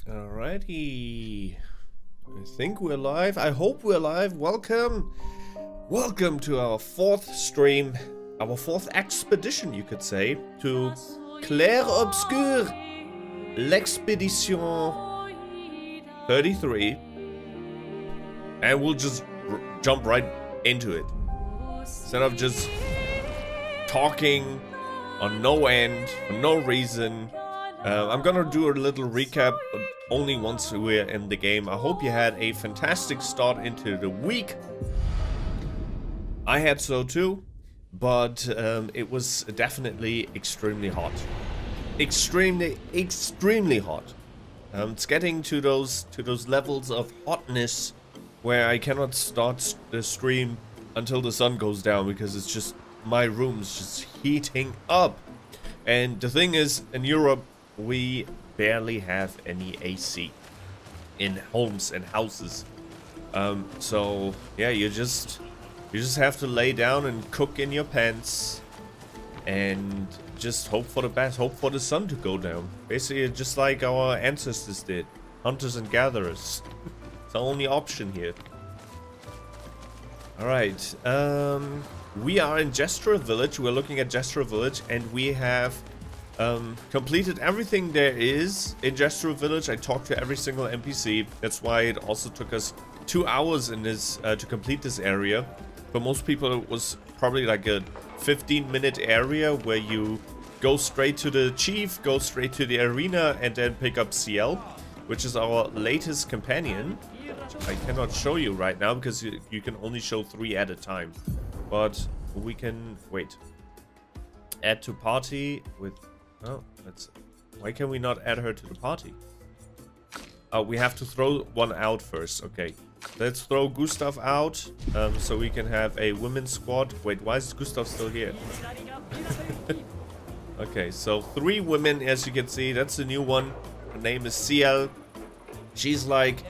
Alrighty. I think we're live. I hope we're live. Welcome. Welcome to our fourth stream. Our fourth expedition, you could say. To Clair Obscur. L'Expedition 33. And we'll just jump right into it. Instead of just talking on no end, for no reason. I'm gonna do a little recap, but only once we're in the game. I hope you had a fantastic start into the week. I had so too, but it was definitely extremely hot. Extremely hot. It's getting to those levels of hotness where I cannot start the stream until the sun goes down because it's just my room's just heating up. And the thing is, in Europe, we barely have any AC in homes and houses. So yeah, you just have to lay down and cook in your pants and just hope for the best, hope for the sun to go down. Basically, just like our ancestors did, hunters and gatherers. It's the only option here. All right, we are in Gestral Village. We're looking at Gestral Village, and we have completed everything there is in Gestral Village. I talked to every single NPC. That's why it also took us 2 hours in this to complete this area. For most people, it was probably like a 15-minute area where you go straight to the chief, go straight to the arena, and then pick up Sciel, which is our latest companion. I cannot show you right now because you can only show 3 at a time. But we can wait. Add to party with. Oh, why can we not add her to the party? Oh, we have to throw one out first. Okay, let's throw Gustave out, so we can have a women's squad. Wait, why is Gustave still here? Okay, so 3 women, as you can see. That's the new one. Her name is Sciel. She's like,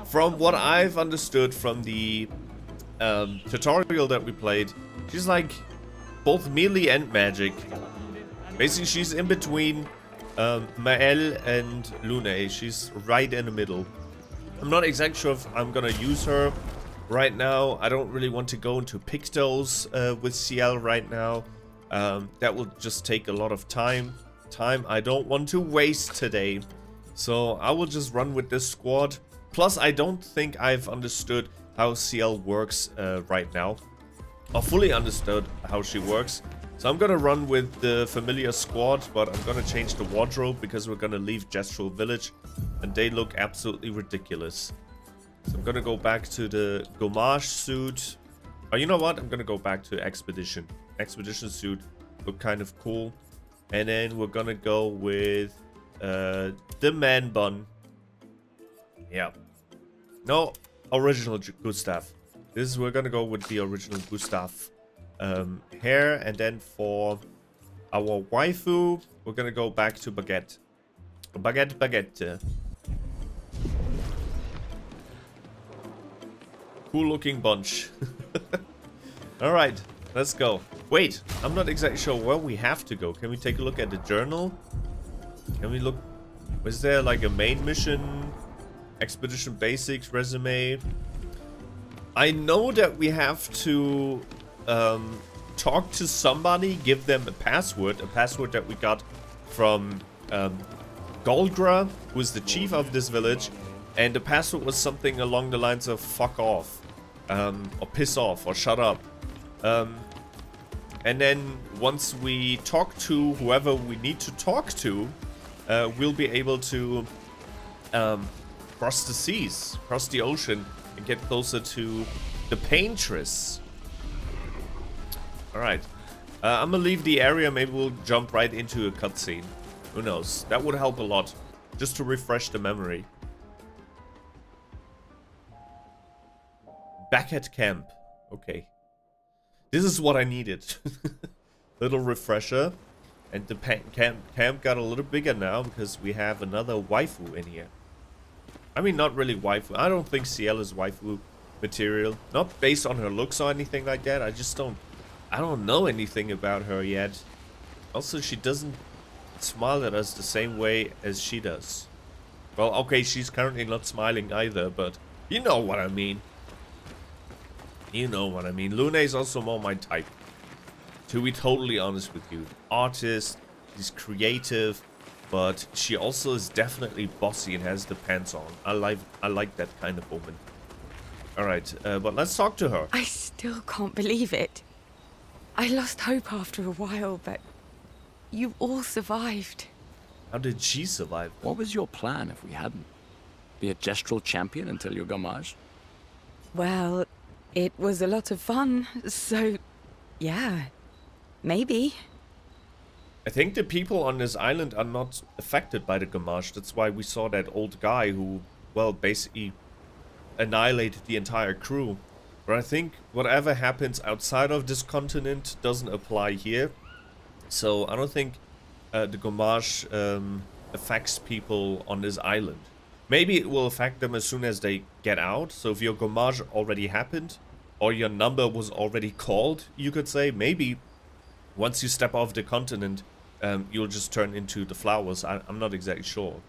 from what I've understood from the tutorial that we played, she's like both melee and magic. Basically, she's in between Maelle and Lune. She's right in the middle. I'm not exactly sure if I'm gonna use her right now. I don't really want to go into Pictos with Sciel right now. That will just take a lot of time. I don't want to waste today. So I will just run with this squad. Plus, I don't think I've understood how Sciel works right now. Or fully understood how she works. So I'm gonna run with the familiar squad, but I'm gonna change the wardrobe because we're gonna leave Gestral Village and they look absolutely ridiculous. So I'm gonna go back to the Gommage suit. Oh, you know what? I'm gonna go back to Expedition. Expedition suit look kind of cool. And then we're gonna go with the man bun. Yeah. No, original Gustave. We're gonna go with the original Gustave. Hair, and then for our waifu, we're gonna go back to Baguette. Baguette. Cool looking bunch. Alright, let's go. Wait, I'm not exactly sure where we have to go. Can we take a look at the journal? Can we look? Was there like a main mission? Expedition basics, resume? I know that we have to talk to somebody, give them a password that we got from Goldgra, who is the chief of this village, and the password was something along the lines of fuck off, or piss off, or shut up. And then once we talk to whoever we need to talk to, we'll be able to cross the seas, cross the ocean, and get closer to the Paintress. Alright. I'm gonna leave the area. Maybe we'll jump right into a cutscene. Who knows? That would help a lot. Just to refresh the memory. Back at camp. Okay. This is what I needed. Little refresher. And the camp got a little bigger now because we have another waifu in here. I mean, not really waifu. I don't think Sciel is waifu material. Not based on her looks or anything like that. I don't know anything about her yet. Also, she doesn't smile at us the same way as she does. Well, okay, she's currently not smiling either, but you know what I mean. You know what I mean. Lune is also more my type. To be totally honest with you. Artist, she's creative, but she also is definitely bossy and has the pants on. I like that kind of woman. Alright, but let's talk to her. I still can't believe it. I lost hope after a while, but you all survived. How did she survive? What was your plan if we hadn't? Be a Gestral champion until your gommage? Well, it was a lot of fun, so yeah, maybe. I think the people on this island are not affected by the Gamache. That's why we saw that old guy who, well, basically annihilated the entire crew. But I think whatever happens outside of this continent doesn't apply here. So I don't think the Gamache affects people on this island. Maybe it will affect them as soon as they get out. So if your Gamache already happened, or your number was already called, you could say, maybe once you step off the continent, you'll just turn into the flowers. I'm not exactly sure.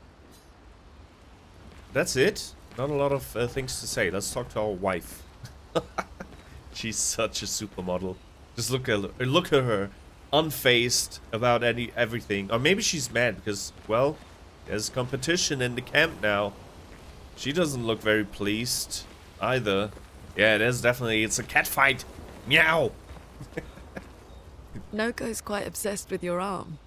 That's it. Not a lot of things to say. Let's talk to our wife. She's such a supermodel. Just look at her, unfazed about everything. Or maybe she's mad because, well, there's competition in the camp now. She doesn't look very pleased either. Yeah, it's a cat fight. Meow. Noko's quite obsessed with your arm.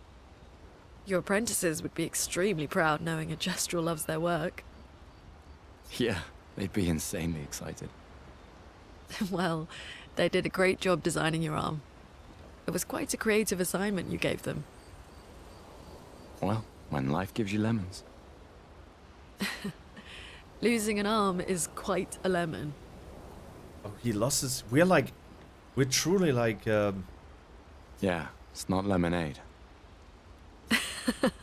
Your apprentices would be extremely proud knowing a Gestral loves their work. Yeah, they'd be insanely excited. Well, they did a great job designing your arm. It was quite a creative assignment you gave them. Well, when life gives you lemons. Losing an arm is quite a lemon. Oh, he lost his... We're truly like... Yeah, it's not lemonade.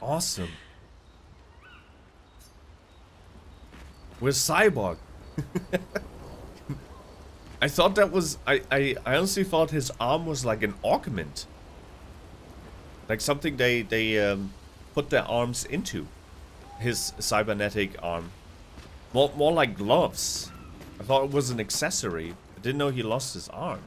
Awesome. We're cyborg. I thought that was... I honestly thought his arm was like an augment. Like something they put their arms into. His cybernetic arm. More like gloves. I thought it was an accessory. I didn't know he lost his arm.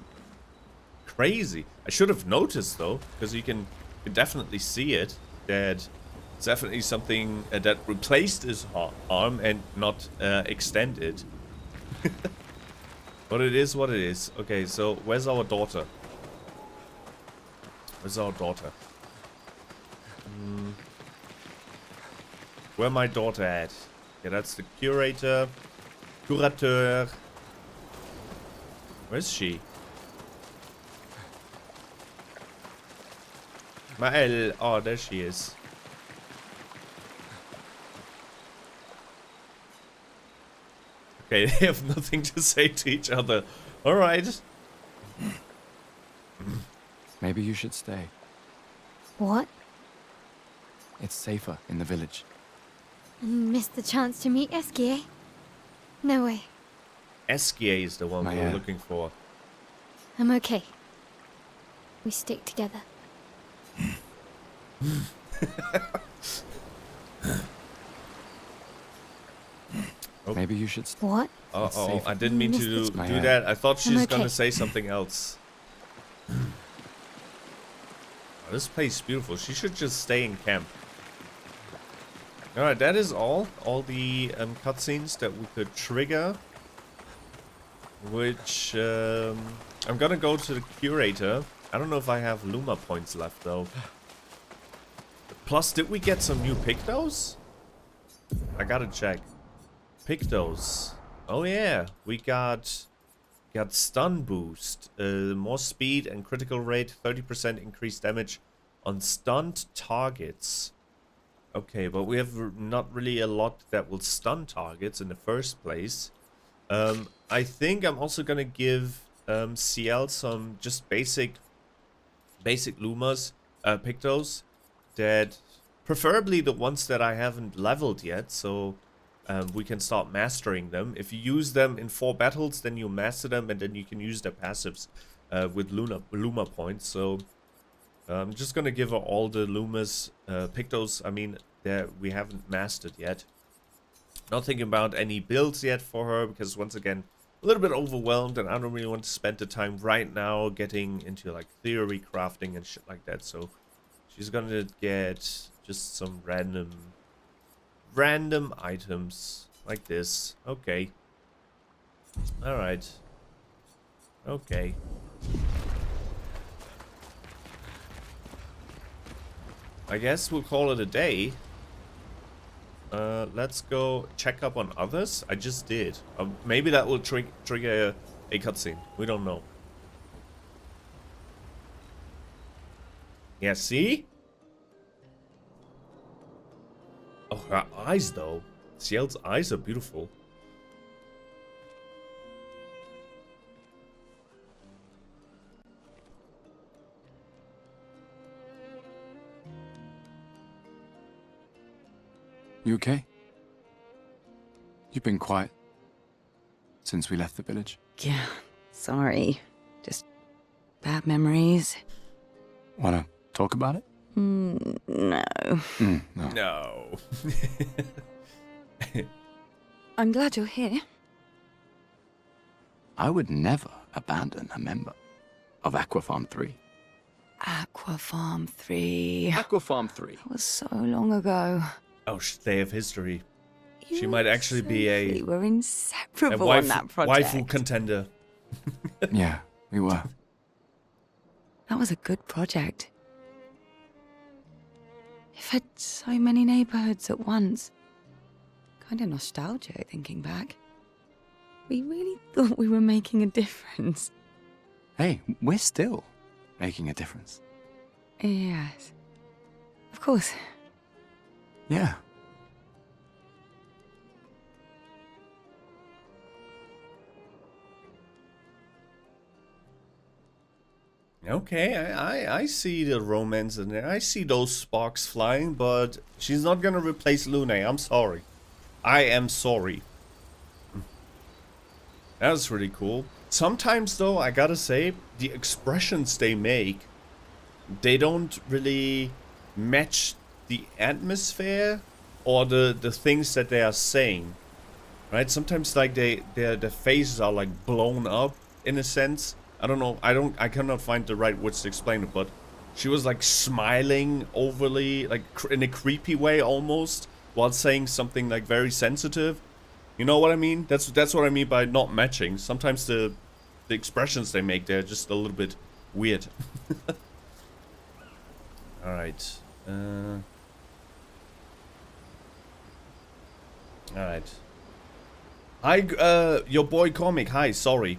Crazy. I should have noticed though, because you can definitely see it. That it's definitely something that replaced his arm and not extended. But it is what it is. Okay, so where's our daughter? Where's our daughter? Where my daughter at? Yeah, that's the curator. Curateur. Where's she? Maelle. Oh, there she is. Okay, they have nothing to say to each other. Alright. Maybe you should stay. What? It's safer in the village. And missed the chance to meet Esquie, eh? No way. Esquie is the one we're Maelle. looking for. I'm okay. We stick together. Oh. Maybe you should stay. What? Oh, It's oh, safe. I didn't mean to Missed do it. that. I thought she's I'm gonna okay. say something else. Oh, this place is beautiful. She should just stay in camp. Alright, that is all. All the cutscenes that we could trigger. Which, I'm gonna go to the curator. I don't know if I have Luma points left, though. Plus, did we get some new Pictos? I gotta check. Pictos. Oh yeah, we got stun boost, more speed and critical rate, 30% increased damage on stunned targets. Okay, but we have not really a lot that will stun targets in the first place. I think I'm also gonna give Sciel some just basic Lumas, Pictos, that preferably the ones that I haven't leveled yet, so we can start mastering them. If you use them in 4 battles, then you master them, and then you can use their passives with Luma points. So I'm just gonna give her all the Lumas, Pictos, I mean, that we haven't mastered yet. Not thinking about any builds yet for her, because once again, a little bit overwhelmed, and I don't really want to spend the time right now getting into like theory crafting and shit like that. So she's gonna get just some random items like this. Okay. Alright. Okay. I guess we'll call it a day. Let's go check up on others. I just did. Maybe that will trigger a cutscene. We don't know. Yeah, see? Oh, her eyes though. Sciel's eyes are beautiful. You okay? You've been quiet since we left the village. Yeah, sorry. Just bad memories. Wanna talk about it? No. No. No. I'm glad you're here. I would never abandon a member of Aquafarm 3. Aquafarm 3. Aquafarm 3. That was so long ago. Oh, they have history. She You might and actually be a Sophie were inseparable on that project. waifu contender. Yeah, we were. That was a good project. It fed so many neighborhoods at once. Kind of nostalgic thinking back. We really thought we were making a difference. Hey, we're still making a difference. Yes. Of course. Yeah. Okay, I see the romance in there. I see those sparks flying, but she's not gonna replace Lune. I'm sorry. I am sorry. That's really cool. Sometimes, though, I gotta say, the expressions they make, they don't really match the atmosphere or the things that they are saying. Right? Sometimes, like, their faces are, like, blown up, in a sense. I don't know. I cannot find the right words to explain it, but she was like smiling overly, like in a creepy way almost, while saying something like very sensitive. You know what I mean? That's what I mean by not matching. Sometimes the expressions they make, they're just a little bit weird. All right. All right. Hi, your boy Comic. Hi. Sorry,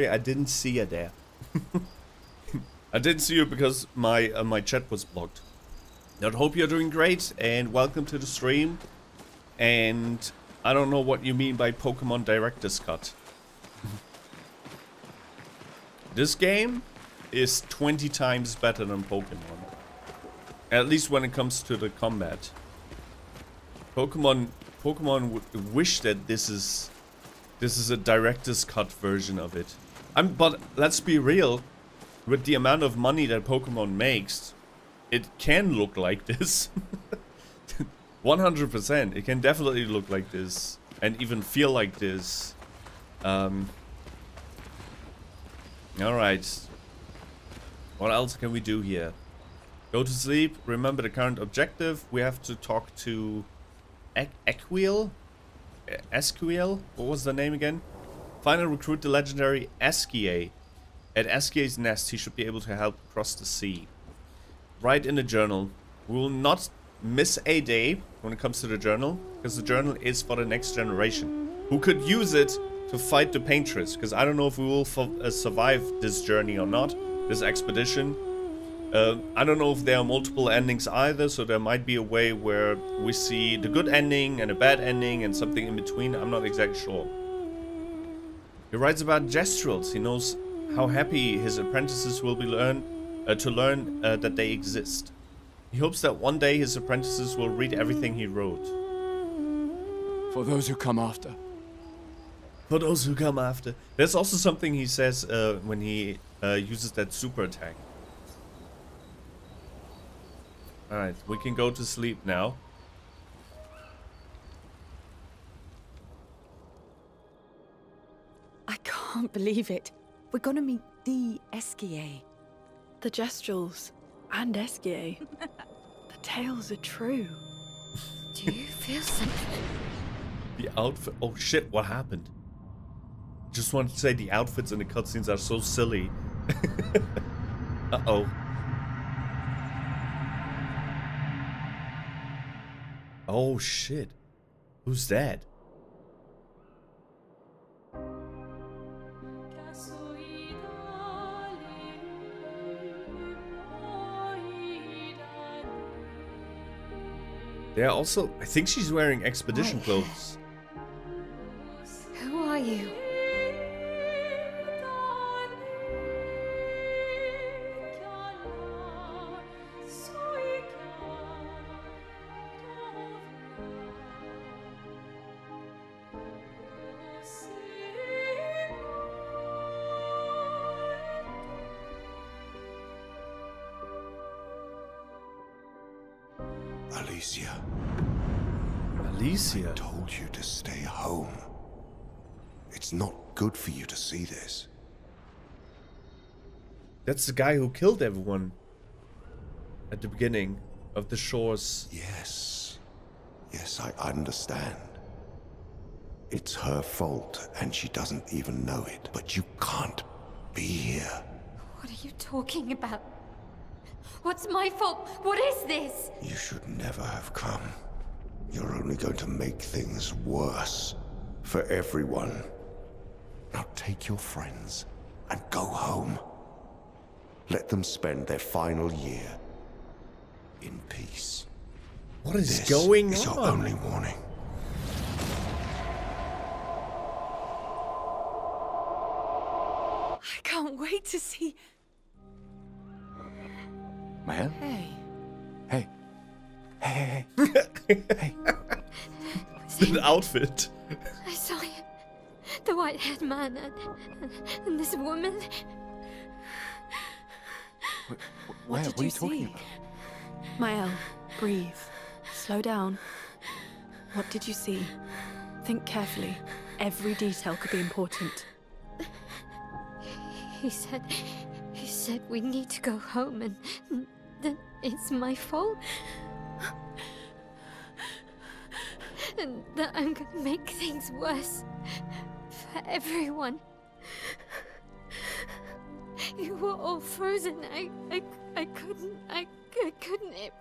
I didn't see you there. I didn't see you because my chat was blocked. I hope you're doing great, and welcome to the stream. And I don't know what you mean by Pokemon Director's Cut. This game is 20 times better than Pokemon. At least when it comes to the combat. Pokemon would wish that this is a director's cut version of it. But let's be real. With the amount of money that Pokemon makes, it can look like this. 100%. It can definitely look like this. And even feel like this. Alright. What else can we do here? Go to sleep. Remember the current objective. We have to talk to Esquie? What was the name again? Find and recruit the legendary Esquie. At Esquie's nest, he should be able to help cross the sea. Write in the journal. We will not miss a day when it comes to the journal, because the journal is for the next generation, who could use it to fight the Paintress, because I don't know if we will survive this journey or not, this expedition. I don't know if there are multiple endings either, so there might be a way where we see the good ending and a bad ending and something in between. I'm not exactly sure. He writes about gestrals. He knows how happy his apprentices will be to learn that they exist. He hopes that one day his apprentices will read everything he wrote. For those who come after. For those who come after. There's also something he says when he uses that super attack. Alright, we can go to sleep now. can't believe it. We're gonna meet the Esquie. The Gestrals and Esquie. The tales are true. Do you feel something? The outfit. Oh shit! What happened? Just wanted to say the outfits in the cutscenes are so silly. Uh-oh. Oh shit. Who's that? They're also, I think she's wearing expedition clothes. Who are you? Alicia. Alicia? I told you to stay home. It's not good for you to see this. That's the guy who killed everyone at the beginning of the shores. Yes. Yes, I understand. It's her fault, and she doesn't even know it. But you can't be here. What are you talking about? What's my fault? What is this? You should never have come. You're only going to make things worse for everyone. Now take your friends and go home. Let them spend their final year in peace. What is This going is your on? only warning. I can't wait to see. Maelle? Hey. Hey. Hey, hey, hey. Hey. The outfit. I saw him. The white-haired man and this woman. Where? did What are you you talking see? about? Maelle, breathe. Slow down. What did you see? Think carefully. Every detail could be important. He said we need to go home and that it's my fault. And that I'm gonna make things worse for everyone. You were all frozen. I couldn't. It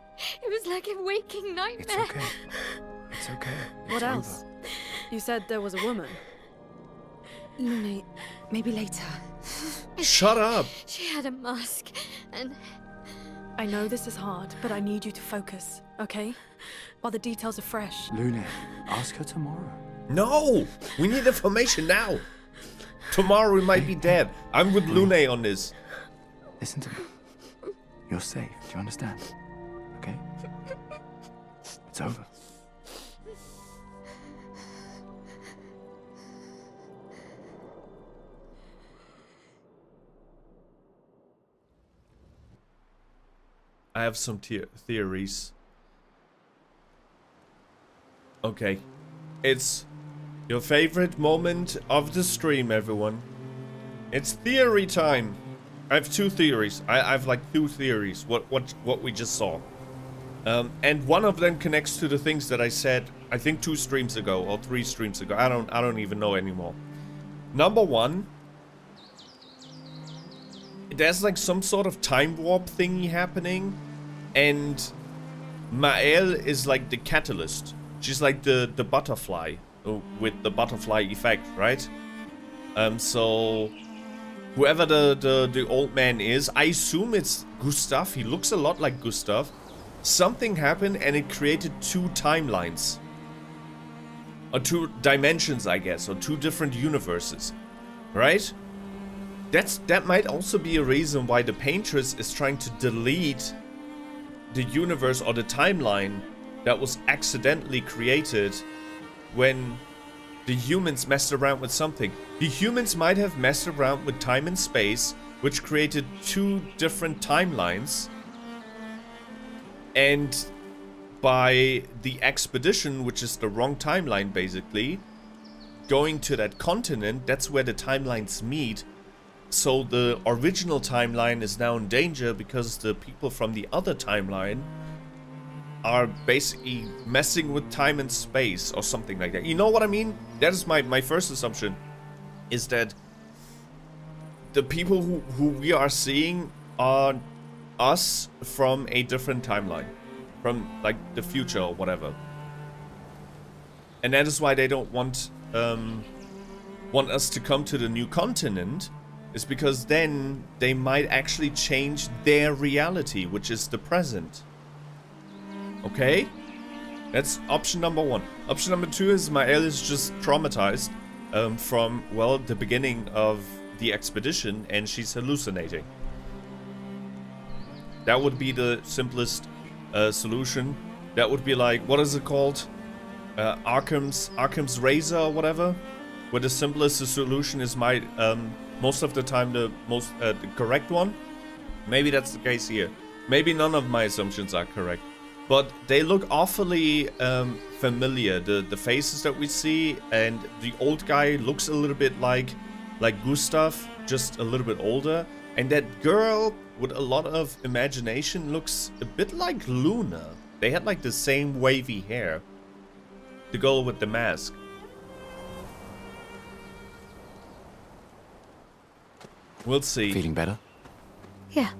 was like a waking nightmare. It's okay. It's okay. It's What else? over. You said there was a woman. Lune, maybe later. Shut up. She had a mask and I know this is hard, but I need you to focus, okay? While the details are fresh. Lune, ask her tomorrow. No! We need information now. Tomorrow we might be dead. I'm with Lune on this. Listen to me. You're safe. Do you understand? Okay? It's over. I have some theories. Okay. It's your favorite moment of the stream, everyone. It's theory time. I have two theories. I have like two theories. What we just saw. And one of them connects to the things that I said, I think 2 streams ago or 3 streams ago. I don't even know anymore. Number one, there's like some sort of time warp thingy happening, and Maelle is like the catalyst. She's like the butterfly with the butterfly effect, right? So whoever the old man is, I assume it's Gustave. He looks a lot like Gustave. Something happened and it created 2 timelines. Or 2 dimensions, I guess, or 2 different universes. Right? That might also be a reason why the paintress is trying to delete the universe or the timeline that was accidentally created when the humans messed around with something. The humans might have messed around with time and space, which created 2 different timelines. And by the expedition, which is the wrong timeline basically, going to that continent, that's where the timelines meet. So the original timeline is now in danger because the people from the other timeline are basically messing with time and space or something like that. You know what I mean? That is my first assumption, is that the people who we are seeing are us from a different timeline, from like the future or whatever. And that is why they don't want us to come to the new continent, is because then they might actually change their reality, which is the present. Okay? That's option number one. Option number two is Maelle is just traumatized from, well, the beginning of the expedition, and she's hallucinating. That would be the simplest solution. That would be like, what is it called? Arkham's Razor or whatever, where the simplest solution is most of the time the correct one. Maybe that's the case here. Maybe none of my assumptions are correct, but they look awfully familiar. The faces that we see, and the old guy looks a little bit like Gustave, just a little bit older, and that girl with a lot of imagination looks a bit like Luna. They had like the same wavy hair. The girl with the mask. We'll see. Feeling better? Yeah.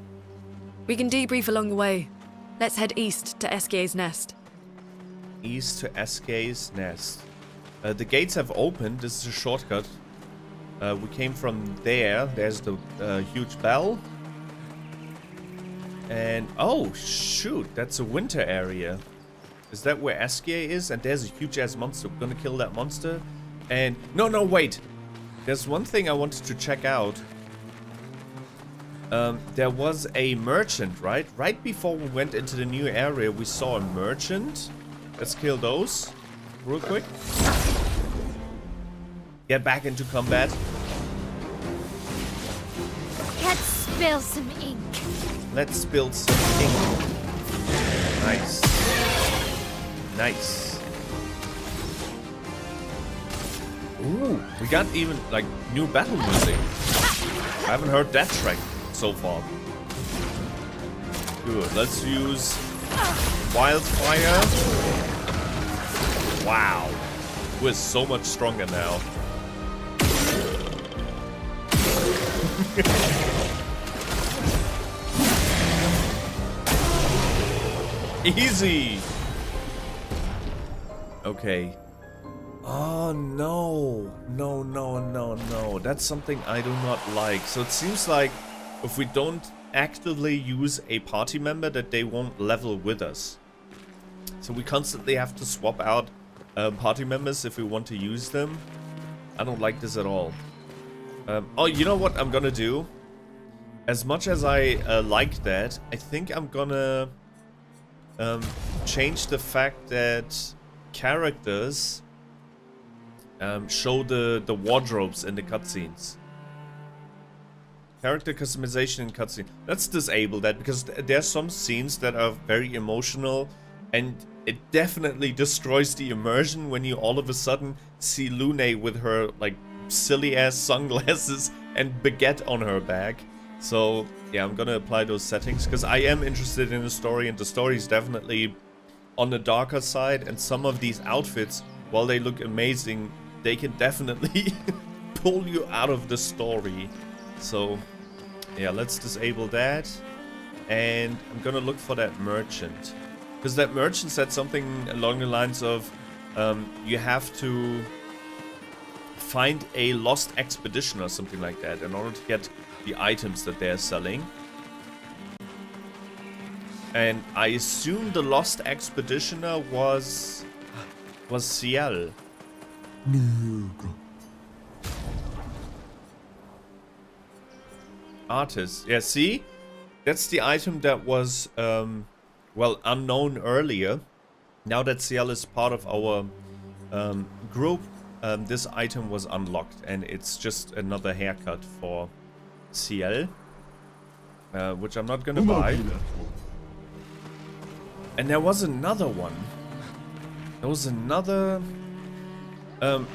We can debrief along the way. Let's head east to Esquie's nest. East to Esquie's nest. The gates have opened. This is a shortcut. We came from there. There's the huge bell. And, oh, shoot. That's a winter area. Is that where Esquie is? And there's a huge-ass monster. We're gonna kill that monster. And, no, wait. There's one thing I wanted to check out. There was a merchant, right? Right before we went into the new area, we saw a merchant. Let's kill those real quick. Get back into combat. Let's spill some ink. Let's spill some ink. Nice. Nice. Ooh, we got even like new battle music. I haven't heard that track so far. Good. Let's use wildfire. Wow, we're so much stronger now. Easy. Okay. Oh no. No. That's something I do not like. So it seems like if we don't actively use a party member, that they won't level with us. So we constantly have to swap out party members if we want to use them. I don't like this at all. Oh, you know what I'm gonna do? As much as I like that, I think I'm gonna change the fact that characters show the wardrobes in the cutscenes. Character customization in cutscene. Let's disable that, because there's some scenes that are very emotional, and it definitely destroys the immersion when you all of a sudden see Lune with her like silly ass sunglasses and Baguette on her back. So yeah, I'm gonna apply those settings because I am interested in the story, and the story is definitely on the darker side, and some of these outfits, while they look amazing, they can definitely pull you out of the story. So yeah, let's disable that, and I'm gonna look for that merchant, because that merchant said something along the lines of you have to find a lost expedition or something like that in order to get the items that they're selling. And I assume the lost expeditioner was Sciel. Artist. Yeah, see? That's the item that was, well, unknown earlier. Now that Sciel is part of our group, this item was unlocked, and it's just another haircut for Sciel, which I'm not gonna buy. And there was another one. There was another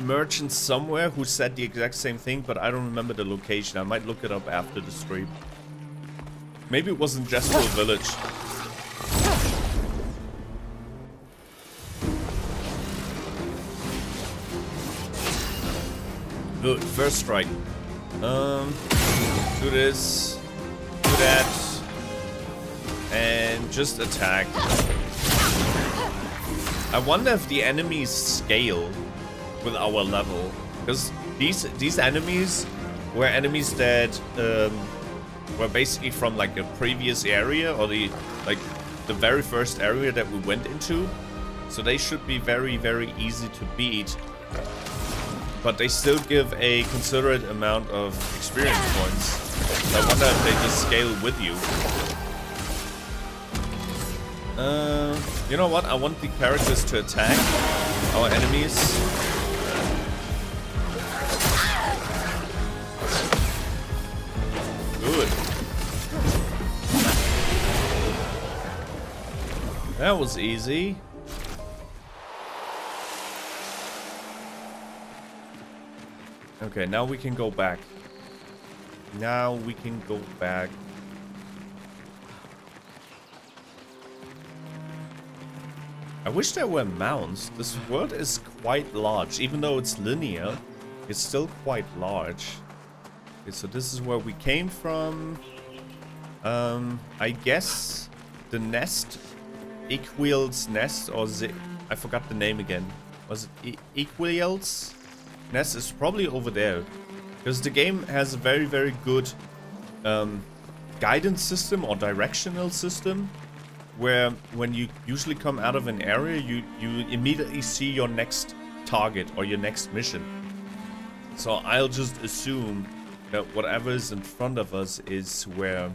merchant somewhere who said the exact same thing, but I don't remember the location. I might look it up after the stream. Maybe it was in Gestral Village. Good, first strike. Do this, do that, and just attack. I wonder if the enemies scale with our level, because these enemies were enemies that were basically from like a previous area, or the very first area that we went into, so they should be very, very easy to beat. But they still give a considerate amount of experience points. So I wonder if they just scale with you. You know what? I want the characters to attack our enemies. Good. That was easy. Okay, now we can go back. Now we can go back. I wish there were mounts. This world is quite large. Even though it's linear, it's still quite large. Okay, so this is where we came from. I guess the nest, Equiel's nest, or I forgot the name again. Was it Equiel's nest? Is probably over there, because the game has a very, very good guidance system or directional system, where when you usually come out of an area, you immediately see your next target or your next mission. So I'll just assume that whatever is in front of us is where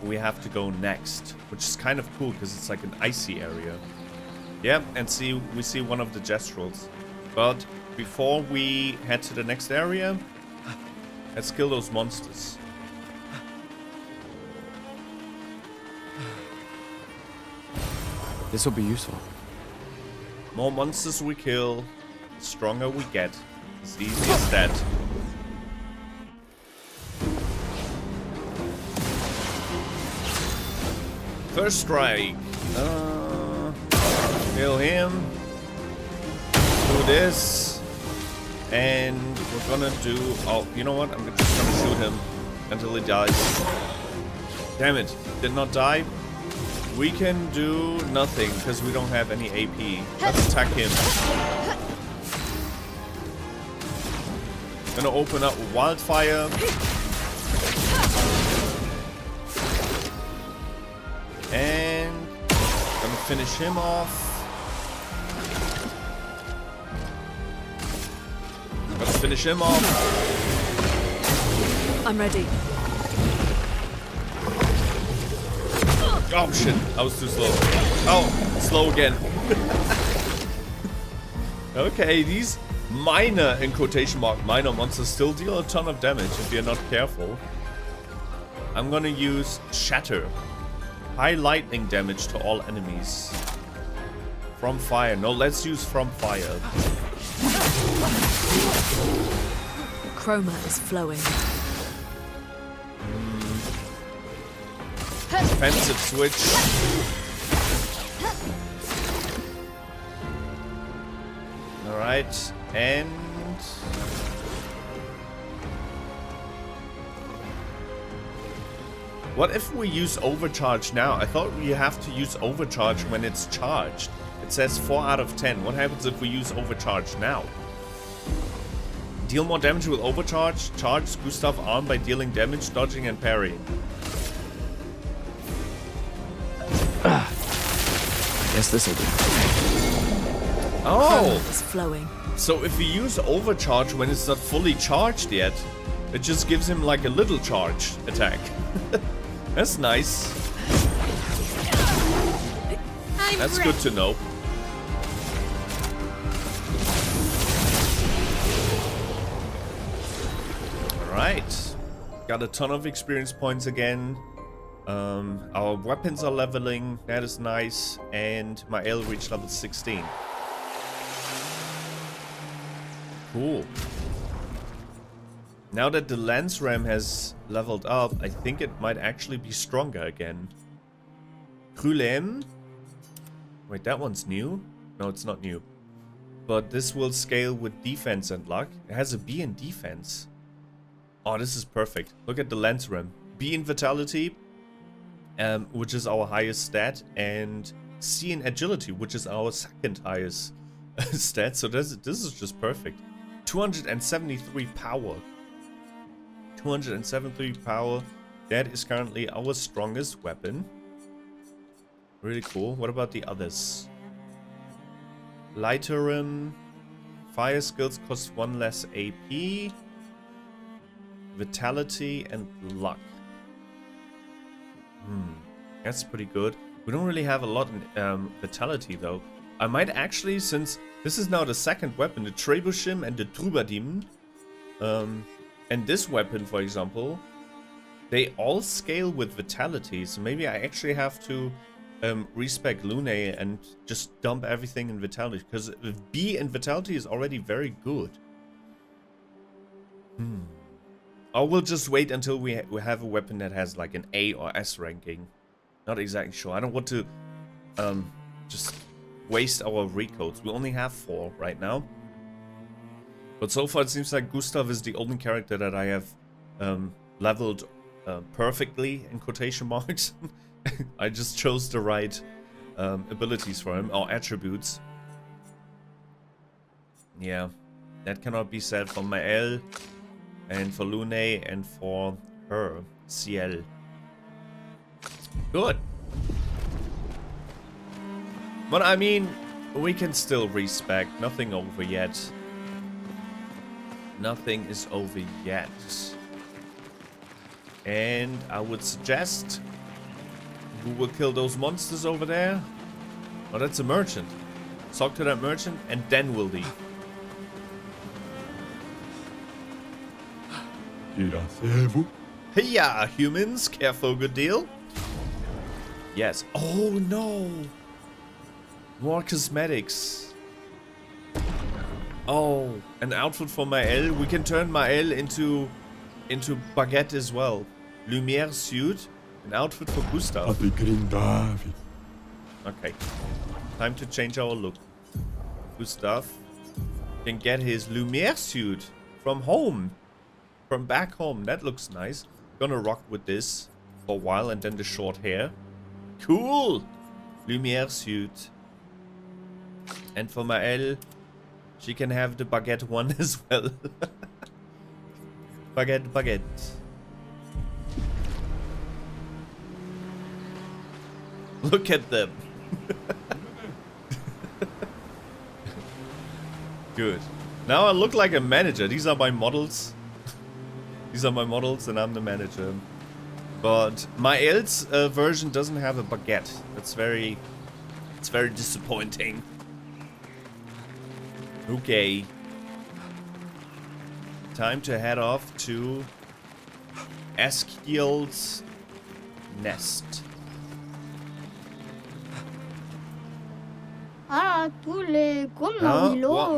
we have to go next, which is kind of cool because it's like an icy area. Yeah, and we see one of the Gestrals. But before we head to the next area, let's kill those monsters. This will be useful. More monsters we kill, the stronger we get. As easy as that. First strike. Kill him. Do this. And we're gonna do... Oh, you know what? I'm just gonna shoot him until he dies. Damn it. Did not die. We can do nothing because we don't have any AP. Let's attack him. Gonna open up with Wildfire. And gonna finish him off. Gonna finish him off. I'm ready. Oh shit, I was too slow. Oh, slow again. Okay, these minor, in quotation mark, minor monsters still deal a ton of damage if you're not careful. I'm gonna use Shatter. High lightning damage to all enemies. From fire. No, let's use from fire. Chroma is flowing. Defensive switch. Alright, and... What if we use overcharge now? I thought you have to use overcharge when it's charged. It says 4 out of 10. What happens if we use overcharge now? Deal more damage with overcharge. Charge Gustave arm by dealing damage, dodging, and parrying. Guess this'll do. Oh! Chroma is flowing. So if we use overcharge when it's not fully charged yet, it just gives him like a little charge attack. That's nice. That's good to know. Alright. Got a ton of experience points again. Our weapons are leveling. That is nice. And Maelle reached level 16. Cool. Now that the lance ram has leveled up, I think it might actually be stronger again. Coralim. Wait, that one's new? No, it's not new. But this will scale with defense and luck. It has a B in defense. Oh, this is perfect. Look at the lance ram. B in vitality, which is our highest stat, and C in agility, which is our second highest stat. So this is just perfect. 273 power. 273 power. That is currently our strongest weapon. Really cool. What about the others? Lighterum. Fire skills cost 1 less AP. Vitality and luck. That's pretty good. We don't really have a lot in vitality though. I might actually, since this is now the second weapon, the Trebuchem and the Troubadim, and this weapon, for example, they all scale with vitality. So maybe I actually have to respec Lune and just dump everything in vitality, because B in vitality is already very good. Or we'll just wait until we have a weapon that has like an A or S ranking. Not exactly sure. I don't want to just waste our recoats. We only have 4 right now. But so far it seems like Gustave is the only character that I have leveled perfectly, in quotation marks. I just chose the right abilities for him, or attributes. Yeah, that cannot be said for Maelle, and for Lune, and for her, Sciel. Good. But I mean, we can still respec. Nothing over yet. Nothing is over yet. And I would suggest, who will kill those monsters over there? Oh, that's a merchant. Talk to that merchant and then we'll leave. Hiya, humans. Care for a good deal? Yes. Oh no. More cosmetics. Oh, an outfit for Maelle. We can turn Maelle into Baguette as well. Lumière suit. An outfit for Gustave. Okay. Time to change our look. Gustave can get his Lumière suit from home. From back home. That looks nice. Gonna rock with this for a while, and then the short hair. Cool! Lumière suit. And for Maelle, she can have the Baguette one as well. Baguette. Look at them. Good. Now I look like a manager. These are my models. These are my models and I'm the manager. But Maelle's version doesn't have a baguette. It's very disappointing. Okay. Time to head off to Esquiel's nest. What,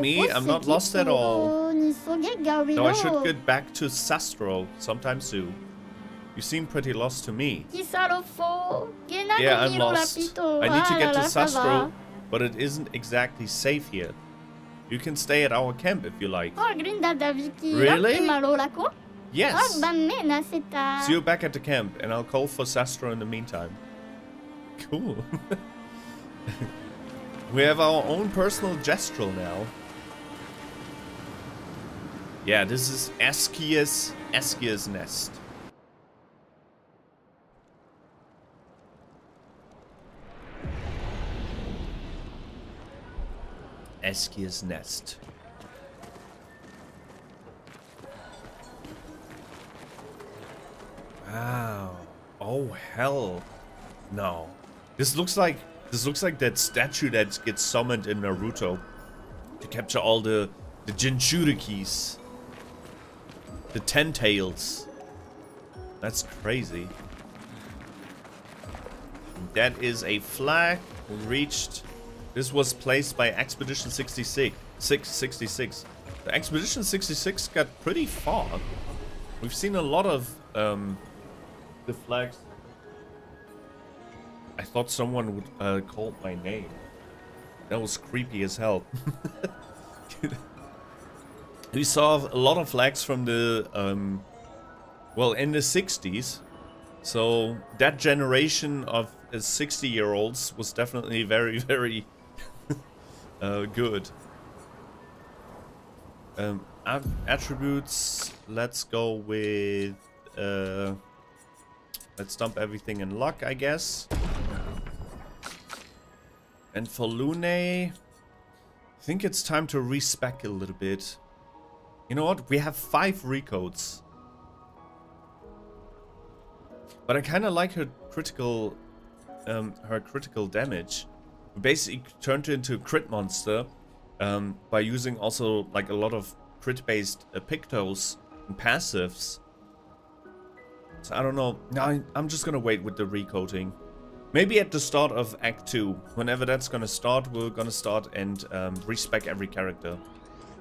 me? I'm not lost at all. No, I should get back to Sastro sometime soon. You seem pretty lost to me. Yeah, I'm lost. I need to get to Sastro, but it isn't exactly safe here. You can stay at our camp if you like. Really? Yes. See you back at the camp, and I'll call for Sastro in the meantime. Cool. We have our own personal Gestral now. Yeah, this is Esquie's nest. Esquie's nest. Wow. Oh hell. No. This looks like that statue that gets summoned in Naruto to capture all the Jinchurikis. The 10 tails. That's crazy. That is a flag reached. This was placed by Expedition 66. The Expedition 66 got pretty far. We've seen a lot of the flags. I thought someone would call my name. That was creepy as hell. We saw a lot of flags from the, well, in the 60s. So that generation of 60-year-olds was definitely very, very good. Attributes, let's go with, let's dump everything in luck, I guess. And for Lune, I think it's time to respec a little bit. You know what? We have 5 recoats. But I kind of like her critical damage. We basically turned her into a crit monster by using also like a lot of crit-based Pictos and passives. So I don't know. No, I'm just gonna wait with the recoating. Maybe at the start of Act 2. Whenever that's gonna start, we're gonna start and respec every character.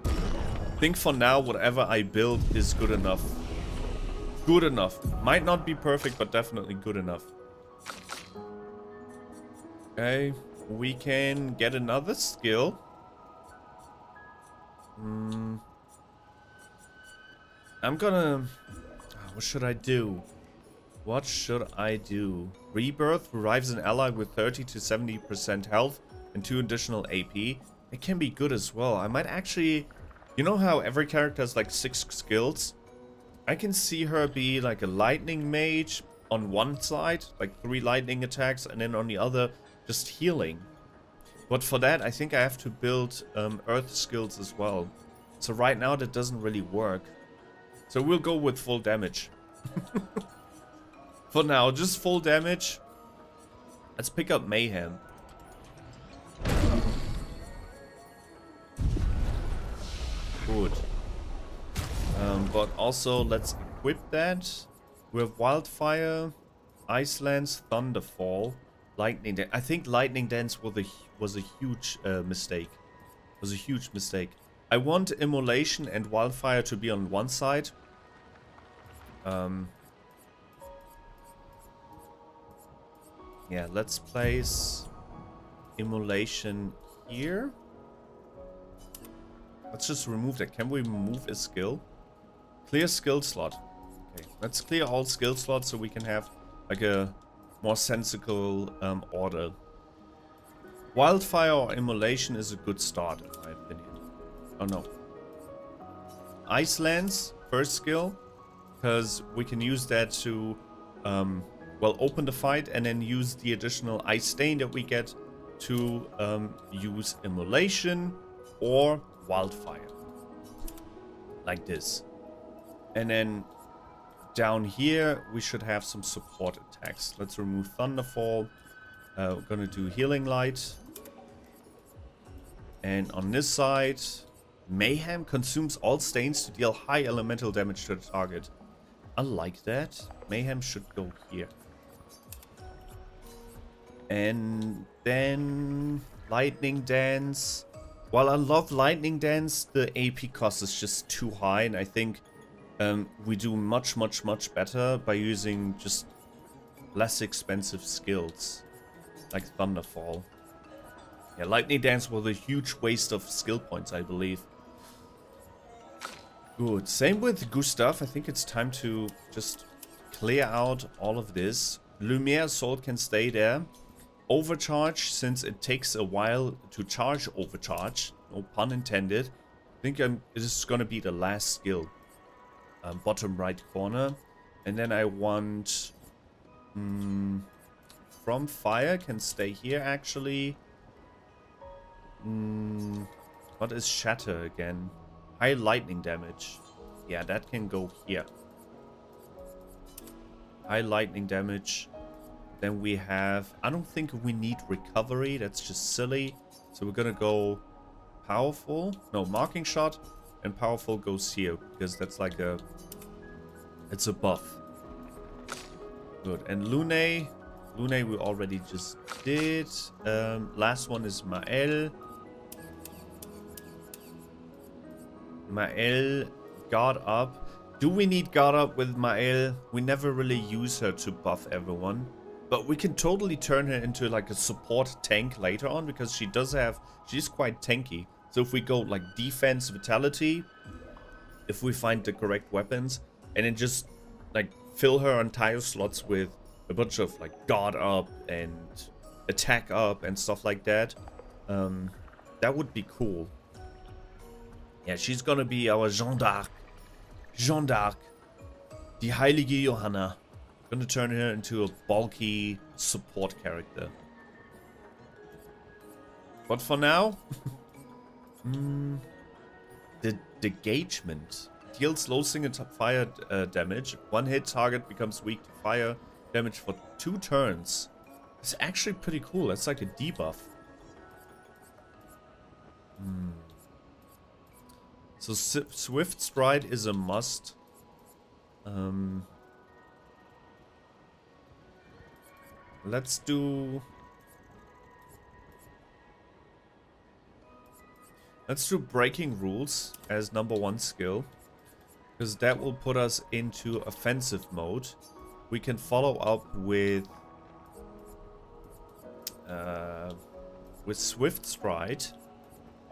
I think for now, whatever I build is good enough. Good enough. Might not be perfect, but definitely good enough. Okay, we can get another skill. I'm gonna... what should I do? What should I do? Rebirth revives an ally with 30 to 70% health and 2 additional AP. It can be good as well. I might actually... You know how every character has like 6 skills? I can see her be like a lightning mage on one side, like 3 lightning attacks, and then on the other, just healing. But for that, I think I have to build earth skills as well. So right now, that doesn't really work. So we'll go with full damage. For now, just full damage. Let's pick up Mayhem. Good. But also, let's equip that. We have Wildfire, Icelands, Thunderfall, Lightning Dance. I think Lightning Dance was a huge mistake. Was a huge mistake. I want Immolation and Wildfire to be on one side. Yeah, let's place Immolation here. Let's just remove that. Can we remove a skill? Clear skill slot. Okay, let's clear all skill slots so we can have like a more sensible order. Wildfire or Immolation is a good start in my opinion. Oh no. Icelands, first skill. Because we can use that to, well, open the fight and then use the additional ice stain that we get to use Immolation or Wildfire. Like this. And then down here, we should have some support attacks. Let's remove Thunderfall. We're gonna do Healing Light. And on this side, Mayhem consumes all stains to deal high elemental damage to the target. I like that. Mayhem should go here. And then Lightning Dance. While I love Lightning Dance, the AP cost is just too high, and I think we do much better by using just less expensive skills, like Thunderfall. Yeah, Lightning Dance was a huge waste of skill points, I believe. Good. Same with Gustave. I think it's time to just clear out all of this. Lumière Sword can stay there. Overcharge, since it takes a while to charge Overcharge. No pun intended. I think this is going to be the last skill. Bottom right corner. And then I want... From Fire can stay here, actually. What is Shatter again? High lightning damage. Yeah, that can go here. High lightning damage. Then we have... I don't think we need recovery. That's just silly. So we're gonna go powerful. No, marking shot. And powerful goes here. Because that's like a... It's a buff. Good. And Lune. Lune we already just did. Last one is Maelle. Maelle, guard up. Do we need guard up with Maelle? We never really use her to buff everyone. But we can totally turn her into like a support tank later on because she's quite tanky. So if we go like defense, vitality, if we find the correct weapons, and then just like fill her entire slots with a bunch of like guard up and attack up and stuff like that, that would be cool. Yeah, she's gonna be our Jeanne d'Arc. Jeanne d'Arc. Die Heilige Johanna. Gonna turn her into a bulky support character. But for now, the engagement deals low single fire damage. One hit target becomes weak to fire damage for 2 turns. It's actually pretty cool. It's like a debuff. So Swift Stride is a must. Let's do Breaking Rules as #1 skill, because that will put us into offensive mode. We can follow up with Swift Stride,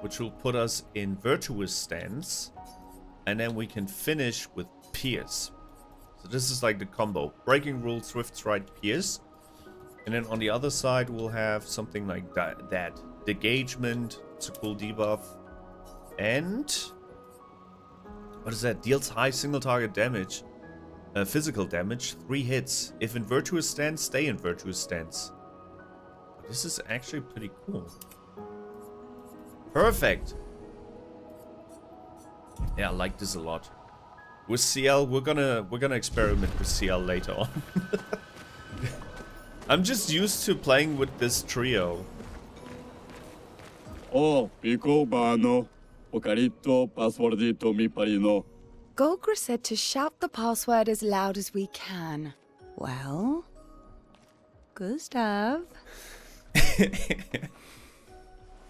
which will put us in Virtuous Stance, and then we can finish with Pierce. So this is like the combo: Breaking Rules, Swift Stride, Pierce. And then on the other side, we'll have something like that. Degagement, it's a cool debuff. And what is that? Deals high single target damage. Physical damage, 3 hits. If in Virtuous Stance, stay in Virtuous Stance. This is actually pretty cool. Perfect. Yeah, I like this a lot. With Sciel, we're gonna experiment with Sciel later on. I'm just used to playing with this trio. Oh, Pico Bano, Ocarito, Passwordito mi parino. Golgra said to shout the password as loud as we can. Well, Gustave.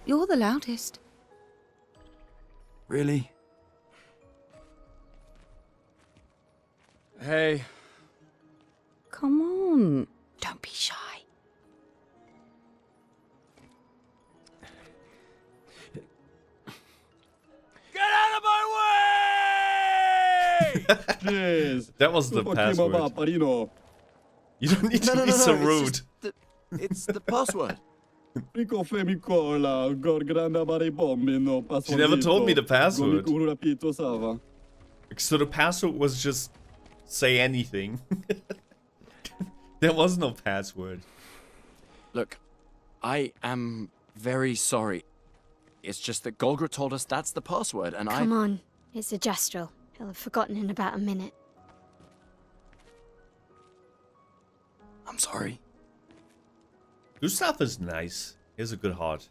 You're the loudest. Really? Hey. Come on. Don't be shy. Get out of my way! Yes. That was the password. Parino. You don't need to be so rude. It's the password. Pico femicola, gorgranda baribombino, passwordito. She never told me the password. Gomicurapito sava. So the password was just say anything. There was no password. Look, I am very sorry. It's just that Golgra told us that's the password, and Come on, it's a Gestral. He'll have forgotten in about a minute. I'm sorry. Gustave is nice. He has a good heart.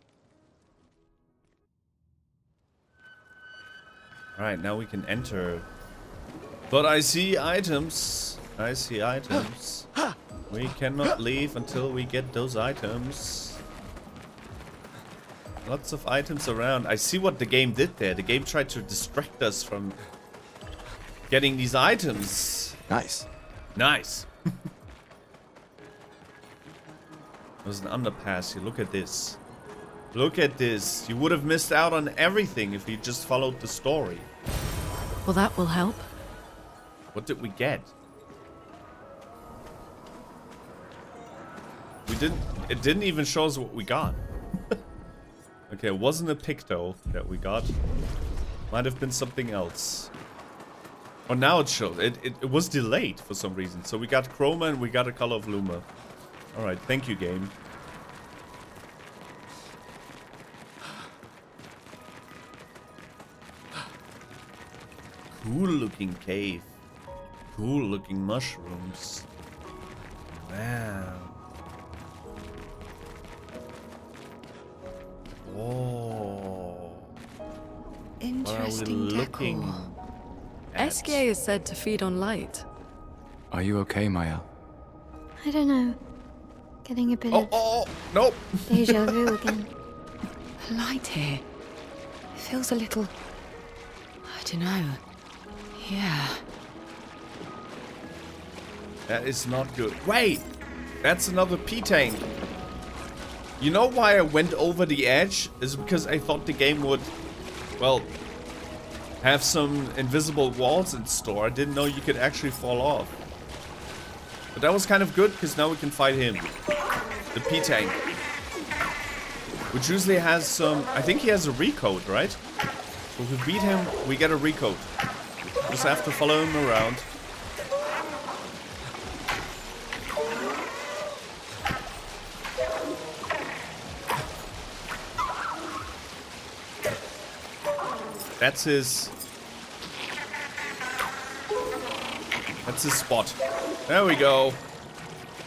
Alright, now we can enter. But I see items. I see items. We cannot leave until we get those items. Lots of items around. I see what the game did there. The game tried to distract us from getting these items. Nice. Nice. There's an underpass here. Look at this. Look at this. You would have missed out on everything if you just followed the story. Well, that will help. What did we get? It didn't even show us what we got. Okay, it wasn't a Picto that we got. Might have been something else. Oh, now it shows. It was delayed for some reason. So we got Chroma and we got a Color of Luma. Alright, thank you, game. Cool looking cave. Cool looking mushrooms. Wow. Whoa. Interesting decor. Esquie is said to feed on light. Are you okay, Maelle? I don't know. Getting a bit of nope. deja vu again. The light here. It feels a little don't know. Yeah. That is not good. Wait! That's another Pétank. You know why I went over the edge? Is because I thought the game would, well, have some invisible walls in store. I didn't know you could actually fall off. But that was kind of good, because now we can fight him. The Pétank. Which usually has some... I think he has a recoat, right? So if we beat him, we get a recoat. Just have to follow him around. That's his spot. There we go.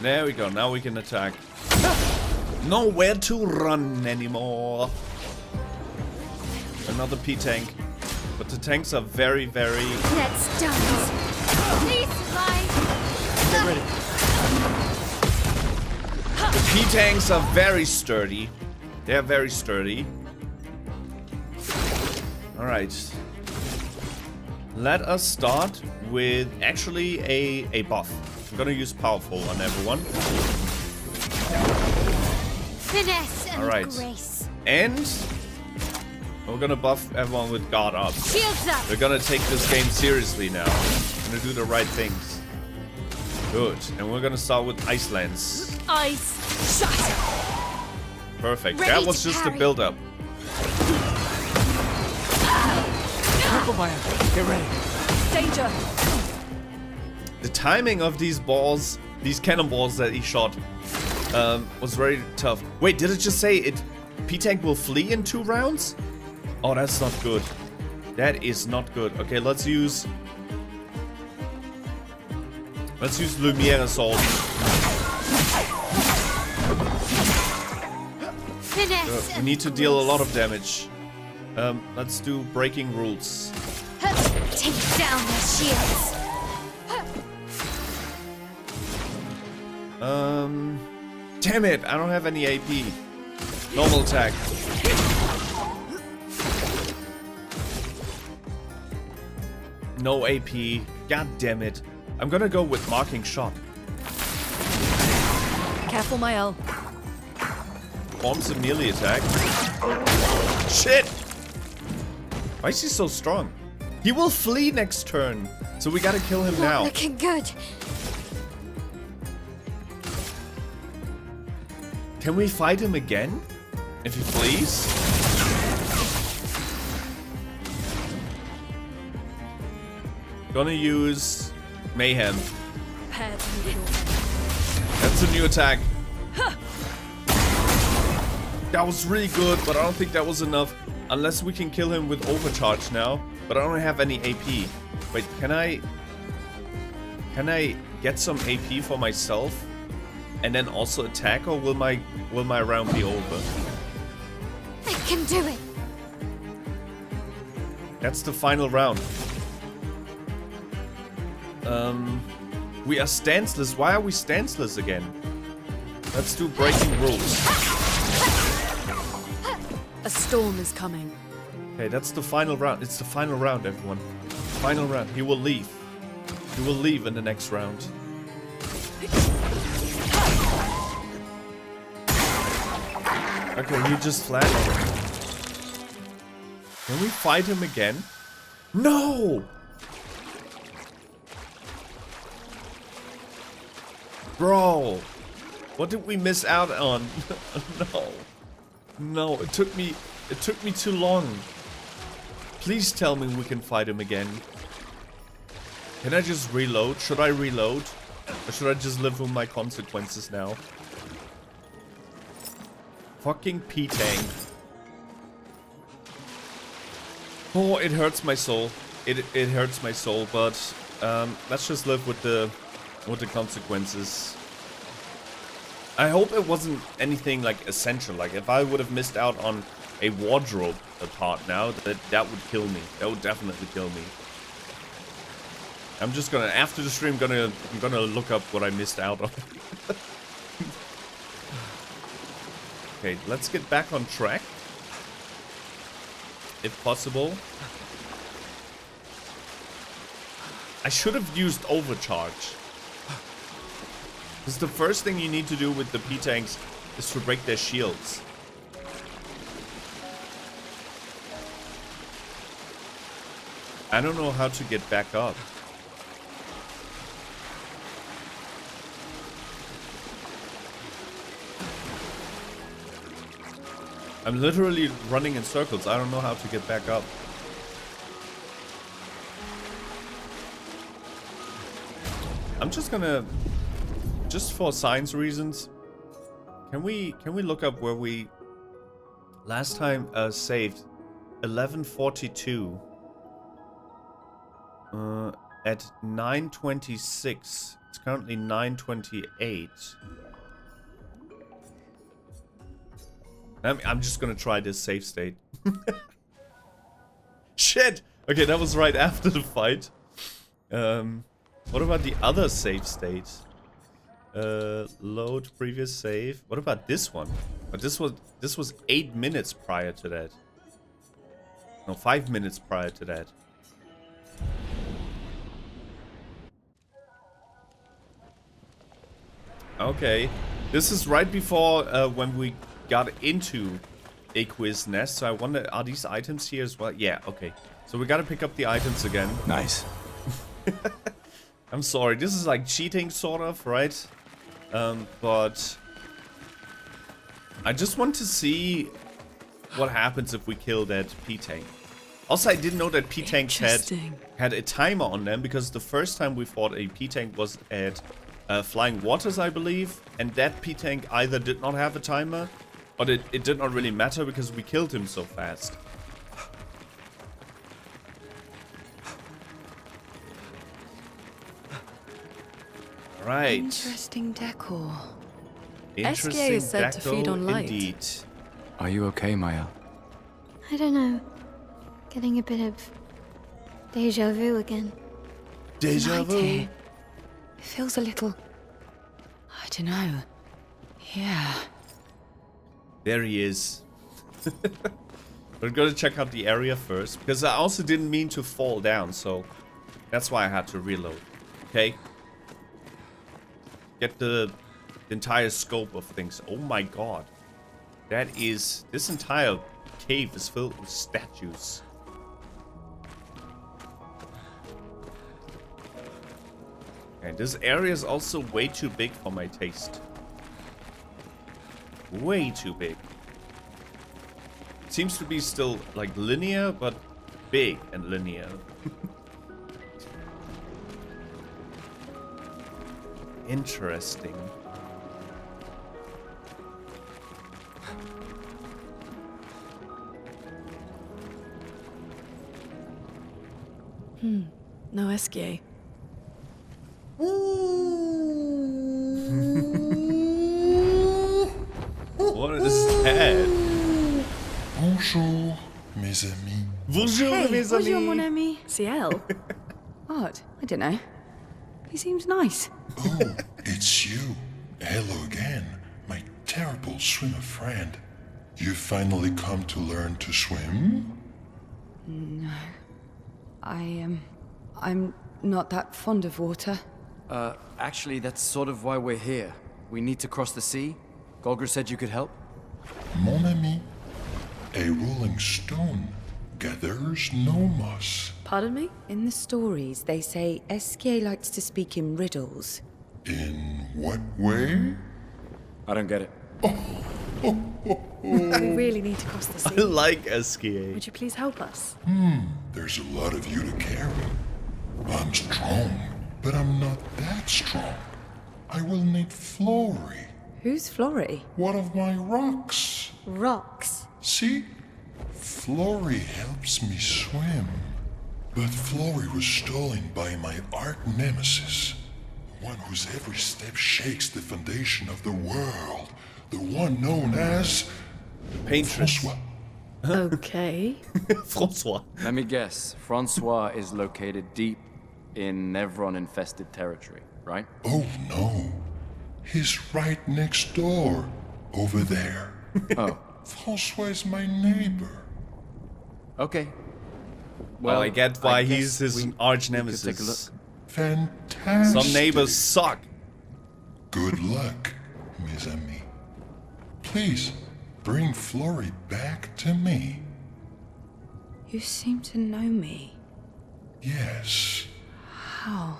There we go. Now we can attack. Nowhere to run anymore. Another Pétank. But the tanks are very, very... Let's dance. Please survive. Get ready. The Pétanks are very sturdy. They're very sturdy. Alright. Let us start with actually a buff. I'm gonna use powerful on everyone. Finesse and grace. And we're gonna buff everyone with guard up. Shields up. We're gonna take this game seriously now. We're gonna do the right things. Good. And we're gonna start with Ice Lance. Ice shut. Perfect. Ready That was to just a parry. build-up. Careful, Maelle. Get ready. Danger. The timing of these balls, these cannonballs that he shot, was very tough. Wait, did it just say it? Pétank will flee in 2 rounds? Oh, that's not good. That is not good. Okay, let's use Lumière assault. Finesse. We need to deal a lot of damage. Let's do breaking rules. Take down their shields. Damn it! I don't have any AP. Normal attack. No AP. God damn it. I'm gonna go with marking shot. Careful, Maelle. Forms a melee attack. Shit! Why is he so strong? He will flee next turn. So we gotta kill him now. Looking good. Can we fight him again? If he flees? Gonna use Mayhem. Prepare to move your That's a new attack. That was really good, but I don't think that was enough. Unless we can kill him with overcharge now. But I don't have any AP. Wait, can I get some AP for myself? And then also attack, or will my round be over? I can do it. That's the final round. We are stanceless. Why are we stanceless again? Let's do breaking rules. A storm is coming. Okay, that's the final round. It's the final round, everyone. Final round. He will leave. He will leave in the next round. Okay, he just flatlined. Can we fight him again? No! Bro! What did we miss out on? No. No, it took me too long. Please tell me we can fight him again. Can I just reload? Should I reload? Or should I just live with my consequences now? Fucking Pétank. Oh, it hurts my soul. It hurts my soul, but let's just live with the consequences. I hope it wasn't anything like essential. Like if I would have missed out on a wardrobe part now, that would kill me. That would definitely kill me. I'm just gonna, after the stream, I'm gonna look up what I missed out on. Okay, let's get back on track. If possible. I should have used overcharge. Because the first thing you need to do with the P-tanks is to break their shields. I don't know how to get back up. I'm literally running in circles. I don't know how to get back up. I'm just gonna, just for science reasons, can we look up where we last time saved 1142 at 926. It's currently 928. I'm just gonna try this save state. Shit! Okay, that was right after the fight. What about the other save state? Load previous save. What about this one? But this was 8 minutes prior to that. No, 5 minutes prior to that. Okay, this is right before when we got into Aqua's nest, so I wonder, are these items here as well? Yeah, okay. So we gotta pick up the items again. Nice. I'm sorry, this is like cheating, sort of, right? But I just want to see what happens if we kill that P-tank. Also, I didn't know that P-tanks had a timer on them, because the first time we fought a P-tank was at Flying Waters, I believe, and that P-tank either did not have a timer, but it did not really matter because we killed him so fast. Right. Interesting decor. Esquie is said to feed on light. Indeed. Are you okay, Maelle? I don't know. Getting a bit of deja vu again. Deja vu. It feels a little, I don't know. Yeah. There he is. We're gonna check out the area first, because I also didn't mean to fall down, so that's why I had to reload. Okay. Get the entire scope of things. Oh my god. That is... This entire cave is filled with statues. And this area is also way too big for my taste. Way too big. Seems to be still like linear, but big and linear. Interesting. No Esquie. What is that? Bonjour, mes amis. Bonjour, Hey, mes bonjour, amis. mon ami. Sciel? What? I don't know. He seems nice. Oh, it's you. Hello again, my terrible swimmer friend. You finally come to learn to swim? No. I'm not that fond of water. Actually, that's sort of why we're here. We need to cross the sea. Golgra said you could help. Mon ami, a rolling stone gathers no moss. Pardon me? In the stories, they say Esquie likes to speak in riddles. In what way? I don't get it. We really need to cross the I sea. like Esquie. Would you please help us? There's a lot of you to carry. I'm strong, but I'm not that strong. I will need Flory, Who's Flory? one of my rocks. Rocks. See? Flory helps me swim. But Flory was stolen by my arch nemesis. One whose every step shakes the foundation of the world. The one known as... Paintress. François. Okay. François. Let me guess. Francois is located deep in Nevron-infested territory, right? Oh no. He's right next door. Over there. Oh. François is my neighbor. Okay. Well, I get why I he's guess his we arch could nemesis. take a look. Fantastic. Some neighbors suck. Good luck, mes amis. Please, bring Florrie back to me. You seem to know me. Yes. How?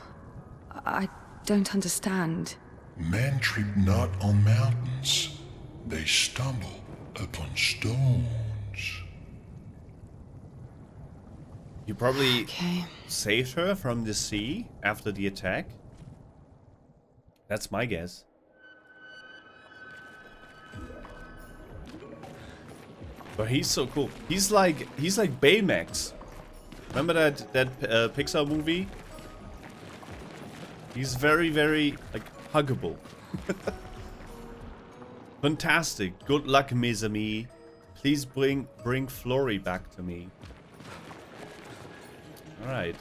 I don't understand. Men trip not on mountains. They stumble upon stones. You probably saved her from the sea after the attack. That's my guess. But he's so cool. He's like Baymax. Remember that Pixar movie? He's very like huggable. Fantastic. Good luck, mes amis. Please bring Florrie back to me. Alright.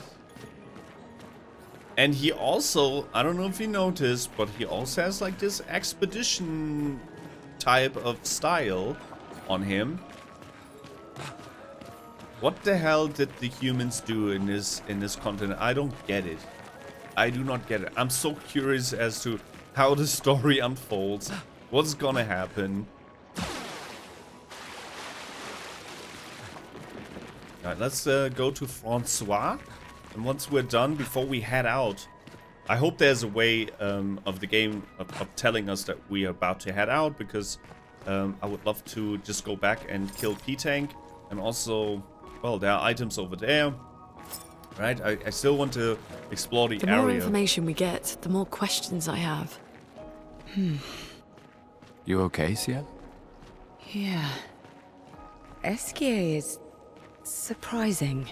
And he also, I don't know if you noticed, but he also has like this expedition type of style on him. What the hell did the humans do in this continent? I don't get it. I do not get it. I'm so curious as to how the story unfolds. What's gonna happen? Alright, let's go to François. And once we're done, before we head out, I hope there's a way of the game of telling us that we are about to head out, because I would love to just go back and kill Pétank. And also, well, there are items over there. Right? I still want to explore the area. The more information we get, the more questions I have. You okay, Sciel? Yeah. Esquie is surprising.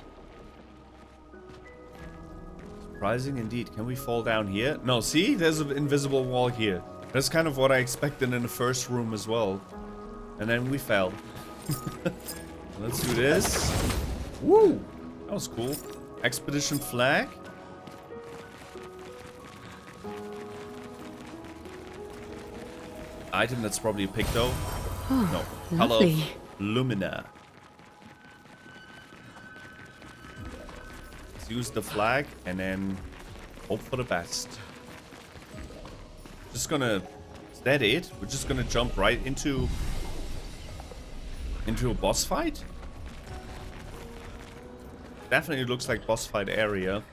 Surprising indeed. Can we fall down here? No, see? There's an invisible wall here. That's kind of what I expected in the first room as well. And then we fell. Let's do this. Woo! That was cool. Expedition flag. Item that's probably a Picto. Oh, no. lovely. Color of Lumière. Let's use the flag and then hope for the best. Just gonna... Is that it? We're just gonna jump right into a boss fight? Definitely looks like boss fight area.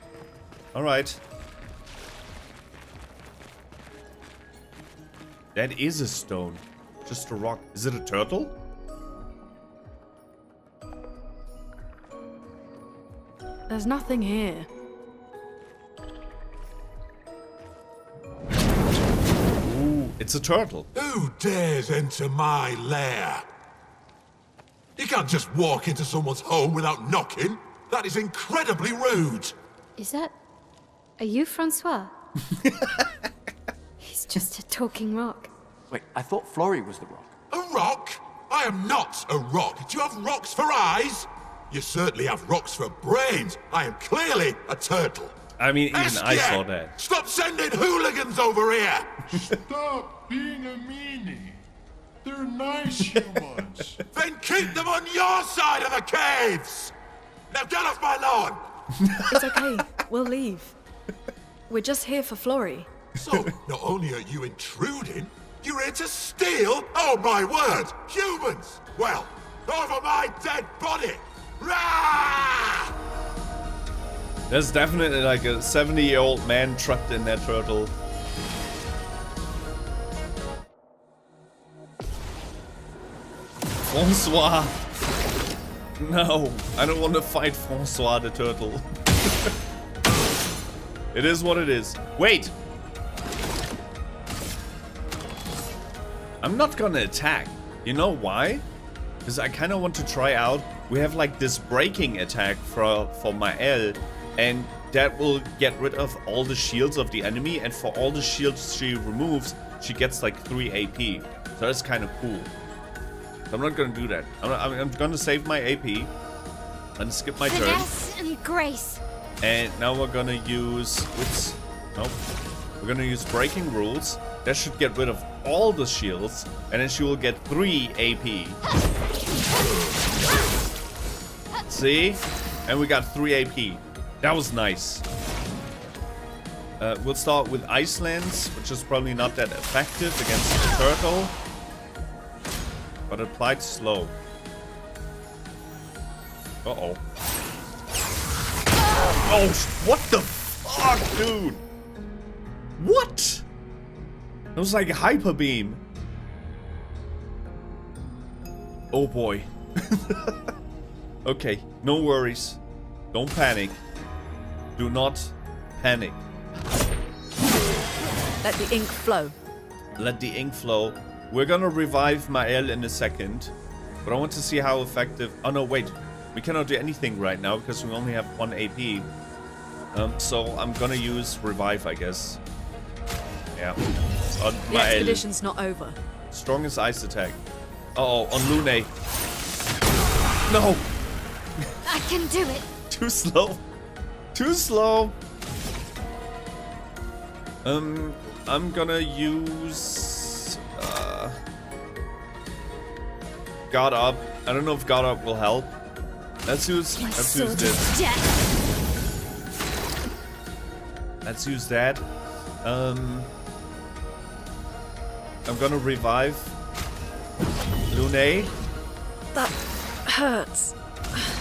Alright. That is a stone. Just a rock. Is it a turtle? There's nothing here. Ooh, it's a turtle. Who dares enter my lair? You can't just walk into someone's home without knocking. That is incredibly rude. Is that... Are you François? He's just a talking rock. Wait, I thought Florrie was the rock. A rock? I am not a rock. Do you have rocks for eyes? You certainly have rocks for brains. I am clearly a turtle. I mean, even Esquie! I saw that. Stop sending hooligans over here! Stop being a meanie. They're nice humans. Then keep them on your side of the caves! Now get off my lawn! It's okay. We'll leave. We're just here for Florrie. So, not only are you intruding, you're here to steal? Oh my word! Humans! Well, over my dead body! Rah! There's definitely like a 70-year-old man trapped in that turtle. François! No, I don't want to fight François the turtle. It is what it is. Wait! I'm not gonna attack. You know why? Because I kind of want to try out. We have like this breaking attack for Maelle, and that will get rid of all the shields of the enemy, and for all the shields she removes, she gets like 3 AP. So that's kind of cool. So I'm not gonna do that. I'm gonna save my AP and skip my turn. Finesse and grace. And now we're gonna use... Nope. We're gonna use breaking rules. That should get rid of all the shields, and then she will get 3 AP. See? And we got 3 AP. That was nice. We'll start with Icelands, which is probably not that effective against the turtle. But applied slow. Uh-oh. Oh, what the fuck, dude? What? It was like a hyper beam. Oh boy. Okay, no worries. Don't panic. Do not panic. Let the ink flow. Let the ink flow. We're gonna revive Maelle in a second. But I want to see how effective... Oh no, wait. We cannot do anything right now because we only have 1 AP. So I'm gonna use revive, I guess. Yeah. On The expedition's not over. Strongest ice attack. Uh-oh, on Lune. No! I can do it. Too slow. Too slow. I'm gonna use... God Up. I don't know if God Up will help. Let's use this. Let's use that. I'm gonna revive Lune. That hurts.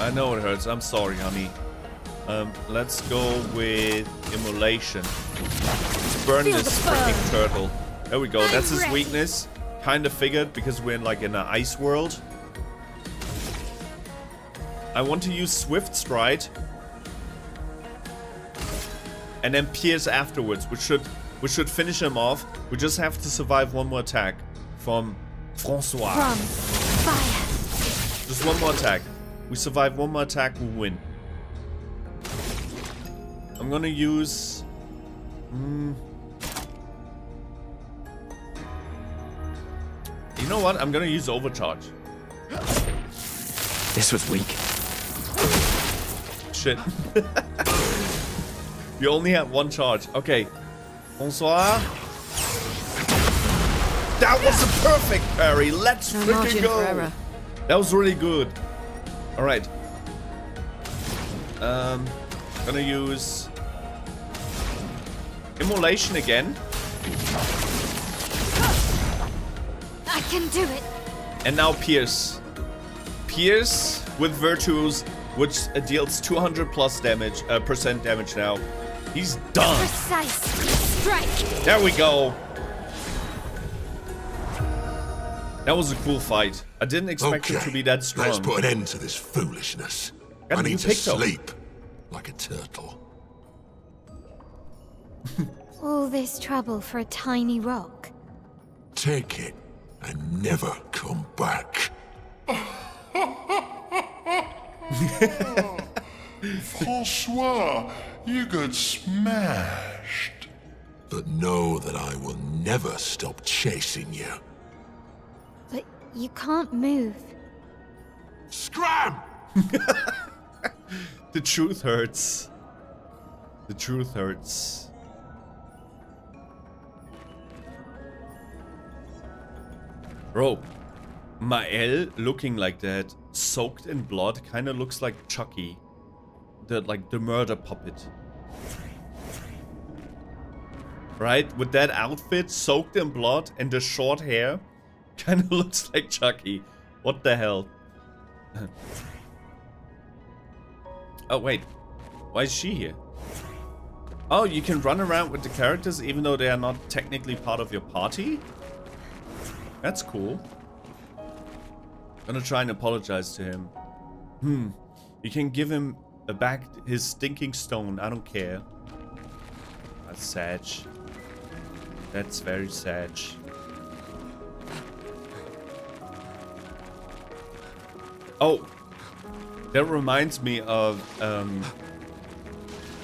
I know it hurts. I'm sorry, honey. Let's go with Immolation. Let's burn this freaking turtle. There we go. That's his weakness. Kind of figured because we're in like in an ice world. I want to use Swift Stride. And then Pierce afterwards, which should finish him off. We just have to survive one more attack from François. From fire. Just one more attack. We survive one more attack, we win. I'm gonna use... You know what? I'm gonna use Overcharge. This was weak. Shit. You only have 1 charge. Okay. Bonsoir. That was a perfect parry. Let's freaking go. That was really good. Alright. Gonna use Immolation again. I can do it. And now Pierce. Pierce with Virtues, which deals 200 plus damage, percent damage now. He's done. Precise strike. There we go. That was a cool fight. I didn't expect him to be that strong. Let's put an end to this foolishness. I need to sleep like a turtle. All this trouble for a tiny rock. Take it and never come back. François, you got smashed. But know that I will never stop chasing you. But you can't move. Scram! The truth hurts. The truth hurts. Bro, Maelle looking like that, soaked in blood, kind of looks like Chucky. The murder puppet. Right? With that outfit, soaked in blood, and the short hair, kind of looks like Chucky. What the hell? Oh, wait. Why is she here? Oh, you can run around with the characters even though they are not technically part of your party? That's cool. Gonna try and apologize to him. You can give him back his stinking stone. I don't care. That's sad. That's very sad. Oh, that reminds me of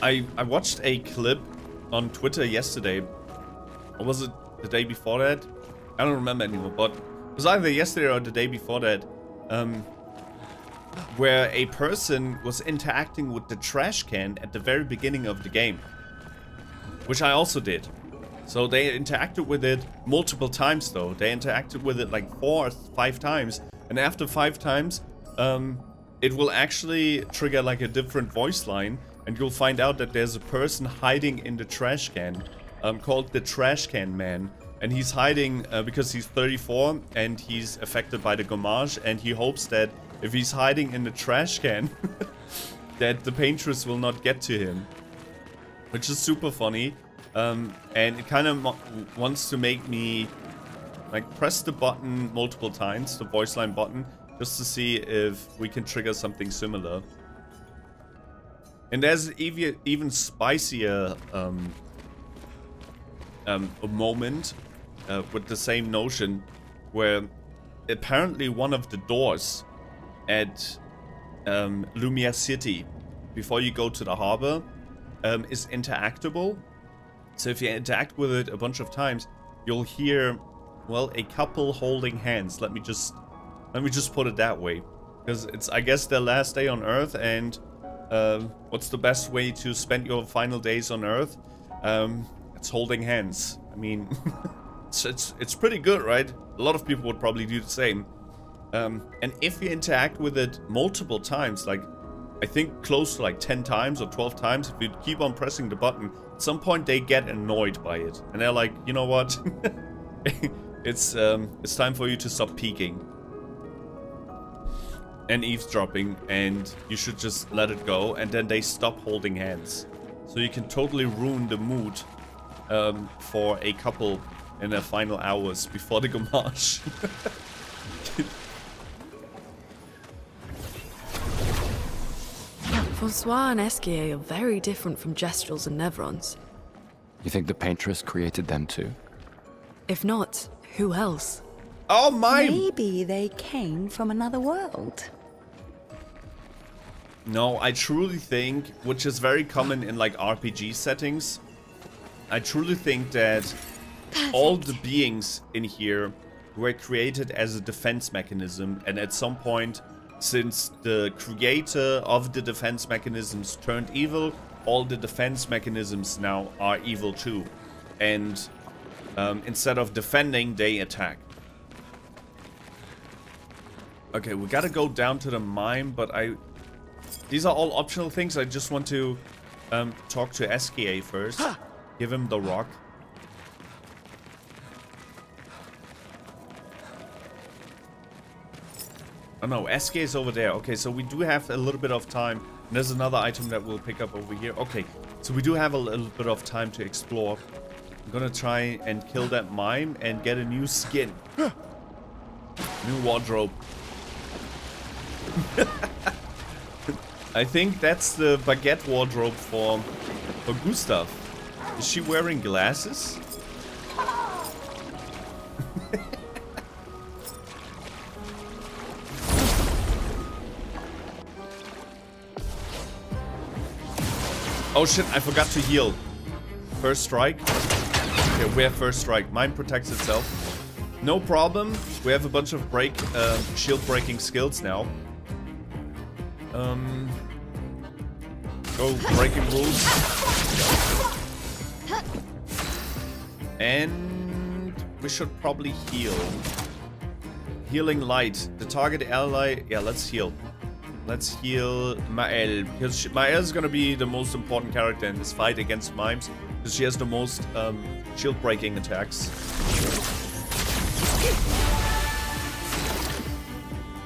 I watched a clip on Twitter yesterday. Or was it the day before that? I don't remember anymore, but it was either yesterday or the day before that, where a person was interacting with the trash can at the very beginning of the game, which I also did. So they interacted with it multiple times though. They interacted with it like 4 or 5 times, and after 5 times, it will actually trigger like a different voice line, and you'll find out that there's a person hiding in the trash can, called the Trash Can Man. And he's hiding because he's 34 and he's affected by the gommage, and he hopes that if he's hiding in the trash can, that the paintress will not get to him. Which is super funny. And it kind of wants to make me like press the button multiple times, the voice line button, just to see if we can trigger something similar. And there's even spicier a moment with the same notion, where apparently one of the doors at Lumière City, before you go to the harbor, is interactable. So if you interact with it a bunch of times, you'll hear, well, a couple holding hands. Let me just put it that way, because it's, I guess, their last day on Earth, and what's the best way to spend your final days on Earth? It's holding hands. I mean, it's pretty good, right? A lot of people would probably do the same. And if you interact with it multiple times, like I think close to like 10 times or 12 times, if you keep on pressing the button, at some point they get annoyed by it, and they're like, you know what? It's time for you to stop peeking and eavesdropping, and you should just let it go, and then they stop holding hands. So you can totally ruin the mood for a couple in their final hours before the gommage. François and Esquie are very different from Gestrals and Nevrons. You think the paintress created them too? If not, who else? Oh my! Maybe they came from another world. No, I truly think, which is very common in like RPG settings, I truly think that all the beings in here were created as a defense mechanism, and at some point, since the creator of the defense mechanisms turned evil, all the defense mechanisms now are evil too. And instead of defending, they attack. Okay, we gotta go down to the mime, but these are all optional things. I just want to talk to Esquie first. Give him the rock. Oh no, Esquie is over there. Okay, so we do have a little bit of time. And there's another item that we'll pick up over here. Okay, so we do have a little bit of time to explore. I'm gonna try and kill that mime and get a new skin. New wardrobe. I think that's the Baguette wardrobe for Gustave. Is she wearing glasses? Oh shit, I forgot to heal. First strike. Okay, we have first strike. Mine protects itself. No problem. We have a bunch of shield breaking skills now. Go breaking rules. And we should probably heal. Healing light. The target ally. Yeah, let's heal. Let's heal Maelle, because Maelle is gonna be the most important character in this fight against mimes, because she has the most shield breaking attacks.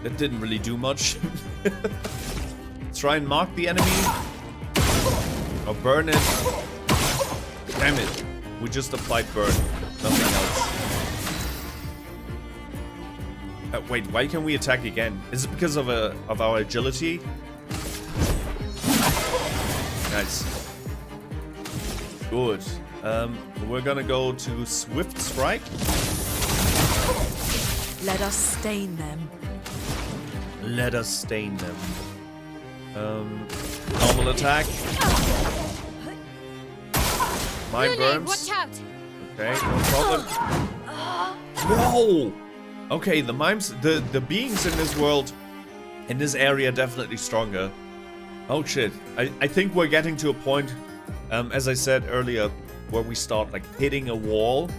That didn't really do much. Let's try and mark the enemy. Or burn it. Damn it. We just applied burn. Nothing else. Wait, why can we attack again? Is it because of our agility? Nice. Good. We're gonna go to Swift Strike. Let us stain them. Let us stain them. Normal attack. Mine burns. Watch out! Okay, no problem. No! Okay, the mimes, the beings in this world, in this area, are definitely stronger. Oh shit. I think we're getting to a point, as I said earlier, where we start like hitting a wall.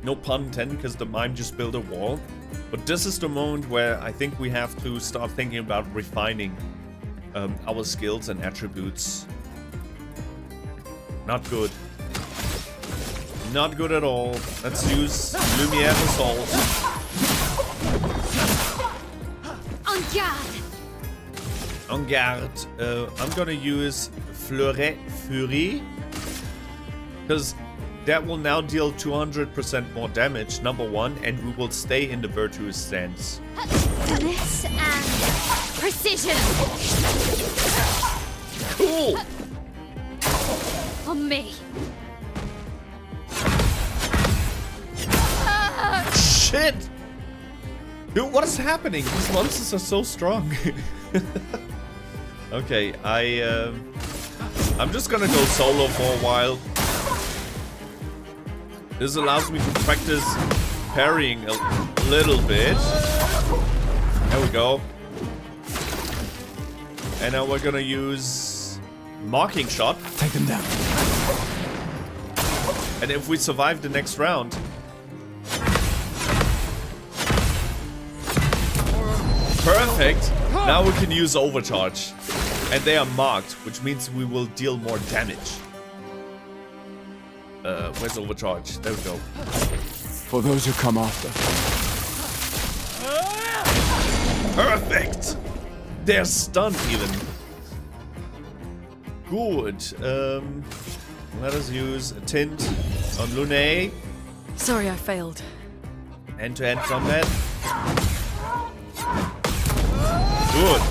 No pun intended, because the mime just built a wall. But this is the moment where I think we have to start thinking about refining our skills and attributes. Not good. Not good at all. Let's use Lumière Assault. En garde! En garde. I'm gonna use Fleuret Furie. Because that will now deal 200% more damage, number one, and we will stay in the virtuous stance. Finesse and precision! Cool! On me! Shit! Dude, what is happening? These monsters are so strong. Okay, I'm just gonna go solo for a while. This allows me to practice parrying a little bit. There we go. And now we're gonna use Marking Shot. Take them down. And if we survive the next round, perfect. Now we can use Overcharge. And they are marked, which means we will deal more damage. Where's Overcharge? There we go. For those who come after. Perfect! They're stunned even. Good. Let us use a tint on Lune. Sorry I failed. Hand-to-hand combat. Good.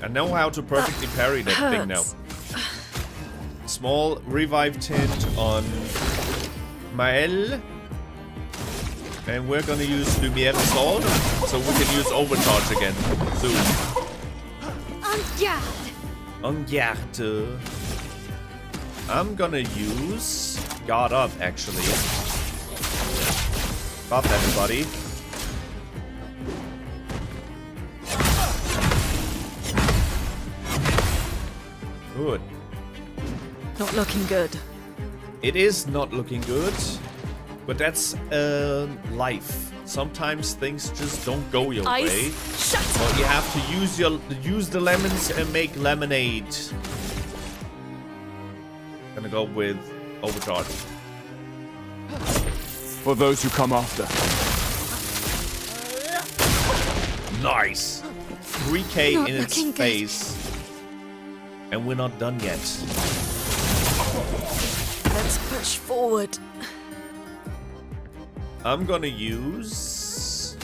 I know how to perfectly parry that thing now. Small revive tint on Maelle. And we're gonna use Lumière Assault, so we can use Overcharge again soon. En garde! En garde. I'm gonna use Guard Up, actually. Buff everybody. Good. Not looking good. It is not looking good, but that's life. Sometimes things just don't go your way. Shut So you have to use the lemons and make lemonade. Gonna go with Overcharge. For those who come after. Nice. 3k Not in its looking good. face. And we're not done yet. Let's push forward. I'm gonna use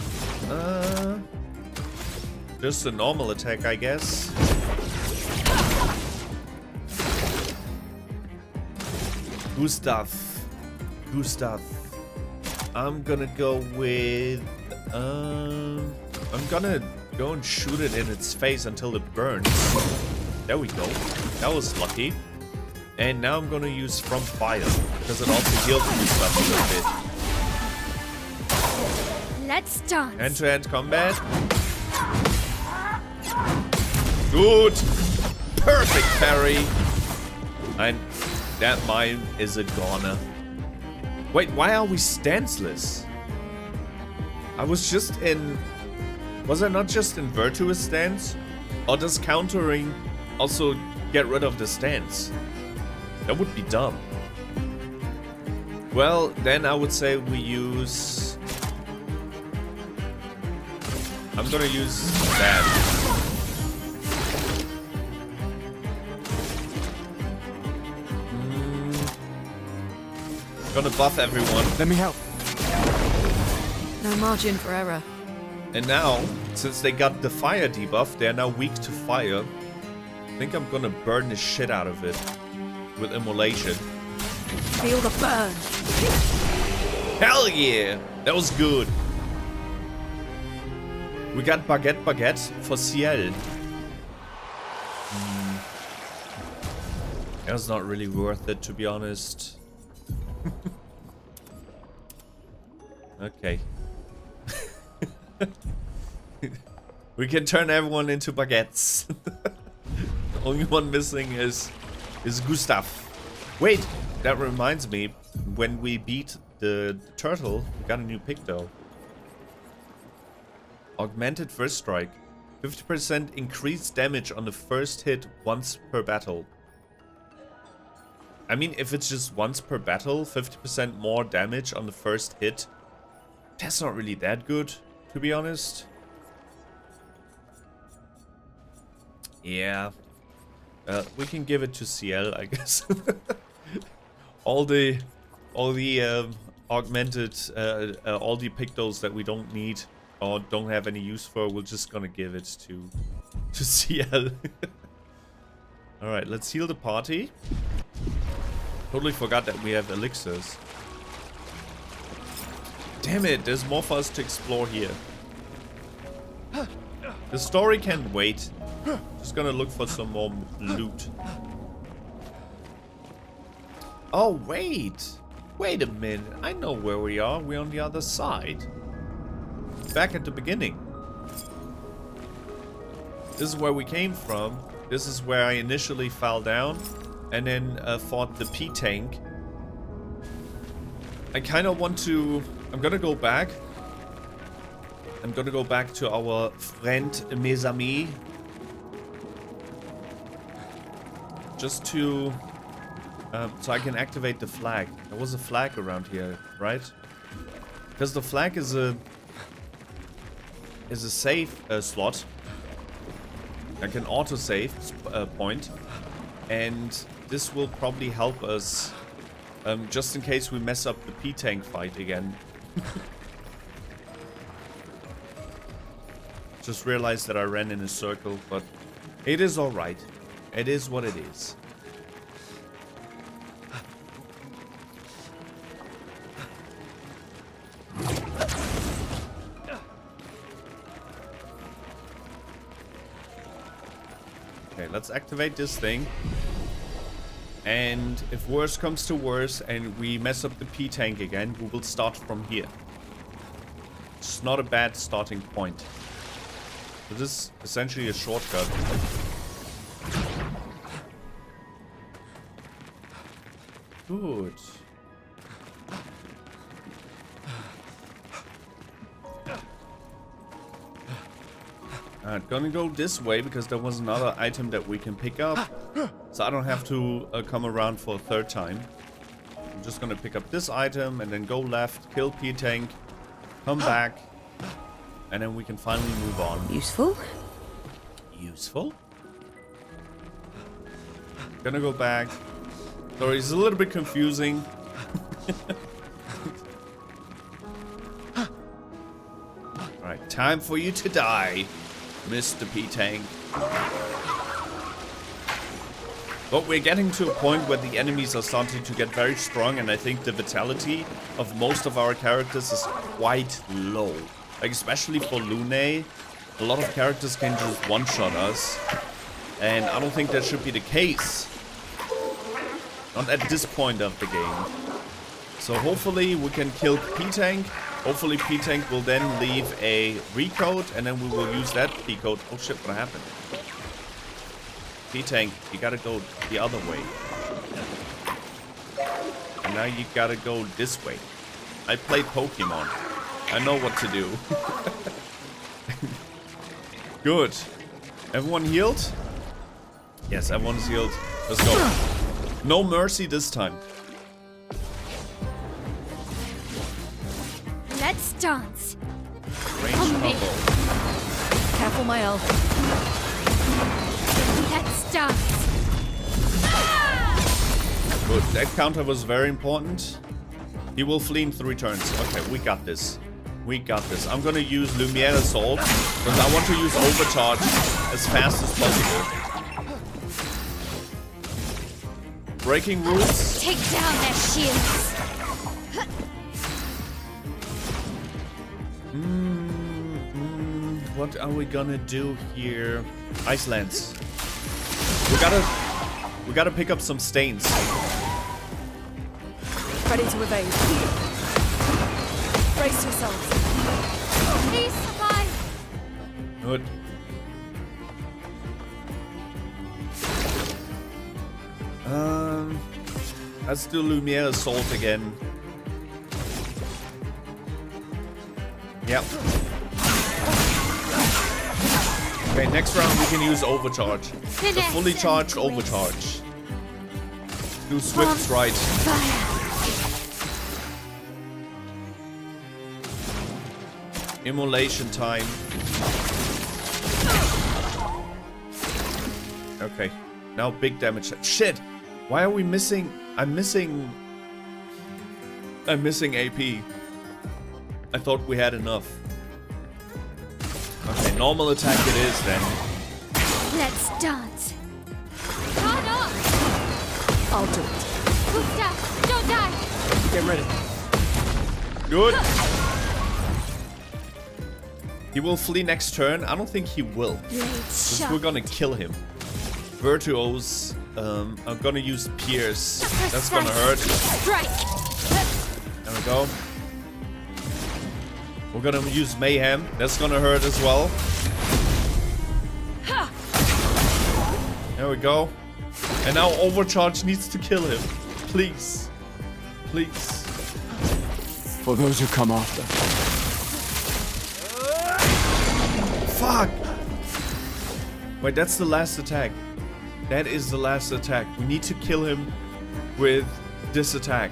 just a normal attack, I guess. Gustave. I'm gonna go with I'm gonna go and shoot it in its face until it burns. There we go. That was lucky. And now I'm gonna use From Fire because it also heals Gustave a little bit. Let's dance! Hand-to-hand combat. Good. Perfect parry. And that mime is a goner. Wait, why are we stanceless? I was just in... Was I not just in virtuous stance? Or does countering also get rid of the stance? That would be dumb. Well, then I would say we use... I'm gonna use that. Gonna buff everyone. Let me help. No margin for error. And now, since they got the fire debuff, they are now weak to fire. I think I'm gonna burn the shit out of it with immolation. Feel the burn. Hell yeah! That was good. We got Baguette for Sciel. That was not really worth it, to be honest. Okay. We can turn everyone into baguettes. The only one missing is Gustave. Wait, that reminds me. When we beat the turtle, we got a new Picto. Augmented first strike. 50% increased damage on the first hit once per battle. I mean, if it's just once per battle, 50% more damage on the first hit, that's not really that good, to be honest. Yeah. We can give it to Sciel, I guess. all the augmented, all the Pictos that we don't need or don't have any use for, we're just gonna give it to Sciel. Alright, let's heal the party. Totally forgot that we have elixirs. Damn it, there's more for us to explore here. The story can wait. Just gonna look for some more loot. Oh, wait. Wait a minute. I know where we are. We're on the other side. Back at the beginning. This is where we came from. This is where I initially fell down. And then fought the Pétank. I kind of want to... I'm gonna go back. I'm gonna go back to our friend, mes amis. Just to... so I can activate the flag. There was a flag around here, right? Because the flag is a save slot. Like an autosave point. And this will probably help us just in case we mess up the Pétank fight again. Just realized that I ran in a circle, but it is alright. It is what it is. Okay, let's activate this thing. And if worse comes to worse and we mess up the Pétank again, we will start from here. It's not a bad starting point. So this is essentially a shortcut. Good. Gonna go this way because there was another item that we can pick up. So I don't have to come around for a third time. I'm just gonna pick up this item and then go left, kill Pétank, come back, and then we can finally move on. Useful? Useful? Gonna go back. Sorry, it's a little bit confusing. Alright, time for you to die, Mr. Pétank. But we're getting to a point where the enemies are starting to get very strong, and I think the vitality of most of our characters is quite low. Like, especially for Lune, a lot of characters can just one-shot us. And I don't think that should be the case. Not at this point of the game. So hopefully we can kill Pétank. Hopefully Pétank will then leave a Recoat, and then we will use that Recoat. Oh shit, what happened? Pétank, you gotta go the other way. And now you gotta go this way. I played Pokemon. I know what to do. Good. Everyone healed? Yes, everyone's healed. Let's go. No mercy this time. Let's dance. Range combo. Careful, Maelle. Let's dance. Good. That counter was very important. He will flee in 3 turns. Okay, we got this. We got this. I'm gonna use Lumière Assault because I want to use Overcharge as fast as possible. Breaking rules. Take down their shields. What are we gonna do here? Ice Lance. We gotta pick up some stains. Ready to evade. Brace yourselves. Please survive. Good. Let's do Lumière Assault again. Yep. Okay, next round we can use Overcharge. The fully charged Overcharge. Do Swift Strike. Immolation time. Okay. Now big damage. Shit! Why are we missing... I'm missing AP. I thought we had enough. Okay, normal attack it is then. Let's dance. Manor! I'll do it. Gustave, don't die! Get ready. Good. He will flee next turn. I don't think he will. Because we're gonna kill him. Virtuos. I'm gonna use Pierce. That's gonna hurt. Strike. There we go. We're gonna use Mayhem. That's gonna hurt as well. There we go. And now Overcharge needs to kill him. Please. Please. For those who come after. Fuck! Wait, that's the last attack. That is the last attack. We need to kill him with this attack.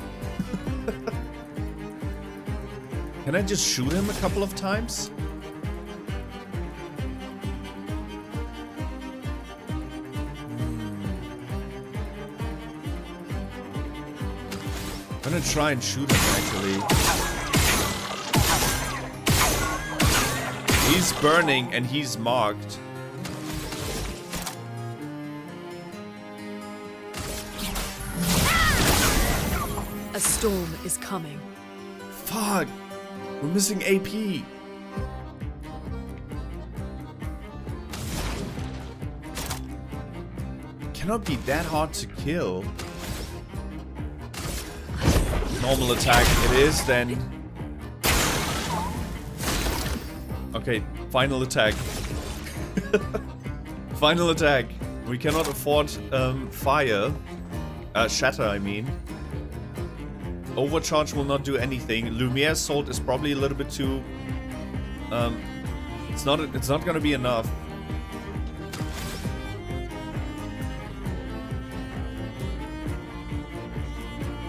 Can I just shoot him a couple of times? I'm gonna try and shoot him actually. He's burning and he's marked. A storm is coming. Fuck! We're missing AP. Cannot be that hard to kill. Normal attack it is then. Okay, final attack. Final attack. We cannot afford fire. Shatter, I mean. Overcharge will not do anything. Lumière Salt is probably a little bit too... it's not gonna be enough.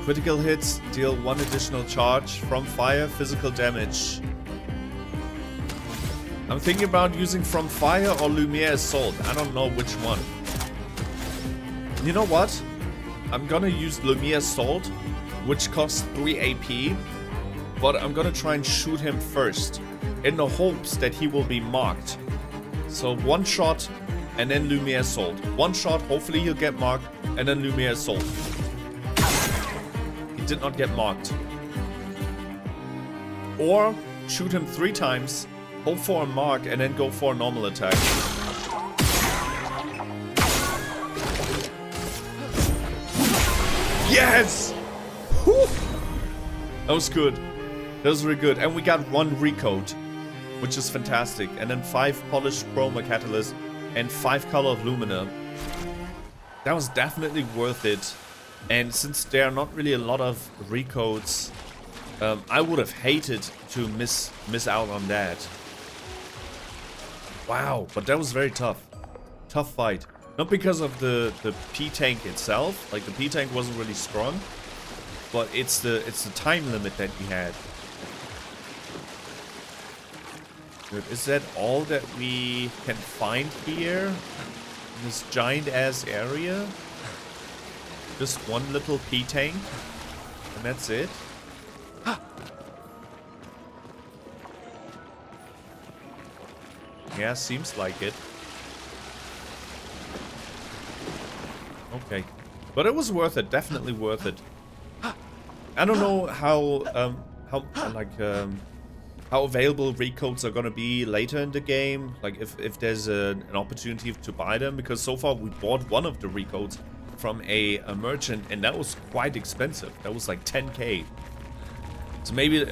Critical hits deal 1 additional charge from fire, physical damage. I'm thinking about using from fire or Lumière Salt. I don't know which one. You know what? I'm gonna use Lumière Salt, which costs 3 AP, but I'm gonna try and shoot him first, in the hopes that he will be marked. So 1 shot, and then Lumière Salt. 1 shot, hopefully he'll get marked, and then Lumière Salt. He did not get marked. Or shoot him 3 times, hope for a mark, and then go for a normal attack. Yes! Whew. That was good. That was really good. And we got 1 Recoat, which is fantastic. And then 5 polished Chroma Catalyst and 5 color of Lumina. That was definitely worth it. And since there are not really a lot of Recoats, I would have hated to miss out on that. Wow, but that was very tough. Tough fight. Not because of the Pétank itself, like the Pétank wasn't really strong, but it's the time limit that we had. Good. Is that all that we can find here in this giant ass area? Just 1 little Pétank, and that's it. Yeah, seems like it. Okay, but it was worth it. Definitely worth it. I don't know how available recoats are gonna be later in the game. Like if there's an opportunity to buy them, because so far we bought 1 of the recoats from a merchant, and that was quite expensive. That was like 10k. So maybe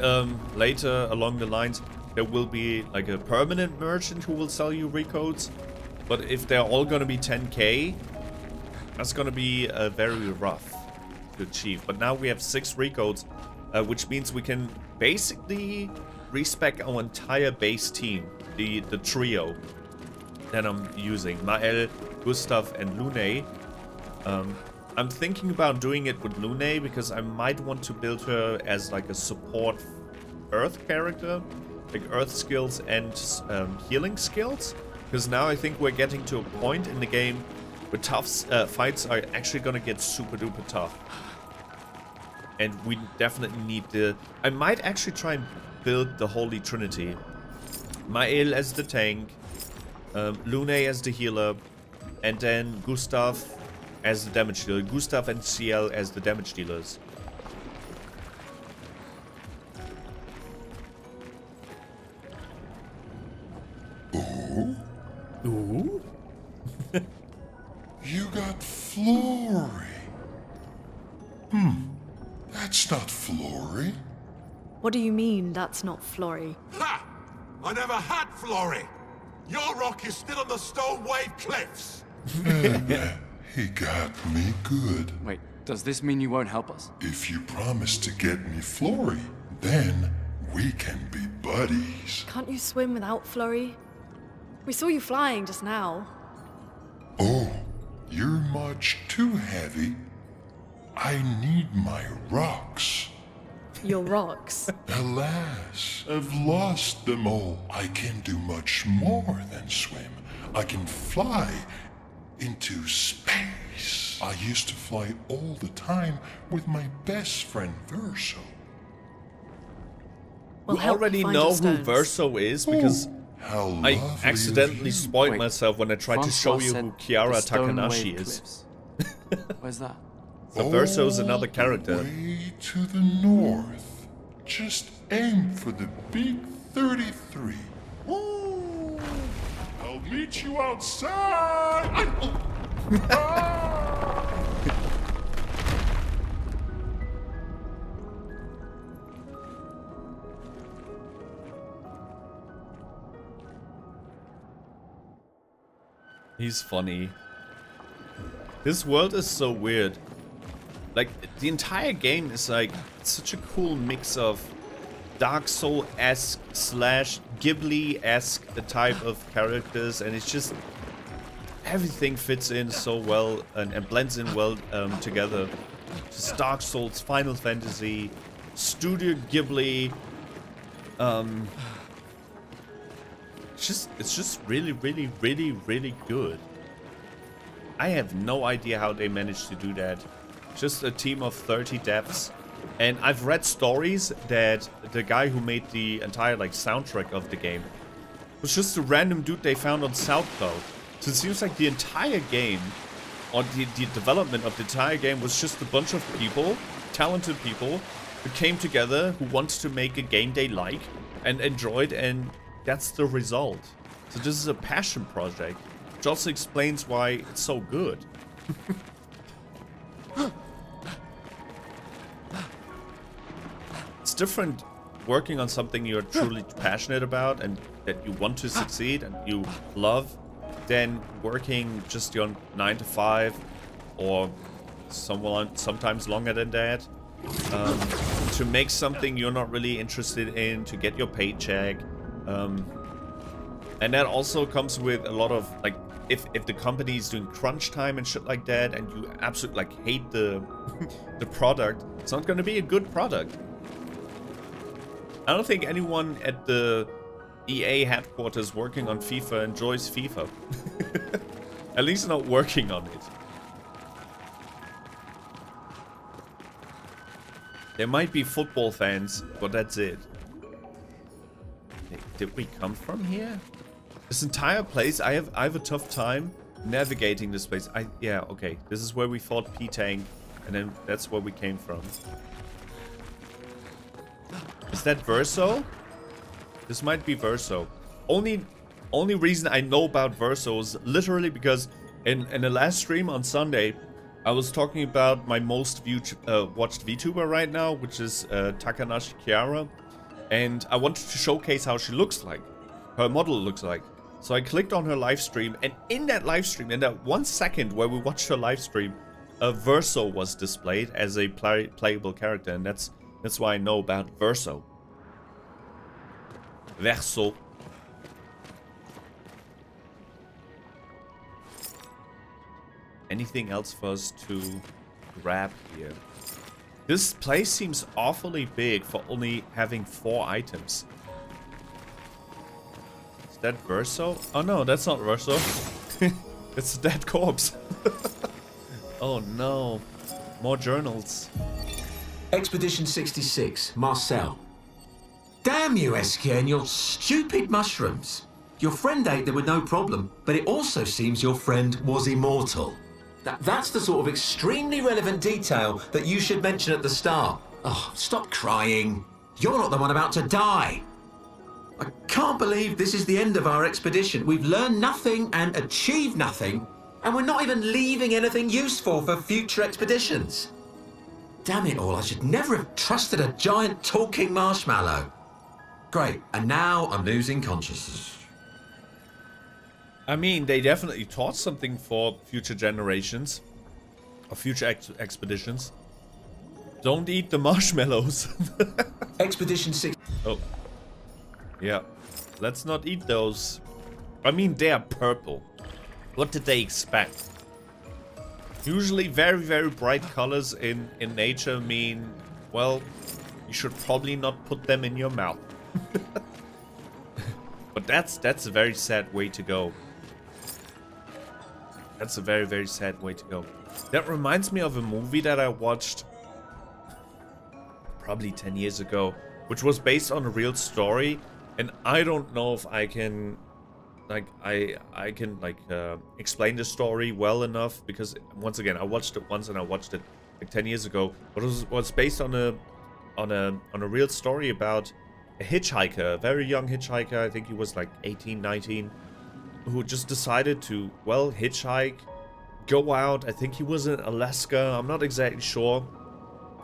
later along the lines there will be like a permanent merchant who will sell you recoats. But if they're all gonna be 10k, that's gonna be very rough to achieve. But now we have 6 recoats, which means we can basically respec our entire base team, the trio that I'm using, Maelle, Gustave, and Lune. I'm thinking about doing it with Lune because I might want to build her as like a support Earth character, like Earth skills and healing skills. Because now I think we're getting to a point in the game where tough fights are actually gonna get super duper tough. And we definitely need the... I might actually try and build the Holy Trinity. Maelle as the tank, Lune as the healer, and then Gustave as the damage dealer. Gustave and Sciel as the damage dealers. Ooh? Ooh? You got Flory. That's not Flory. What do you mean, that's not Flory? Ha! I never had Flory! Your rock is still on the Stone Wave Cliffs! He got me good. Wait, does this mean you won't help us? If you promise to get me Flory, then we can be buddies. Can't you swim without Flory? We saw you flying just now. Oh, you're much too heavy. I need my rocks. Your rocks? Alas, I've lost them all. I can do much more than swim. I can fly into space. I used to fly all the time with my best friend Verso. We already know who Verso is because How I lovely accidentally of you. spoiled myself when I tried to show you who Kiara Takanashi is. Where's that? So Verso's another character. Way to the north. Just aim for the big 33. Ooh. I'll meet you outside. He's funny. This world is so weird. Like, the entire game is like such a cool mix of Dark Soul-esque slash Ghibli-esque type of characters, and it's just everything fits in so well and blends in well together. Just Dark Souls, Final Fantasy, Studio Ghibli. It's just really, really, really, really good. I have no idea how they managed to do that. Just a team of 30 devs. And I've read stories that the guy who made the entire like soundtrack of the game was just a random dude they found on SoundCloud. So it seems like the entire game, or the development of the entire game, was just a bunch of people, talented people, who came together, who wanted to make a game they like and enjoyed, and that's the result. So this is a passion project, which also explains why it's so good. It's different working on something you're truly passionate about and that you want to succeed and you love, than working just your 9 to 5 or sometimes longer than that, to make something you're not really interested in, to get your paycheck. And that also comes with a lot of, like, if the company is doing crunch time and shit like that, and you absolutely like hate the the product, it's not going to be a good product. I don't think anyone at the EA headquarters working on FIFA enjoys FIFA. At least not working on it. There might be football fans, but that's it. Did we come from here? This entire place, I have a tough time navigating this place. Yeah, okay. This is where we fought Pétank, and then that's where we came from. Is that Verso? This might be Verso. Only reason I know about Verso is literally because in the last stream on Sunday, I was talking about my most watched VTuber right now, which is Takanashi Kiara, and I wanted to showcase how she looks like, her model looks like. So I clicked on her live stream, and in that live stream, in that 1 second where we watched her live stream, Verso was displayed as a playable character, and that's why I know about Verso. Verso. Anything else for us to grab here? This place seems awfully big for only having 4 items. Is that Verso? Oh no, that's not Verso. It's a dead corpse. Oh no. More journals. Expedition 66, Marcel. Damn you, Esquie, and your stupid mushrooms. Your friend ate them with no problem, but it also seems your friend was immortal. That's the sort of extremely relevant detail that you should mention at the start. Oh, stop crying. You're not the one about to die. I can't believe this is the end of our expedition. We've learned nothing and achieved nothing, and we're not even leaving anything useful for future expeditions. Damn it all, I should never have trusted a giant talking marshmallow. Great, and now I'm losing consciousness. I mean, they definitely taught something for future generations. Or future expeditions. Don't eat the marshmallows. Expedition 6. Oh. Yeah. Let's not eat those. I mean, they are purple. What did they expect? Usually very, very bright colors in nature mean, well, you should probably not put them in your mouth. But that's a very sad way to go. That's a very, very sad way to go. That reminds me of a movie that I watched probably 10 years ago, which was based on a real story, and I don't know if I can explain the story well enough, because once again I watched it once and I watched it like 10 years ago, but it was based on a real story about a hitchhiker, a very young hitchhiker. I think he was like 18, 19, who just decided to, well, hitchhike, go out. I think he was in Alaska, I'm not exactly sure,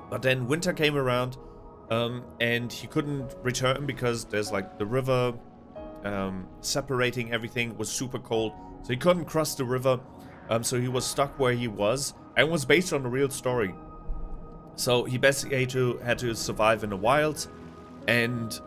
but then winter came around, and he couldn't return because there's like the river separating everything was super cold, so he couldn't cross the river, so he was stuck where he was, and was based on a real story. So he basically had to survive in the wilds, and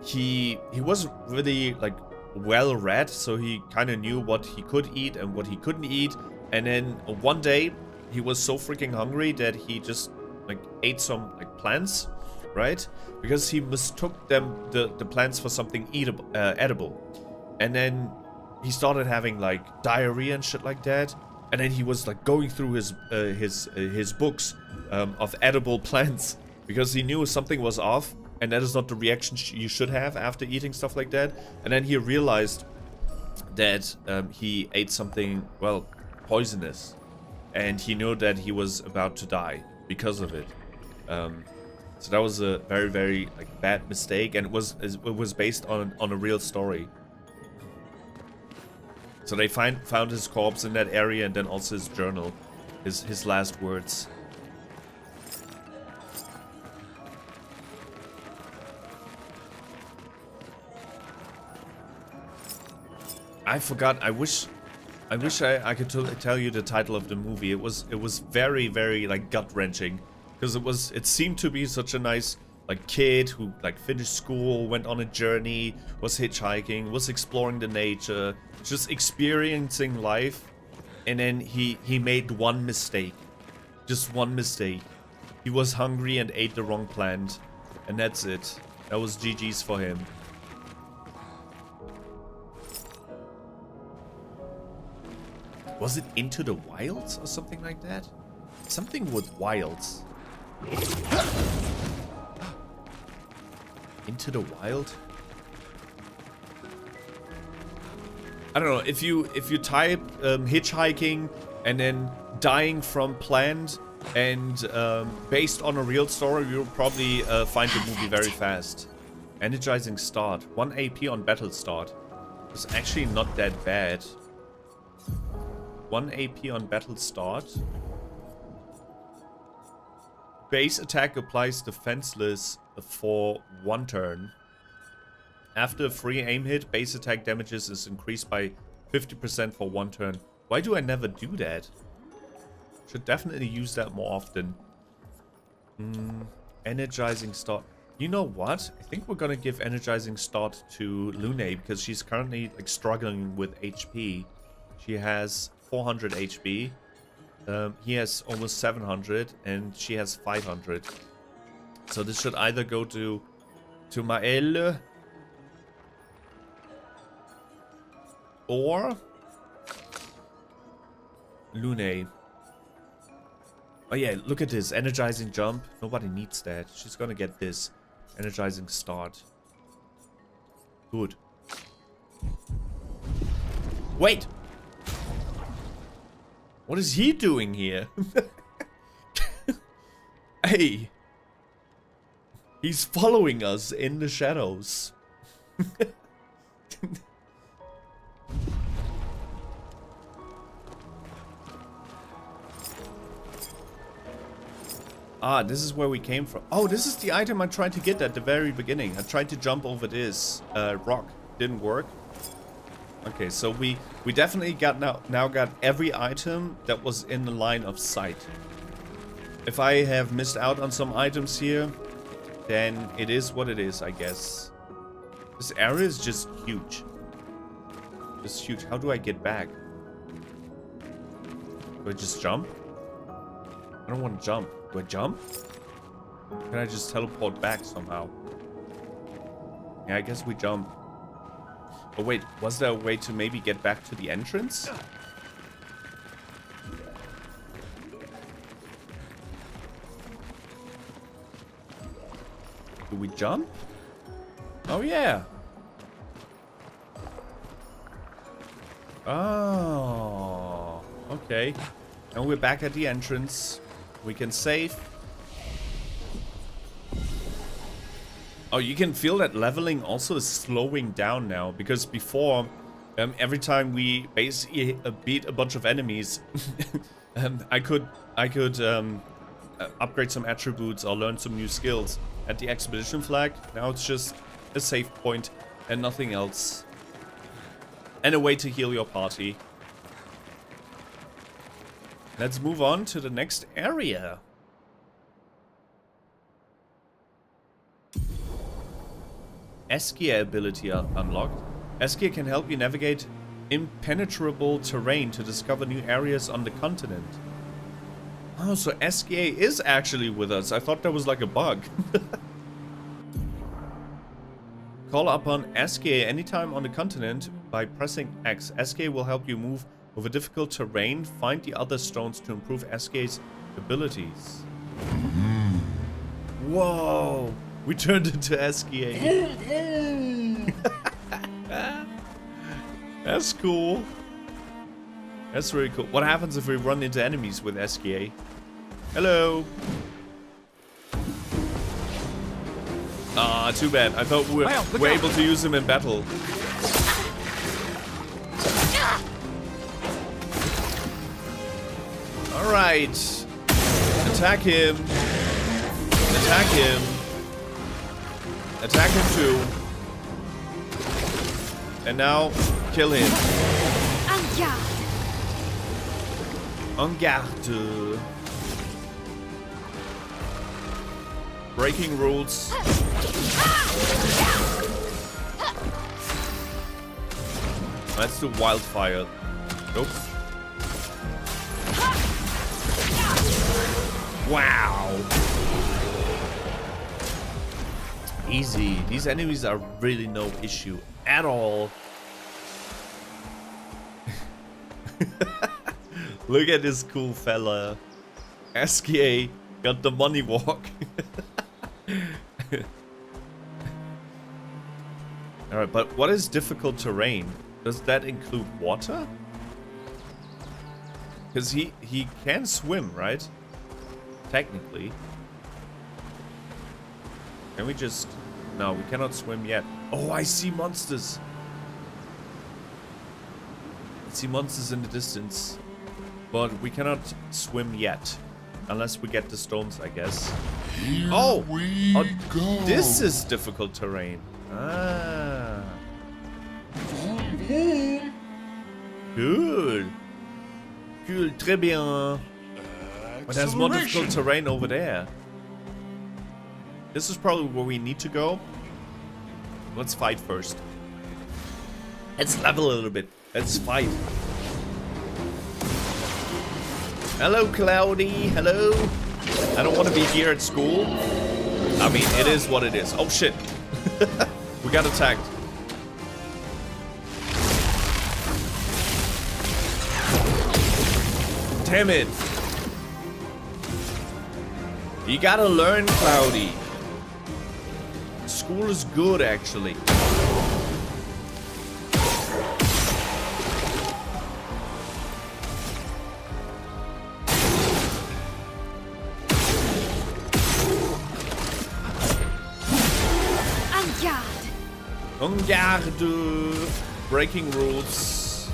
he was really like well read, so he kind of knew what he could eat and what he couldn't eat. And then one day he was so freaking hungry that he just like ate some like plants, right? Because he mistook the plants for something edible. And then he started having like diarrhea and shit like that. And then he was like going through his books of edible plants, because he knew something was off, and that is not the reaction you should have after eating stuff like that. And then he realized that he ate something, well, poisonous, and he knew that he was about to die because of it. So that was a very, very like bad mistake, and it was based on a real story. So they found his corpse in that area, and then also his journal, his last words. I forgot. I wish I could tell you the title of the movie. It was very, very like gut-wrenching, because it seemed to be such a nice like kid who like finished school, went on a journey, was hitchhiking, was exploring the nature, just experiencing life, and then he made one mistake. Just one mistake. He was hungry and ate the wrong plant, and that's it. That was GG's for him. Was it Into the Wilds or something like that? Something with wilds. Into the Wild? I don't know, if you type hitchhiking and then dying from plant and based on a real story, you'll probably find the movie very fast. Energizing start. 1 AP on battle start. It's actually not that bad. 1 AP on battle start. Base attack applies defenseless for 1 turn. After a free aim hit, base attack damages is increased by 50% for 1 turn. Why do I never do that? Should definitely use that more often. Energizing start. You know what? I think we're gonna give energizing start to Lune, because she's currently like struggling with HP. She has 400 HP. He has almost 700 and she has 500. So this should either go to Maelle or Lune. Oh yeah, look at this. Energizing jump. Nobody needs that. She's gonna get this. Energizing start. Good. Wait! What is he doing here? Hey! He's following us in the shadows. Ah, this is where we came from. Oh, this is the item I tried to get at the very beginning. I tried to jump over this rock. Didn't work. Okay, so we definitely got now got every item that was in the line of sight. If I have missed out on some items here, then it is what it is, I guess. This area is just huge. Just huge. How do I get back? Do I just jump? I don't want to jump. Do I jump? Can I just teleport back somehow? Yeah, I guess we jump. Oh wait, was there a way to maybe get back to the entrance? Do we jump? Oh yeah. Oh, okay. And we're back at the entrance. We can save. Oh, you can feel that leveling also is slowing down now, because before, every time we basically beat a bunch of enemies, I could upgrade some attributes or learn some new skills at the expedition flag. Now it's just a save point and nothing else, and a way to heal your party. Let's move on to the next area. Esquie ability unlocked. Esquie can help you navigate impenetrable terrain to discover new areas on the continent. Oh, so Esquie is actually with us. I thought that was like a bug. Call upon Esquie anytime on the continent by pressing X. Esquie will help you move over difficult terrain. Find the other stones to improve Esquie's abilities. Whoa! We turned into Esquie. That's cool. That's really cool. What happens if we run into enemies with Esquie? Hello. Ah, too bad. I thought we were able to use him in battle. Alright. Attack him. Attack him. Attack him too. And now, kill him. En garde. Breaking rules. Let's do wildfire. Nope. Wow. Easy. These enemies are really no issue at all. Look at this cool fella. Esquie got the money walk. Alright, but what is difficult terrain? Does that include water? Because he can swim, right? Technically. Can we just... No, we cannot swim yet. Oh, I see monsters. I see monsters in the distance. But we cannot swim yet. Unless we get the stones, I guess. Here oh! We go. This is difficult terrain. Ah. Cool. Cool, très bien. But there's more difficult terrain over there. This is probably where we need to go. Let's fight first. Let's level a little bit. Let's fight. Hello, Cloudy. Hello. I don't want to be here at school. I mean, it is what it is. Oh, shit. We got attacked. Damn it. You gotta learn, Cloudy. School is good, actually. En garde. Breaking rules.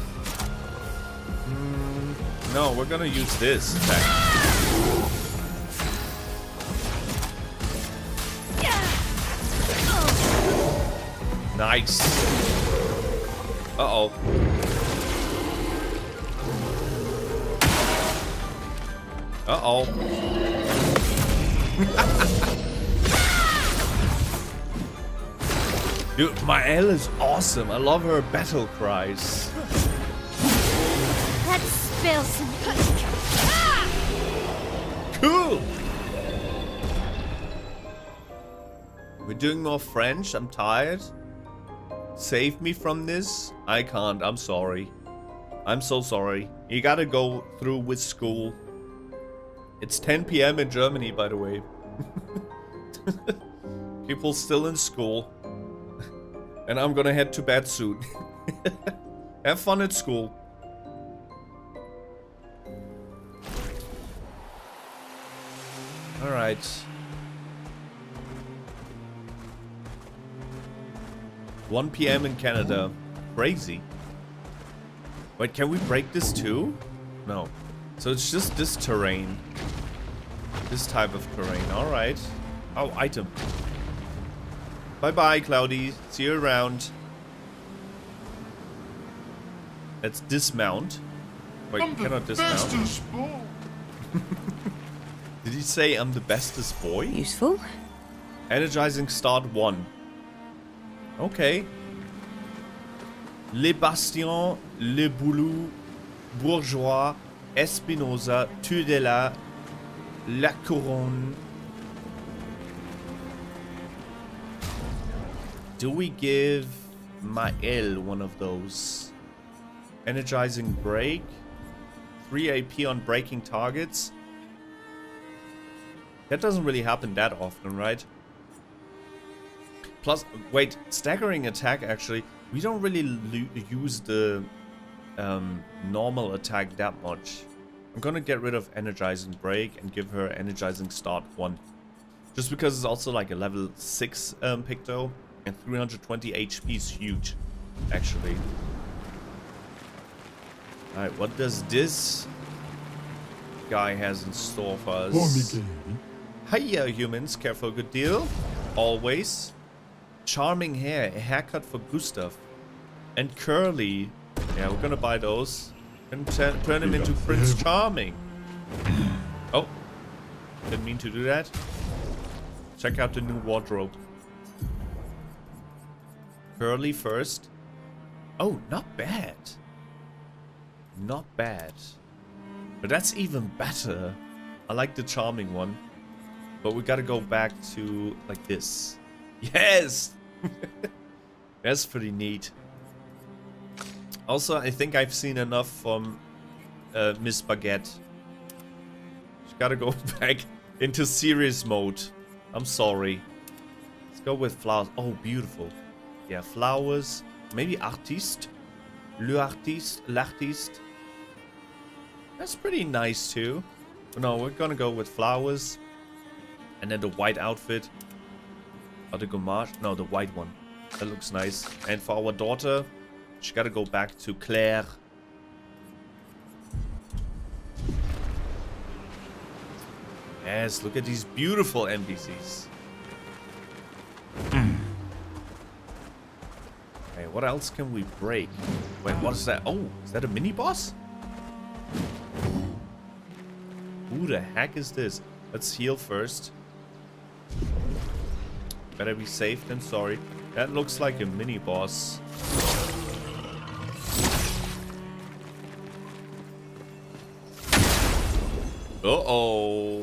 No, we're gonna use this attack. Nice. Uh-oh. Uh-oh. Dude, Maelle is awesome. I love her battle cries. Let's spill some Cool. We're doing more French. I'm tired. Save me from this. I can't. I'm sorry. I'm so sorry. You gotta go through with school. It's 10 p.m. in Germany, by the way. People still in school. And I'm gonna head to bed soon. Have fun at school. Alright. 1 p.m. in Canada. Crazy. Wait, can we break this too? No. So it's just this terrain. This type of terrain. Alright. Oh, item. Bye-bye, Cloudy. See you around. Let's dismount. Wait, you cannot dismount. Did he say I'm the bestest boy? Useful. Energizing start 1. Okay. Les Bastions, Le Boulou, Bourgeois, Espinosa, Tudela, La Couronne. Do we give Maelle one of those? Energizing break. 3 AP on breaking targets. That doesn't really happen that often, right? Plus, wait, staggering attack actually. We don't really use the normal attack that much. I'm gonna get rid of energizing break and give her energizing start 1. Just because it's also like a level 6 Picto. And 320 HP is huge, actually. Alright, what does this guy has in store for us? Hiya, humans. Care for a good deal? Always. Charming hair. A haircut for Gustave. And curly. Yeah, we're gonna buy those. And turn him into Prince Charming. Oh. Didn't mean to do that. Check out the new wardrobe. Curly first. Oh, not bad. Not bad. But that's even better. I like the charming one. But we gotta go back to like this. Yes! That's pretty neat. Also, I think I've seen enough from Miss Baguette. She gotta go back into serious mode. I'm sorry. Let's go with flowers. Oh, beautiful. Yeah, flowers. Maybe artiste. L'artiste. That's pretty nice too. No, we're gonna go with flowers. And then the white outfit. Or the gommage. No, the white one. That looks nice. And for our daughter, she gotta go back to Claire. Yes, look at these beautiful NPCs. Okay, what else can we break? Wait, what is that? Oh, is that a mini boss? Who the heck is this? Let's heal first. Better be safe than sorry. That looks like a mini boss. Uh-oh.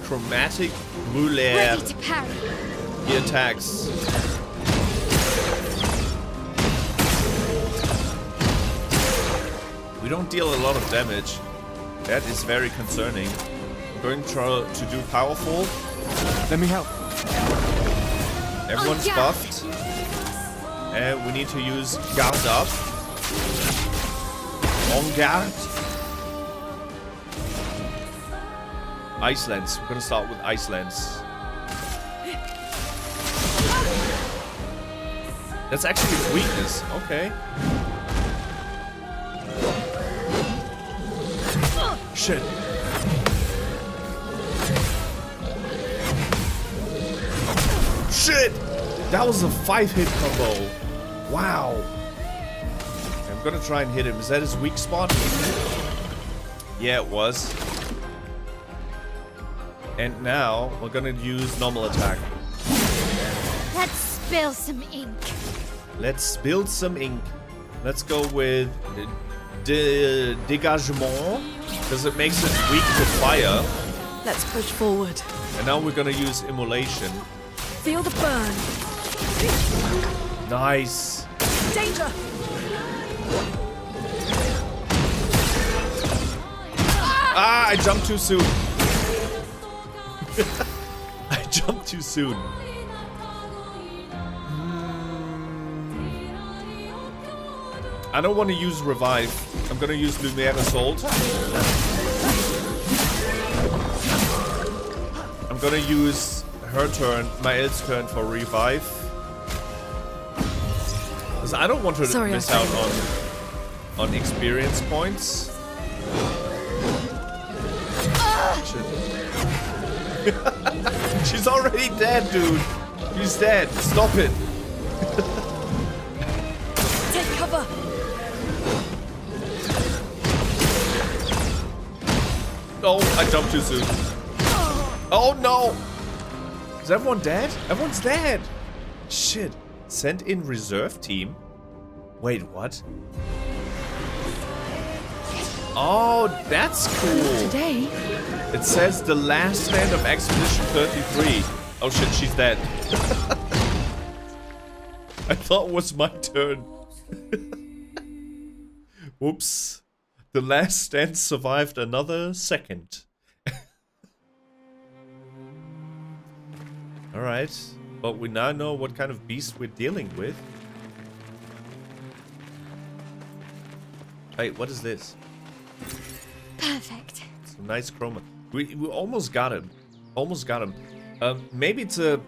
Chromatic Bruler. Ready to parry. He attacks. We don't deal a lot of damage. That is very concerning. I'm going to try to do powerful. Let me help. Everyone's buffed. And we need to use guard up. On guard. Ice Lens. We're gonna start with Ice Lens. That's actually his weakness. Okay. Shit. Shit! That was a 5-hit combo. Wow. I'm gonna try and hit him. Is that his weak spot? Yeah, it was. And now we're gonna use normal attack. Let's spill some ink. Let's spill some ink. Let's go with dégagement because it makes it weak to fire. Let's push forward. And now we're gonna use immolation. Feel the burn. Nice. Danger. Ah, I jumped too soon. I jumped too soon. I don't want to use revive. I'm gonna use Lumière Assault. I'm gonna use her turn, Maelle's turn for revive. Because I don't want her to miss out on experience points. She's already dead, dude. She's dead. Stop it. Take cover. Oh, I jumped too soon. Oh no. Is everyone dead? Everyone's dead. Shit. Send in reserve team. Wait, what? Oh, that's cool. Today. It says the last stand of Expedition 33. Oh shit, she's dead. I thought it was my turn. Whoops. The last stand survived another second. Alright. But we now know what kind of beast we're dealing with. Wait, what is this? Perfect. It's a nice chroma. We almost got him. Almost got him. Maybe it's a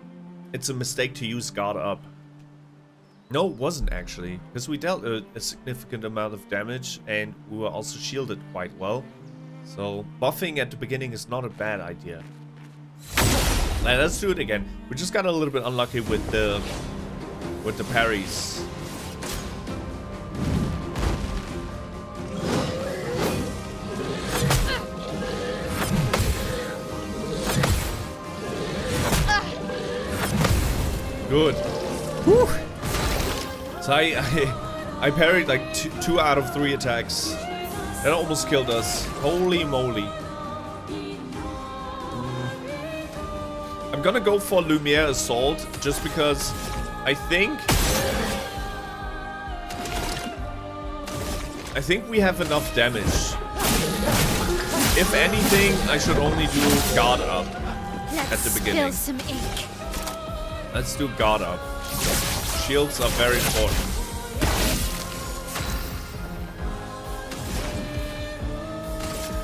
mistake to use guard up. No, it wasn't actually, because we dealt a significant amount of damage and we were also shielded quite well. So buffing at the beginning is not a bad idea. Now, let's do it again. We just got a little bit unlucky with the parries. Good. Whew. So I parried like two out of 3 attacks. That almost killed us. Holy moly. I'm gonna go for Lumière Assault just because I think we have enough damage. If anything, I should only do guard up at the beginning. Spill some ink. Let's do guard up. Shields are very important.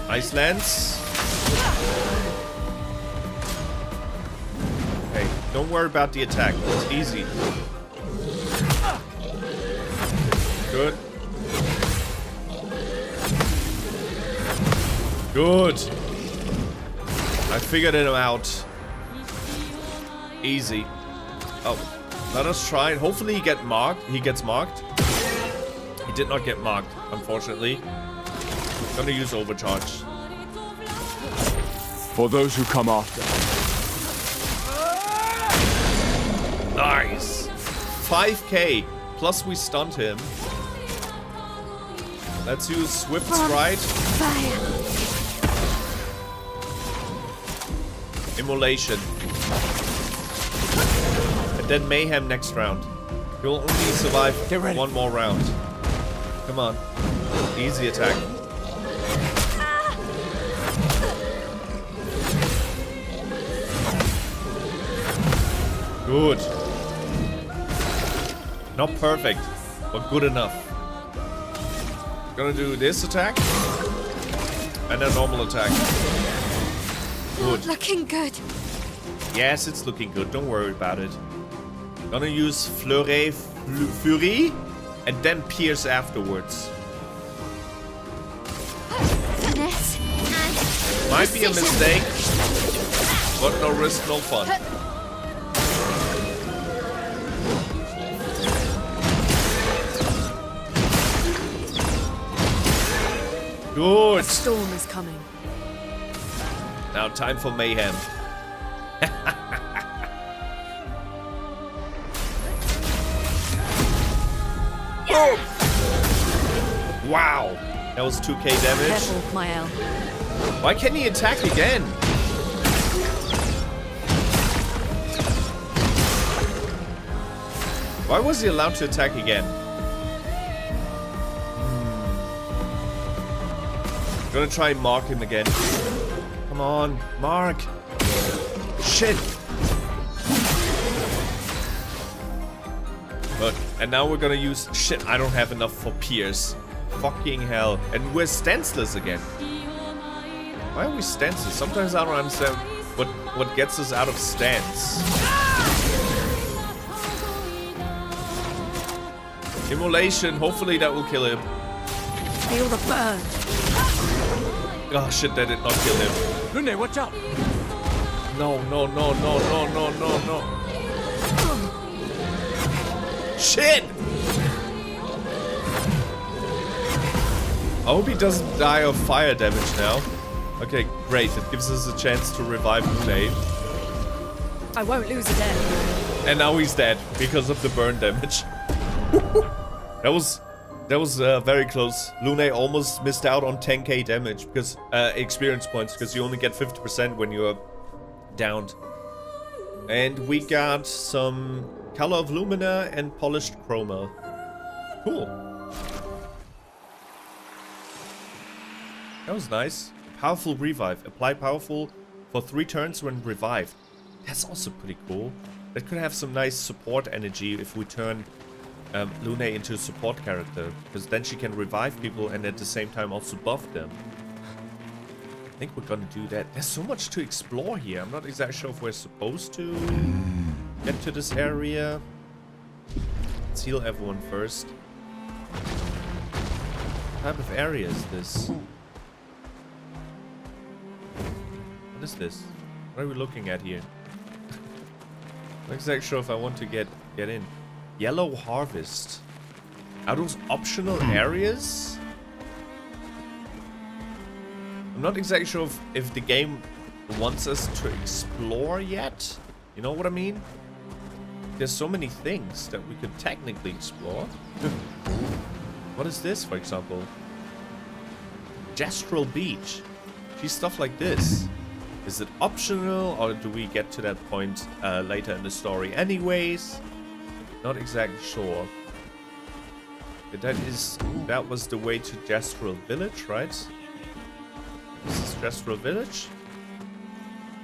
Ice Lance. Hey, don't worry about the attack. It's easy. Good. Good. I figured it out. Easy. Oh, let us try it. Hopefully he gets marked. He did not get marked, unfortunately. I'm gonna use overcharge. For those who come after. Nice. 5k. Plus we stunned him. Let's use Swift Stride. Fire. Immolation. And then Mayhem next round. You'll only survive one more round. Come on. Easy attack. Good. Not perfect, but good enough. Gonna do this attack. And a normal attack. Good. Looking good. Yes, it's looking good. Don't worry about it. Gonna use Fury and then Pierce afterwards. Finesse and Might be a precision. mistake, but no risk, no fun. Good. A storm is coming. Now time for mayhem. Boom! Wow, that was 2k damage. Careful, Maelle. Why can't he attack again? Why was he allowed to attack again? Gonna try and mark him again. Come on, mark. Shit. But, and now we're gonna use, shit, I don't have enough for Pierce. Fucking hell. And we're stanceless again. Why are we stanceless? Sometimes I don't understand what gets us out of stance. Immolation, hopefully that will kill him. Feel the burn. Oh shit, that did not kill him. Lune, watch out! No, no, no, no, no, no, no, no. Shit! I hope he doesn't die of fire damage now. Okay, great. It gives us a chance to revive Lune. I won't lose again. And now he's dead because of the burn damage. That was very close. Lune almost missed out on 10k damage because experience points, because you only get 50% when you're downed. And we got some Color of Lumina and Polished Chroma. Cool. That was nice. Powerful Revive. Apply Powerful for 3 turns when revived. That's also pretty cool. That could have some nice support energy if we turn Lune into a support character, because then she can revive people and at the same time also buff them. I think we're gonna do that. There's so much to explore here. I'm not exactly sure if we're supposed to get to this area. Let's heal everyone first. What type of area is this? What is this? What are we looking at here? I'm not exactly sure if I want to get in. Yellow Harvest. Are those optional areas? I'm not exactly sure if the game wants us to explore yet. You know what I mean? There's so many things that we could technically explore. What is this, for example? Gestral Beach. Geez, stuff like this. Is it optional, or do we get to that point later in the story anyways? Not exactly sure. That was the way to Gestral Village, right? This is Gestral Village?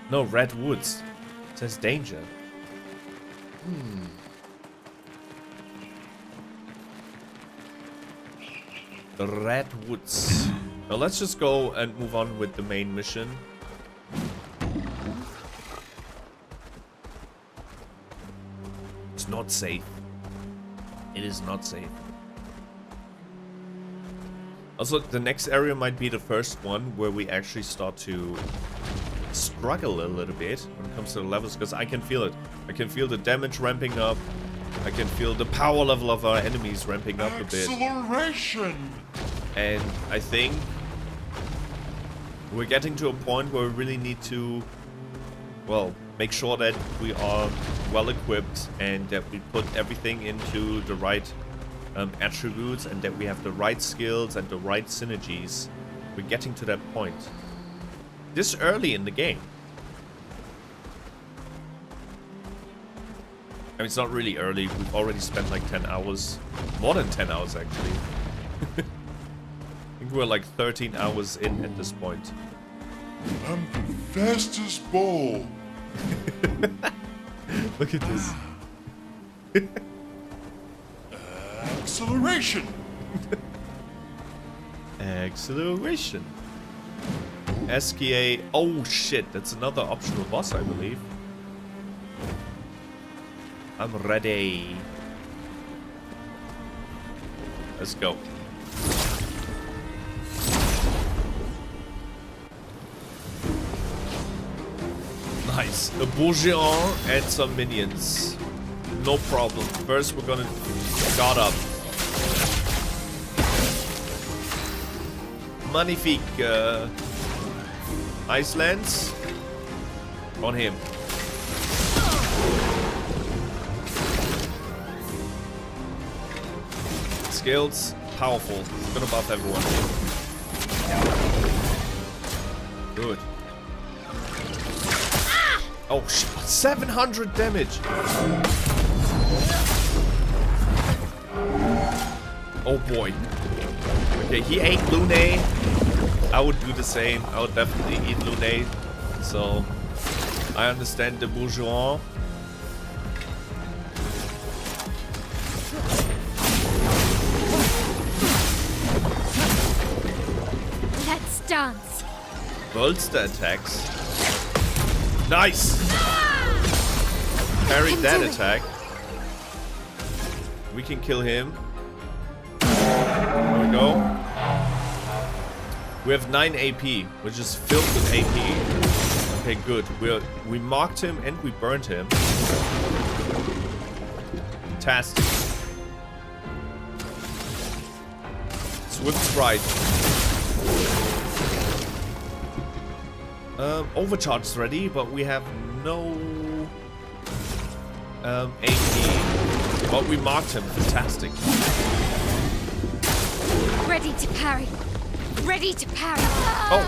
No, Red Woods. It says danger. The Red Woods. Now let's just go and move on with the main mission. It's not safe. It is not safe. Also, the next area might be the first one where we actually start to struggle a little bit when it comes to the levels, because I can feel it. I can feel the damage ramping up. I can feel the power level of our enemies ramping up a bit. Acceleration! And I think we're getting to a point where we really need to, well, make sure that we are well equipped and that we put everything into the right attributes and that we have the right skills and the right synergies, we're getting to that point. This early in the game. I mean, it's not really early. We've already spent like 10 hours. More than 10 hours, actually. I think we're like 13 hours in at this point. I'm the fastest ball. Look at this. Acceleration. Acceleration. Esquie. Oh shit, that's another optional boss, I believe. I'm ready. Let's go. Nice. A Bourgeon and some minions. No problem. First, we're gonna guard up. Magnifique. Icelands. On him. Skills. Powerful. Good above everyone. Good. Oh shit, 700 damage! Oh boy. Okay, he ate Lune. I would do the same. I would definitely eat Lune. So, I understand the Bourgeon. Let's dance. Bolster attacks. Nice! Parried that attack. We can kill him. There we go. We have 9 AP, which is filled with AP. Okay, good. We marked him and we burned him. Fantastic. Swift Sprite. Overcharge is ready, but we have no AP. But we marked him. Fantastic. Ready to parry. Ready to parry. Oh.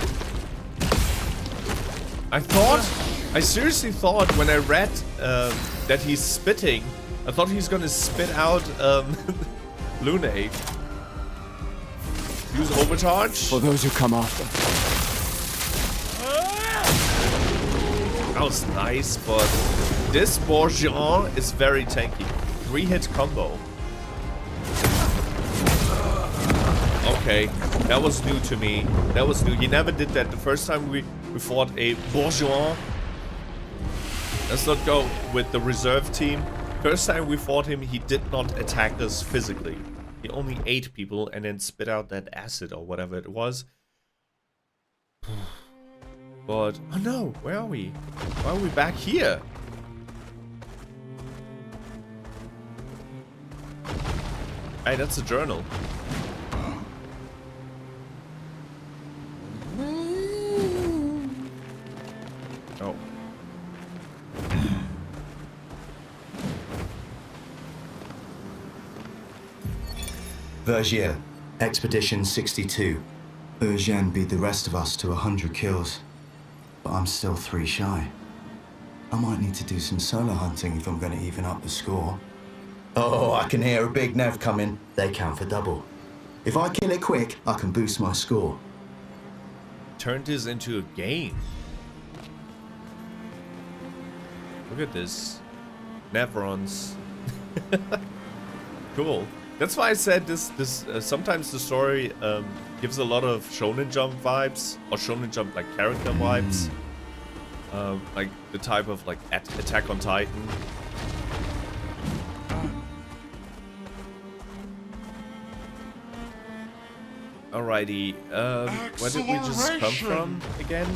I seriously thought when I read that he's spitting, I thought he's gonna spit out Lune. Use overcharge. For those who come after. That was nice, but this Bourgeon is very tanky. 3-hit combo. Okay, that was new to me. That was new. He never did that the first time we fought a Bourgeon. Let's not go with the reserve team. First time we fought him, he did not attack us physically. He only ate people and then spit out that acid or whatever it was. But, oh no, where are we? Why are we back here? Hey, that's a journal. Oh. Vergier, Expedition 62. Eugène beat the rest of us to 100 kills. But I'm still 3 shy. I might need to do some solo hunting if I'm going to even up the score. Oh, I can hear a big Nev coming. They count for double. If I kill it quick, I can boost my score. Turned this into a game. Look at this. Nevrons. Cool. That's why I said this sometimes the story gives a lot of Shonen Jump vibes, or Shonen Jump like character vibes, like the type of like Attack on Titan. Alrighty, where did we just come from again?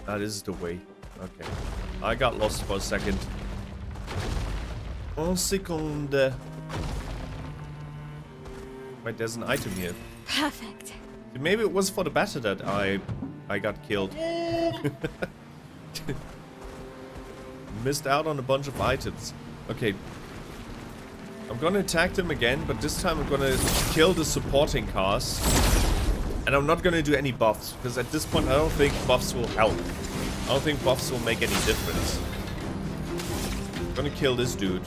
Ah, this is the way. Okay, I got lost for a second. Un seconde. Wait, there's an item here. Perfect. Maybe it was for the battle that I got killed. Missed out on a bunch of items. Okay. I'm gonna attack them again, but this time I'm gonna kill the supporting cars. And I'm not gonna do any buffs, because at this point I don't think buffs will help. I don't think buffs will make any difference. I'm gonna kill this dude.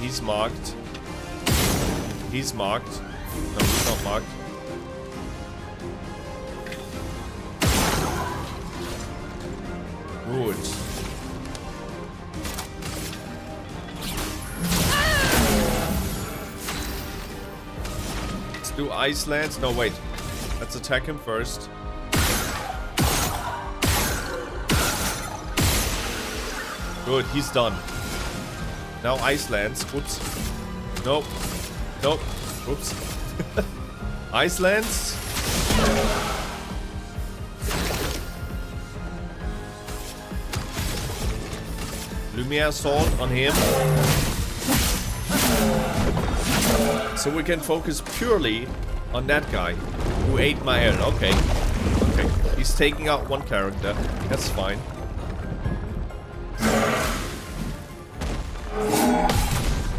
He's marked. He's marked. No, he's not marked. Good. Let's do Iceland. No, wait. Let's attack him first. Good, he's done. Now Icelands. Whoops. Nope. Nope. Whoops. Icelands. Lumière sword on him. So we can focus purely on that guy who ate Maelle. Okay. Okay. He's taking out one character. That's fine.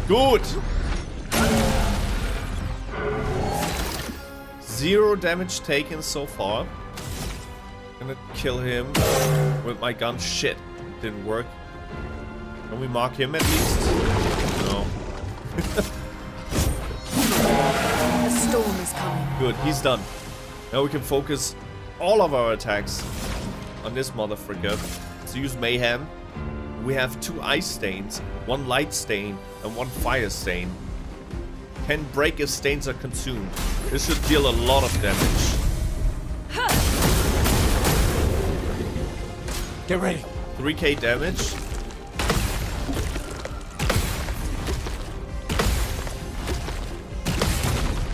Good. 0 damage taken so far. Gonna kill him with my gun. Shit. Didn't work. Can we mark him at least? No. A storm is coming. Good, he's done. Now we can focus all of our attacks on this motherfucker. Let's use Mayhem. We have 2 ice stains, 1 light stain, and 1 fire stain. Can break if stains are consumed. This should deal a lot of damage. Get ready. 3k damage.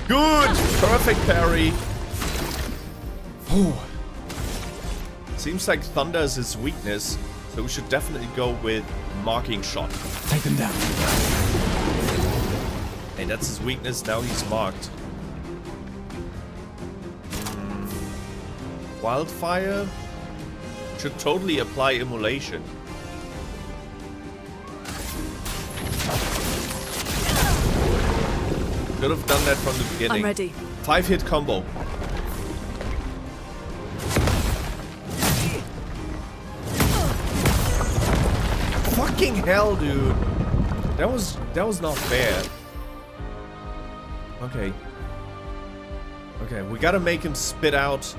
Good! Perfect parry. Seems like thunder is his weakness, so we should definitely go with marking shot. Take them down. Hey, that's his weakness. Now he's marked. Wildfire should totally apply immolation. Could have done that from the beginning. I'm ready. 5-hit combo. Fucking hell, dude. That was not fair. Okay. Okay, we gotta make him spit out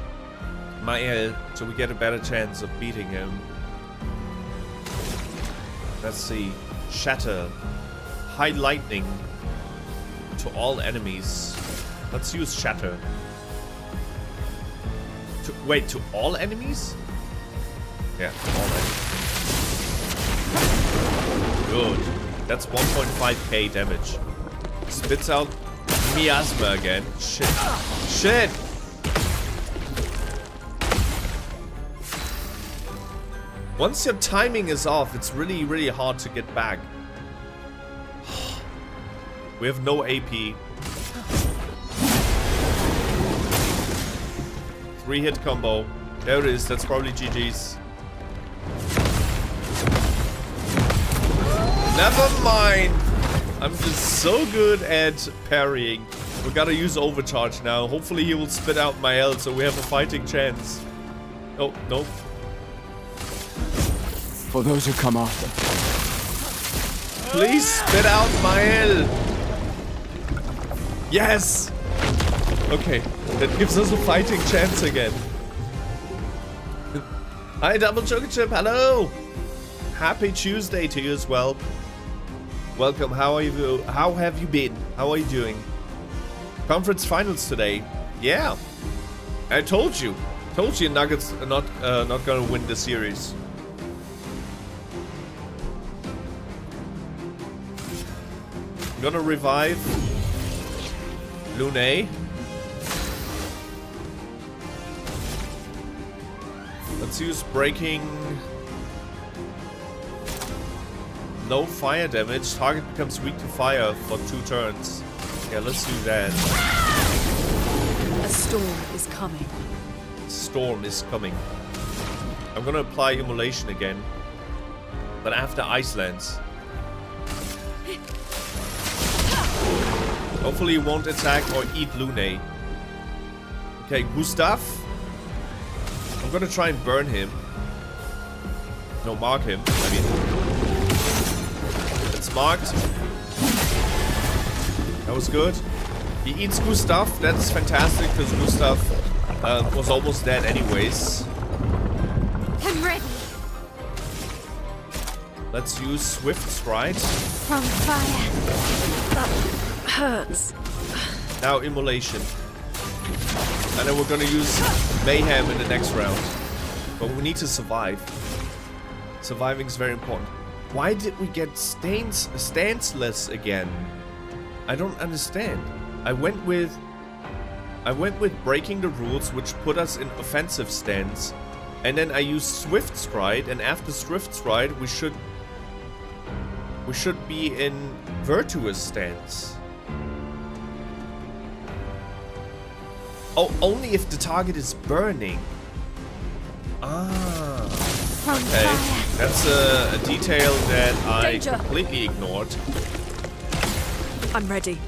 Maelle so we get a better chance of beating him. Let's see. Shatter. High lightning. To all enemies. Let's use Shatter. Wait, to all enemies? Yeah, to all enemies. Good. That's 1.5k damage. Spits out miasma again. Shit. Shit! Once your timing is off, it's really, really hard to get back. We have no AP. 3-hit combo. There it is. That's probably GG's. Never mind. I'm just so good at parrying. We gotta use overcharge now. Hopefully he will spit out Maelle so we have a fighting chance. Oh, no. For those who come after. Please spit out Maelle. Yes! Okay, that gives us a fighting chance again. Hi, Double Chocolate Chip, hello! Happy Tuesday to you as well. Welcome, how are you? How have you been? How are you doing? Conference finals today. Yeah. I told you. Told you Nuggets are not gonna win the series. I'm gonna revive Lune. Let's use breaking. No fire damage. Target becomes weak to fire for 2 turns. Yeah, let's do that. A storm is coming. Storm is coming. I'm gonna apply Immolation again. But after Icelands. Hopefully he won't attack or eat Lune. Okay, Gustave. I'm gonna try and burn him. No, mark him. I mean, it's marked. That was good. He eats Gustave. That's fantastic because Gustave was almost dead anyways. I'm ready. Let's use Swift Stride. From fire. That hurts. Now Immolation. And then we're gonna use Mayhem in the next round. But we need to survive. Surviving is very important. Why did we get stanceless again? I don't understand. I went with breaking the rules, which put us in offensive stance. And then I used Swift Stride, and after Swift Stride we should be in virtuous stance. Oh, only if the target is burning. Ah. Okay. That's a detail that I completely ignored. I'm ready.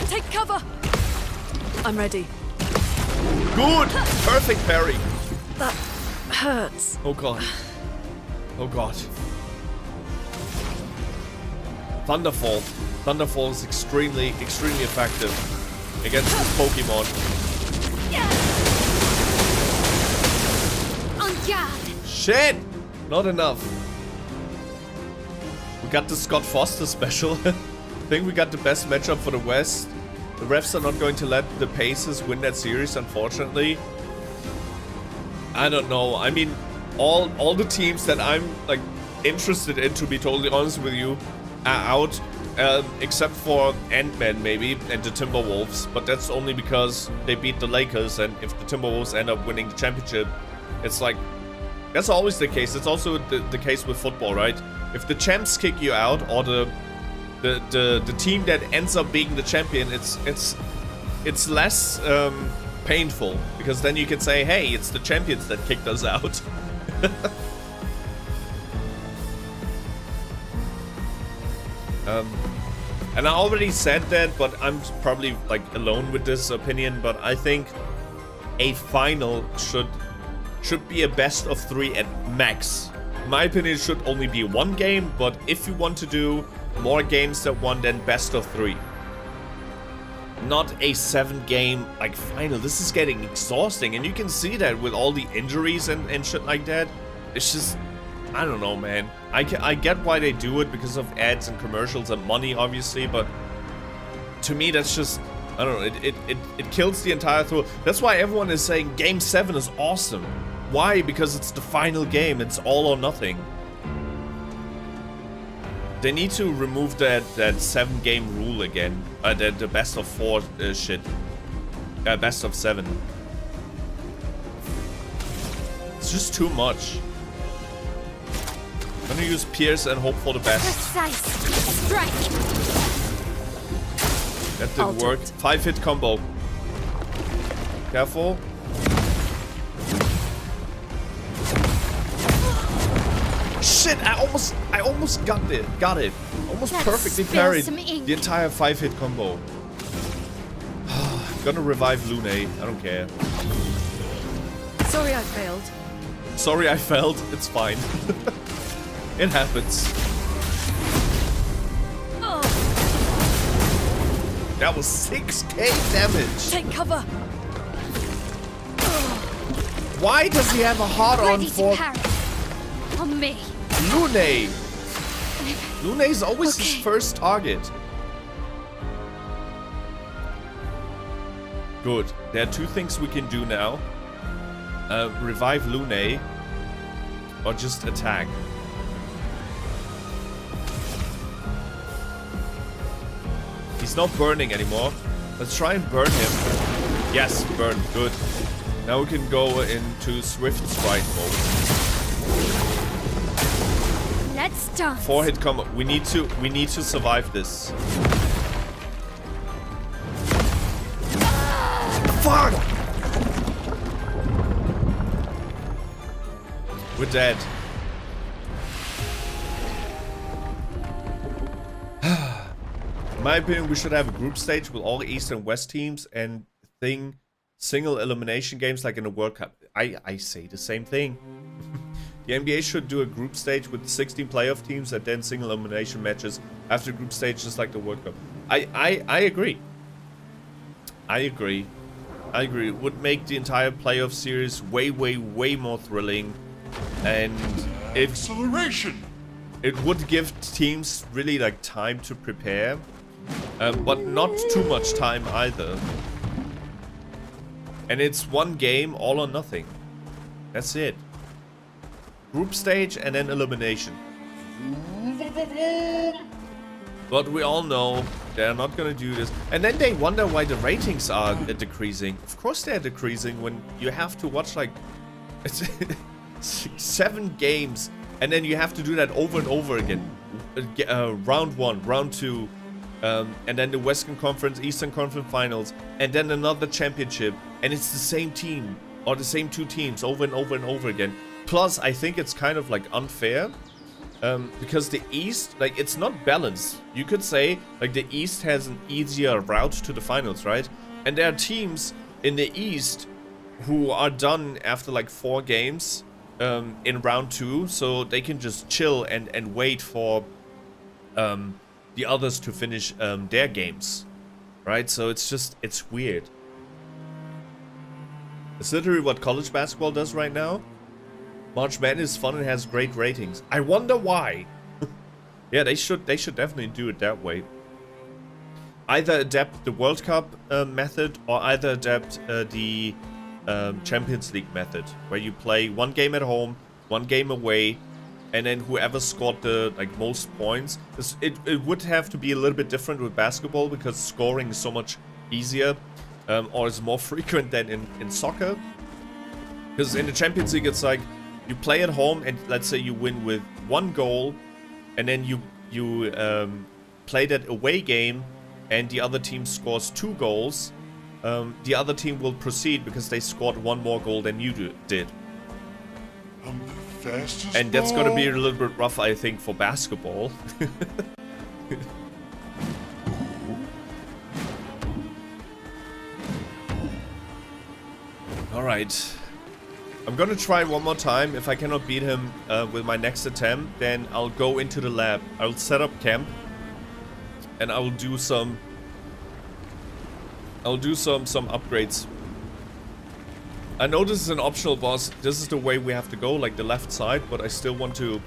Take cover. I'm ready. Good! Perfect parry. That hurts. Oh god. Oh god. Thunderfall. Thunderfall is extremely effective against this Pokemon. On guard. Shit! Not enough. We got the Scott Foster special. I think we got the best matchup for the West. The refs are not going to let the Pacers win that series, unfortunately. I don't know. I mean, all the teams that I'm like interested in, to be totally honest with you, are out, except for Ant-Man maybe and the Timberwolves. But that's only because they beat the Lakers, and if the Timberwolves end up winning the championship, it's like that's always the case. It's also the case with football, right? If the champs kick you out, or the team that ends up being the champion, it's less painful, because then you can say, hey, it's the champions that kicked us out. And I already said that, but I'm probably like alone with this opinion, but I think a final should be a best of 3 at max. In my opinion, it should only be 1 game, but if you want to do more games than 1, then best of 3. Not a 7-game like final. This is getting exhausting, and you can see that with all the injuries and shit like that. It's just, I don't know, man. I get why they do it because of ads and commercials and money, obviously, but to me that's just, I don't know, it kills the entire thrill. That's why everyone is saying Game 7 is awesome. Why? Because it's the final game. It's all or nothing. They need to remove that 7-game rule again. The best of 4 shit. Best of 7. It's just too much. I'm gonna use Pierce and hope for the best. Precise strike. That didn't work. 5-hit combo. Careful. Shit! I almost got it. Almost perfectly parried the entire 5-hit combo. I'm gonna revive Lune. I don't care. Sorry I failed. Sorry I failed. It's fine. It happens. Oh. That was 6k damage. Take cover. Why does he have a hard-on for on me? Lune? Lune is always his first target. Good. There are 2 things we can do now. Revive Lune, or just attack. He's not burning anymore. Let's try and burn him. Yes, burn. Good. Now we can go into Swift Strike mode. Let's dance. 4-hit combo. We need to survive this. Fuck! We're dead. In my opinion, we should have a group stage with all East and West teams and single elimination games like in the World Cup. I say the same thing. The NBA should do a group stage with 16 playoff teams and then single elimination matches after group stage, just like the World Cup. I agree. I agree. It would make the entire playoff series way more thrilling, and acceleration. It would give teams really like time to prepare, but not too much time either. And it's one game, all or nothing. That's it. Group stage and then elimination. But we all know they're not gonna do this. And then they wonder why the ratings are decreasing. Of course they're decreasing when you have to watch like 7 games. And then you have to do that over and over again. Round 1, round 2. And then the Western Conference, Eastern Conference finals. And then another championship. And it's the same team. Or the same 2 teams over and over and over again. Plus, I think it's kind of like unfair. Because the East, like, it's not balanced. You could say, like, the East has an easier route to the finals, right? And there are teams in the East who are done after, like, 4 games in round 2. So they can just chill and wait for the others to finish their games, right? So it's weird. It's literally what college basketball does right now. March Madness is fun and has great ratings. I wonder why. Yeah, they should definitely do it that way. Either adapt the World Cup method or either adapt the Champions League method, where you play 1 game at home, 1 game away, and then whoever scored the like most points. It would have to be a little bit different with basketball because scoring is so much easier, or is more frequent than in soccer. Because in the Champions League, it's like you play at home and let's say you win with 1 goal, and then you play that away game and the other team scores 2 goals. The other team will proceed because they scored 1 more goal than you did. And that's gonna be a little bit rough, I think, for basketball. Alright. I'm gonna try one more time. If I cannot beat him with my next attempt, then I'll go into the lab. I'll set up camp. And I'll do some upgrades. I know this is an optional boss. This is the way we have to go, like the left side, but I still want to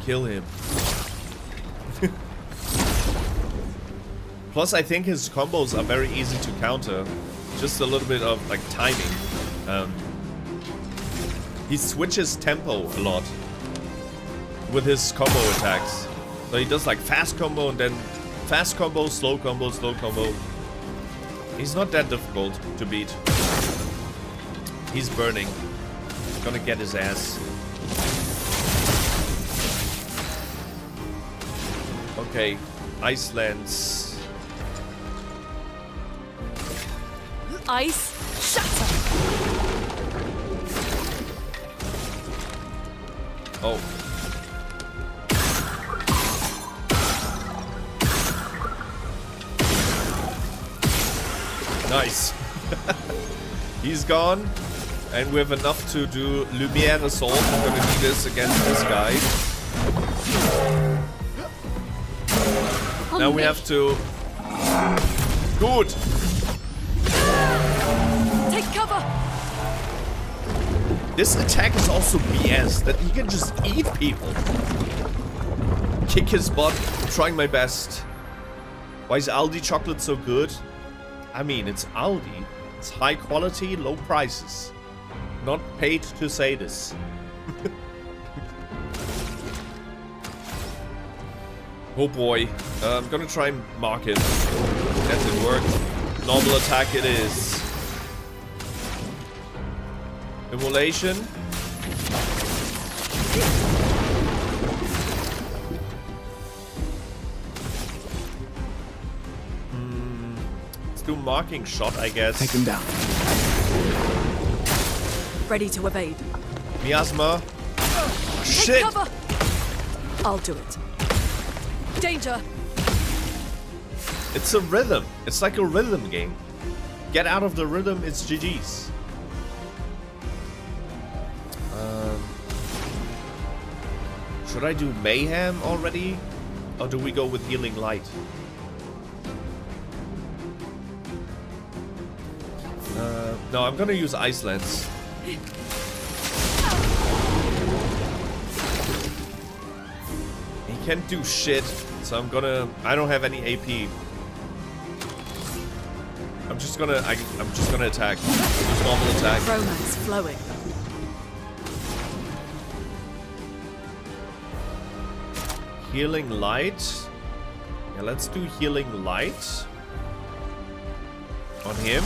kill him. Plus, I think his combos are very easy to counter. Just a little bit of like timing. He switches tempo a lot with his combo attacks. So he does like fast combo and then fast combo, slow combo, slow combo. He's not that difficult to beat. He's burning. Gonna get his ass. Okay, Iceland's. Ice shatter. Oh. Nice. He's gone. And we have enough to do Lumière assault. I'm gonna do this against this guy. Now we have to... Good! Take cover! This attack is also BS, that he can just eat people. Kick his butt. I'm trying my best. Why is Aldi chocolate so good? I mean, it's Aldi. It's high quality, low prices. Not paid to say this. Oh boy. I'm gonna try and mark it. That didn't work. Normal attack it is. Immolation. Let's do marking shot, I guess. Take him down. Ready to evade. Miasma. Take Shit! cover! I'll do it. Danger! It's a rhythm. It's like a rhythm game. Get out of the rhythm, it's GG's. Should I do Mayhem already? Or do we go with Healing Light? No, I'm gonna use Ice Lance. He can't do shit, so I don't have any AP. I'm just gonna attack. Use normal attack. Romance flowing. Healing Light. Yeah, let's do Healing Light on him.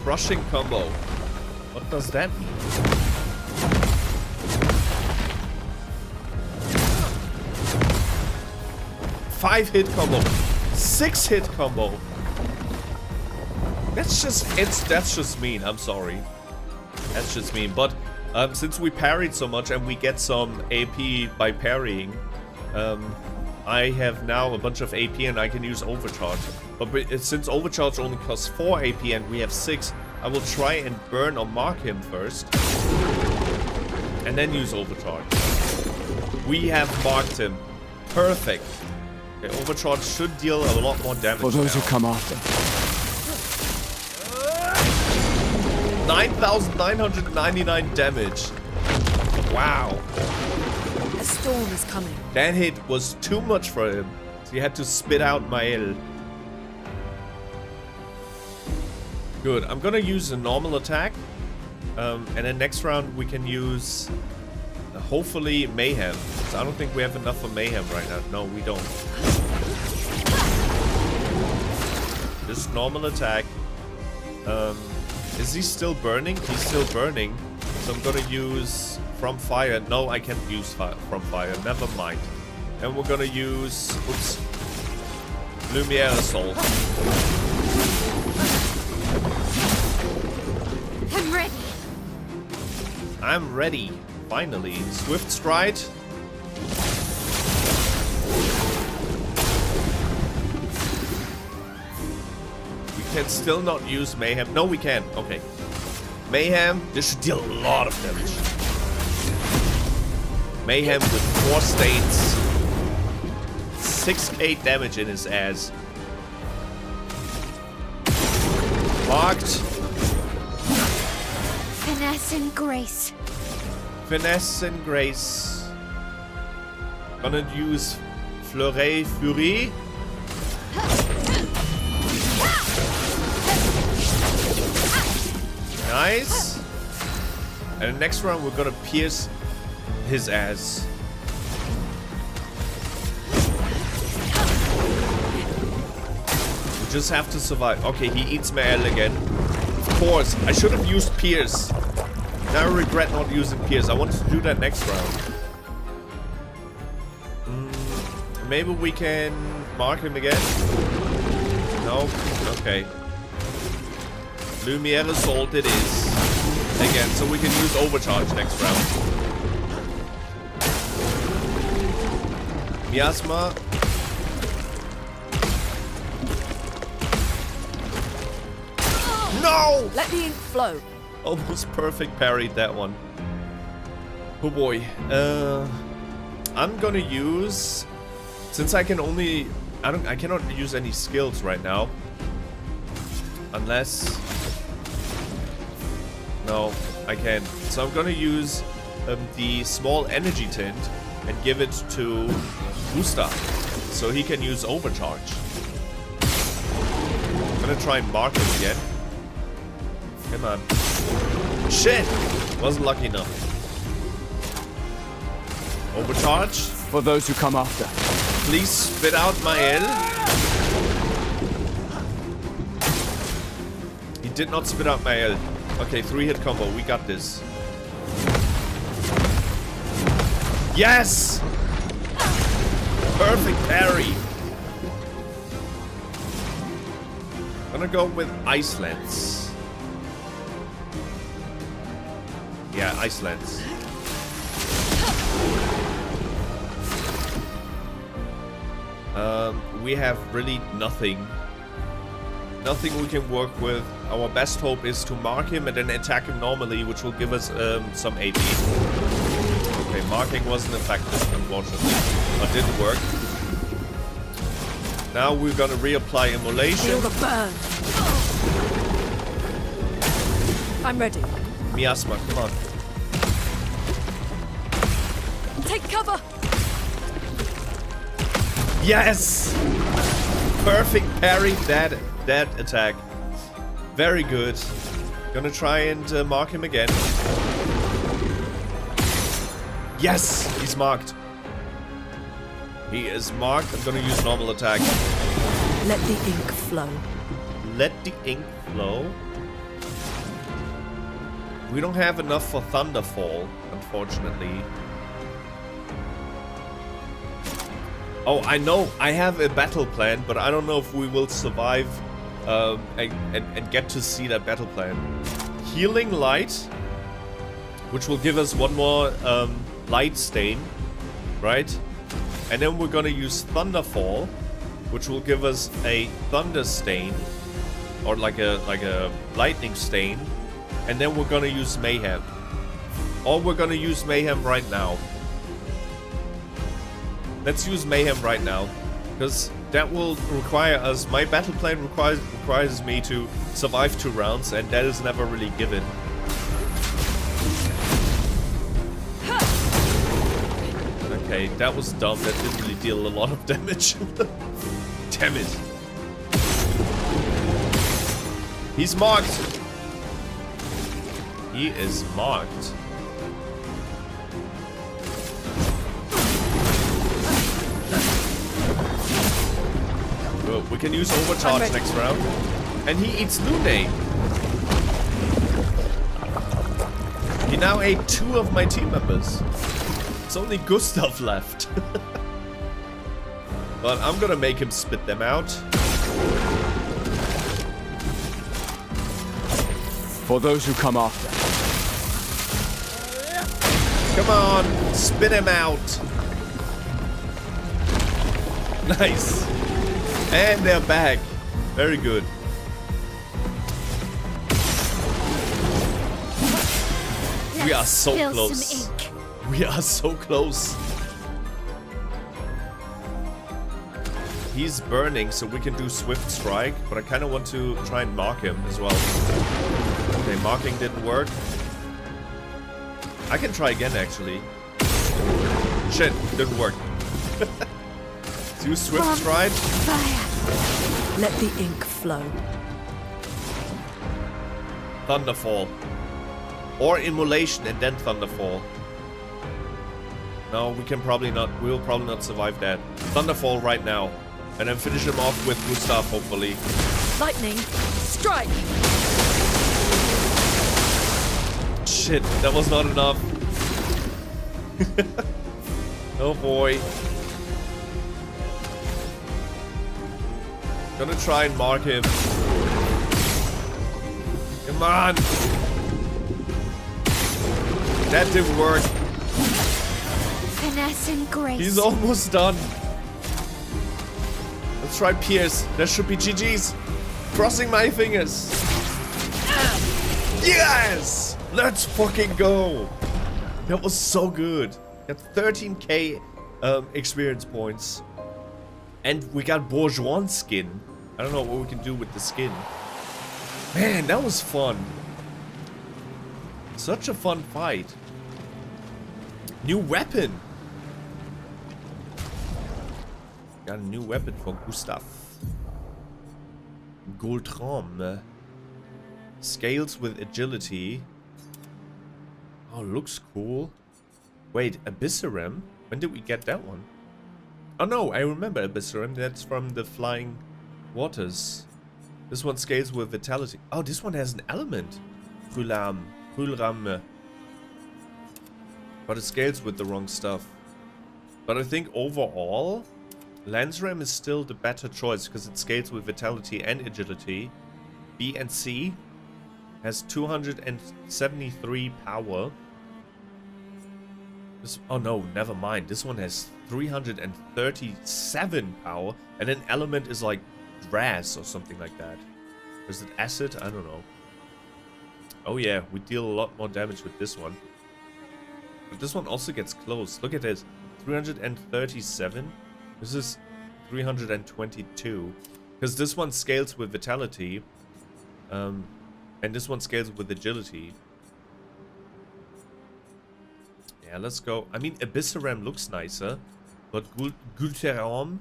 Crushing combo. What does that mean? 5-hit combo. 6-hit combo. That's just mean. I'm sorry. That's just mean. But since we parried so much and we get some AP by parrying, I have now a bunch of AP and I can use Overcharge. But since Overcharge only costs 4 AP and we have 6, I will try and burn or mark him first. And then use Overcharge. We have marked him. Perfect. Okay, Overcharge should deal a lot more damage. For those now. who come after. 9,999 damage. Wow. A storm is coming. That hit was too much for him. So he had to spit out Maelle. Good. I'm gonna use a normal attack. And then next round we can use hopefully Mayhem. So I don't think we have enough for Mayhem right now. No, we don't. Just normal attack. Is he still burning? He's still burning. So I'm gonna use From Fire. No, I can't use From Fire. Never mind. And we're gonna use... Oops. Lumière Assault. I'm ready. I'm ready. Finally. Swift Stride. We can still not use Mayhem. No, we can. Okay. Mayhem. This should deal a lot of damage. Mayhem with 4 states. 6k damage in his ass. Marked. Finesse and grace. Finesse and grace. Gonna use Fleuret Fury. Nice. And the next round we're gonna pierce his ass. We just have to survive. Okay, he eats Maelle again. Of course, I should have used Pierce. Now I regret not using Pierce. I wanted to do that next round. Maybe we can mark him again. No? Okay. Lumière Assault it is. Again, so we can use Overcharge next round. Miasma. No! Let the ink flow. Almost perfect parried that one. Oh boy. I'm gonna use... Since I can only... I cannot use any skills right now. Unless... No, I can't. So I'm gonna use the small energy tint and give it to Gustave. So he can use Overcharge. I'm gonna try and mark him again. Come on. Shit! Wasn't lucky enough. Overcharge. For those who come after. Please spit out Maelle. He did not spit out Maelle. Okay, 3-hit combo. We got this. Yes! Perfect parry. Gonna go with Icelands. Yeah, Icelands. We have really nothing. Nothing we can work with. Our best hope is to mark him and then attack him normally, which will give us some AP. Okay, marking wasn't effective, unfortunately. But didn't work. Now we're gonna reapply immolation. Feel the burn. I'm ready. Miasma, come on. Take cover. Yes! Perfect parry that attack. Very good. Gonna try and mark him again. Yes! He's marked. He is marked. I'm gonna use normal attack. Let the ink flow. Let the ink flow. We don't have enough for Thunderfall, unfortunately. Oh, I know. I have a battle plan, but I don't know if we will survive and get to see that battle plan. Healing Light, which will give us one more light stain, right? And then we're gonna use Thunderfall, which will give us a Thunder Stain, or like a lightning stain. And then we're gonna use Mayhem. Or we're gonna use Mayhem right now. Let's use Mayhem right now, because that will require us. My battle plan requires me to survive 2 rounds, and that is never really given. Okay, that was dumb. That didn't really deal a lot of damage. Damn it. He's marked. He is marked. We can use overcharge next round. And he eats Lune. He now ate 2 of my team members. It's only Gustave left. But I'm gonna make him spit them out. For those who come after. Come on, spit him out. Nice. And they're back. Very good. We are so close. We are so close. He's burning, so we can do Swift Strike, but I kind of want to try and mark him as well. Okay, marking didn't work. I can try again, actually. Shit, didn't work. Do Swift Strike. Let the ink flow. Thunderfall. Or Immolation and then Thunderfall. No, we can probably not. We'll probably not survive that. Thunderfall right now. And then finish him off with Gustave, hopefully. Lightning, strike! Shit, that was not enough. Oh boy. Gonna try and mark him. Come on! That didn't work. Finesse and grace. He's almost done. Let's try Pierce. That should be GG's. Crossing my fingers. Yes! Let's fucking go. That was so good. Got 13k experience points. And we got Bourgeon skin. I don't know what we can do with the skin. Man, that was fun. Such a fun fight. New weapon. Got a new weapon for Gustave. Goldram. Scales with agility. Oh, looks cool. Wait, Abyssarim? When did we get that one? Oh no, I remember Abyssarim. That's from the Flying Waters. This one scales with vitality. Oh, this one has an element. Brulram. But it scales with the wrong stuff. But I think overall, Lansram is still the better choice because it scales with vitality and agility. B and C has 273 power. This, oh no, never mind. This one has 337 power, and an element is like grass or something like that. Or is it acid? I don't know. Oh yeah, we deal a lot more damage with this one. But this one also gets close. Look at this. 337. This is 322. Because this one scales with vitality. And this one scales with agility. Yeah, let's go. I mean, Abyssaram looks nicer. But Gulteram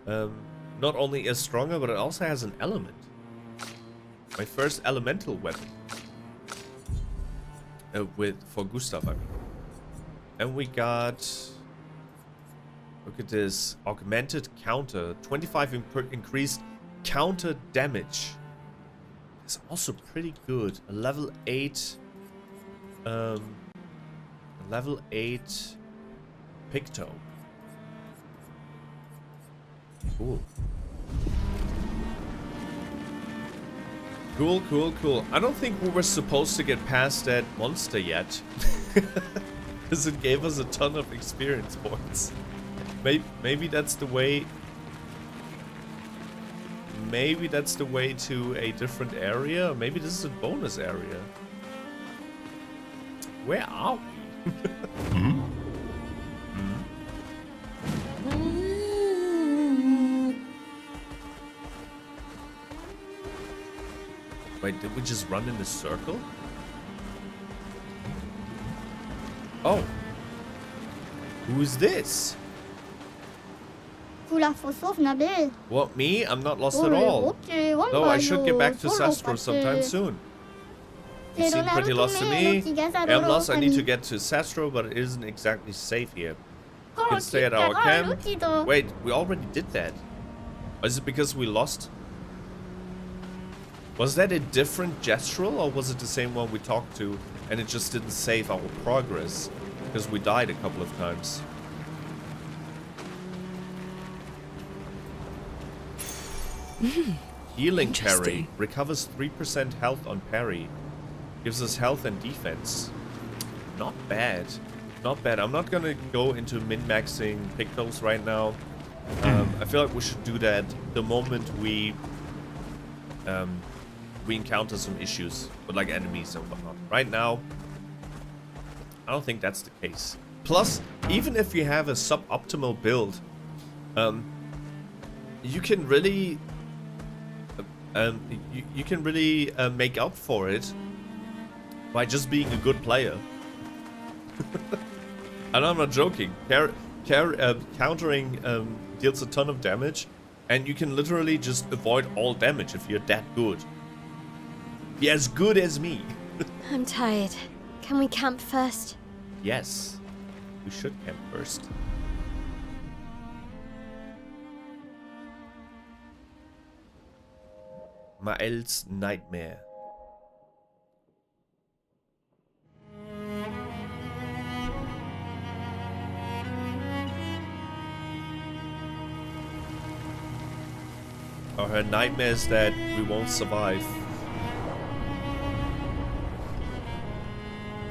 not only is stronger, but it also has an element. My first elemental weapon. For Gustave, I mean. And we got... Look at this. Augmented counter. 25 increased counter damage. It's also pretty good. A level 8... level 8... Picto. Cool. Cool, cool, cool. I don't think we were supposed to get past that monster yet. Because it gave us a ton of experience points. Maybe that's the way... Maybe that's the way to a different area. Or maybe this is a bonus area. Where are we? Wait, did we just run in a circle? Oh. Who is this? What, me? I'm not lost at all. No, I should get back to Sastro sometime soon. You seem pretty lost to me. I'm lost. I need to get to Sastro, but it isn't exactly safe here. You can stay at our camp. Wait, we already did that. Or is it because we lost? Was that a different Gestral, or was it the same one we talked to and it just didn't save our progress? Because we died a couple of times. Healing parry. Recovers 3% health on parry. Gives us health and defense. Not bad. Not bad. I'm not gonna go into min-maxing Pictos right now. I feel like we should do that the moment we encounter some issues with like enemies and whatnot. Right now, I don't think that's the case. Plus, even if you have a suboptimal build, you can really make up for it by just being a good player. And I'm not joking. Countering deals a ton of damage, and you can literally just avoid all damage if you're that good. Be as good as me. I'm tired. Can we camp first? Yes, we should camp first. Maelle's nightmare. Or her nightmare is that we won't survive.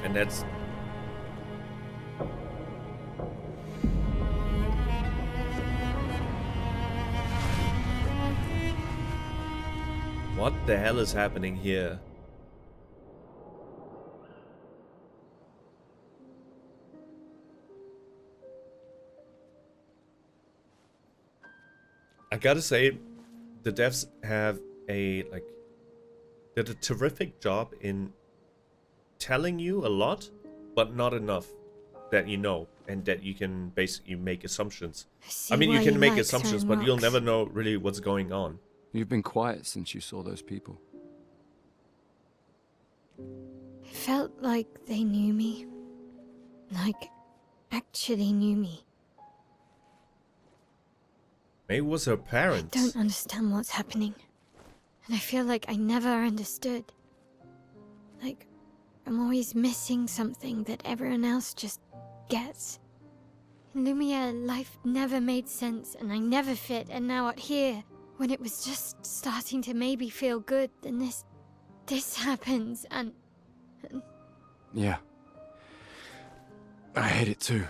And that's... What the hell is happening here? I gotta say, the devs have did a terrific job in telling you a lot, but not enough that you know, and that you can basically make assumptions. I mean, you can make assumptions, but you'll never know really what's going on. You've been quiet since you saw those people. It felt like they knew me. Like, actually knew me. Maybe it was her parents. I don't understand what's happening. And I feel like I never understood. Like, I'm always missing something that everyone else just gets. In Lumière, life never made sense, and I never fit, and now out here, when it was just starting to maybe feel good, then this this happens and... Yeah. I hate it too.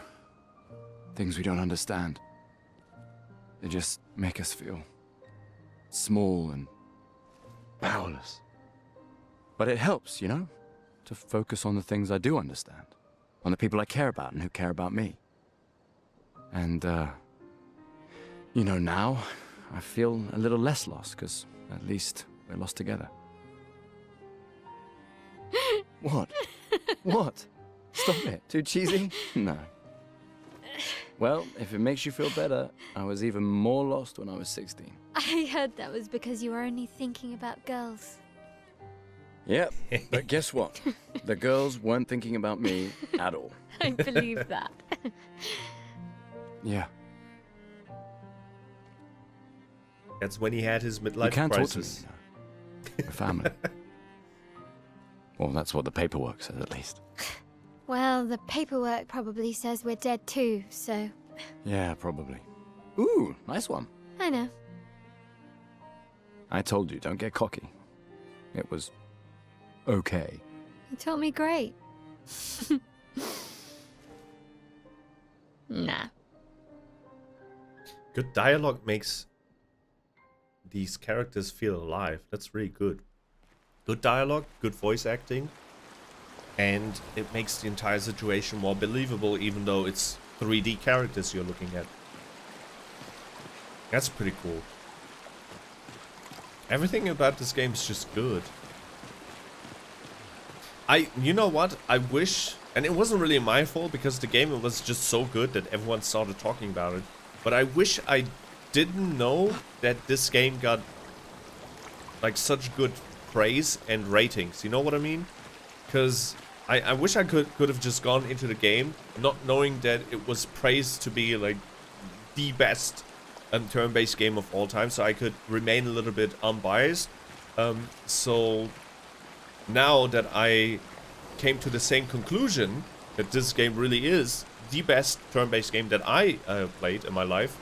Things we don't understand. They just make us feel small and powerless. But it helps, you know, to focus on the things I do understand, on the people I care about and who care about me. And, you know, now I feel a little less lost, because at least we're lost together. What? What? Stop it. Too cheesy? No. Well, if it makes you feel better, I was even more lost when I was 16. I heard that was because you were only thinking about girls. Yep, but guess what? The girls weren't thinking about me at all. I believe that. Yeah. That's when he had his midlife You can't crisis. talk to me, you know. We're family. Well, that's what the paperwork says, at least. Well, the paperwork probably says we're dead too, so... Yeah, probably. Ooh, nice one. I know. I told you, don't get cocky. It was... okay. You taught me great. Nah. Good dialogue makes these characters feel alive. That's really good. Good dialogue, good voice acting, and it makes the entire situation more believable, even though it's 3D characters you're looking at. That's pretty cool. Everything about this game is just good. You know what? I wish, and it wasn't really my fault because the game was just so good that everyone started talking about it. But I wish I didn't know that this game got like such good praise and ratings. You know what I mean? Because I wish I could have just gone into the game not knowing that it was praised to be like the best turn-based game of all time, so I could remain a little bit unbiased. So now that I came to the same conclusion that this game really is the best turn-based game that I played in my life,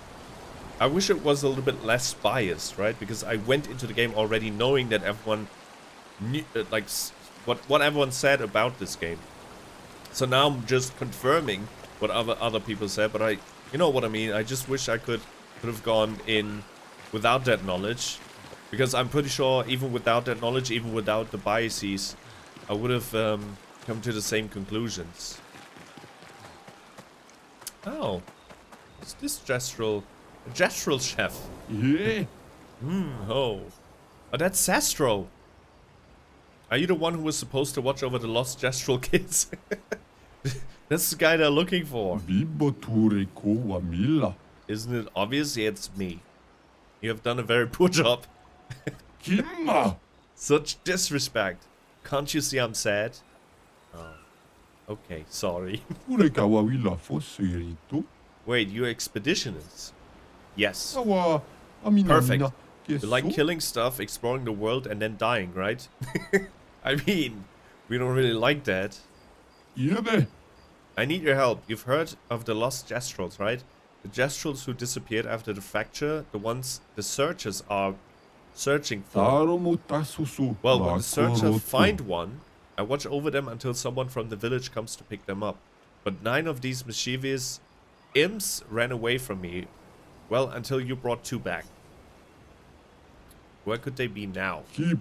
I wish it was a little bit less biased, right? Because I went into the game already knowing that everyone knew, like, what everyone said about this game. So now I'm just confirming what other people said, but you know what I mean? I just wish I could have gone in without that knowledge, because I'm pretty sure even without that knowledge, even without the biases, I would have come to the same conclusions. Oh, is this Gestral chef? Yeah. Oh, that's Sastro. Are you the one who was supposed to watch over the lost Gestral kids? That's the guy they're looking for. Isn't it obvious? Yeah, it's me. You have done a very poor job. Such disrespect. Can't you see I'm sad? Oh. Okay, sorry. Wait, you're expeditionists? Yes. Perfect. You like killing stuff, exploring the world, and then dying, right? I mean, we don't really like that. I need your help. You've heard of the lost Gestrals, right? The Gestrals who disappeared after the fracture, the ones the searchers are searching for. Well, when the searchers find one, I watch over them until someone from the village comes to pick them up. But 9 of these mischievous imps ran away from me. Well, until you brought 2 back. Where could they be now? They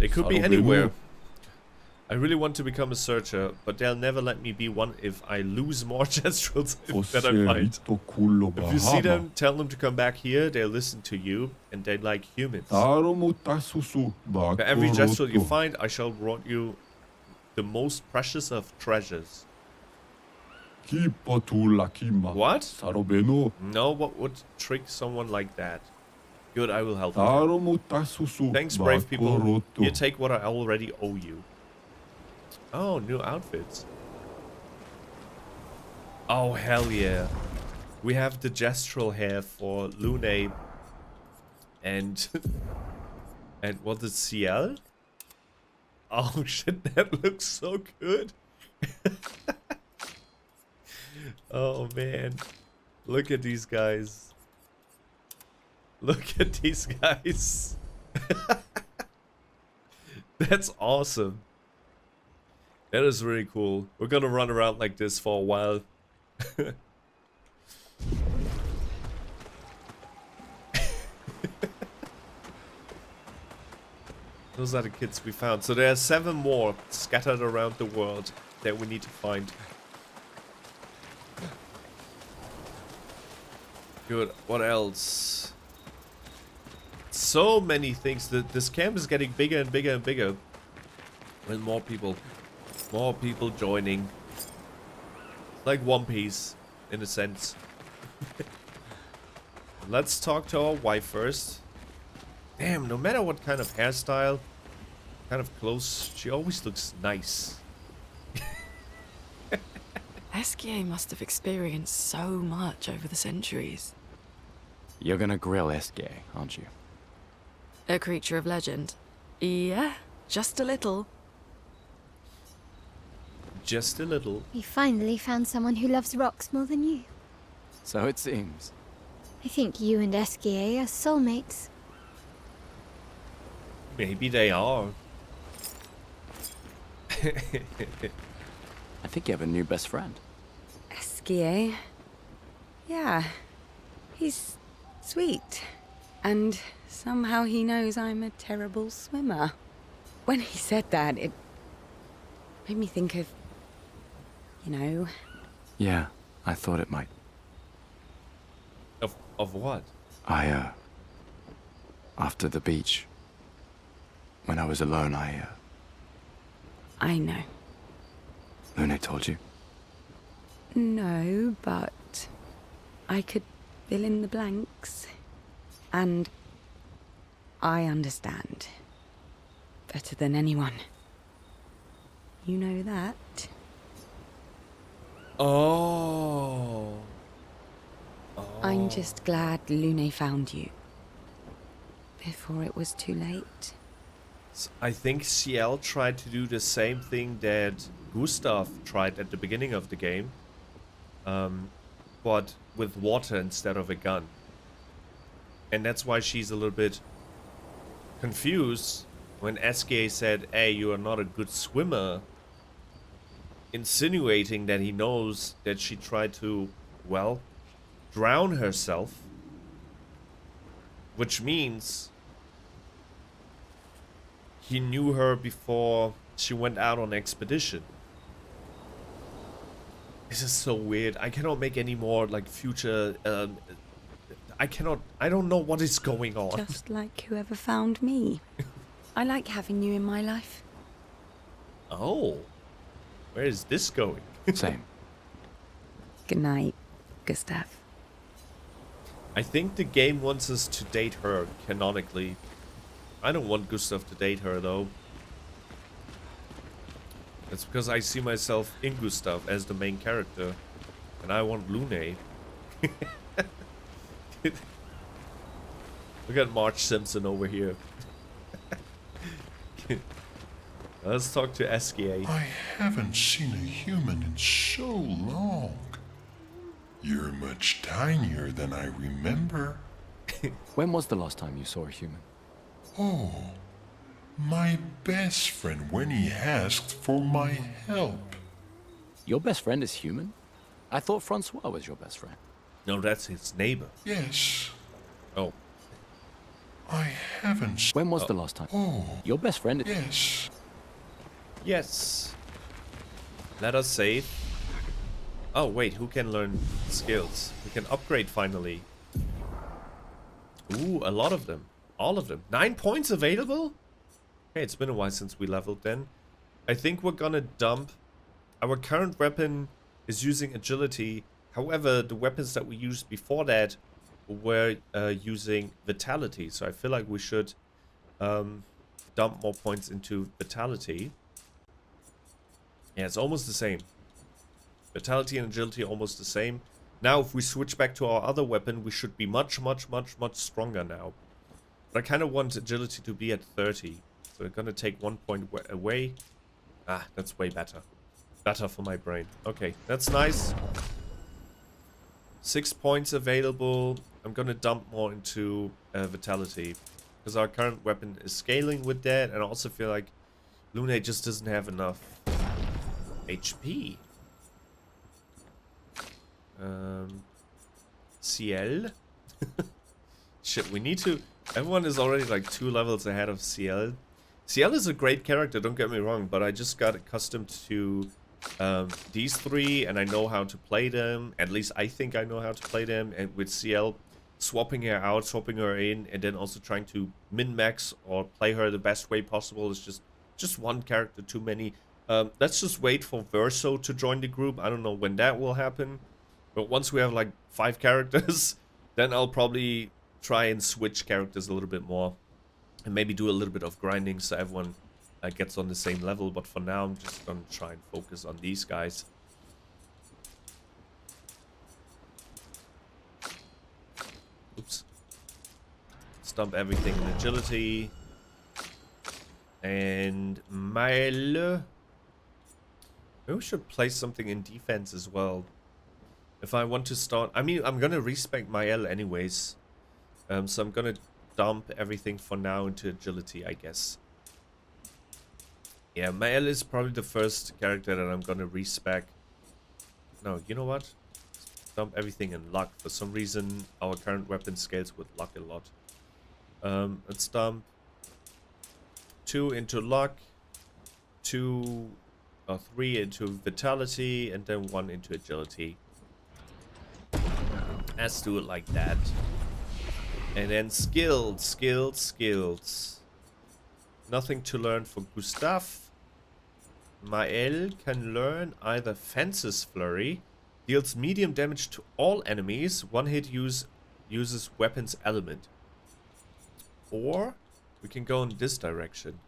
could be anywhere. I really want to become a searcher, but they'll never let me be one if I lose more Gestrals that I find. If you see them, tell them to come back here, they'll listen to you, and they like humans. For every Gestral you find, I shall reward you the most precious of treasures. What? No, what would trick someone like that? Good, I will help you. Thanks, brave people. You take what I already owe you. Oh, new outfits. Oh, hell yeah. We have the Gestral hair for Lune. And... and what is Sciel? Oh shit, that looks so good. Oh man. Look at these guys. Look at these guys. That's awesome. That is really cool. We're gonna run around like this for a while. Those are the kids we found. So there are 7 more scattered around the world that we need to find. Good. What else? So many things. This camp is getting bigger and bigger and bigger. With more people joining. Like One Piece, in a sense. Let's talk to our wife first. Damn, no matter what kind of hairstyle, kind of clothes, she always looks nice. Esquie must have experienced so much over the centuries. You're gonna grill Esquie, aren't you? A creature of legend. Yeah, just a little. Just a little. We finally found someone who loves rocks more than you. So it seems. I think you and Esquie are soulmates. Maybe they are. I think you have a new best friend. Esquie. Yeah. He's sweet. And somehow he knows I'm a terrible swimmer. When he said that, it made me think of, you know... Yeah, I thought it might. Of what? After the beach, when I was alone, I know. Lune told you? No, but I could fill in the blanks. And I understand. Better than anyone. You know that? Oh. I'm just glad Lune found you. Before it was too late. So I think Sciel tried to do the same thing that Gustave tried at the beginning of the game. But with water instead of a gun. And that's why she's a little bit confused when Esquie said, hey, you are not a good swimmer. Insinuating that he knows that she tried to, well, drown herself. Which means he knew her before she went out on expedition. This is so weird. I cannot make any more like future I don't know what is going on. Just like whoever found me. I like having you in my life. Oh. Where is this going? Same. Good night, Gustave. I think the game wants us to date her, canonically. I don't want Gustave to date her, though. That's because I see myself in Gustave as the main character. And I want Lune. Look at Marge Simpson over here. Let's talk to Esquie. I haven't seen a human in so long. You're much tinier than I remember. When was the last time you saw a human? Oh, my best friend when he asked for my help. Your best friend is human? I thought François was your best friend. No, that's his neighbor. Yes. Oh. I haven't... When was the last time? Oh. Your best friend is... Yes. Yes. Let us save. Oh, wait, who can learn skills? We can upgrade finally. Ooh, a lot of them. All of them. 9 points available? Okay, it's been a while since we leveled then. I think we're gonna dump. Our current weapon is using agility. However, the weapons that we used before that were using vitality. So I feel like we should dump more points into vitality. Yeah, it's almost the same. Vitality and agility almost the same. Now, if we switch back to our other weapon, we should be much stronger now. But I kind of want agility to be at 30. So we're going to take 1 point away. Ah, that's way better. Better for my brain. Okay, that's nice. 6 points available. I'm going to dump more into vitality. Because our current weapon is scaling with that. And I also feel like Lune just doesn't have enough HP. Sciel. Shit, we need to... Everyone is already like 2 levels ahead of Sciel. Sciel is a great character, don't get me wrong, but I just got accustomed to these 3, and I know how to play them. At least I think I know how to play them. And with Sciel, swapping her out, swapping her in, and then also trying to min-max or play her the best way possible is just one character too many. Let's just wait for Verso to join the group. I don't know when that will happen. But once we have like 5 characters, then I'll probably try and switch characters a little bit more. And maybe do a little bit of grinding so everyone gets on the same level. But for now, I'm just going to try and focus on these guys. Oops. Stomp everything in agility. And Maelle. Maybe we should place something in defense as well. If I want to start... I mean, I'm going to respec Maelle anyways. So I'm going to dump everything for now into agility, I guess. Yeah, Maelle is probably the first character that I'm going to respec. No, you know what? Dump everything in luck. For some reason, our current weapon scales with luck a lot. Let's dump 2 into luck, 2 or 3 into vitality, and then 1 into agility. Let's do it like that. And then skills. Nothing to learn for Gustave. Maelle can learn either Fence's Flurry, deals medium damage to all enemies, one hit uses weapons element. Or we can go in this direction.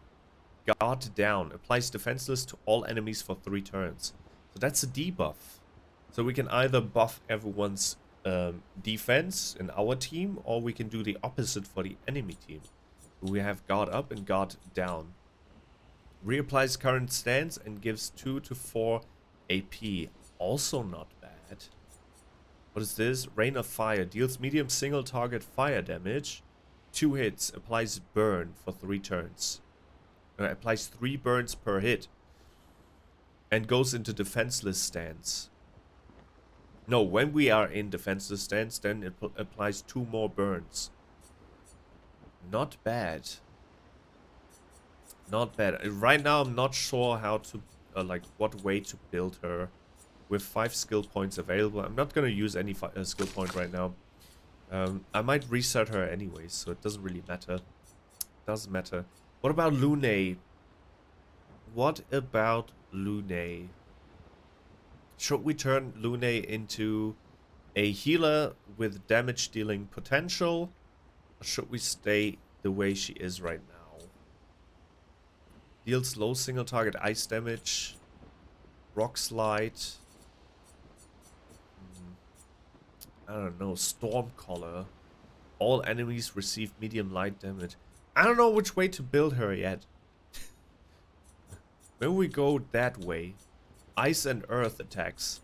Guard down, applies defenseless to all enemies for 3 turns. So that's a debuff. So we can either buff everyone's defense in our team, or we can do the opposite for the enemy team. We have guard up and guard down. Reapplies current stance and gives 2 to 4 AP. Also not bad. What is this? Rain of Fire. Deals medium single target fire damage. 2 hits. Applies burn for 3 turns. Applies 3 burns per hit. And goes into defenseless stance. No, when we are in defenseless stance, then it applies 2 more burns. Not bad. Not bad. Right now, I'm not sure how to, like, what way to build her. With 5 skill points available. I'm not going to use any skill point right now. I might reset her anyways, so it doesn't really matter. Doesn't matter. What about Lune? What about Lune? Should we turn Lune into a healer with damage dealing potential? Or should we stay the way she is right now? Deals low single target ice damage. Rock slide. I don't know. Storm collar. All enemies receive medium light damage. I don't know which way to build her yet. Maybe we go that way. Ice and earth attacks.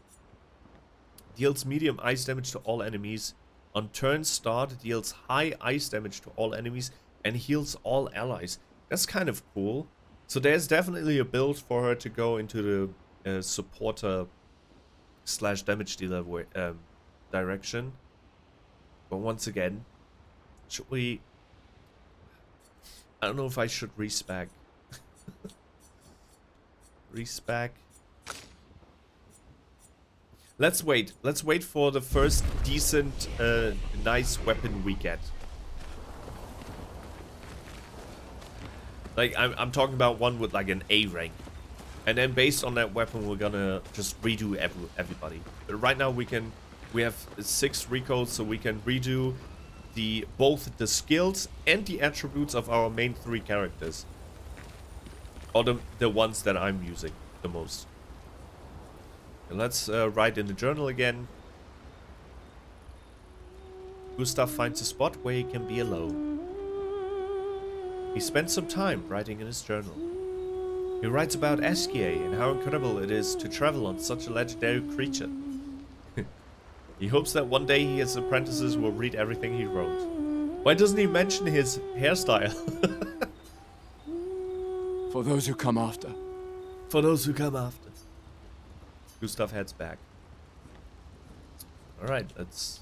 Deals medium ice damage to all enemies. On turn start, deals high ice damage to all enemies and heals all allies. That's kind of cool. So there's definitely a build for her to go into the supporter / damage dealer direction. But once again, should we... I don't know if I should respec. Respec. Let's wait. Let's wait for the first decent, nice weapon we get. Like, I'm talking about one with like an A rank. And then based on that weapon, we're gonna just redo everybody. But right now we have 6 recalls, so we can redo both the skills and the attributes of our main 3 characters. Or the ones that I'm using the most. And let's write in the journal again. Gustave finds a spot where he can be alone. He spends some time writing in his journal. He writes about Esquie and how incredible it is to travel on such a legendary creature. He hopes that one day his apprentices will read everything he wrote. Why doesn't he mention his hairstyle? For those who come after. For those who come after. Gustave heads back. Alright, that's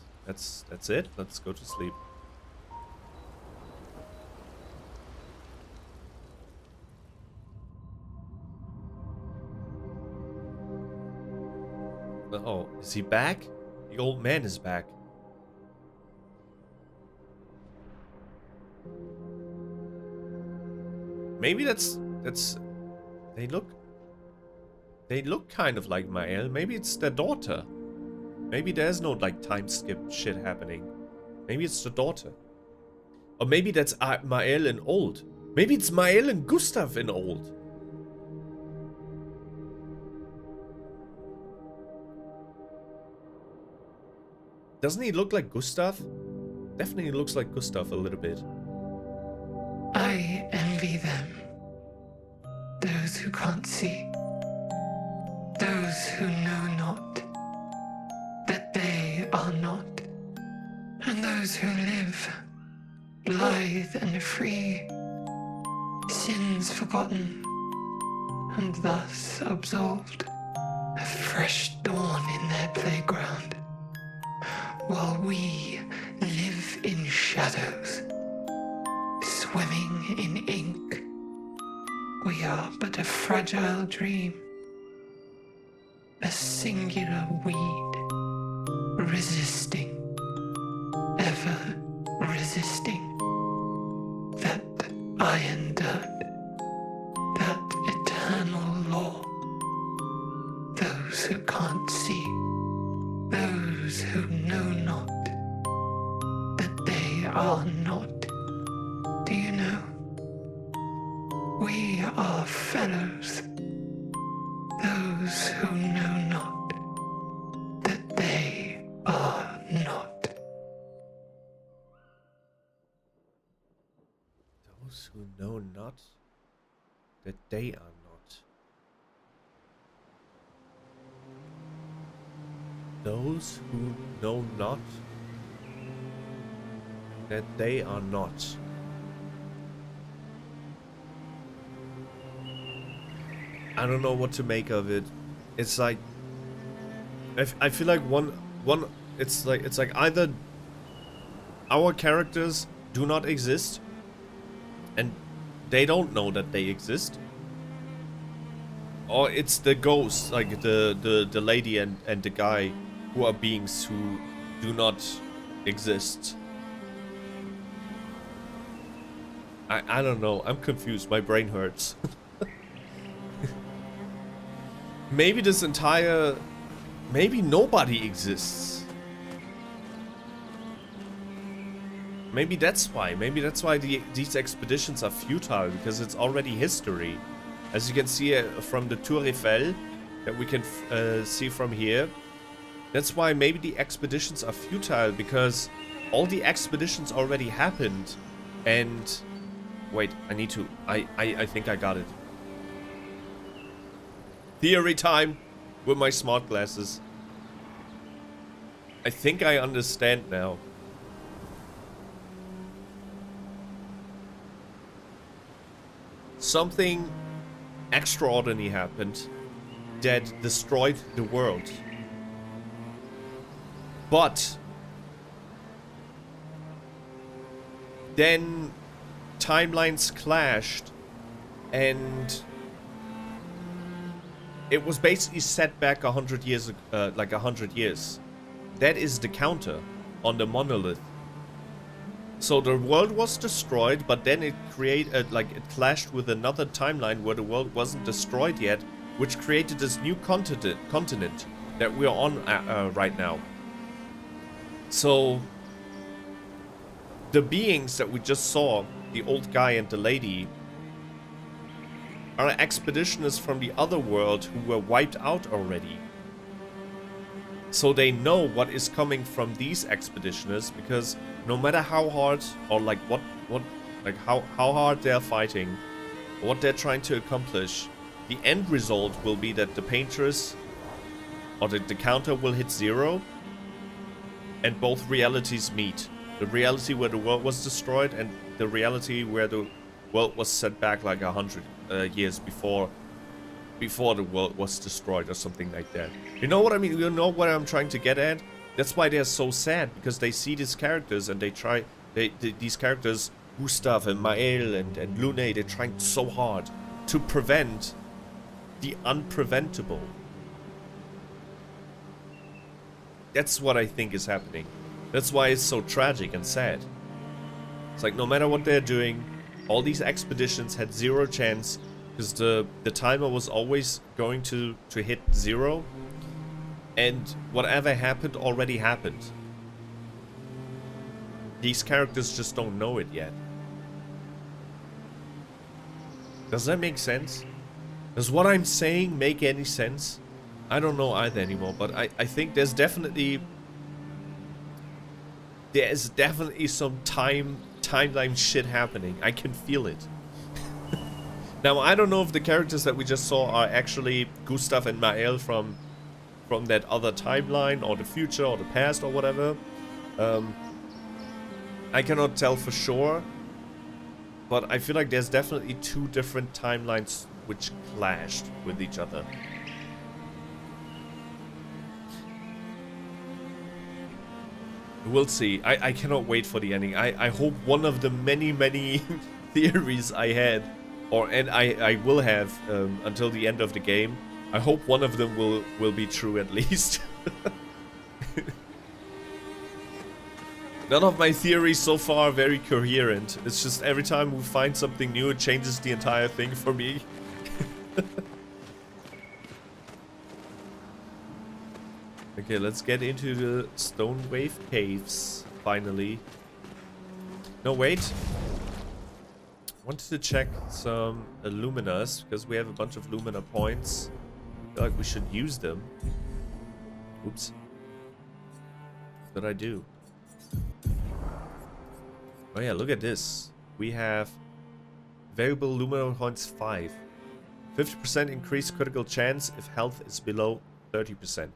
it. Let's go to sleep. Oh, is he back? The old man is back. Maybe that's they look kind of like Maelle. Maybe it's their daughter. Maybe there's no like time skip shit happening. Maybe it's the daughter. Or maybe that's Maelle in old. Maybe it's Maelle and Gustave in old. Doesn't he look like Gustave? Definitely looks like Gustave a little bit. I envy them. Those who can't see. Those who know not that they are not. And those who live, blithe and free, sins forgotten, and thus absolved, a fresh dawn in their playground. While we live in shadows, swimming in ink, we are but a fragile dream, a singular weed, resisting, ever resisting, that iron dirt, that eternal law. Those who can't see, those who know not that they are not. Do you know? We are fellows. Those who know not that they are not. Those who know not that they are not. Those who know not that they are not. I don't know what to make of it. It's like I feel like one it's like either our characters do not exist and they don't know that they exist, or it's the ghosts, like the lady and the guy, who are beings who do not exist. I don't know. I'm confused. My brain hurts. Maybe this entire... Maybe nobody exists. Maybe that's why. Maybe that's why these expeditions are futile, because it's already history. As you can see from the Tour Eiffel, that we can see from here. That's why maybe the expeditions are futile, because all the expeditions already happened. And... Wait, I need to... I think I got it. Theory time with my smart glasses. I think I understand now. Something extraordinary happened that destroyed the world. But then timelines clashed and it was basically set back 100 years, like 100 years. That is the counter on the monolith. So the world was destroyed, but then it created, like, it clashed with another timeline where the world wasn't destroyed yet, which created this new continent that we're on right now. So the beings that we just saw, the old guy and the lady, are expeditioners from the other world who were wiped out already. So they know what is coming from these expeditioners, because no matter how hard, or like how hard they're fighting, what they're trying to accomplish, the end result will be that the painters, or the counter will hit 0, and both realities meet. The reality where the world was destroyed, and the reality where the world was set back like 100 years before the world was destroyed or something like that. You know what I mean? You know what I'm trying to get at? That's why they're so sad, because they see these characters and these characters, Gustave and Maelle and Lune, they're trying so hard to prevent the unpreventable. That's what I think is happening. That's why it's so tragic and sad. It's like no matter what they're doing, all these expeditions had zero chance, because the timer was always going to hit 0, and whatever happened already happened. These characters just don't know it yet. Does that make sense? Does what I'm saying make any sense? I don't know either anymore, but I think there's definitely some timeline shit happening. I can feel it. Now, I don't know if the characters that we just saw are actually Gustave and Maelle from that other timeline, or the future, or the past, or whatever. I cannot tell for sure, but I feel like there's definitely 2 different timelines which clashed with each other. We'll see. I cannot wait for the ending. I hope one of the many theories I had, and I will have until the end of the game, I hope one of them will be true at least. None of my theories so far are very coherent. It's just every time we find something new, it changes the entire thing for me. Okay, let's get into the Stone Wave Caves, finally. No, wait. Wanted to check some Luminas, because we have a bunch of Lumina points. I feel like we should use them. Oops. What did I do? Oh yeah, look at this. We have variable Lumina points 5. 50% increased critical chance if health is below 30%.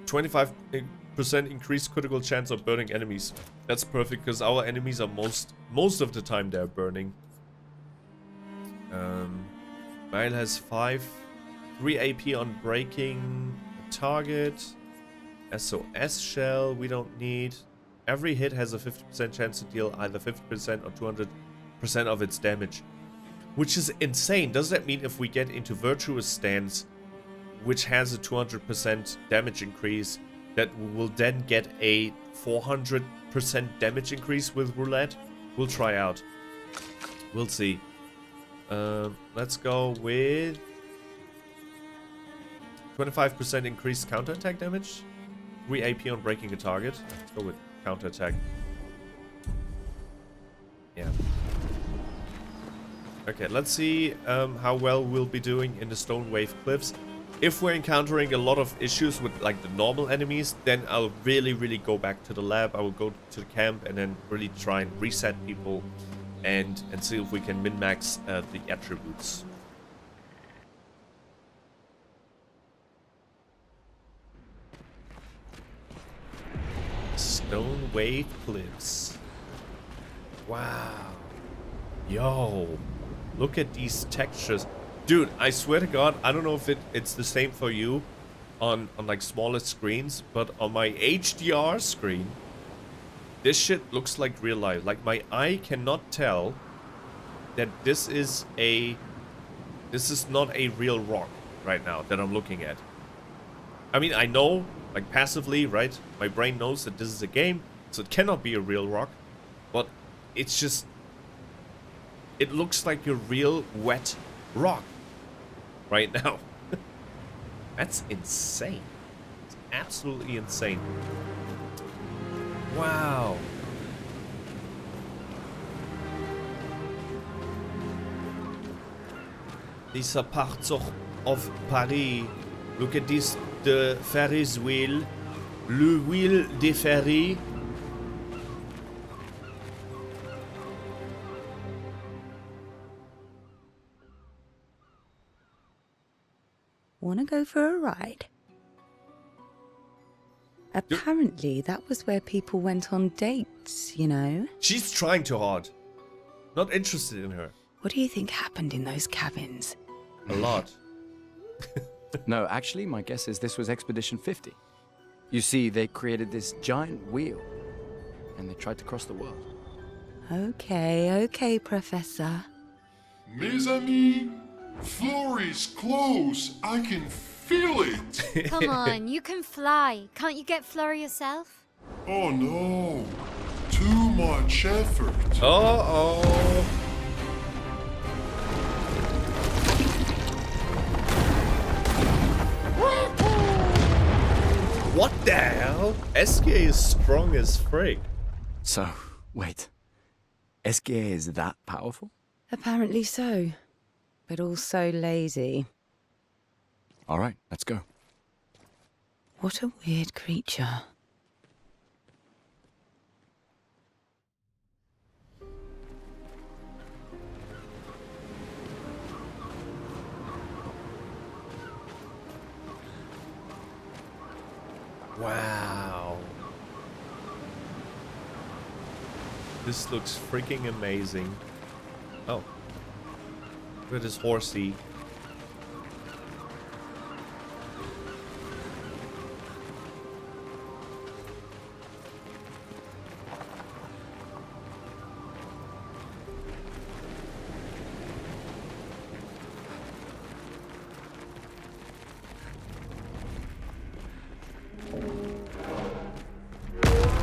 25% increased critical chance of burning enemies. That's perfect, because our enemies are most of the time they're burning. Maelle has 3 AP on breaking a target. SOS shell we don't need. Every hit has a 50% chance to deal either 50% or 200% of its damage. Which is insane. Does that mean if we get into Virtuous Stance, which has a 200% damage increase, that we will then get a 400% damage increase with Roulette? We'll try out. We'll see. Let's go with 25% increased counterattack damage. 3 AP on breaking a target. Let's go with counterattack. Yeah. Okay, let's see how well we'll be doing in the Stone Wave Cliffs. If we're encountering a lot of issues with like the normal enemies, then I'll really go back to the lab. I will go to the camp and then really try and reset people and see if we can min-max the attributes. Stone Wave Cliffs. Wow. Yo. Look at these textures. Dude, I swear to God, I don't know if it's the same for you on like smaller screens, but on my HDR screen, this shit looks like real life. Like my eye cannot tell that this is not a real rock right now that I'm looking at. I mean, I know, like passively, right? My brain knows that this is a game, so it cannot be a real rock, but it's just, it looks like a real wet rock right now. That's insane. It's absolutely insane. Wow. These are parts of Paris. Look at this, the Ferris wheel. Le wheel de ferry. Wanna go for a ride? Apparently, that was where people went on dates, you know? She's trying too hard. Not interested in her. What do you think happened in those cabins? A lot. No, actually, my guess is this was Expedition 50. You see, they created this giant wheel, and they tried to cross the world. Okay, Professor. Mes amis, Florey's close. I can feel it. Come on, you can fly. Can't you get Florey yourself? Oh no. Too much effort. Uh-oh. What the hell? Esquie is strong as frig. So, wait. Esquie is that powerful? Apparently so. But also lazy. Alright, let's go. What a weird creature. Wow. This looks freaking amazing. Oh. Look at this horsey.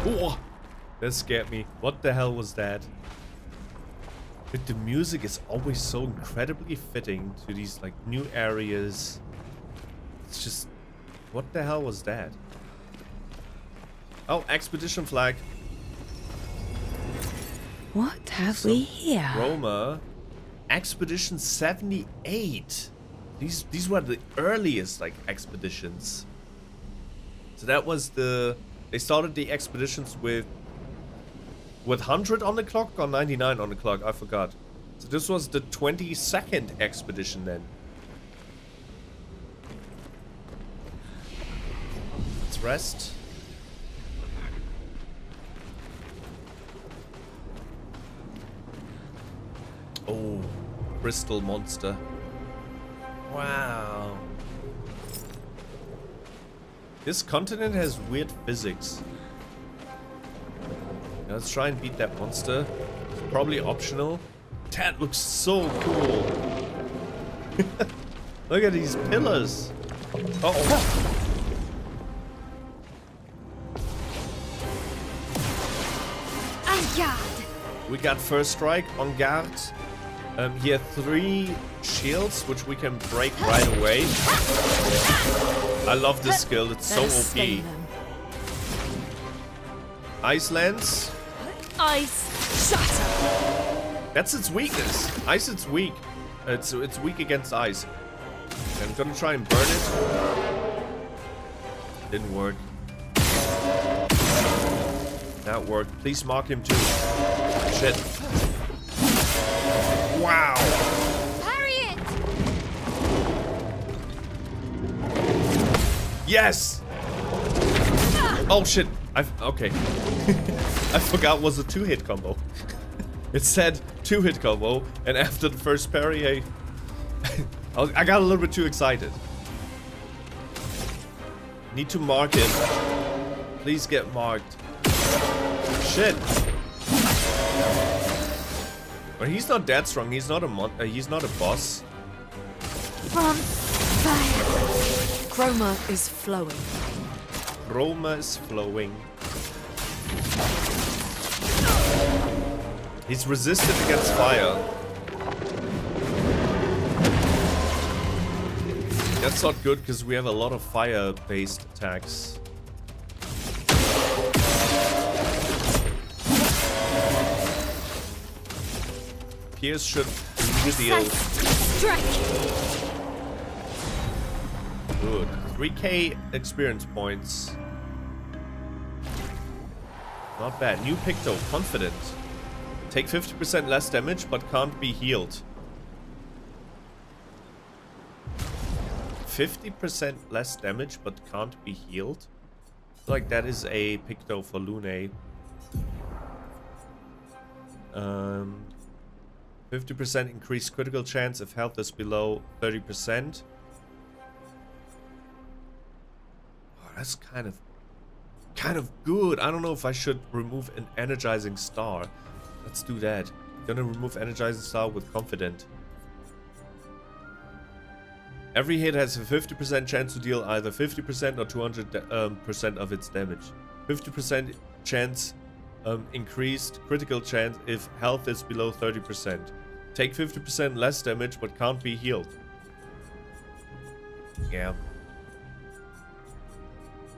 Ooh, that scared me. What the hell was that? But the music is always so incredibly fitting to these like new areas. It's just, what the hell was that? Oh, expedition flag. What have we here? Roma, expedition 78. These were the earliest like expeditions. So that was the. They started the expeditions with 100 on the clock or 99 on the clock, I forgot. So this was the 22nd expedition then. Let's rest. Oh, crystal monster. Wow. This continent has weird physics. Now let's try and beat that monster. It's probably optional. That looks so cool. Look at these pillars. Uh-oh. En garde. We got first strike on guard. Here 3 shields, which we can break right away. I love this skill, it's so OP. Ice Lance. Ice shatter. That's its weakness. Ice, it's weak. It's weak against ice. I'm gonna try and burn it. Didn't work. That worked. Please mark him too. Shit. Wow. Parry it. Yes. Oh shit. Okay. I forgot it was a 2-hit combo. It said 2-hit combo, and after the first parry, I got a little bit too excited. Need to mark him. Please get marked. Shit. But he's not that strong. He's not a he's not a boss. From fire. Chroma is flowing. Chroma is flowing. He's resistant against fire. That's not good because we have a lot of fire-based attacks. Pierce should deal. Good. 3k experience points. Not bad. New Picto, confident. Take 50% less damage, but can't be healed. 50% less damage, but can't be healed. I feel like that is a Picto for Lune. 50% increased critical chance if health is below 30%. Oh, that's kind of good. I don't know if I should remove an energizing star. Let's do that. Gonna remove energizing star with confident. Every hit has a 50% chance to deal either 50% or 200% of its damage. 50% chance increased critical chance if health is below 30%. Take 50% less damage but can't be healed. Yeah.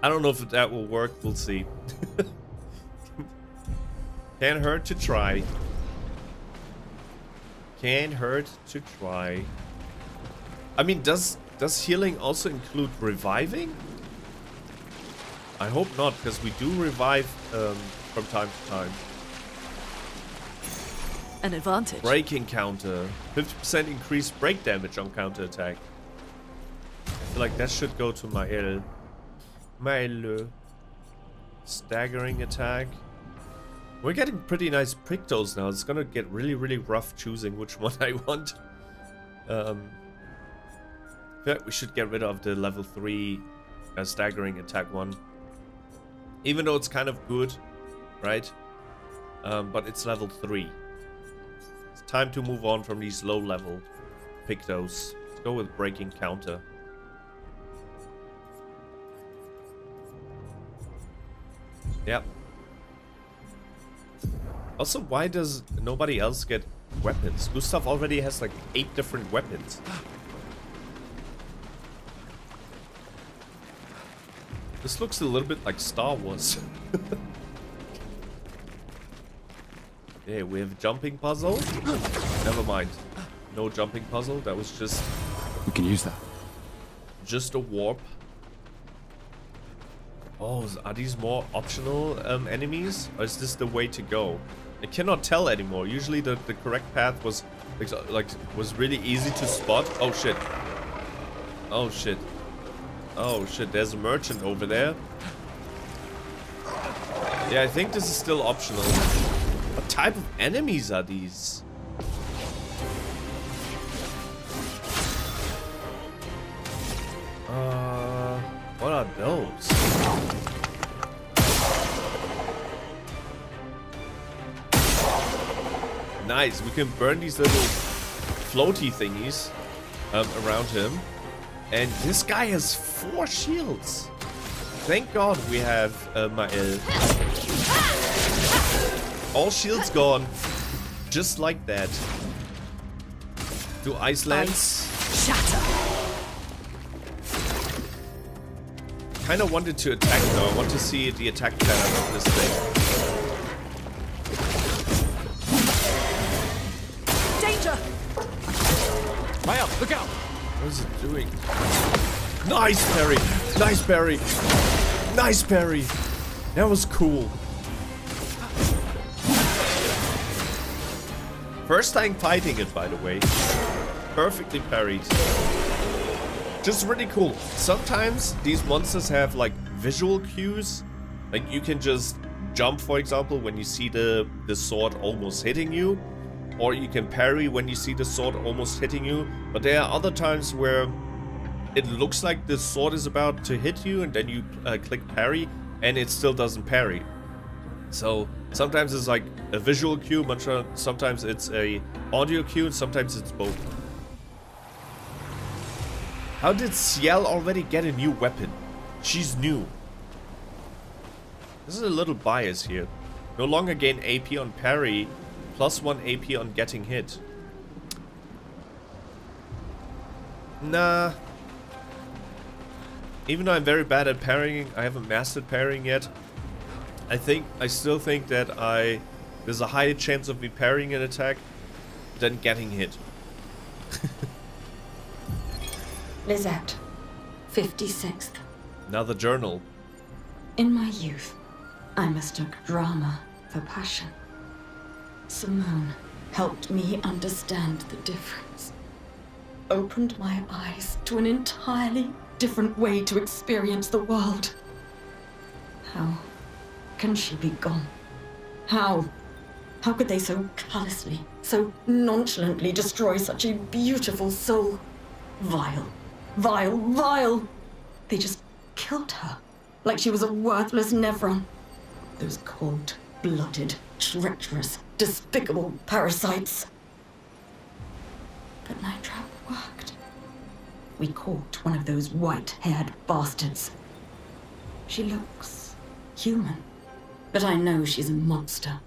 I don't know if that will work. We'll see. Can't hurt to try. Can't hurt to try. I mean, does healing also include reviving? I hope not, because we do revive from time to time. An advantage. Breaking counter. 50% increased break damage on counter attack. I feel like that should go to Maelle. Maelle. Staggering attack. We're getting pretty nice Pictos now. It's gonna get really, really rough choosing which one I want. I feel like we should get rid of the level 3 staggering attack one. Even though it's kind of good, right? But it's level 3. It's time to move on from these low level Pictos. Let's go with breaking counter. Yep. Also, why does nobody else get weapons? Gustave already has like 8 different weapons. This looks a little bit like Star Wars. Okay, we have jumping puzzle. Never mind. No jumping puzzle. That was just... We can use that. Just a warp. Oh, are these more optional enemies? Or is this the way to go? I cannot tell anymore. Usually the correct path was was really easy to spot. Oh shit. Oh shit. Oh shit, there's a merchant over there. Yeah, I think this is still optional. What type of enemies are these? What are those? Nice, we can burn these little floaty thingies around him. And this guy has 4 shields. Thank God we have Maelle. All shields gone. Just like that. Do Icelands. Shatter. Kinda wanted to attack though. I want to see the attack pattern of this thing. Danger! Maelle, look out! What is it doing? Nice parry! Nice parry! Nice parry! That was cool. First time fighting it, by the way. Perfectly parried. Just really cool. Sometimes these monsters have like visual cues. Like you can just jump, for example, when you see the sword almost hitting you. Or you can parry when you see the sword almost hitting you. But there are other times where it looks like the sword is about to hit you and then you click parry and it still doesn't parry. So sometimes it's like a visual cue, sometimes it's a audio cue, and sometimes it's both. How did Sciel already get a new weapon? She's new. This is a little bias here. No longer gain AP on parry, +1 AP on getting hit. Nah. Even though I'm very bad at parrying, I haven't mastered parrying yet. I still think that there's a higher chance of me parrying an attack than getting hit. Lizette, 56th. Another journal. In my youth, I mistook drama for passion. Simone helped me understand the difference. Opened my eyes to an entirely different way to experience the world. How can she be gone? How could they so callously so nonchalantly destroy such a beautiful soul? Vile, vile, vile! They just killed her, like she was a worthless Nevron. Those cold-blooded, treacherous, despicable parasites. But Night Trap worked. We caught one of those white-haired bastards. She looks human, but I know she's a monster.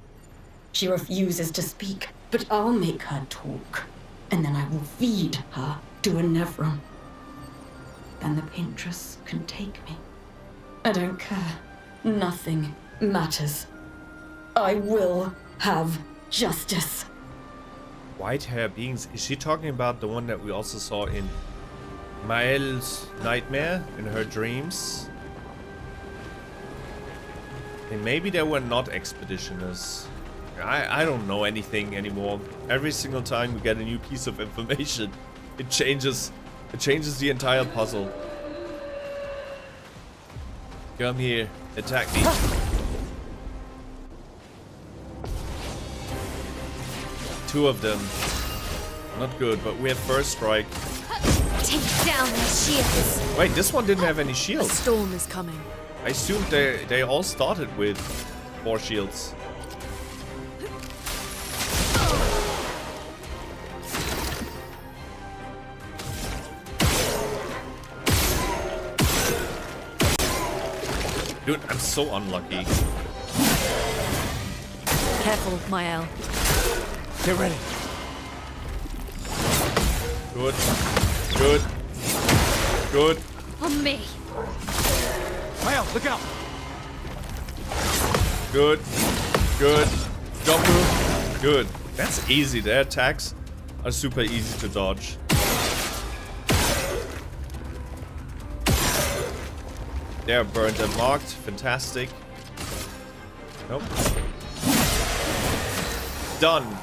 She refuses to speak, but I'll make her talk, and then I will feed her to a Nevron. Then the Paintress can take me. I don't care. Nothing matters. I will have justice. White hair beings. Is she talking about the one that we also saw in Maelle's nightmare, in her dreams? And maybe they were not expeditioners. I don't know anything anymore. Every single time we get a new piece of information, it changes the entire puzzle. Come here, attack me. Two of them. Not good, but we have first strike. Take down their shields. Wait, this one didn't have any A shields. storm is coming. I assumed they all started with 4 shields. Dude, I'm so unlucky. Careful, Maelle. Get ready. Good. Good. Good. On me. Maelle, look out. Good. Good. Jump move. Good. That's easy. Their attacks are super easy to dodge. They're burned and marked. Fantastic. Nope. Done.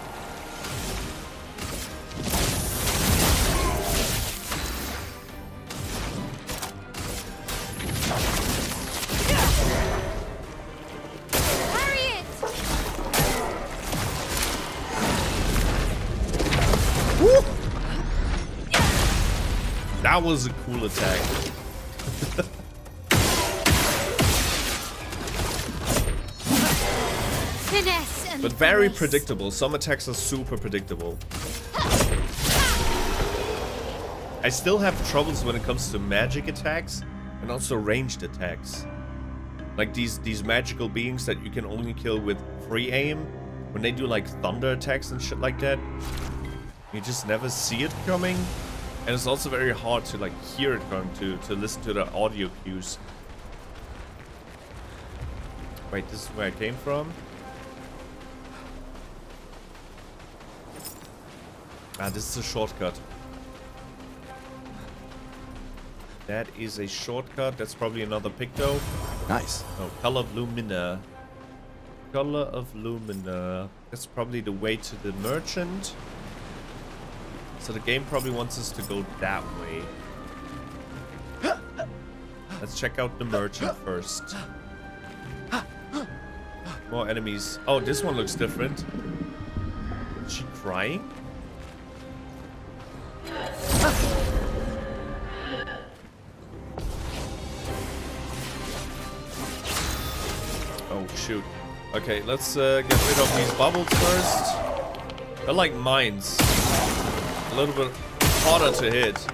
Woo! That was a cool attack. But very predictable. Some attacks are super predictable. I still have troubles when it comes to magic attacks and also ranged attacks. Like these magical beings that you can only kill with free aim. When they do like thunder attacks and shit like that, you just never see it coming. And it's also very hard to like hear it coming, to listen to the audio cues. Wait, this is where I came from? Ah, this is a shortcut. That is a shortcut. That's probably another Picto. Nice. Oh, Color of Lumina. Color of Lumina. That's probably the way to the merchant. So the game probably wants us to go that way. Let's check out the merchant first. More enemies. Oh, this one looks different. Is she crying? Oh shoot. Okay, let's get rid of these bubbles first. They're like mines. A little bit harder to hit.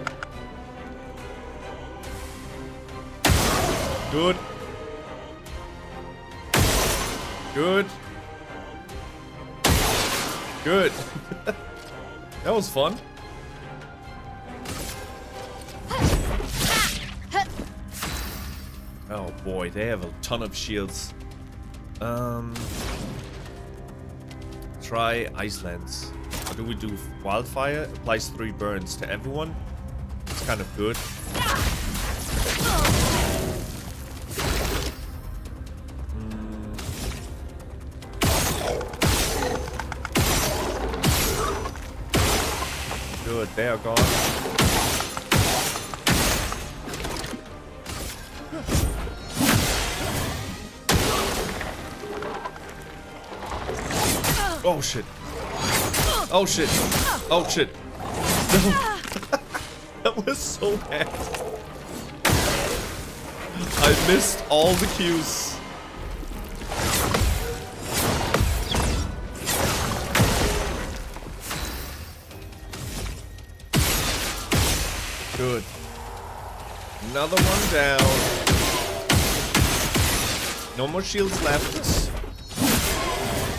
Good. Good. Good. That was fun. Oh boy, they have a ton of shields. Try Icelands. What do we do? Wildfire applies 3 burns to everyone. It's kind of good. Good, they are gone. Oh shit. Oh shit. Oh shit. No. That was so bad. I missed all the cues. Good. Another one down. No more shields left.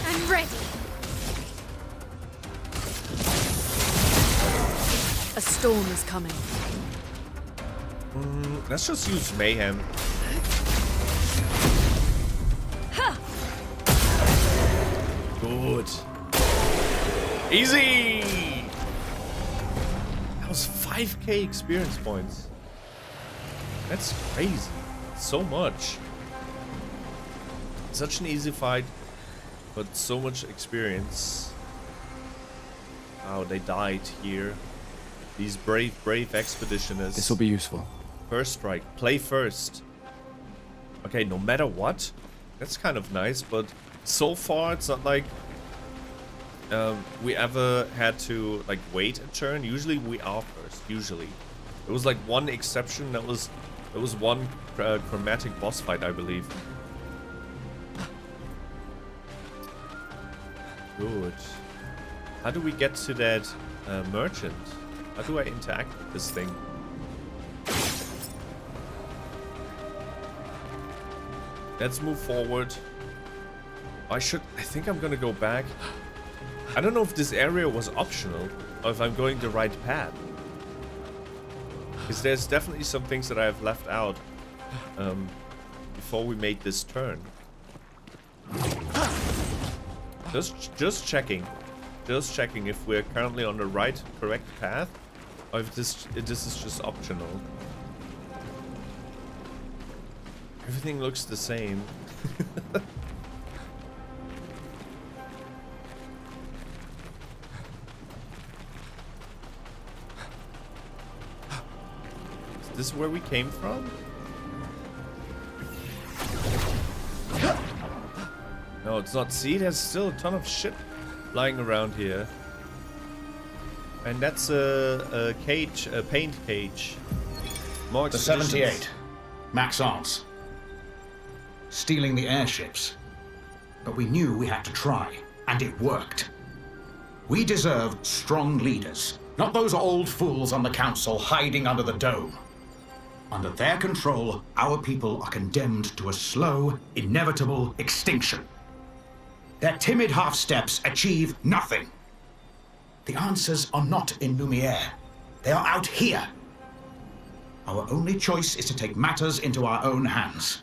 I'm ready. A storm is coming. Let's just use mayhem. Good. Easy! That was 5k experience points. That's crazy. So much. Such an easy fight, but so much experience. Wow, they died here. These brave expeditioners. This will be useful. First strike. Play first. Okay, no matter what. That's kind of nice, but so far it's not like we ever had to like wait a turn. Usually we are first. Usually. It was like one exception. That was one chromatic boss fight, I believe. Good. How do we get to that merchant? How do I interact with this thing? Let's move forward. I think I'm gonna go back. I don't know if this area was optional or if I'm going the right path. Because there's definitely some things that I have left out before we made this turn. Just checking. Just checking if we're currently on the correct path, or if this is just optional. Everything looks the same. Is this where we came from? No, it's not. See, there's still a ton of shit lying around here. And that's a cage, a paint cage. More The expeditions. 78. Max Arms. Stealing the airships. But we knew we had to try, and it worked. We deserve strong leaders, not those old fools on the council hiding under the dome. Under their control, our people are condemned to a slow, inevitable extinction. Their timid half-steps achieve nothing. The answers are not in Lumière. They are out here. Our only choice is to take matters into our own hands.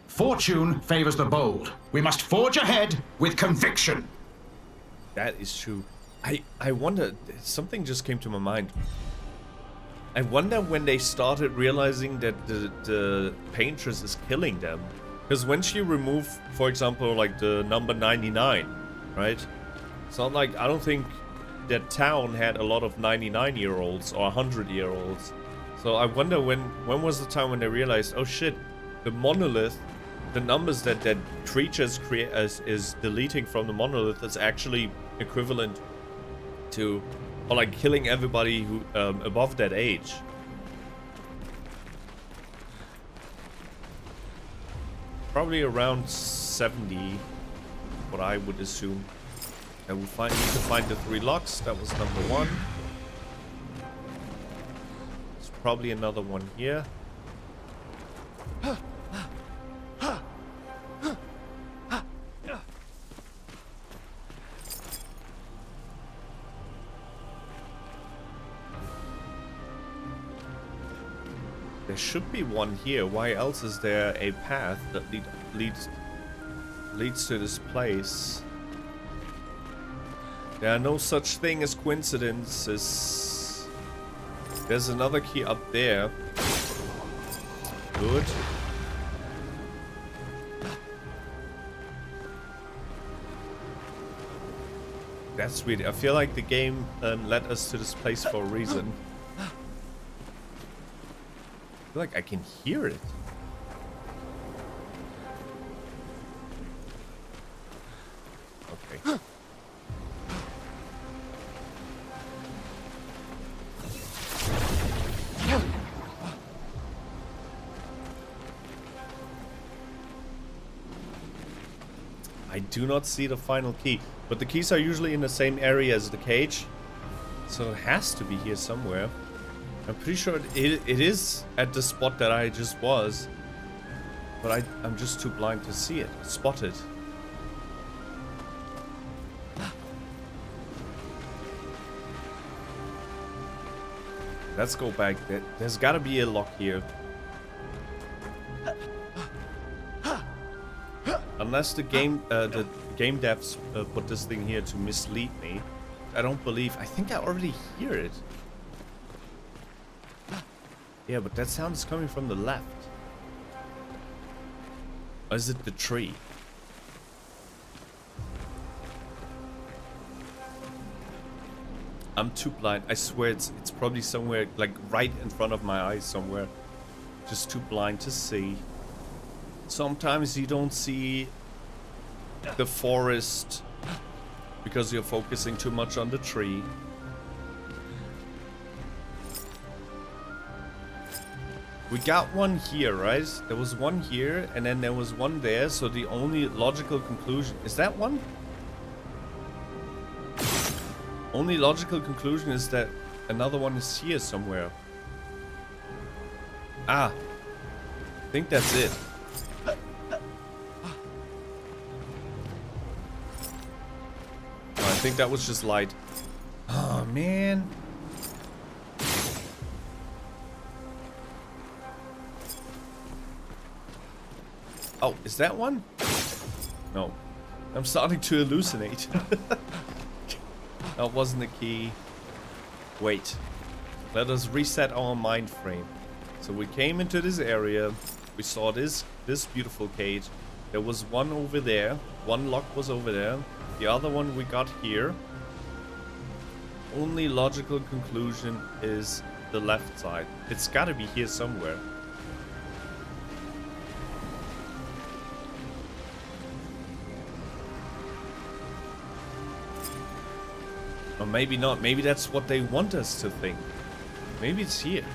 Fortune favors the bold. We must forge ahead with conviction. That is true. I wonder, something just came to my mind. I wonder when they started realizing that the paintress is killing them. Because when she removed, for example, like the number 99, right? It's not like, I don't think that town had a lot of 99-year-olds or 100-year-olds. So I wonder when was the time when they realized, oh shit, the monolith, the numbers that creatures create is deleting from the monolith is actually equivalent to, or like killing everybody who above that age. Probably around 70, what I would assume. And we need to find the 3 locks. That was number 1. There's probably another one here. There should be one here. Why else is there a path that leads to this place? There are no such thing as coincidences. There's another key up there. Good. That's sweet. I feel like the game led us to this place for a reason. I feel like I can hear it. Okay. I do not see the final key. But the keys are usually in the same area as the cage. So it has to be here somewhere. I'm pretty sure it is at the spot that I just was. But I'm just too blind to see it. Spot it. Let's go back. There's gotta be a lock here. Unless the game devs put this thing here to mislead me. I don't believe. I think I already hear it. Yeah, but that sound is coming from the left. Or is it the tree? I'm too blind. I swear it's probably somewhere like right in front of my eyes somewhere. Just too blind to see. Sometimes you don't see the forest because you're focusing too much on the tree. We got one here, right? There was one here and then there was one there, so the only logical conclusion... Is that one? Only logical conclusion is that another one is here somewhere. Ah. I think that's it. I think that was just light. Oh, man. Oh, is that one? No. I'm starting to hallucinate. That wasn't the key. Wait. Let us reset our mind frame. So we came into this area. We saw this beautiful cage. There was one over there. One lock was over there. The other one we got here. Only logical conclusion is the left side. It's gotta be here somewhere. Or maybe not. Maybe that's what they want us to think. Maybe it's here.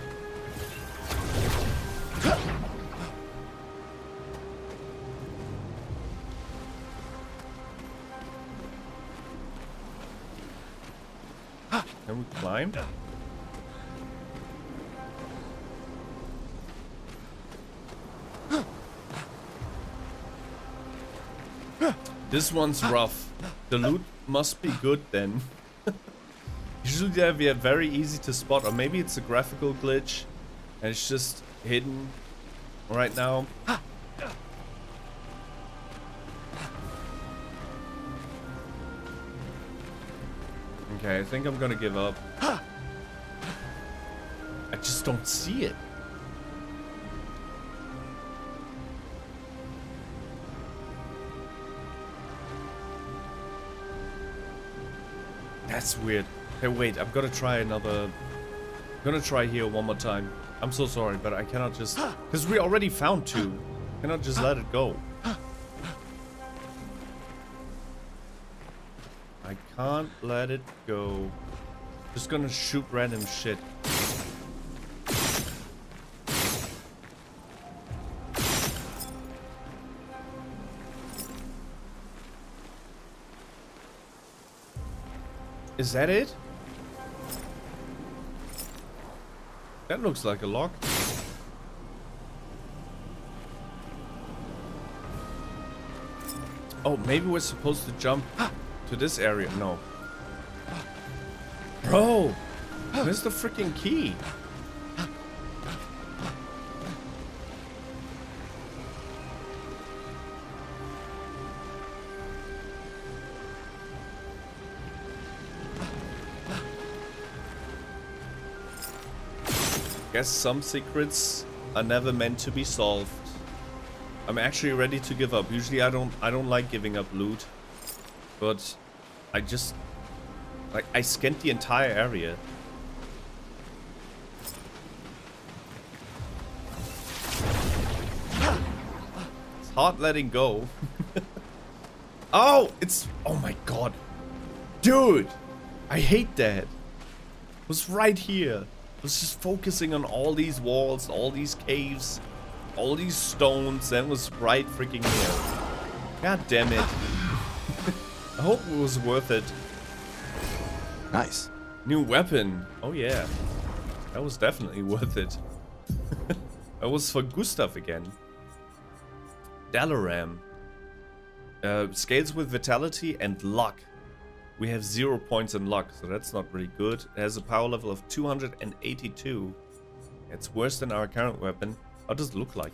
Can we climb? This one's rough. The loot must be good then. Usually they're very easy to spot, or maybe it's a graphical glitch and it's just hidden right now. Okay, I think I'm gonna give up. I just don't see it. That's weird. Hey, wait, I'm gonna try another... I'm gonna try here one more time. I'm so sorry, but I cannot just... Because we already found two. I cannot just let it go. I can't let it go. Just gonna shoot random shit. Is that it? That looks like a lock. Oh, maybe we're supposed to jump to this area. No. Bro! Where's the freaking key? Guess some secrets are never meant to be solved. I'm actually ready to give up. Usually I don't like giving up loot. But I just like I scanned the entire area. It's hard letting go. Oh, oh my god. Dude, I hate that. It was right here. I was just focusing on all these walls, all these caves, all these stones, and was right freaking here. God damn it. I hope it was worth it. Nice. New weapon. Oh yeah. That was definitely worth it. That was for Gustave again. Dalaram. Scales with vitality and luck. We have 0 points in luck, so that's not really good. It has a power level of 282. It's worse than our current weapon. How does it look like?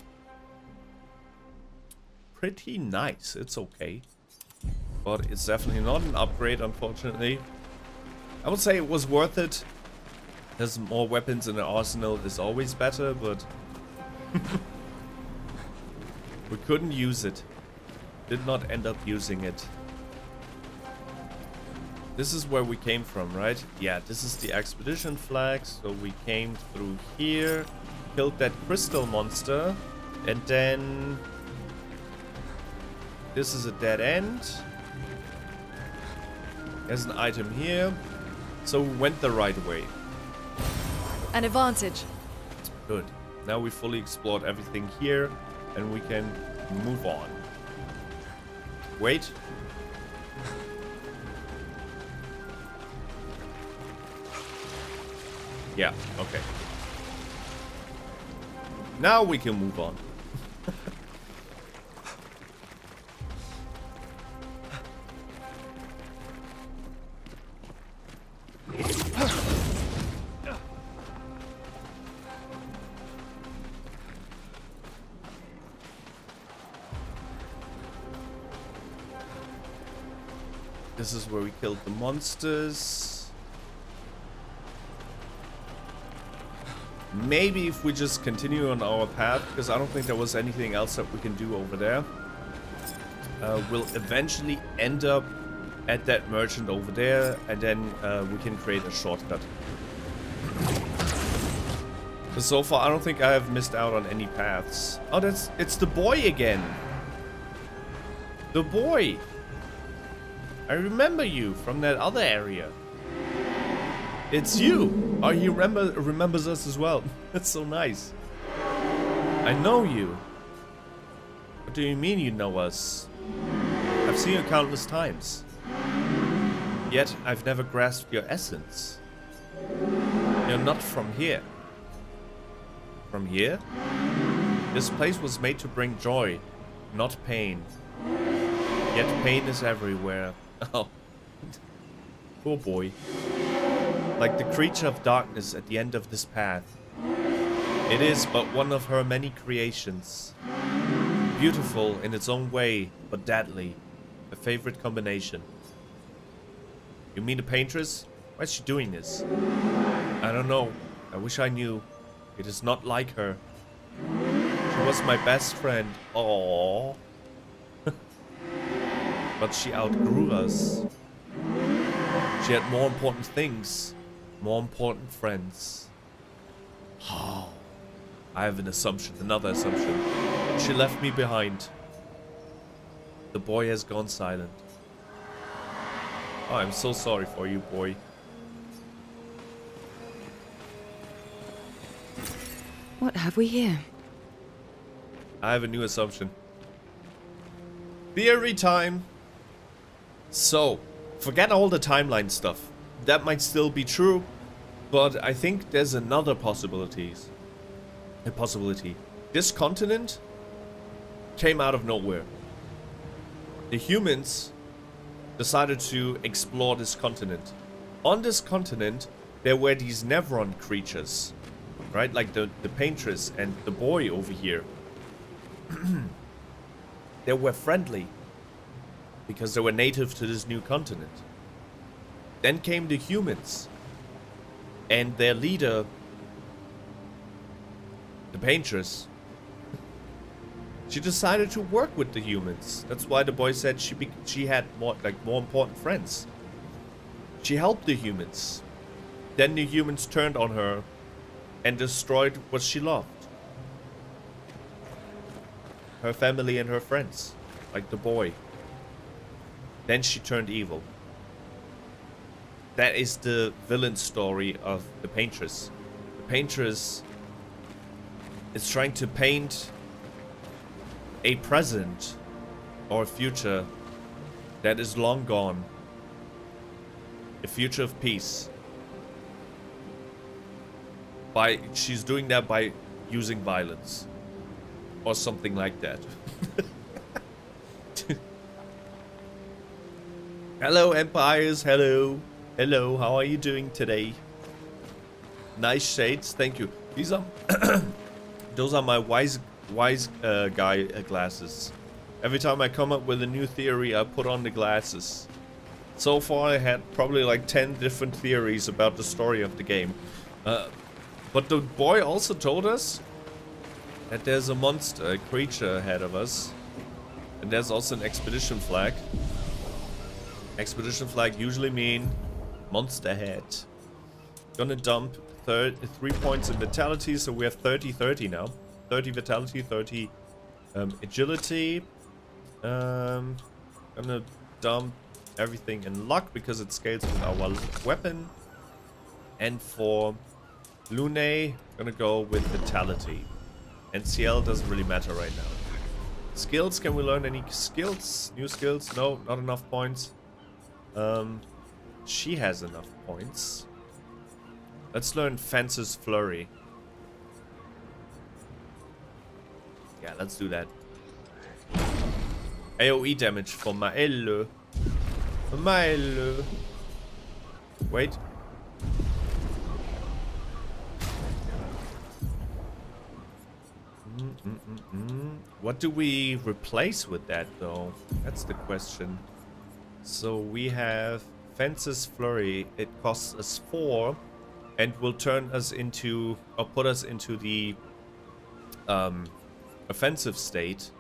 Pretty nice. It's okay. But it's definitely not an upgrade, unfortunately. I would say it was worth it. There's more weapons in the arsenal is always better, but we couldn't use it. Did not end up using it. This is where we came from, right? Yeah, this is the expedition flag. So we came through here, killed that crystal monster, and then this is a dead end. There's an item here. So we went the right way. An advantage. Good. Now we fully explored everything here, and we can move on. Wait. Yeah, okay. Now we can move on. This is where we killed the monsters. Maybe if we just continue on our path, because I don't think there was anything else that we can do over there. We'll eventually end up at that merchant over there, and then we can create a shortcut. But so far, I don't think I have missed out on any paths. Oh, it's the boy again. The boy. I remember you from that other area. It's you. Oh, he remembers us as well. That's so nice. I know you. What do you mean you know us? I've seen you countless times. Yet I've never grasped your essence. You're not from here. From here? This place was made to bring joy, not pain. Yet pain is everywhere. Oh. Poor boy. Like the creature of darkness at the end of this path. It is but one of her many creations. Beautiful in its own way, but deadly. A favorite combination. You mean the paintress? Why is she doing this? I don't know. I wish I knew. It is not like her. She was my best friend. Aww. But she outgrew us. She had more important things. More important friends. Oh. I have an assumption. Another assumption. She left me behind. The boy has gone silent. Oh, I'm so sorry for you, boy. What have we here? I have a new assumption. Theory time. So, forget all the timeline stuff. That might still be true, but I think there's another possibility. This continent came out of nowhere. The humans decided to explore this continent. On this continent, there were these Nevron creatures, right? Like the paintress and the boy over here. They were friendly because they were native to this new continent. Then came the humans, and their leader, the paintress, she decided to work with the humans. That's why the boy said she had more important friends. She helped the humans. Then the humans turned on her and destroyed what she loved. Her family and her friends, like the boy. Then she turned evil. That is the villain story of the paintress. The paintress is trying to paint a present or future that is long gone. A future of peace. She's doing that by using violence. Or something like that. Hello, Empires. Hello. Hello, how are you doing today? Nice shades, thank you. These are... those are my wise guy glasses. Every time I come up with a new theory, I put on the glasses. So far, I had probably like 10 different theories about the story of the game. But the boy also told us that there's a monster, a creature ahead of us. And there's also an expedition flag. Expedition flag usually mean monster head. Gonna dump 3 points in vitality, so we have 30-30 now. 30 vitality, 30 agility. Gonna dump everything in luck because it scales with our weapon. And for Lune, gonna go with vitality. And Sciel doesn't really matter right now. Skills, can we learn any skills? New skills? No, not enough points. She has enough points. Let's learn Fence's Flurry. Yeah, let's do that. AoE damage for Maelle. Maelle. Wait. What do we replace with that, though? That's the question. So we have Fence's Flurry. It costs us 4 and will turn us into, or put us into the offensive state.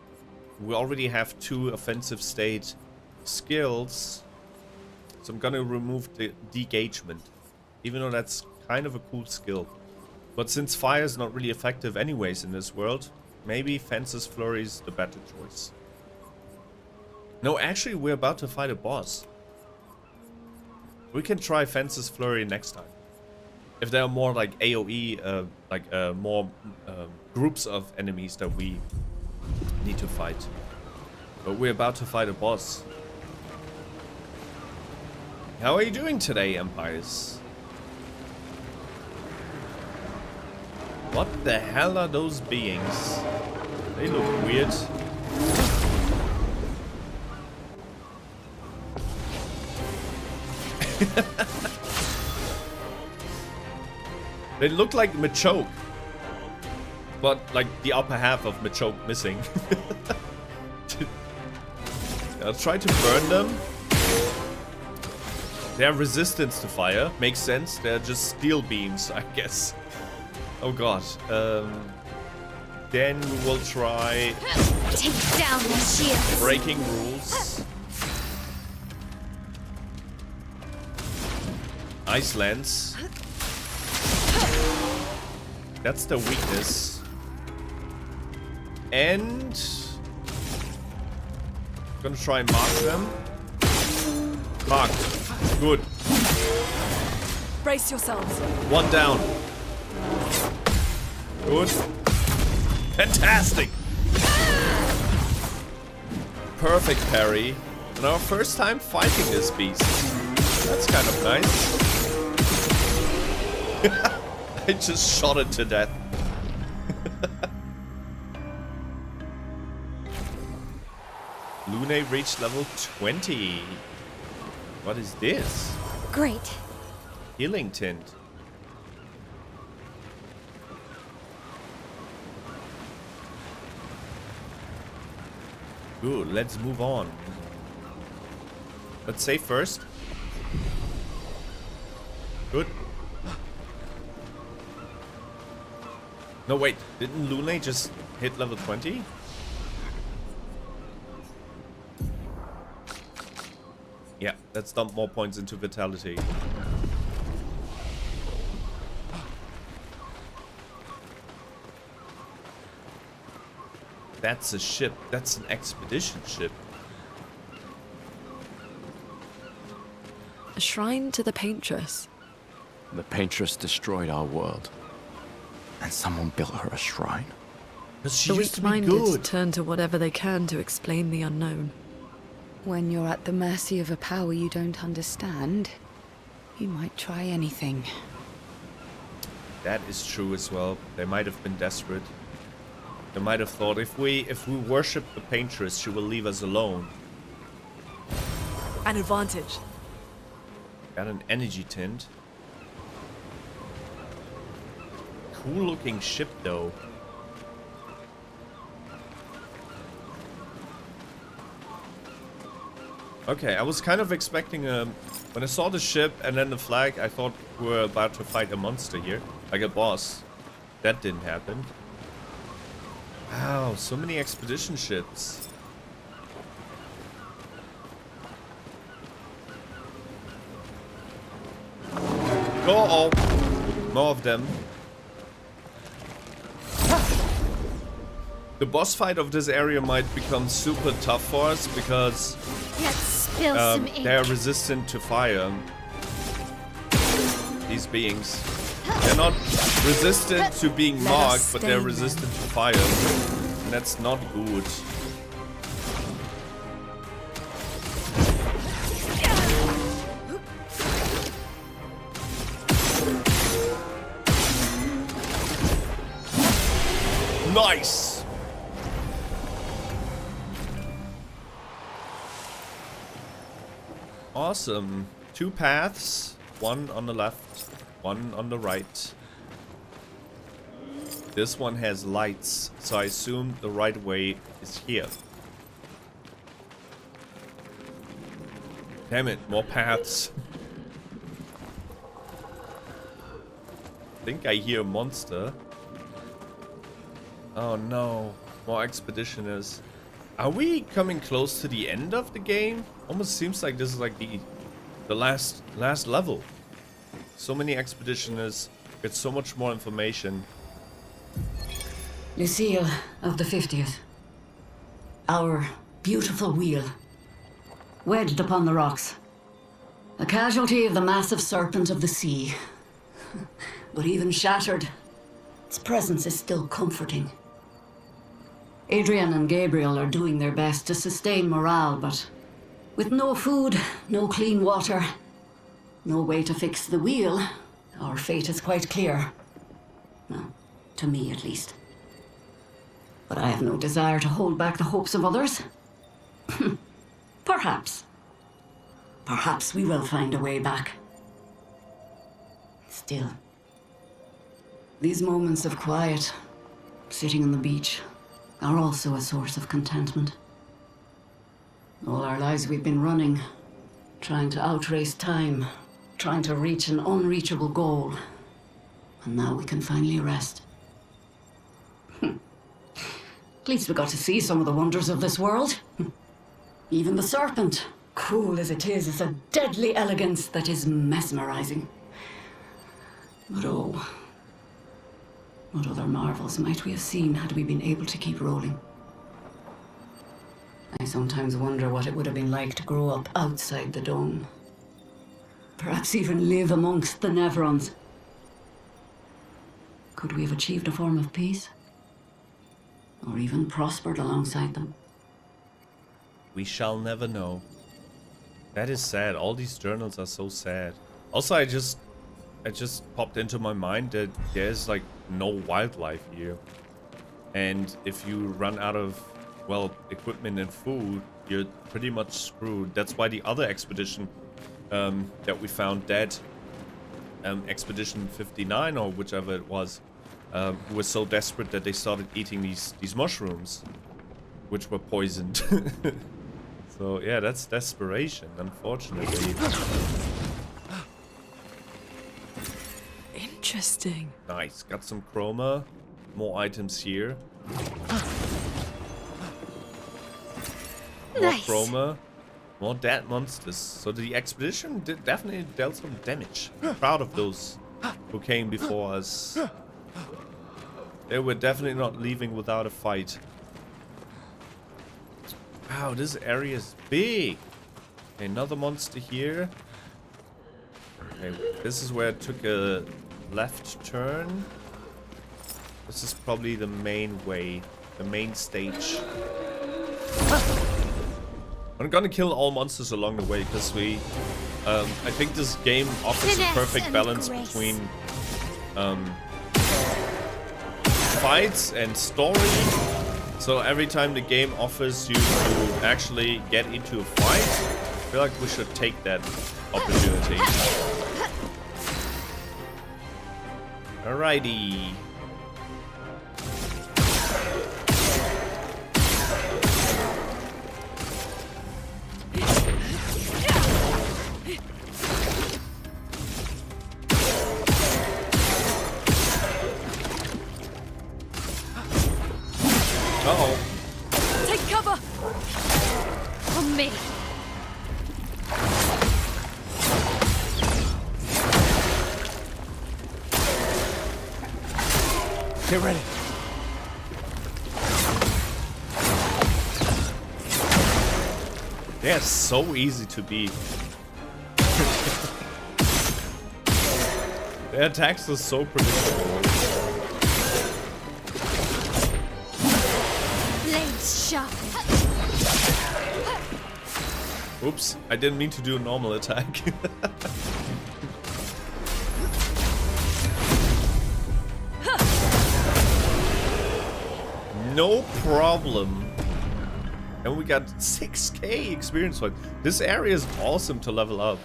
We already have 2 offensive state skills. So I'm gonna remove the degagement, even though that's kind of a cool skill. But since fire is not really effective anyways in this world, maybe Fence's Flurry is the better choice. No, actually, we're about to fight a boss. We can try Fence's Flurry next time. If there are more like AoE, more groups of enemies that we need to fight. But we're about to fight a boss. How are you doing today, Empires? What the hell are those beings? They look weird. They look like Machoke, but like the upper half of Machoke missing. I'll try to burn them. Their resistance to fire makes sense. They're just steel beams, I guess. Oh god. Then we will try take down the shield. Breaking rules. Ice Lance. That's the weakness. And I'm gonna try and mark them. Mark. Good. Brace yourselves. 1 down. Good. Fantastic. Perfect parry. And our first time fighting this beast. That's kind of nice. I just shot it to death. Lune reached level 20. What is this? Great. Healing tint. Good, let's move on. Let's save first. Good. No, wait. Didn't Lune just hit level 20? Yeah, let's dump more points into vitality. That's a ship. That's an expedition ship. A shrine to the Paintress. The Paintress destroyed our world. And someone built her a shrine. But she The used to be weak-minded good. turn to whatever they can to explain the unknown. When you're at the mercy of a power you don't understand, you might try anything. That is true as well. They might have been desperate. They might have thought if we worship the paintress, she will leave us alone. An advantage. Got an energy tint. Cool looking ship though. Okay, I was kind of expecting when I saw the ship and then the flag, I thought we were about to fight a monster here, like a boss. That didn't happen. Wow, so many expedition ships. Oh, more of them. The boss fight of this area might become super tough for us because they are resistant to fire. These beings. They're not resistant to being marked, but they're resistant to fire. And that's not good. Nice! Awesome. 2 paths, one on the left, one on the right. This one has lights, so I assume the right way is here. Damn it, more paths. I think I hear a monster. Oh no, more expeditioners. Are we coming close to the end of the game? Almost seems like this is like the last level. So many expeditioners, get so much more information. Lucille of the 50th. Our beautiful wheel. Wedged upon the rocks. A casualty of the massive serpent of the sea. But even shattered, its presence is still comforting. Adrian and Gabriel are doing their best to sustain morale, but with no food, no clean water, no way to fix the wheel, our fate is quite clear. Well, to me at least. But I have no desire to hold back the hopes of others. Perhaps. Perhaps we will find a way back. Still, these moments of quiet, sitting on the beach, are also a source of contentment. All our lives we've been running, trying to outrace time, trying to reach an unreachable goal. And now we can finally rest. At least we got to see some of the wonders of this world. Even the serpent, cool as it is a deadly elegance that is mesmerizing. But oh, what other marvels might we have seen had we been able to keep rolling? I sometimes wonder what it would have been like to grow up outside the dome. Perhaps even live amongst the Neverons. Could we have achieved a form of peace? Or even prospered alongside them? We shall never know. That is sad. All these journals are so sad. Also, it just popped into my mind that there's like no wildlife here. And if you run out of, well, equipment and food, you're pretty much screwed. That's why the other expedition that we found dead, Expedition 59 or whichever it was, was so desperate that they started eating these mushrooms, which were poisoned. So yeah, that's desperation, unfortunately. Interesting. Nice, got some chroma, more items here. More Nice. chroma, more dead monsters. So the expedition definitely dealt some damage. I'm proud of those who came before us. They were definitely not leaving without a fight. Wow, this area is big. Okay, another monster here. Okay, this is where I took a left turn. This is probably the main way, the main stage. I'm gonna kill all monsters along the way because I think this game offers a perfect balance between fights and story. So every time the game offers you to actually get into a fight, I feel like we should take that opportunity. Alrighty. Uh-oh. Take cover! On me. Get ready. They're so easy to beat. Their attacks are so predictable. Blades sharp. Oops, I didn't mean to do a normal attack. No problem. And we got 6k experience points. This area is awesome to level up.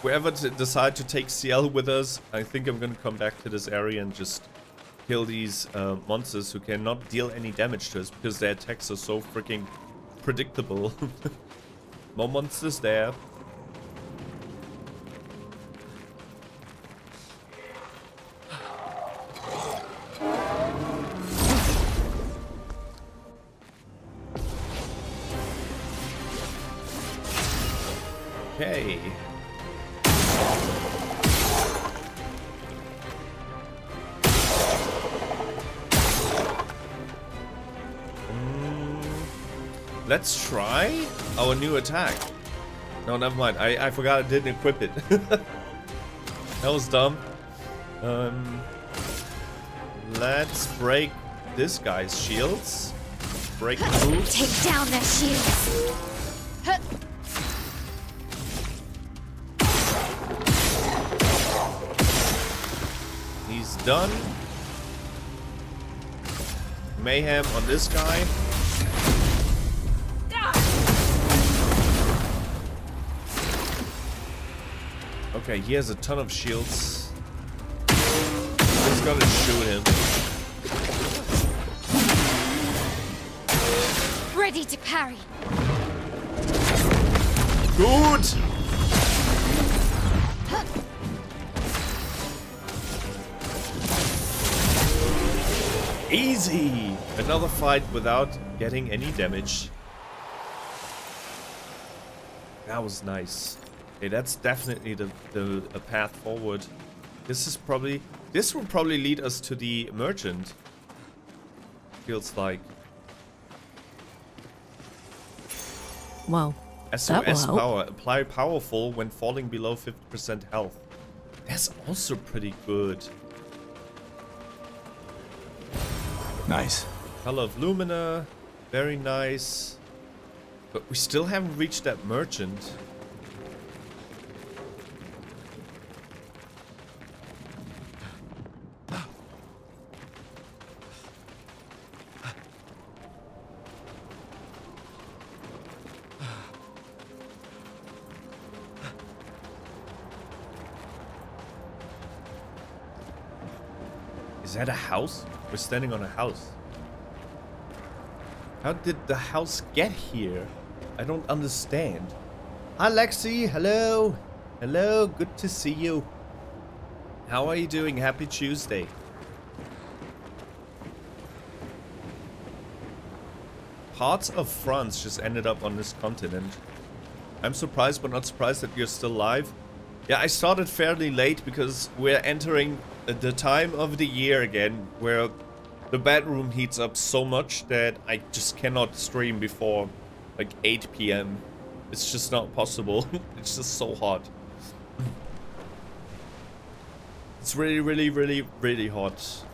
Whoever decide to take Sciel with us, I think I'm gonna come back to this area and just kill these monsters who cannot deal any damage to us because their attacks are so freaking predictable. More monsters there. Okay. Let's try our new attack. No, never mind. I forgot I didn't equip it. That was dumb. Let's break this guy's shields. Break through. Take down their shields. He's done. Mayhem on this guy. Okay, he has a ton of shields. Just gotta shoot him. Ready to parry. Good! Easy! Another fight without getting any damage. That was nice. Okay, that's definitely the path forward. This will probably lead us to the merchant. Feels like. Well, SOS power. Apply powerful when falling below 50% health. That's also pretty good. Nice. Color of Lumina. Very nice. But we still haven't reached that merchant. Is that a house? We're standing on a house. How did the house get here? I don't understand. Hi Lexi, hello. Hello, good to see you. How are you doing? Happy Tuesday. Parts of France just ended up on this continent. I'm surprised but not surprised that you're still alive. Yeah, I started fairly late because we're entering the time of the year again where the bedroom heats up so much that I just cannot stream before like 8 p.m. It's just not possible. It's just so hot. It's really, really, really, really hot.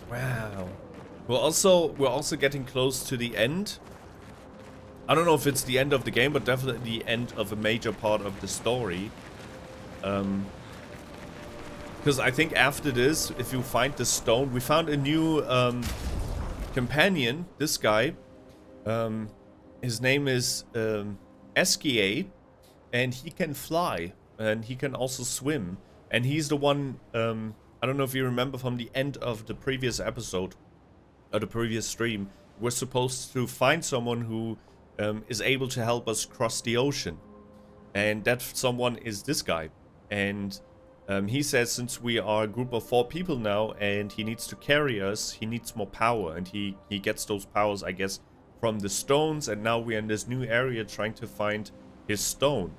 Wow. We're also getting close to the end. I don't know if it's the end of the game, but definitely the end of a major part of the story. Because I think after this, if you find the stone, we found a new companion. This guy, his name is Esquie, and he can fly, and he can also swim. And he's the one. I don't know if you remember from the end of the previous episode or the previous stream. We're supposed to find someone who is able to help us cross the ocean, and that someone is this guy. And he says, since we are a group of 4 people now and he needs to carry us, he needs more power, and he gets those powers, I guess, from the stones. And now we're in this new area trying to find his stone.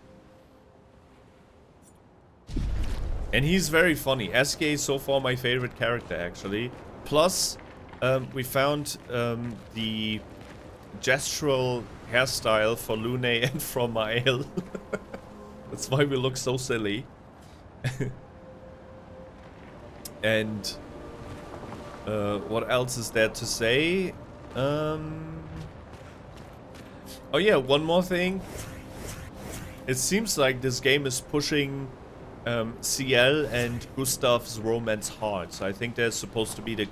And he's very funny. Esquie is so far my favorite character, actually. Plus, we found the Gestral hairstyle for Lune and for Maelle. That's why we look so silly. And what else is there to say? Oh yeah, one more thing. It seems like this game is pushing Sciel and Gustave's romance hard. So I think they're supposed to be the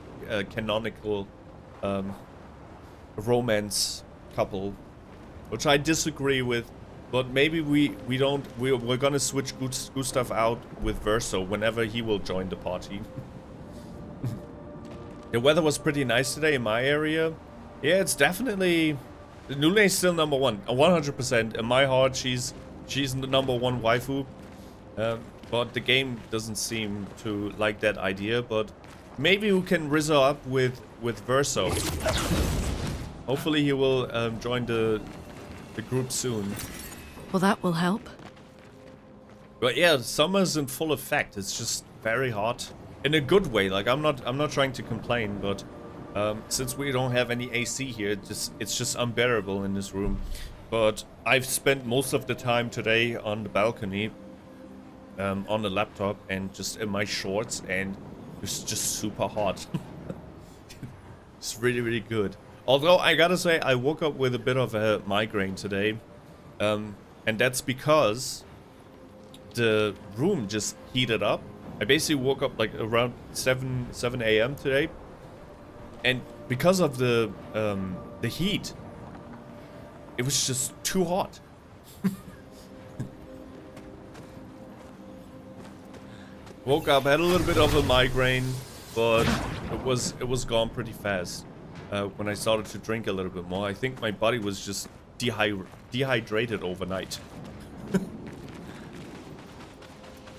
canonical romance couple, which I disagree with. But maybe we're gonna switch Gustave out with Verso whenever he will join the party. The weather was pretty nice today in my area. Yeah, it's definitely... Lune is still number 1, 100%. In my heart, she's the number 1 waifu. But the game doesn't seem to like that idea. But maybe we can rizz her up with Verso. Hopefully he will join the group soon. Well, that will help. But yeah, summer's in full effect. It's just very hot. In a good way. Like, I'm not trying to complain, but since we don't have any AC here, it's just unbearable in this room. But I've spent most of the time today on the balcony, on the laptop, and just in my shorts, and it's just super hot. It's really, really good. Although I gotta say, I woke up with a bit of a migraine today. And that's because the room just heated up. I basically woke up like around 7 a.m. today. And because of the heat, it was just too hot. Woke up, had a little bit of a migraine, but it was gone pretty fast. When I started to drink a little bit more, I think my body was just dehydrated overnight.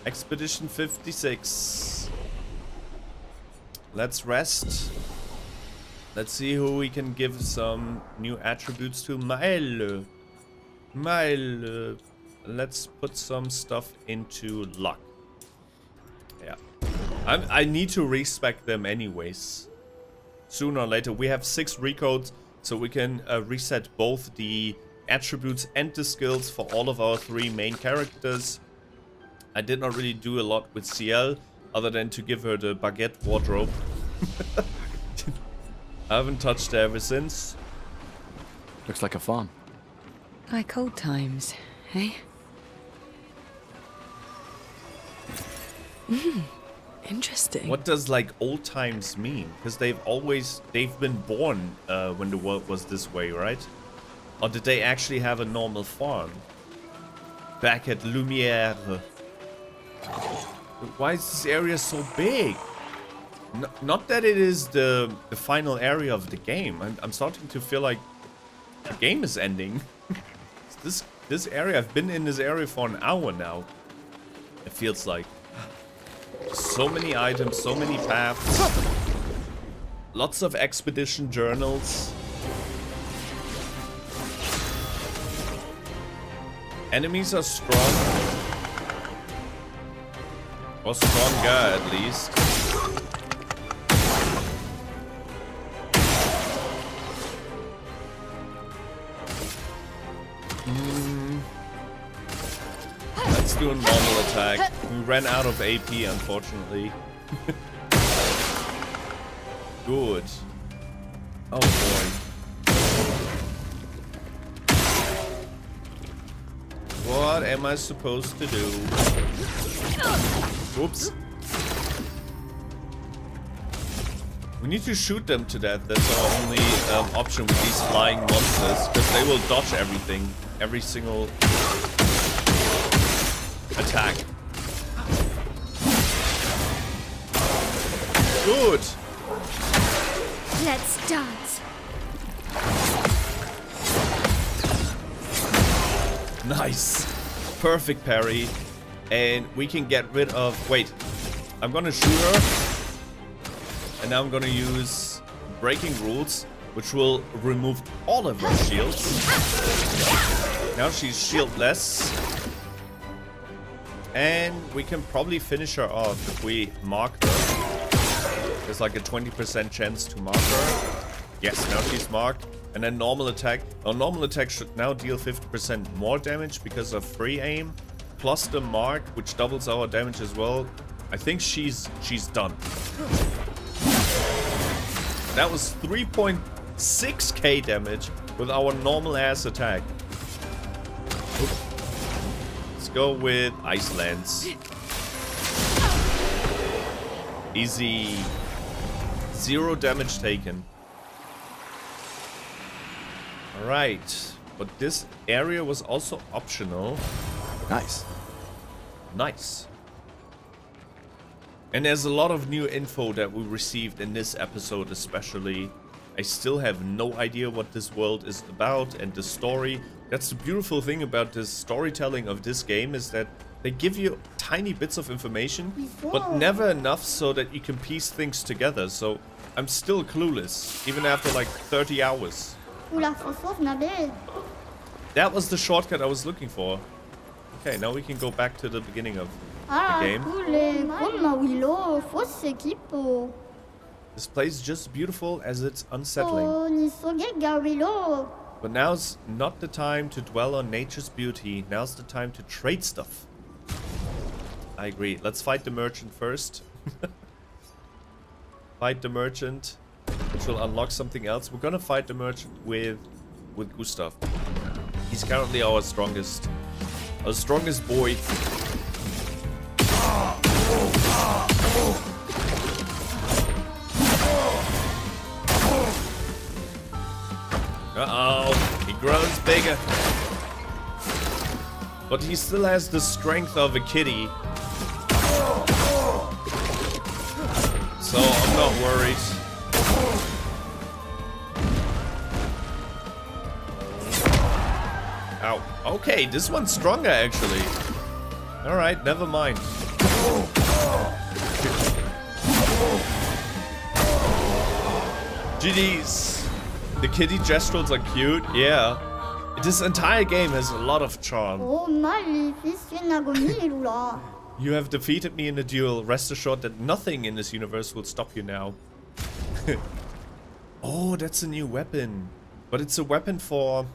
Expedition 56. Let's rest. Let's see who we can give some new attributes to. Maelle. Maelle. Let's put some stuff into luck. Yeah. I need to respec them anyways. Sooner or later. We have 6 recoats, so we can reset both the attributes and the skills for all of our 3 main characters. I did not really do a lot with Sciel, other than to give her the Baguette wardrobe. I haven't touched her ever since. Looks like a farm. Like old times, eh? Interesting. What does like old times mean? Because they've been born when the world was this way, right? Or did they actually have a normal farm? Back at Lumière. Why is this area so big? Not that it is the final area of the game. I'm starting to feel like the game is ending. This area, I've been in this area for an hour now. It feels like. So many items, so many paths. Lots of expedition journals. Enemies are strong. Or stronger, at least. Let's do a normal attack. We ran out of AP, unfortunately. Good. Oh boy. What am I supposed to do? Whoops. We need to shoot them to death. That's our only option with these flying monsters, because they will dodge everything, every single attack. Good. Let's dance. Nice. Perfect parry. And we can get rid of... Wait. I'm gonna shoot her. And now I'm gonna use breaking rules, which will remove all of her shields. Now she's shieldless. And we can probably finish her off if we mark her. There's like a 20% chance to mark her. Yes, now she's marked. And then normal attack. Our normal attack should now deal 50% more damage because of free aim. Plus the mark, which doubles our damage as well. I think she's done. That was 3.6k damage with our normal ass attack. Oop. Let's go with Ice Lance. Easy. 0 damage taken. Alright. But this area was also optional. Nice. Nice. And there's a lot of new info that we received in this episode especially. I still have no idea what this world is about and the story. That's the beautiful thing about this storytelling of this game, is that they give you tiny bits of information, but never enough so that you can piece things together. So I'm still clueless, even after like 30 hours. That was the shortcut I was looking for. Okay, now we can go back to the beginning of the game. This place is just beautiful as it's unsettling. But now's not the time to dwell on nature's beauty. Now's the time to trade stuff. I agree. Let's fight the merchant first. Fight the merchant, which will unlock something else. We're gonna fight the merchant with Gustave. He's currently our strongest boy. Uh-oh, he grows bigger. But he still has the strength of a kitty. So I'm not worried. Ow. Okay, this one's stronger actually. Alright, never mind. GG's. The kitty gestrals are cute, yeah. This entire game has a lot of charm. You have defeated me in a duel. Rest assured that nothing in this universe will stop you now. Oh, that's a new weapon. But it's a weapon for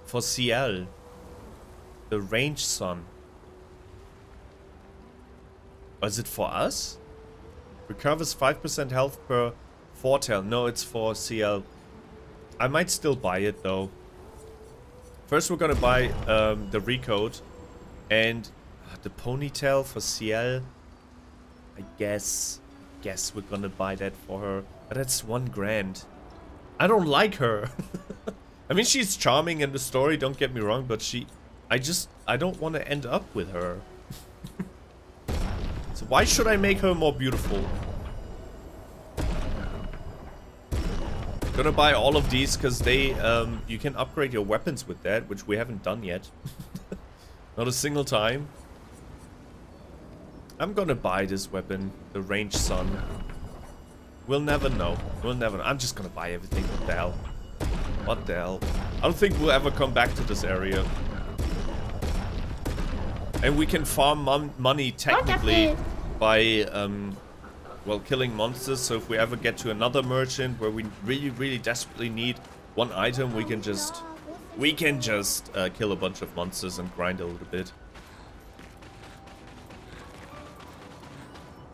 Sciel. The ranged sun. Or is it for us? Recovers 5% health per foretell. No, it's for Sciel. I might still buy it though. First we're gonna buy the Recoat and the ponytail for Sciel. I guess we're gonna buy that for her. But that's 1 grand. I don't like her. I mean, she's charming in the story, don't get me wrong, but I don't want to end up with her. So why should I make her more beautiful? Gonna buy all of these because they, you can upgrade your weapons with that, which we haven't done yet. Not a single time. I'm gonna buy this weapon, the ranged sun. We'll never know. We'll never know. I'm just gonna buy everything. What the hell? What the hell? I don't think we'll ever come back to this area. And we can farm money technically by, well, killing monsters. So if we ever get to another merchant where we really desperately need one item, we can just kill a bunch of monsters and grind a little bit.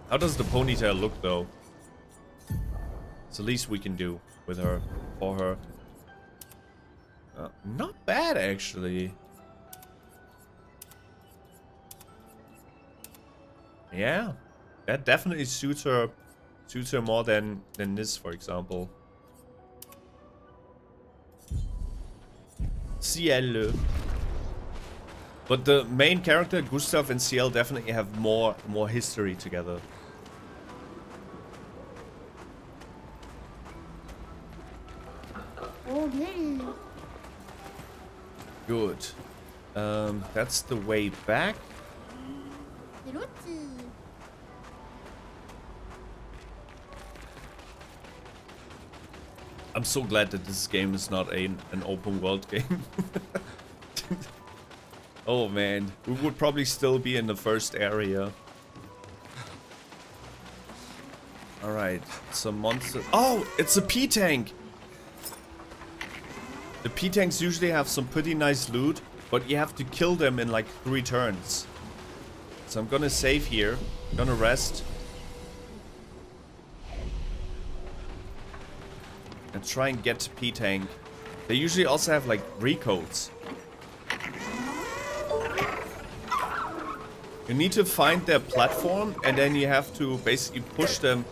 How does the ponytail look though? It's the least we can do. with her, for her. Not bad, actually. Yeah, that definitely suits her more than this, for example. Sciel. But the main character, Gustave and Sciel, definitely have more history together. Good. That's the way back. I'm so glad that this game is not an open world game. Oh man, we would probably still be in the first area. Alright, some monster. Oh, it's a Pétank! The Pétanks usually have some pretty nice loot, but you have to kill them in like 3 turns. So I'm gonna save here, gonna rest. And try and get Pétank. They usually also have like recoats. You need to find their platform and then you have to basically push them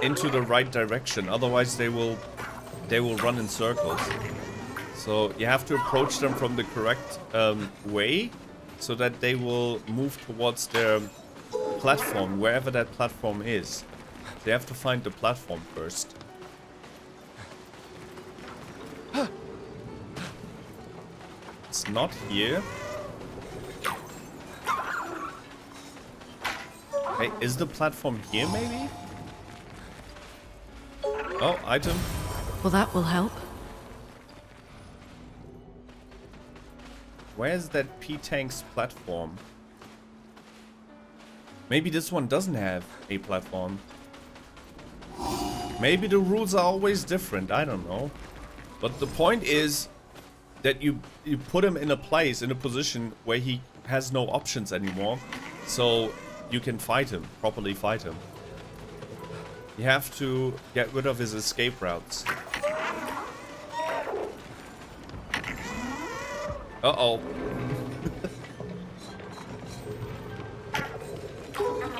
into the right direction. Otherwise they will run in circles. So you have to approach them from the correct way so that they will move towards their platform, wherever that platform is. They have to find the platform first. It's not here. Hey, is the platform here maybe? Oh, item. Well, that will help. Where's that Pétank's platform? Maybe this one doesn't have a platform. Maybe the rules are always different, I don't know. But the point is that you put him in a place, in a position where he has no options anymore. So you can fight him, properly fight him. You have to get rid of his escape routes. Uh-oh.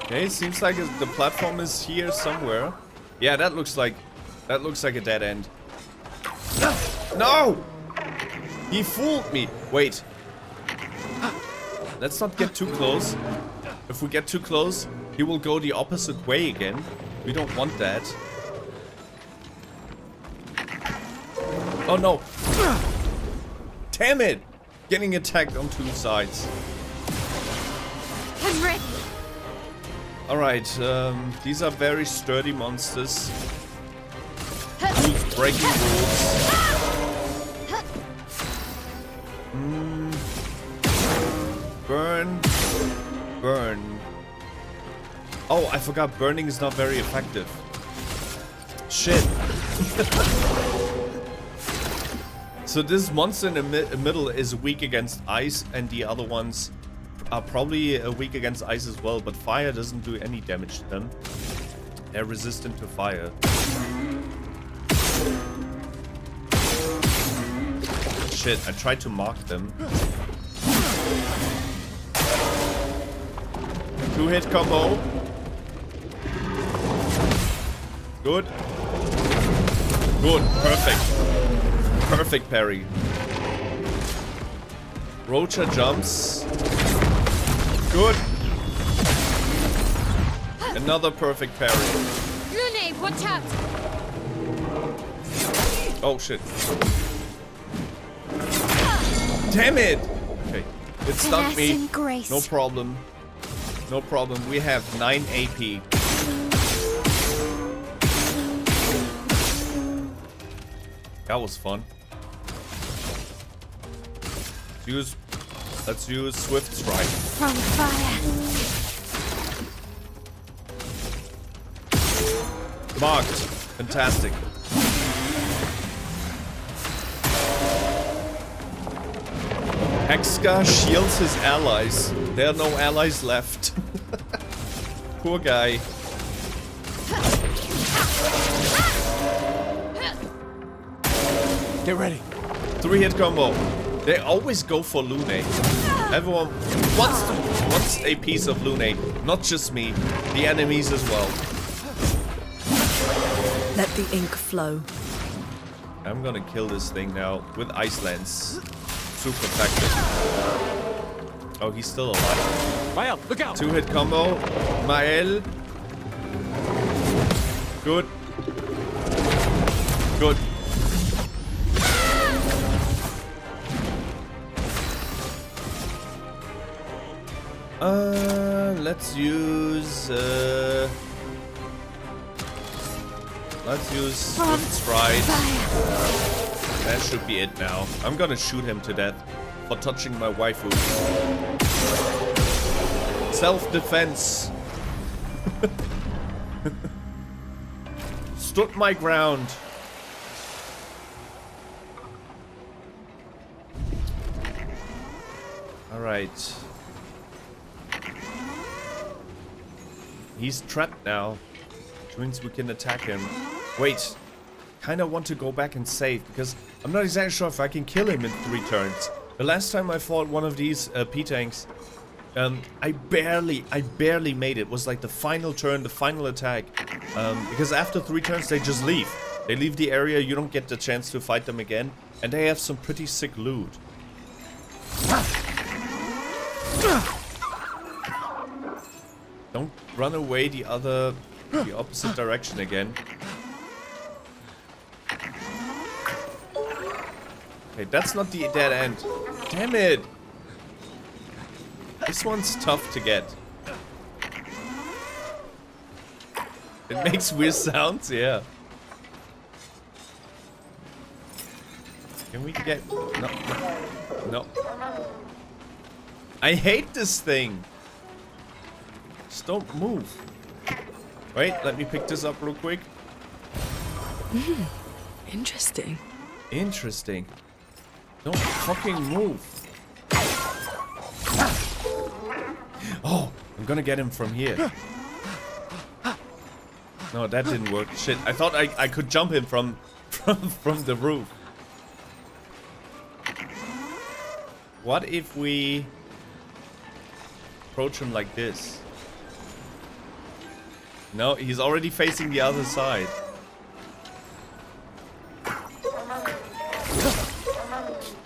Okay, seems like the platform is here somewhere. Yeah, that looks like a dead end. No! He fooled me. Wait. Let's not get too close. If we get too close, he will go the opposite way again. We don't want that. Oh no. Damn it! Getting attacked on 2 sides. I'm ready. Alright, these are very sturdy monsters. Who's breaking rules? Burn. Burn. Oh, I forgot burning is not very effective. Shit. So this monster in the middle is weak against ice, and the other ones are probably weak against ice as well, but fire doesn't do any damage to them. They're resistant to fire. Shit, I tried to mark them. 2-hit combo. Good. Good. Perfect. Perfect parry. Rocher jumps. Good. Another perfect parry. Lune, watch out! Oh shit. Damn it! Okay. It stunned me. No problem. No problem. We have 9 AP. That was fun. Let's use Swift Strike. From fire. Marked. Fantastic. Hexga shields his allies. There are no allies left. Poor guy. Get ready. 3-hit combo. They always go for Lune. Everyone wants a piece of Lune. Not just me, the enemies as well. Let the ink flow. I'm gonna kill this thing now with Ice Lance. Super effective. Oh, he's still alive. Maelle, look out! 2-hit combo. Maelle. Good. Good. Let's use Swift Stride. That should be it now. I'm gonna shoot him to death for touching my waifu. Self-defense. Stood my ground. Alright. He's trapped now, which means we can attack him. Wait, kinda want to go back and save, because I'm not exactly sure if I can kill him in 3 turns. The last time I fought one of these Pétanks, I barely made it. It was like the final turn, the final attack. Because after 3 turns they just leave. They leave the area, you don't get the chance to fight them again. And they have some pretty sick loot. Don't run away the opposite direction again. Okay, that's not the dead end. Damn it! This one's tough to get. It makes weird sounds, yeah. Can we get... No, no. I hate this thing! Just don't move. Wait, let me pick this up real quick. Interesting. Interesting. Don't fucking move. Oh, I'm gonna get him from here. No, that didn't work. Shit, I thought I could jump him from the roof. What if we approach him like this? No, he's already facing the other side.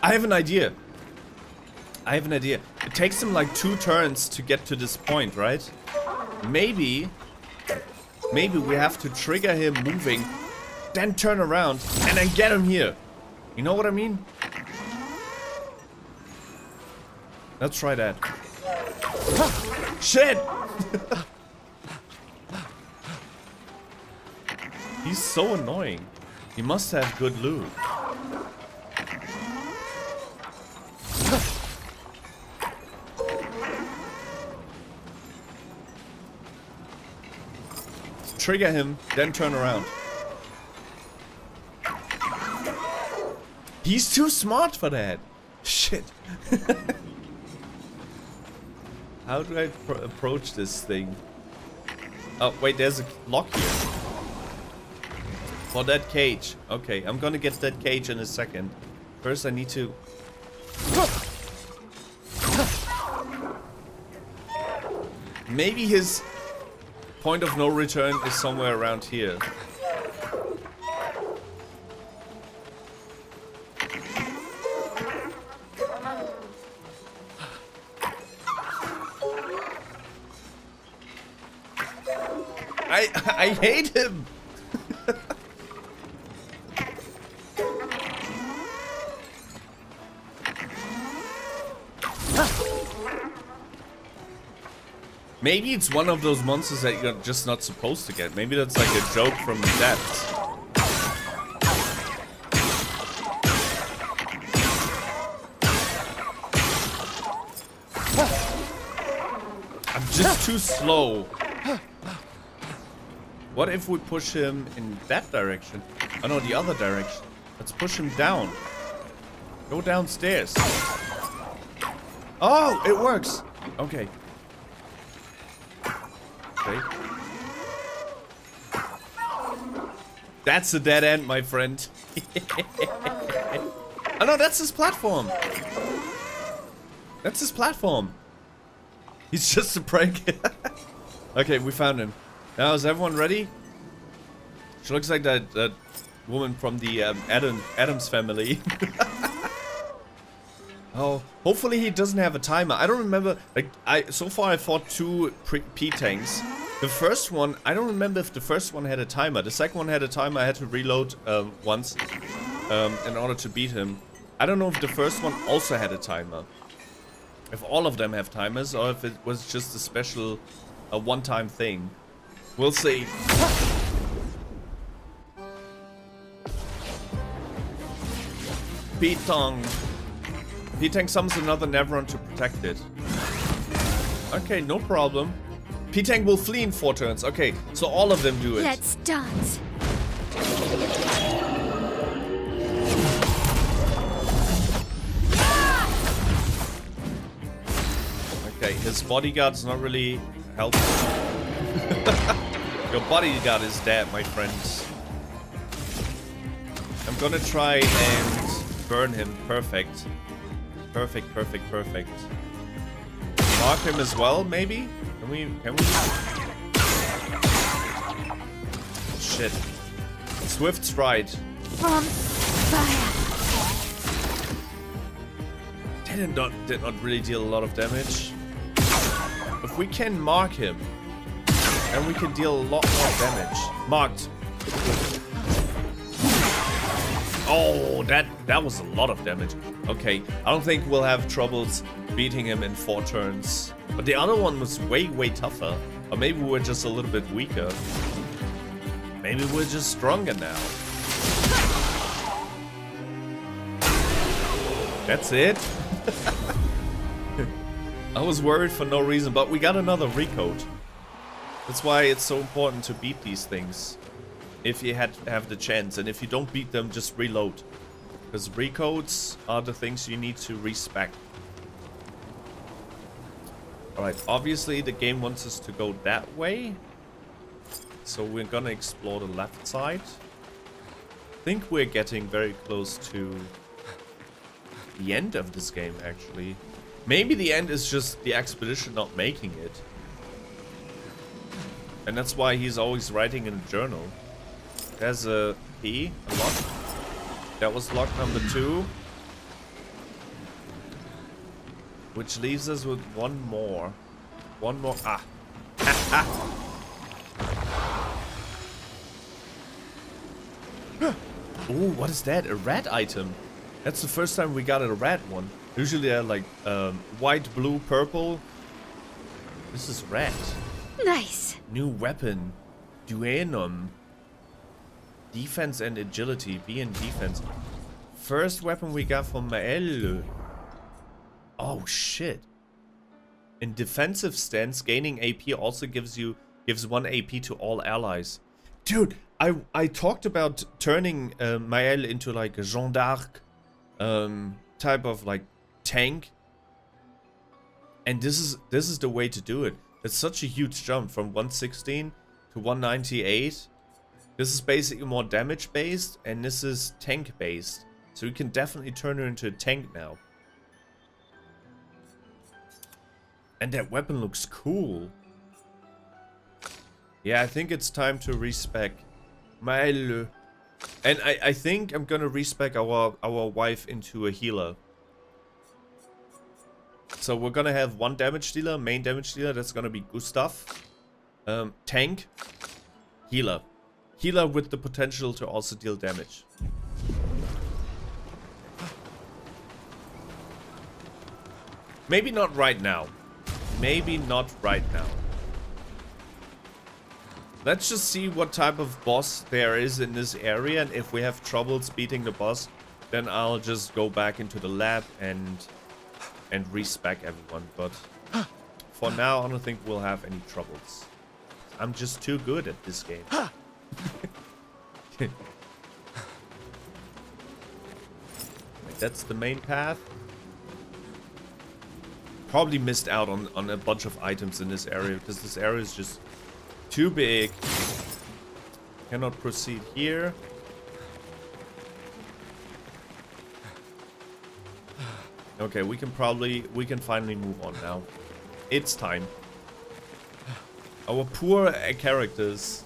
I have an idea. It takes him like 2 turns to get to this point, right? Maybe we have to trigger him moving, then turn around, and then get him here. You know what I mean? Let's try that. Shit! He's so annoying. He must have good loot. Trigger him, then turn around. He's too smart for that. Shit. How do I approach this thing? Oh, wait, there's a lock here. For that cage. Okay, I'm gonna get that cage in a second. First, I need to... Maybe his point of no return is somewhere around here. I hate him. Maybe it's one of those monsters that you're just not supposed to get. Maybe that's like a joke from the depths. I'm just too slow. What if we push him in that direction? Oh no, the other direction. Let's push him down. Go downstairs. Oh, it works. Okay. Okay. That's a dead end, my friend. Oh no, that's his platform. That's his platform. He's just a prank. Okay, we found him. Now, is everyone ready? She looks like that woman from the Adams family. Oh, hopefully he doesn't have a timer. I don't remember. Like, so far I fought 2 P-tanks. The first one, I don't remember if the first one had a timer. The second one had a timer. I had to reload once in order to beat him. I don't know if the first one also had a timer. If all of them have timers, or if it was just a special, one-time thing. We'll see. Pétank. Pétank summons another Neveron to protect it. Okay, no problem. Pétank will flee in 4 turns. Okay, so all of them do it. Let's dance. Okay, his bodyguard's not really helping. Your bodyguard is dead, my friends. I'm gonna try and burn him. Perfect. Perfect, perfect, perfect. Mark him as well, maybe? Can we? Shit. Swift stride. From fire. Did not really deal a lot of damage. If we can mark him, and we can deal a lot more damage. Marked. Oh, that was a lot of damage. Okay, I don't think we'll have troubles beating him in 4 turns. But the other one was way, way tougher. Or maybe we're just a little bit weaker. Maybe we're just stronger now. That's it. I was worried for no reason, but we got another Recoat. That's why it's so important to beat these things. If you have the chance, and if you don't beat them, just reload. Because Recoats are the things you need to respec. Alright, obviously the game wants us to go that way. So we're gonna explore the left side. I think we're getting very close to the end of this game, actually. Maybe the end is just the expedition not making it. And that's why he's always writing in a journal. There's a key, a lock. That was lock number 2. Which leaves us with one more. One more. Ah. Oh, what is that? A red item. That's the first time we got a red one. Usually they're like white, blue, purple. This is red. Nice. New weapon. Duenum. Defense and agility. Be in defense. First weapon we got from Maelle. Oh shit. In defensive stance, gaining AP also gives 1 AP to all allies. Dude, I talked about turning Maelle into like a Jeanne d'Arc type of like tank. And this is the way to do it. It's such a huge jump from 116 to 198. This is basically more damage based, and this is tank based. So you can definitely turn her into a tank now. And that weapon looks cool. Yeah, I think it's time to respec Maelle. And I think I'm gonna respec our wife into a healer. So we're gonna have 1 damage dealer, main damage dealer, that's gonna be Gustave. Tank, healer. Healer with the potential to also deal damage. Maybe not right now. Maybe not right now. Let's just see what type of boss there is in this area, and if we have troubles beating the boss, then I'll just go back into the lab and respec everyone. But for now, I don't think we'll have any troubles. I'm just too good at this game. That's the main path. Probably missed out on a bunch of items in this area because this area is just too big. Cannot proceed here. Okay, we can finally move on now. It's time. Our poor characters.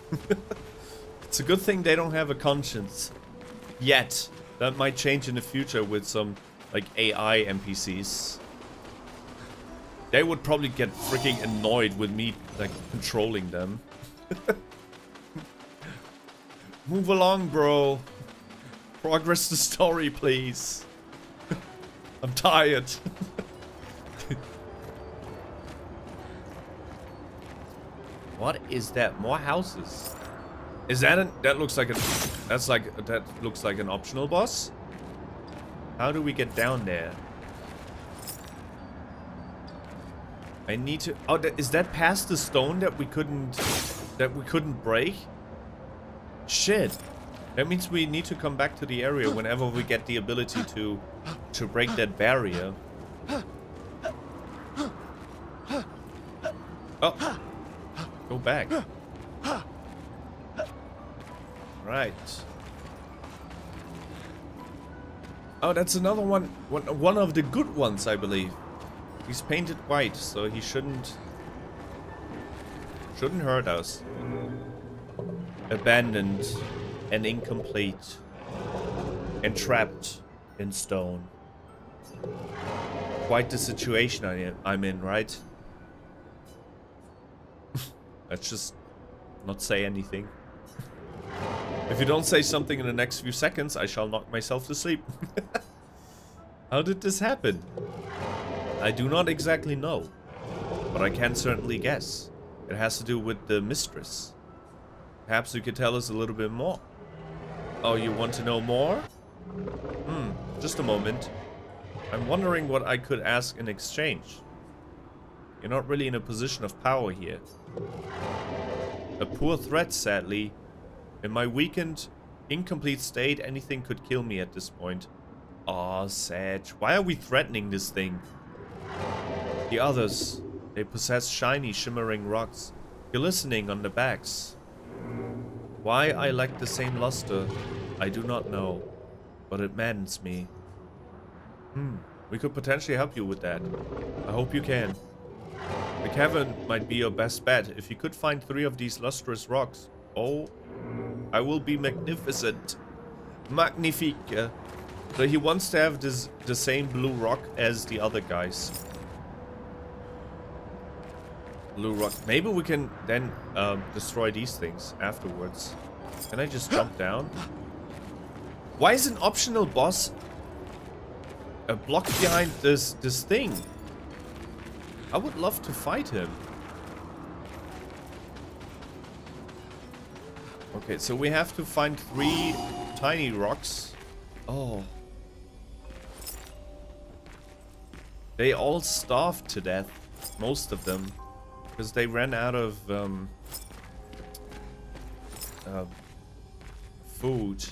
It's a good thing they don't have a conscience. Yet. That might change in the future with some, like, AI NPCs. They would probably get freaking annoyed with me, like, controlling them. Move along, bro. Progress the story, please. I'm tired. What is that? More houses. Is that that looks like that looks like an optional boss? How do we get down there? I need to. Oh, is that past the stone that we couldn't break? Shit. That means we need to come back to the area whenever we get the ability to break that barrier. Oh. Go back. Right. Oh, that's another one. One of the good ones, I believe. He's painted white, so he shouldn't hurt us. Abandoned and incomplete and trapped in stone. Quite the situation I'm in, right? Let's just not say anything. If you don't say something in the next few seconds, I shall knock myself to sleep. How did this happen? I do not exactly know, but I can certainly guess. It has to do with the mistress. Perhaps you could tell us a little bit more. Oh, you want to know more? Just a moment. I'm wondering what I could ask in exchange. You're not really in a position of power here. A poor threat, sadly. In my weakened, incomplete state, anything could kill me at this point. Aw, Sag. Why are we threatening this thing? The others, they possess shiny, shimmering rocks, glistening on the backs. Why I lack the same luster, I do not know, but it maddens me. We could potentially help you with that. I hope you can. The cavern might be your best bet. If you could find 3 of these lustrous rocks, oh, I will be magnificent. Magnifique. So he wants to have the same blue rock as the other guys. Blue rock. Maybe we can then destroy these things afterwards. Can I just jump down? Why is an optional boss blocked behind this thing? I would love to fight him. Okay, so we have to find 3 tiny rocks. Oh. They all starved to death. Most of them. Because they ran out of food.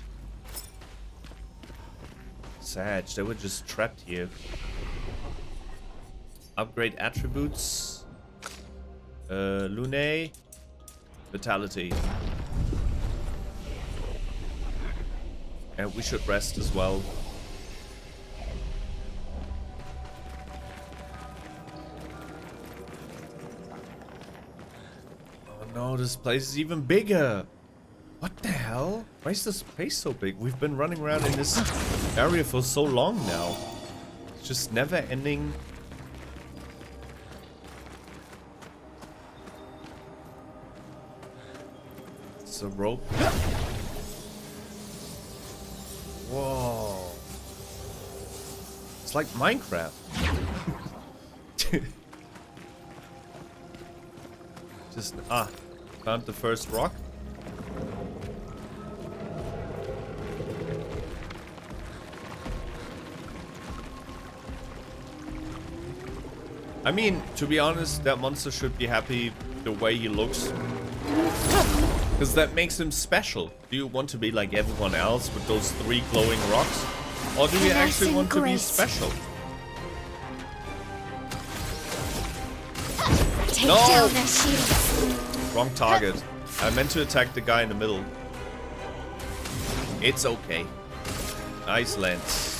Sad. They were just trapped here. Upgrade attributes. Lune. Vitality. And we should rest as well. Oh no, this place is even bigger. What the hell? Why is this place so big? We've been running around in this area for so long now. It's just never ending. It's a rope. Whoa. It's like Minecraft. Just, found the first rock. I mean, to be honest, that monster should be happy the way he looks. Because that makes him special. Do you want to be like everyone else with those 3 glowing rocks? Or do you actually want to be special? Take down their shields. Wrong target. I meant to attack the guy in the middle. It's okay. Nice lance.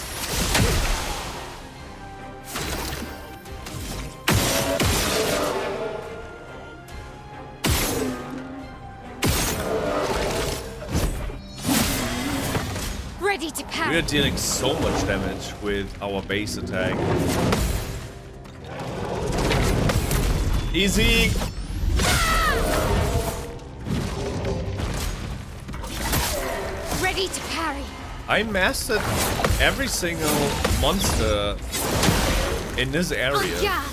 We are dealing so much damage with our base attack. Easy! Ready to parry. I mastered every single monster in this area.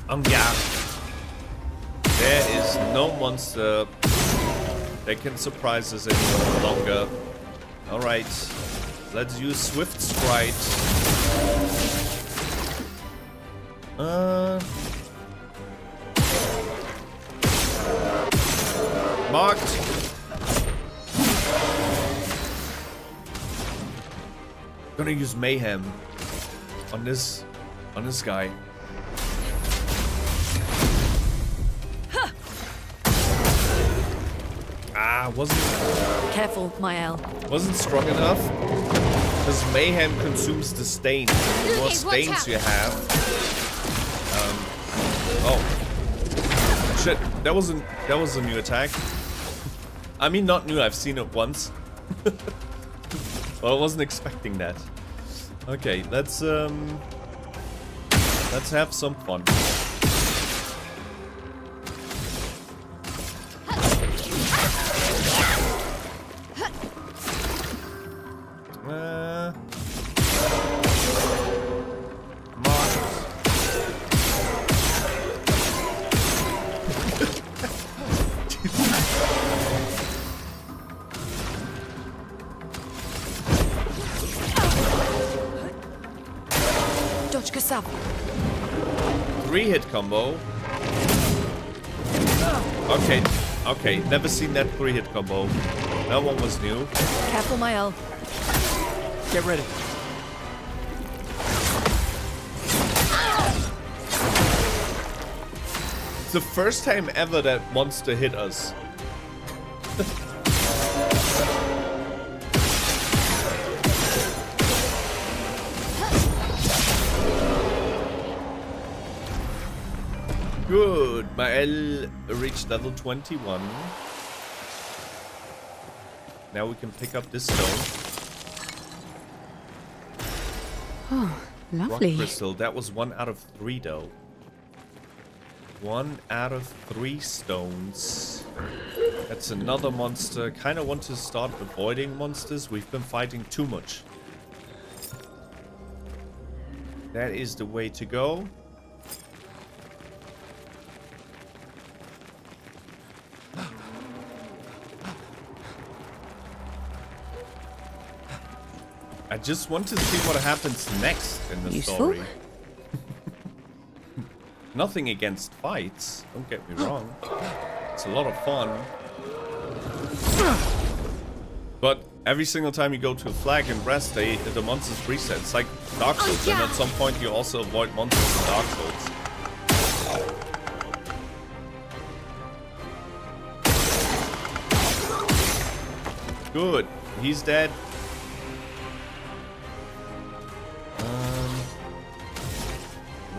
On guard. There is no monster that can surprise us any longer. Alright, let's use Swift Stride. Marked. Gonna use Mayhem on this guy. Wasn't careful, Maelle. Wasn't strong enough because Mayhem consumes the stains. The more stains you have, oh shit! That was a new attack. I mean, not new. I've seen it once, but I wasn't expecting that. Okay, let's have some fun. Gustave. 3-hit combo. Okay, never seen that 3-hit combo. That one was new. Careful, Maelle. Get ready. It's the first time ever that monster hit us. Good. Maelle reached level 21. Now we can pick up this stone. Oh, lovely. Rock crystal. That was 1 out of 3 though. 1 out of 3 stones. That's another monster. Kind of want to start avoiding monsters. We've been fighting too much. That is the way to go. I just want to see what happens next in the story. Nothing against fights, don't get me wrong. It's a lot of fun. But every single time you go to a flag and rest, the monsters reset. It's like Dark Souls, and at some point you also avoid monsters in Dark Souls. Good, he's dead.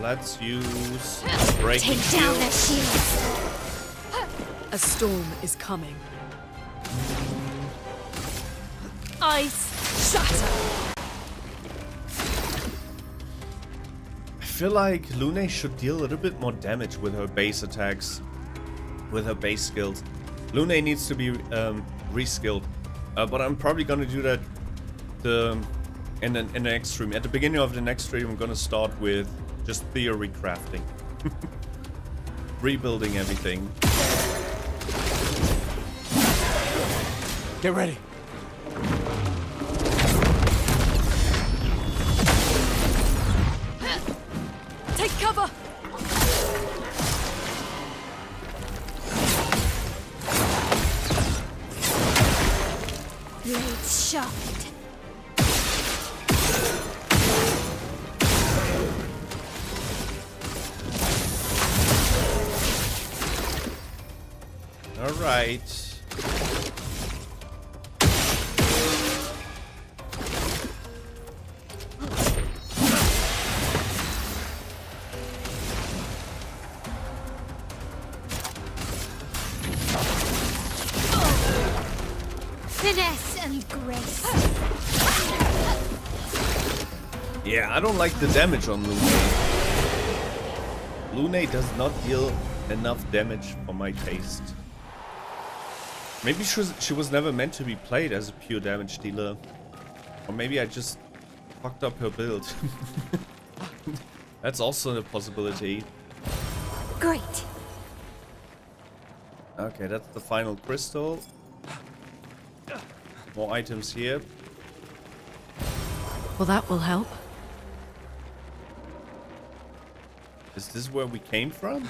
Let's use breaking Take down their shields. A storm is coming. Ice shatter. I feel like Lune should deal a little bit more damage with her base attacks, with her base skills. Lune needs to be reskilled, but I'm probably gonna do that in the next stream. At the beginning of the next stream, I'm gonna start with just theory crafting. Rebuilding everything. Get ready. Take cover. Blades sharpened. All right. Finesse and grace. Yeah, I don't like the damage on Lune. Lune does not deal enough damage for my taste. Maybe she was never meant to be played as a pure damage dealer. Or maybe I just fucked up her build. That's also a possibility. Great. Okay, that's the final crystal. More items here. Well, that will help. Is this where we came from?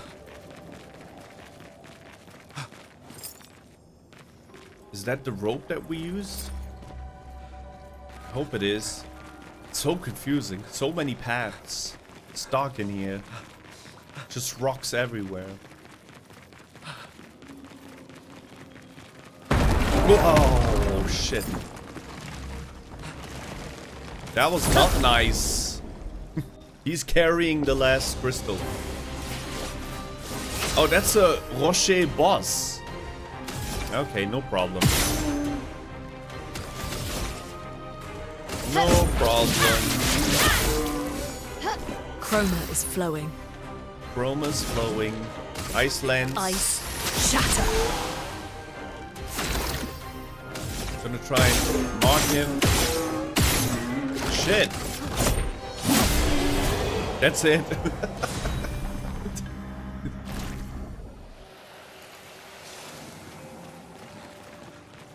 Is that the rope that we used? I hope it is. It's so confusing. So many paths. It's dark in here. Just rocks everywhere. Oh, shit. That was not nice. He's carrying the last crystal. Oh, that's a Rocher boss. Okay, no problem. No problem. Chroma is flowing. Chroma's flowing. Iceland. Ice shatter. Gonna try and mark him. Shit. That's it.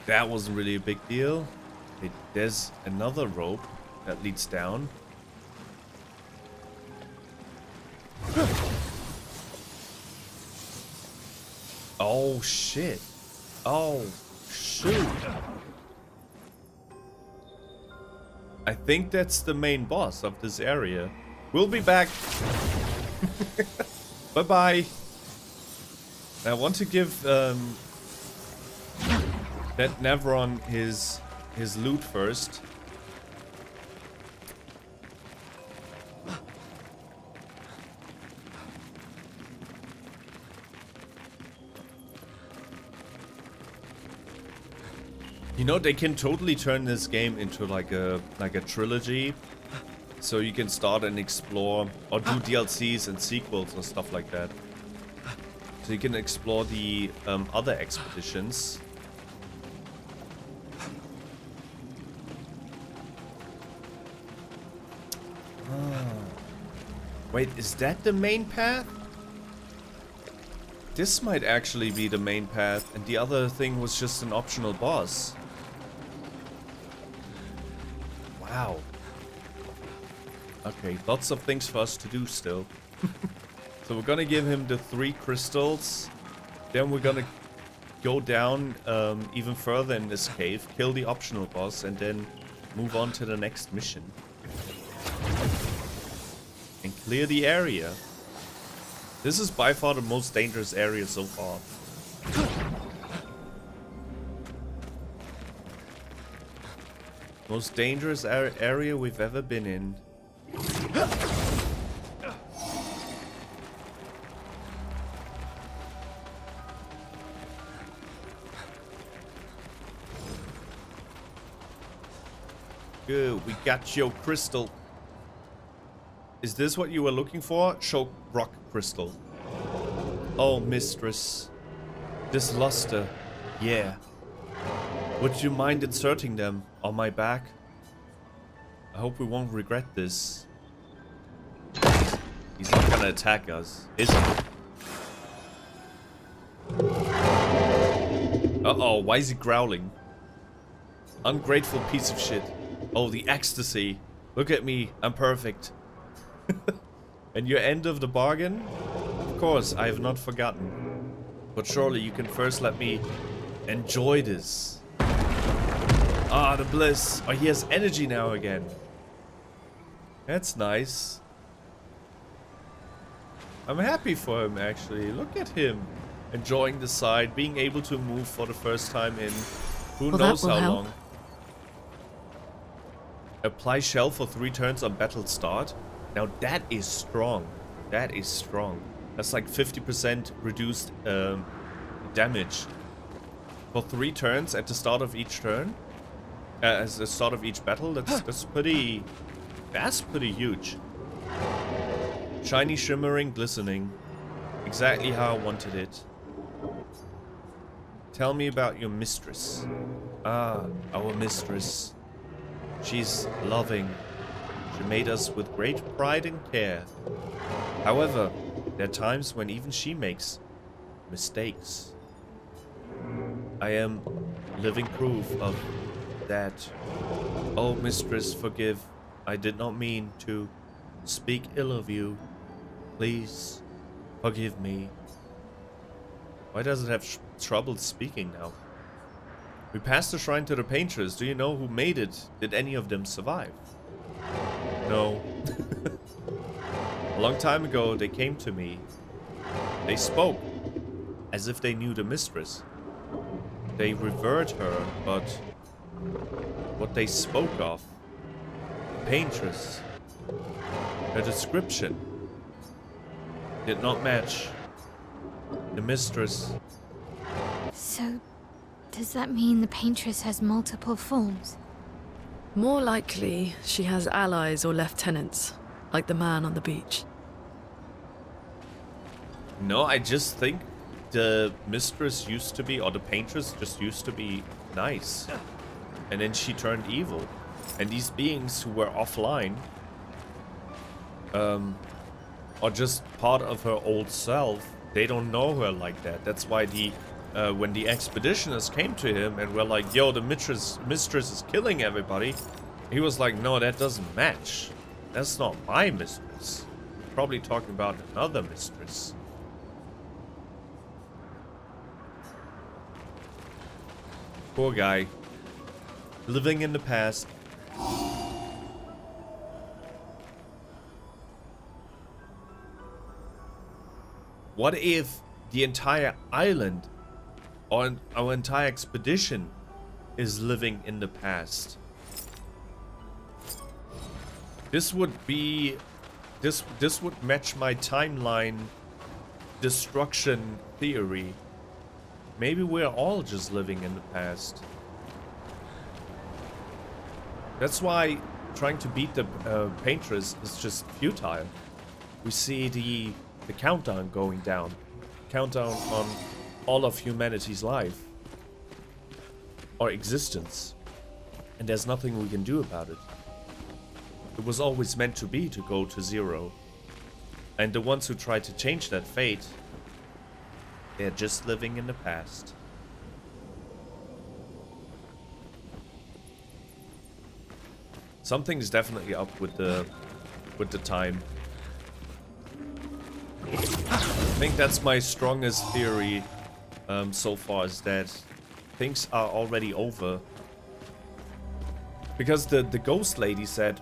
That wasn't really a big deal. There's another rope that leads down. Oh shit. Oh shoot. I think that's the main boss of this area. We'll be back. Bye bye. I want to give that Nevron his loot first. You know, they can totally turn this game into like a trilogy. So you can start and explore or do DLCs and sequels or stuff like that. So you can explore the other expeditions. Wait, is that the main path? This might actually be the main path, and the other thing was just an optional boss. Wow. Okay, lots of things for us to do still. So we're gonna give him the 3 crystals. Then we're gonna go down even further in this cave, kill the optional boss, and then move on to the next mission. And clear the area. This is by far the most dangerous area so far. Most dangerous area we've ever been in. Good, we got your crystal. Is this what you were looking for? Show rock crystal. Oh, mistress. This luster. Yeah. Would you mind inserting them on my back? I hope we won't regret this. He's not gonna attack us, is he? Uh-oh, why is he growling? Ungrateful piece of shit. Oh, the ecstasy. Look at me, I'm perfect. And your end of the bargain? Of course, I have not forgotten. But surely you can first let me enjoy this. Ah, the bliss. Oh, he has energy now again. That's nice. I'm happy for him, actually. Look at him. Enjoying the side, being able to move for the first time in who knows how long. Apply shell for 3 turns on battle start. Now that is strong. That is strong. That's like 50% reduced damage. For 3 turns at the start of each turn. At the start of each battle. That's pretty That's pretty huge. Shiny, shimmering, glistening. Exactly how I wanted it. Tell me about your mistress. Ah, our mistress. She's loving. She made us with great pride and care. However, there are times when even she makes mistakes. I am living proof of that. Oh, mistress, forgive. I did not mean to speak ill of you. Please, forgive me. Why does it have trouble speaking now? We passed the shrine to the painters. Do you know who made it? Did any of them survive? No. A long time ago, they came to me. They spoke as if they knew the mistress. They revered her, but what they spoke of, the paintress, her description, did not match the mistress. So, does that mean the paintress has multiple forms? More likely, she has allies or lieutenants, like the man on the beach. No, I just think the mistress used to be, or the paintress just used to be nice. And then she turned evil. And these beings who were offline are just part of her old self. They don't know her like that. That's why the when the expeditioners came to him and were like, yo, the mistress is killing everybody, he was like, no, that doesn't match. That's not my mistress. Probably talking about another mistress. Poor guy. Living in the past. What if the entire island or our entire expedition is living in the past? This would be... This would match my timeline destruction theory. Maybe we're all just living in the past. That's why trying to beat the paintress is just futile. We see the countdown going down. Countdown on all of humanity's life. Or existence. And there's nothing we can do about it. It was always meant to be to go to zero. And the ones who try to change that fate, they're just living in the past. Something's definitely up with the time. I think that's my strongest theory so far, is that things are already over. Because the ghost lady said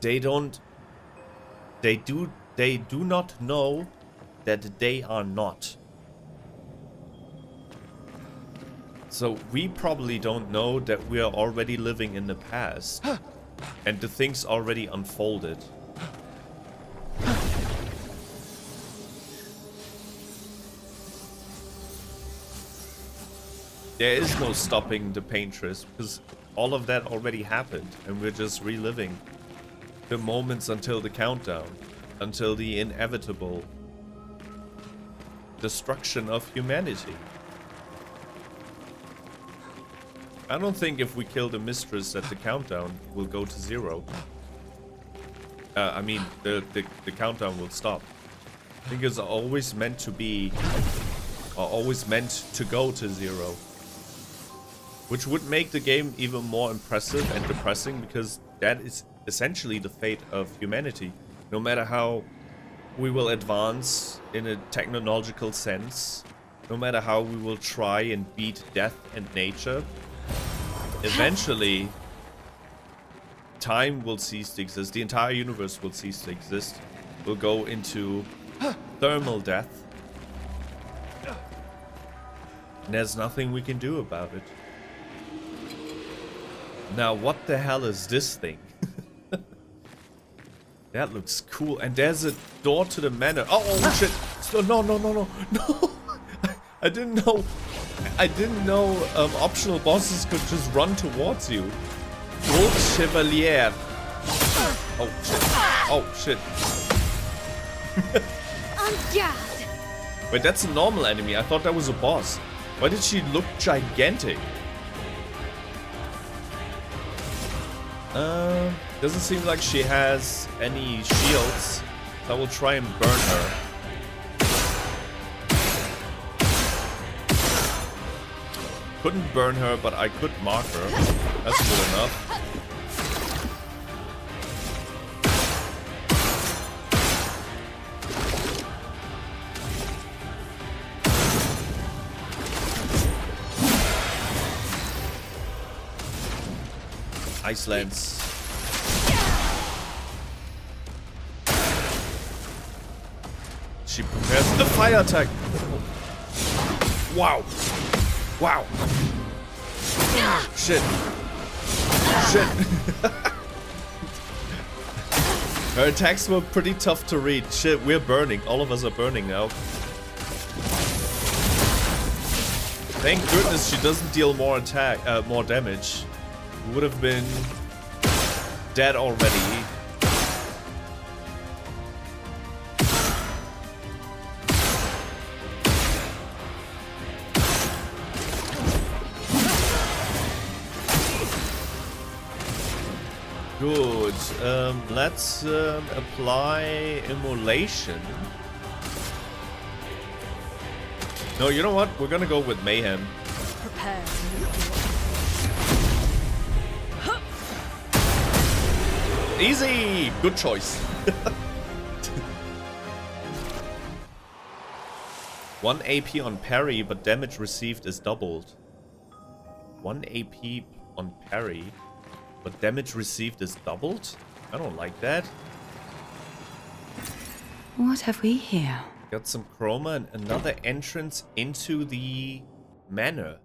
they do not know that they are not. So we probably don't know that we are already living in the past and the things already unfolded. There is no stopping the paintress because all of that already happened and we're just reliving the moments until the countdown, until the inevitable destruction of humanity. I don't think if we kill the mistress at the countdown, we'll go to zero. I mean, the countdown will stop. I think it's always meant to be, or always meant to go to zero. Which would make the game even more impressive and depressing, because that is essentially the fate of humanity. No matter how we will advance in a technological sense, no matter how we will try and beat death and nature, eventually time will cease to exist. The entire universe will cease to exist. We'll go into thermal death. And there's nothing we can do about it. Now, what the hell is this thing? That looks cool. And there's a door to the manor. Oh shit! No. I didn't know optional bosses could just run towards you. Gold Chevalière. Oh shit. Oh shit. Wait, that's a normal enemy. I thought that was a boss. Why did she look gigantic? Doesn't seem like she has any shields. So I will try and burn her. Couldn't burn her, but I could mark her. That's good enough. Ice Lance. She prepares the fire attack. Wow. Wow. Shit. Shit. Her attacks were pretty tough to read. Shit, we're burning. All of us are burning now. Thank goodness she doesn't deal more damage. We would have been dead already. Good. Let's apply immolation. No, you know what? We're gonna go with mayhem. Prepare. Easy! Good choice. 1 AP on parry, but damage received is doubled. 1 AP on parry, but damage received is doubled? I don't like that. What have we here? Got some chroma and another entrance into the manor.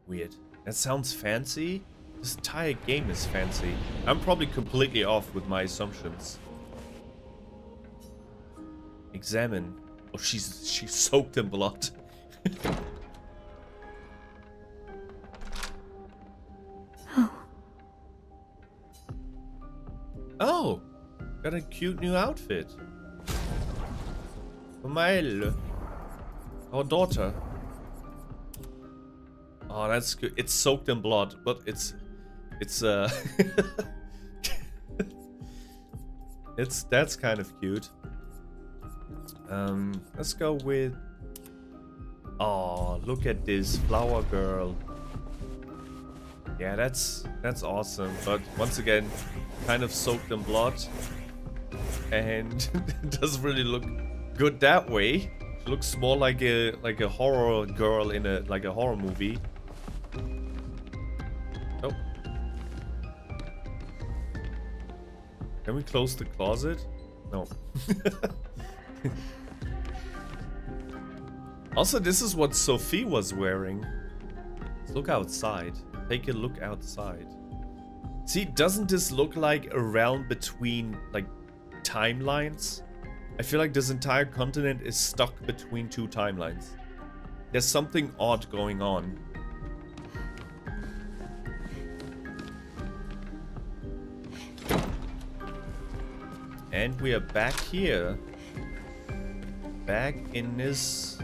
Weird. That sounds fancy. This entire game is fancy. I'm probably completely off with my assumptions. Examine. Oh, she's soaked in blood. Oh, got a cute new outfit. For Maelle, our daughter. Oh, that's good. It's soaked in blood, but it's that's kind of cute. Let's go with. Oh, look at this flower girl. Yeah, that's awesome. But once again, kind of soaked in blood, and doesn't really look good that way. She looks more like a horror girl in a horror movie. Oh. Can we close the closet? No. Also, this is what Sophie was wearing. Let's look outside. Take a look outside. See, doesn't this look like a realm between, like, timelines? I feel like this entire continent is stuck between two timelines. There's something odd going on. And we are back here. Back in this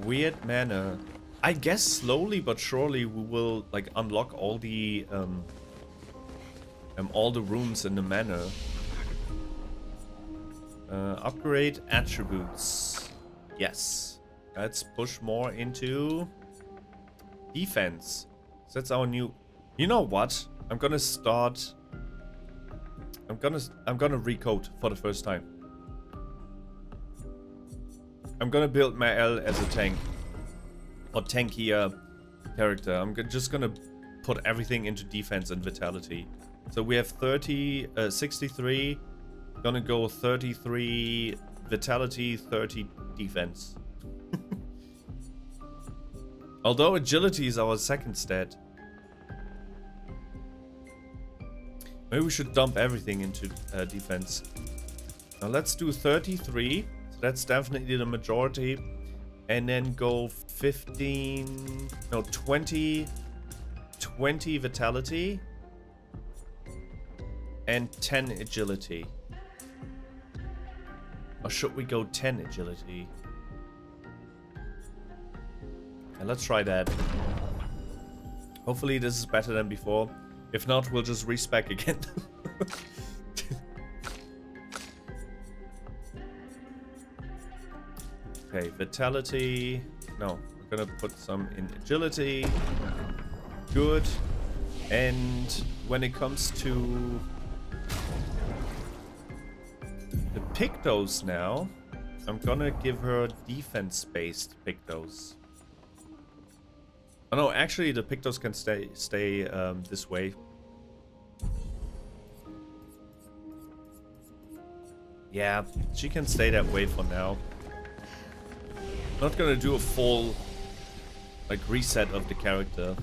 weird manor. I guess slowly but surely we will like unlock all the rooms in the manor. Upgrade attributes. Yes. Let's push more into defense. So that's our new. You know what? I'm gonna start. I'm gonna recode for the first time. I'm gonna build Maelle as a tank. Or tankier character. I'm just gonna put everything into defense and vitality. So we have 63. Gonna go 33 vitality, 30 defense. Although agility is our second stat. Maybe we should dump everything into defense. Now let's do 33. So that's definitely the majority. And then go 15, no, 20 20 vitality and 10 agility. Or should we go 10 agility? And let's try that. Hopefully this is better than before. If not, we'll just respec again. Okay, vitality. No, we're gonna put some in agility. Good. And when it comes to the Pictos now, I'm gonna give her defense-based Pictos. Oh no, actually the Pictos can stay this way. Yeah, she can stay that way for now. Not gonna do a full like reset of the character,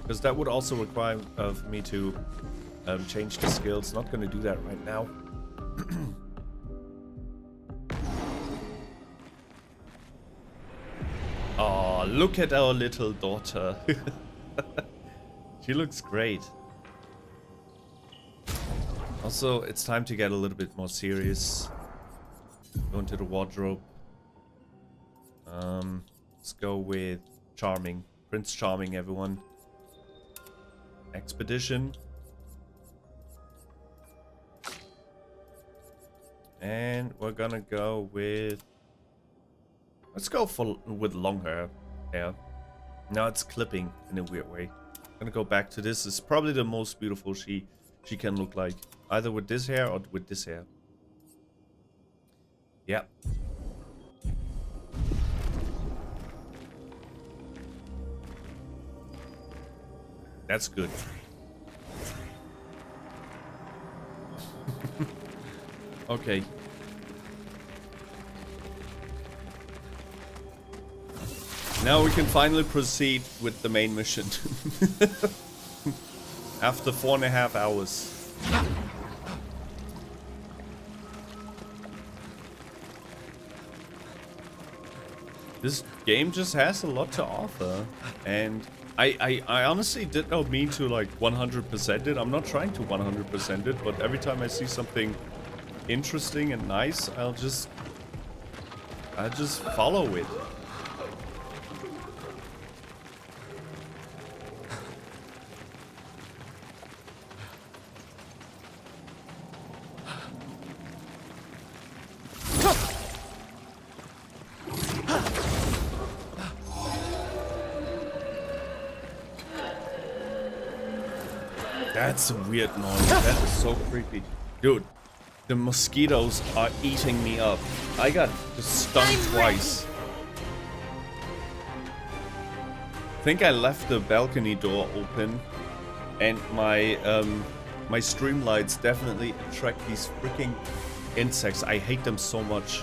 because that would also require of me to change the skills. Not gonna do that right now. Oh, look at our little daughter. She looks great. Also, it's time to get a little bit more serious. Go into the wardrobe. Let's go with Charming. Prince Charming, everyone. Expedition. And we're gonna go with... Let's go with long hair. Yeah. Now it's clipping in a weird way. I'm gonna go back to this. It's probably the most beautiful she can look like. Either with this hair or with this hair. Yeah. That's good. Okay. Now we can finally proceed with the main mission. After 4.5 hours. This game just has a lot to offer, and I honestly did not mean to like 100% it. I'm not trying to 100% it, but every time I see something interesting and nice, I'll just follow it. That's a weird noise. That is so creepy. Dude, the mosquitoes are eating me up. I got just stung twice. I think I left the balcony door open, and my my streamlights definitely attract these freaking insects. I hate them so much.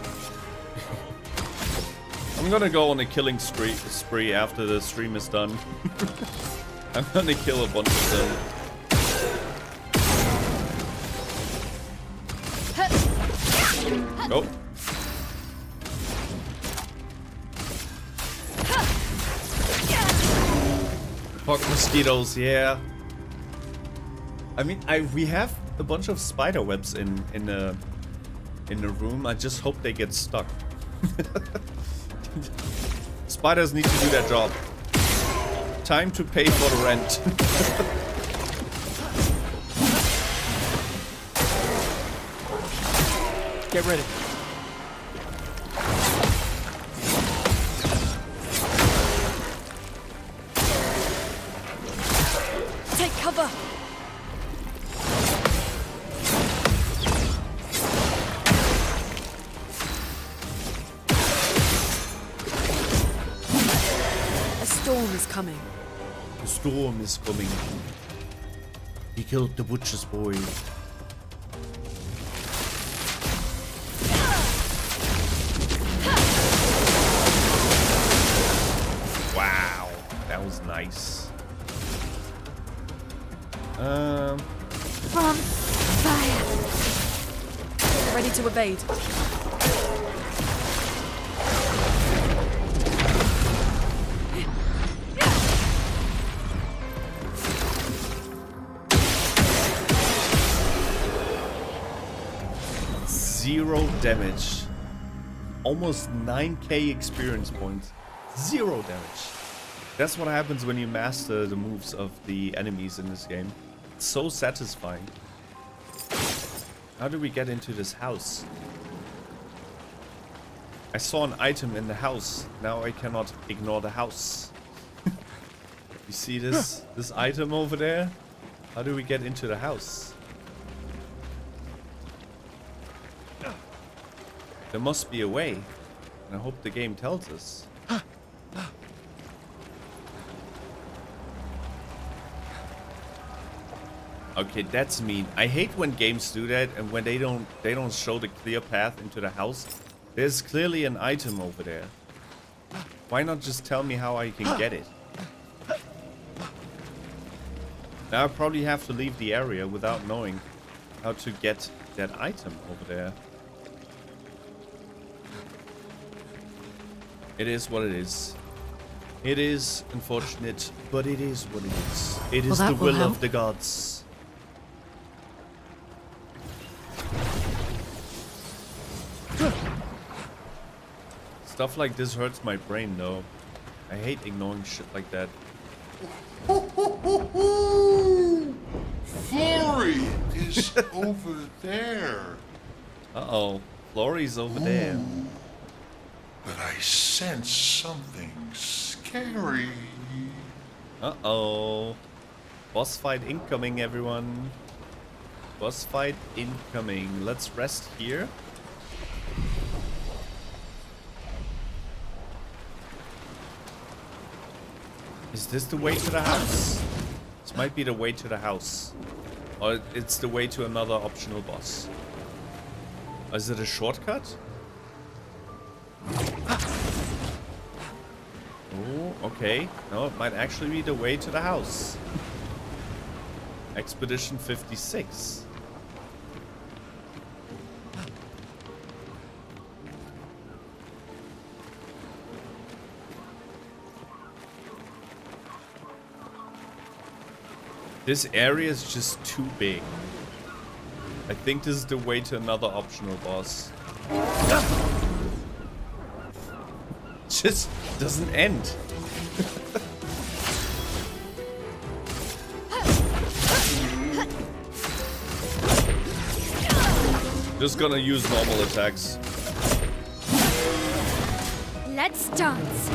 I'm gonna go on a killing spree after the stream is done. I'm gonna kill a bunch of them. Nope. Fuck mosquitoes, yeah. I mean, we have a bunch of spider webs in the room. I just hope they get stuck. Spiders need to do their job. Time to pay for the rent. Get ready. Take cover. A storm is coming. The storm is coming. He killed the butcher's boy. Wow, that was nice. From fire. Ready to evade. 0 damage. Almost 9k experience points. 0 damage. That's what happens when you master the moves of the enemies in this game. It's so satisfying. How do we get into this house? I saw an item in the house. Now I cannot ignore the house. You see this item over there? How do we get into the house? There must be a way. And I hope the game tells us. Okay, that's mean. I hate when games do that and when they don't show the clear path into the house. There's clearly an item over there. Why not just tell me how I can get it? Now I probably have to leave the area without knowing how to get that item over there. It is what it is. It is unfortunate, but it is what it is. It is the will of the gods. Stuff like this hurts my brain though. I hate ignoring shit like that. Flory is over there. Uh-oh. Flory's over there. But I sense something scary. Uh-oh. Boss fight incoming, everyone. Boss fight incoming. Let's rest here. Is this the way to the house? This might be the way to the house. Or it's the way to another optional boss. Or is it a shortcut? Oh, okay. No, it might actually be the way to the house. Expedition 56. This area is just too big. I think this is the way to another optional boss. Just doesn't end. Just gonna use normal attacks. Let's dance.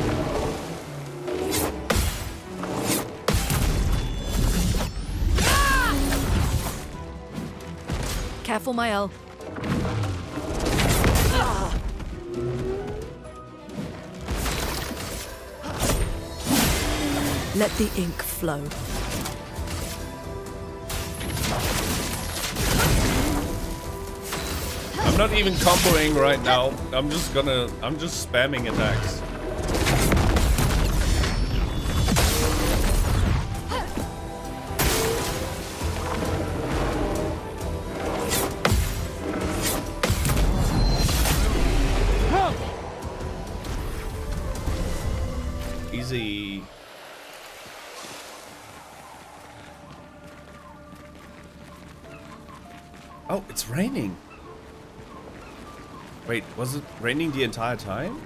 Careful, Maelle. Let the ink flow. I'm not even comboing right now. I'm just spamming attacks. Easy. Oh, it's raining. Wait, was it raining the entire time?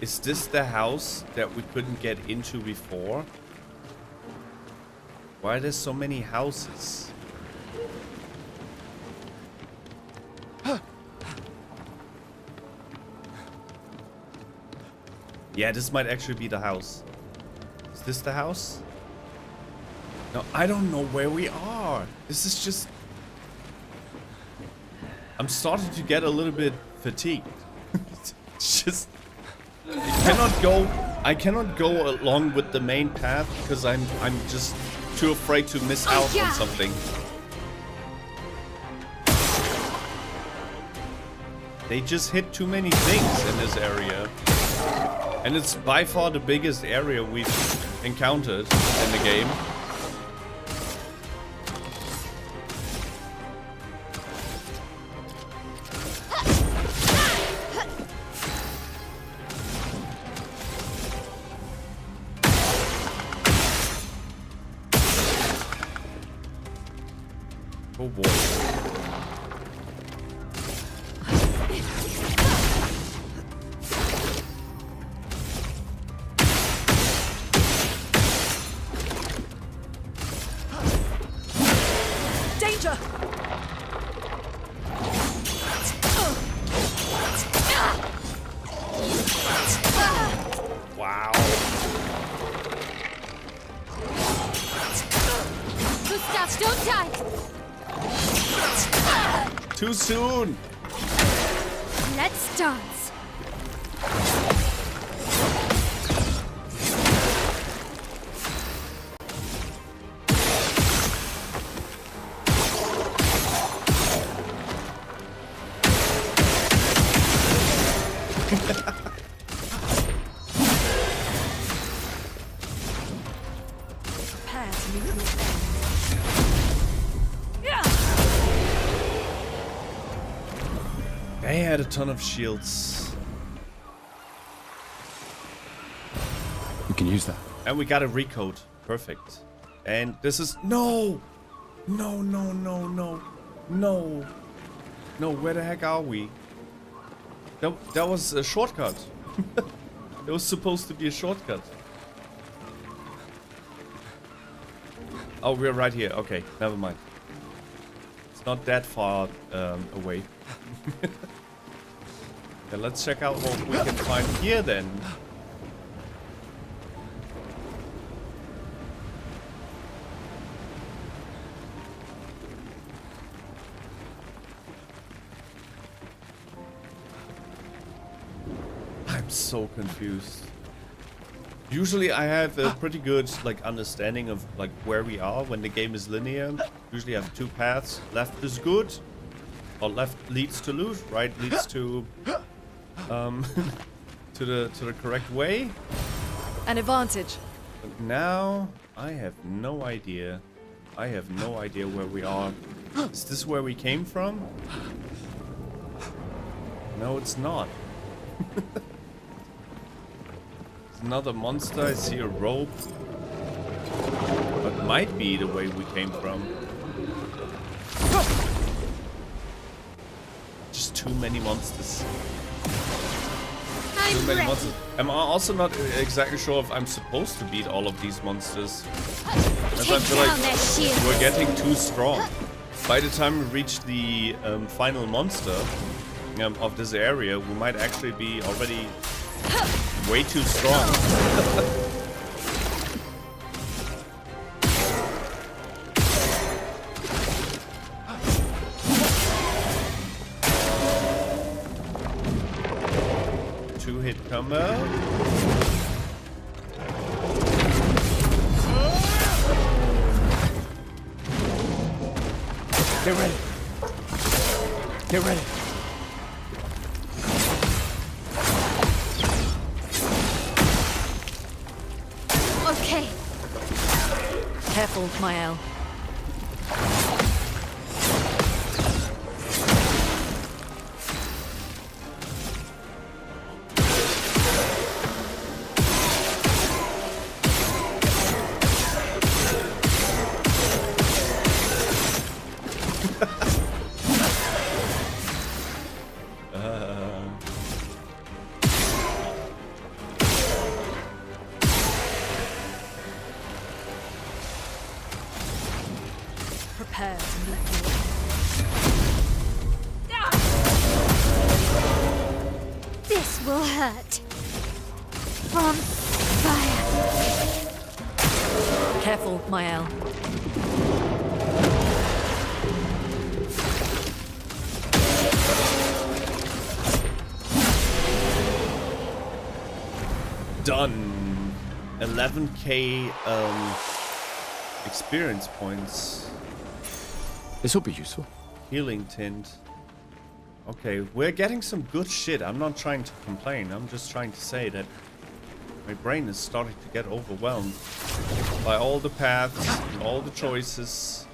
Is this the house that we couldn't get into before? Why are there so many houses? Yeah, this might actually be the house. Is this the house? No, I don't know where we are. This is just... I'm starting to get a little bit fatigued. It's just... I cannot go along with the main path because I'm just too afraid to miss out on something. They just hit too many things in this area. And it's by far the biggest area we've encountered in the game. Oh boy. Danger! Wow. Gustave, don't die! Too soon. Let's dance. Prepare to meet your end. They had a ton of shields. We can use that. And we got a recode. Perfect. And this is... No! No, no, no, no. No. No, where the heck are we? That was a shortcut. It was supposed to be a shortcut. Oh, we're right here. Okay, never mind. It's not that far away. Yeah, let's check out what we can find here then. I'm so confused. Usually I have a pretty good understanding of where we are when the game is linear. Usually I have two paths. Left is good, or left leads to Lune, right leads to to the correct way. An advantage. But now I have no idea. I have no idea where we are. Is this where we came from? No, it's not. Another monster. I see a rope. That might be the way we came from. Just too many monsters. Too many monsters. I'm also not exactly sure if I'm supposed to beat all of these monsters, as I feel like we're getting too strong. By the time we reach the final monster of this area, we might actually be already way too strong. Two-hit combo. Get ready. Get ready. Okay. Careful, Maelle. Prepare to meet your This will hurt. From fire. Careful, Maelle. Done. 11k experience points. This will be useful. Healing tint. Okay, we're getting some good shit. I'm not trying to complain. I'm just trying to say that my brain is starting to get overwhelmed by all the paths and all the choices.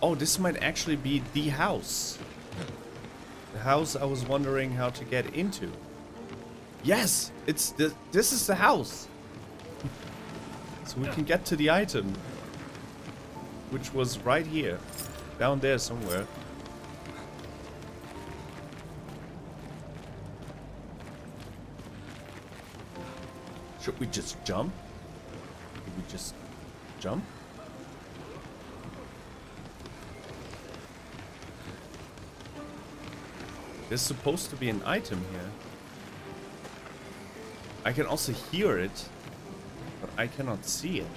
Oh, this might actually be the house. The house I was wondering how to get into. Yes, it's this is the house. So we can get to the item. which was right here. Down there somewhere. Should we just jump? Should we just jump? There's supposed to be an item here. I can also hear it, but I cannot see it.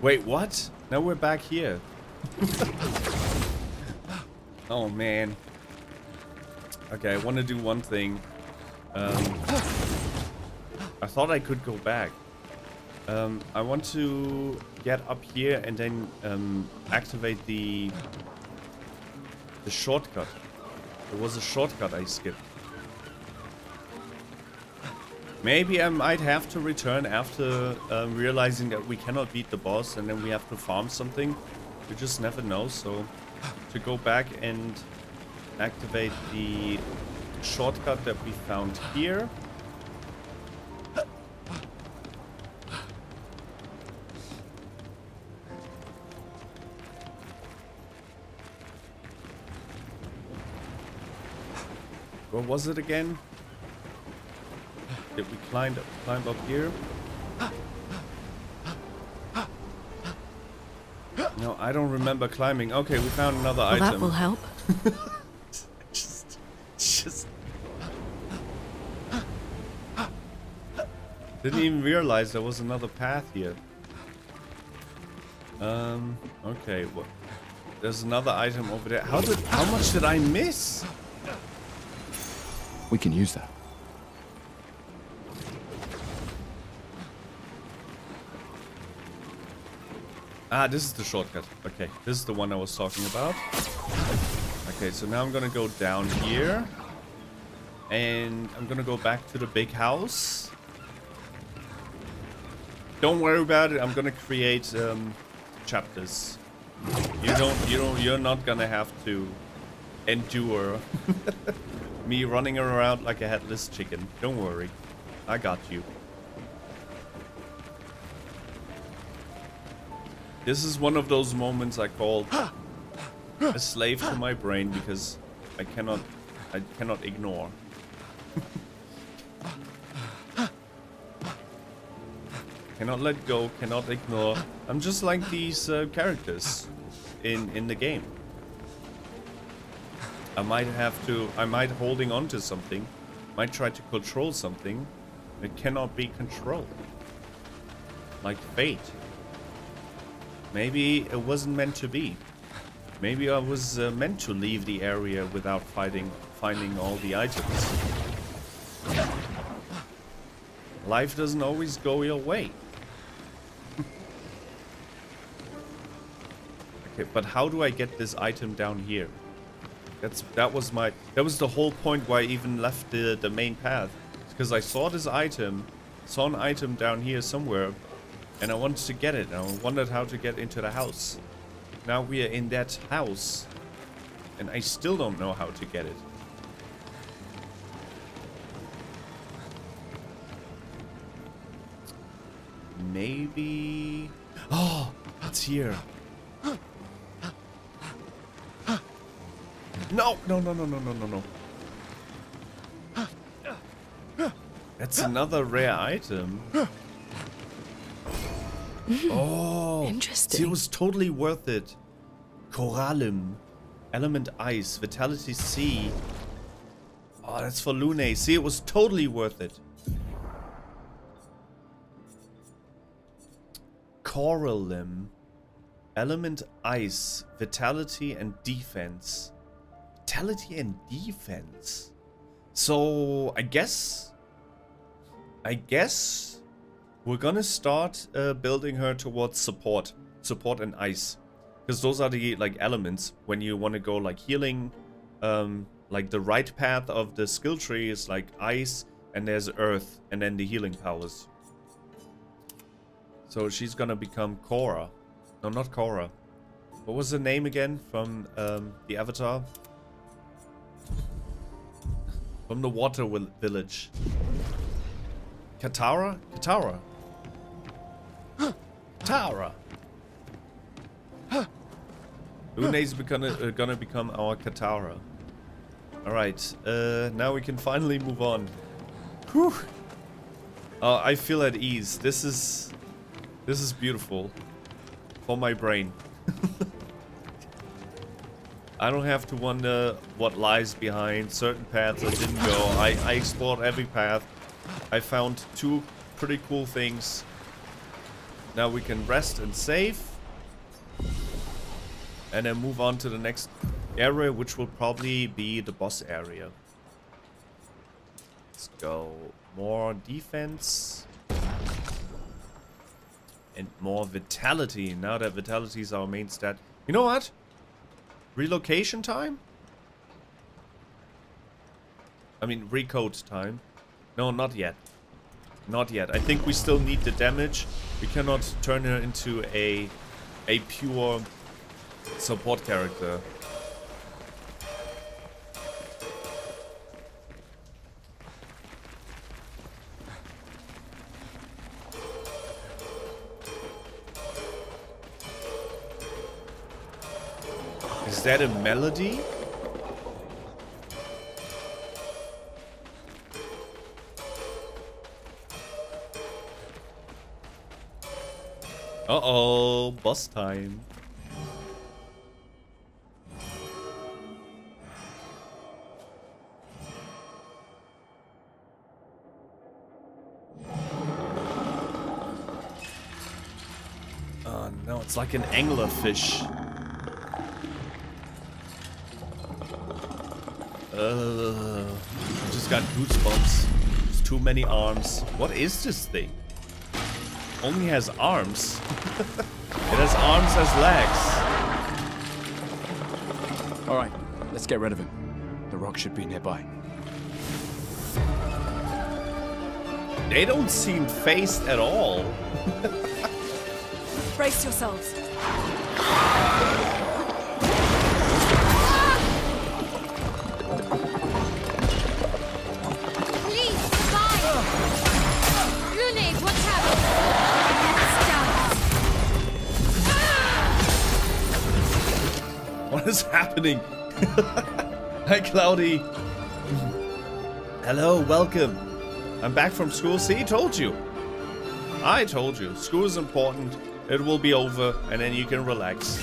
Wait, what? Now we're back here. Oh man. Okay, I want to do one thing. I thought I could go back. I want to get up here and then activate the shortcut. There was a shortcut I skipped. Maybe I might have to return after realizing that we cannot beat the boss and then we have to farm something. We just never know, so to go back and activate the shortcut that we found here. Where was it again? Did we climb up here? No, I don't remember climbing. Okay, we found another item. That will help. just didn't even realize there was another path here. Okay, well, there's another item over there. How much did I miss? We can use that. Ah, this is the shortcut. Okay, this is the one I was talking about. Okay, so now I'm gonna go down here. And I'm gonna go back to the big house. Don't worry about it, I'm gonna create chapters. You're not gonna have to endure me running around like a headless chicken. Don't worry, I got you. This is one of those moments I call a slave to my brain because I cannot ignore. Cannot let go, cannot ignore. I'm just like these characters in the game. I might holding on to something, might try to control something that cannot be controlled. Like fate. Maybe it wasn't meant to be. Maybe I was meant to leave the area without finding all the items. Life doesn't always go your way. Okay, but how do I get this item down here? That was the whole point why I even left the main path. Because I saw this item, saw an item down here somewhere. And I wanted to get it, and I wondered how to get into the house. Now we are in that house, and I still don't know how to get it. Maybe... Oh, it's here. No, no, no, no, no, no, no, no. That's another rare item. Oh, interesting. See, it was totally worth it. Coralim, element ice, vitality C. Oh, that's for Lune. See, it was totally worth it. Coralim, element ice, vitality and defense. Vitality and defense. So I guess we're gonna start building her towards support and ice, because those are the like elements when you want to go like healing. Like the right path of the skill tree is like ice, And there's Earth, and then the healing powers. So she's gonna become Cora. No, not Cora. What was the name again from the Avatar? From the water village. Katara? Katara. Katara. Lune's gonna become our Katara. Alright, now we can finally move on. Whew. Oh, I feel at ease. This is beautiful. For my brain. I don't have to wonder what lies behind certain paths I didn't go. I explored every path. I found 2 pretty cool things. Now we can rest and save. And then move on to the next area, which will probably be the boss area. Let's go. More defense. And more vitality. Now that vitality is our main stat. You know what? Relocation time? I mean, recoat time. No, not yet. Not yet. I think we still need the damage. We cannot turn her into a pure support character. Is that a melody? Uh-oh, boss time. Oh no, it's like an anglerfish. I just got goosebumps. There's too many arms. What is this thing? Only has arms. It has arms as legs. Alright, let's get rid of him. The rock should be nearby. They don't seem phased at all. Brace yourselves. Please, survive! Lune, what's happening? What is happening? Hi, Cloudy. Hello, welcome. I'm back from school. See, I told you. I told you. School is important. It will be over, and then you can relax.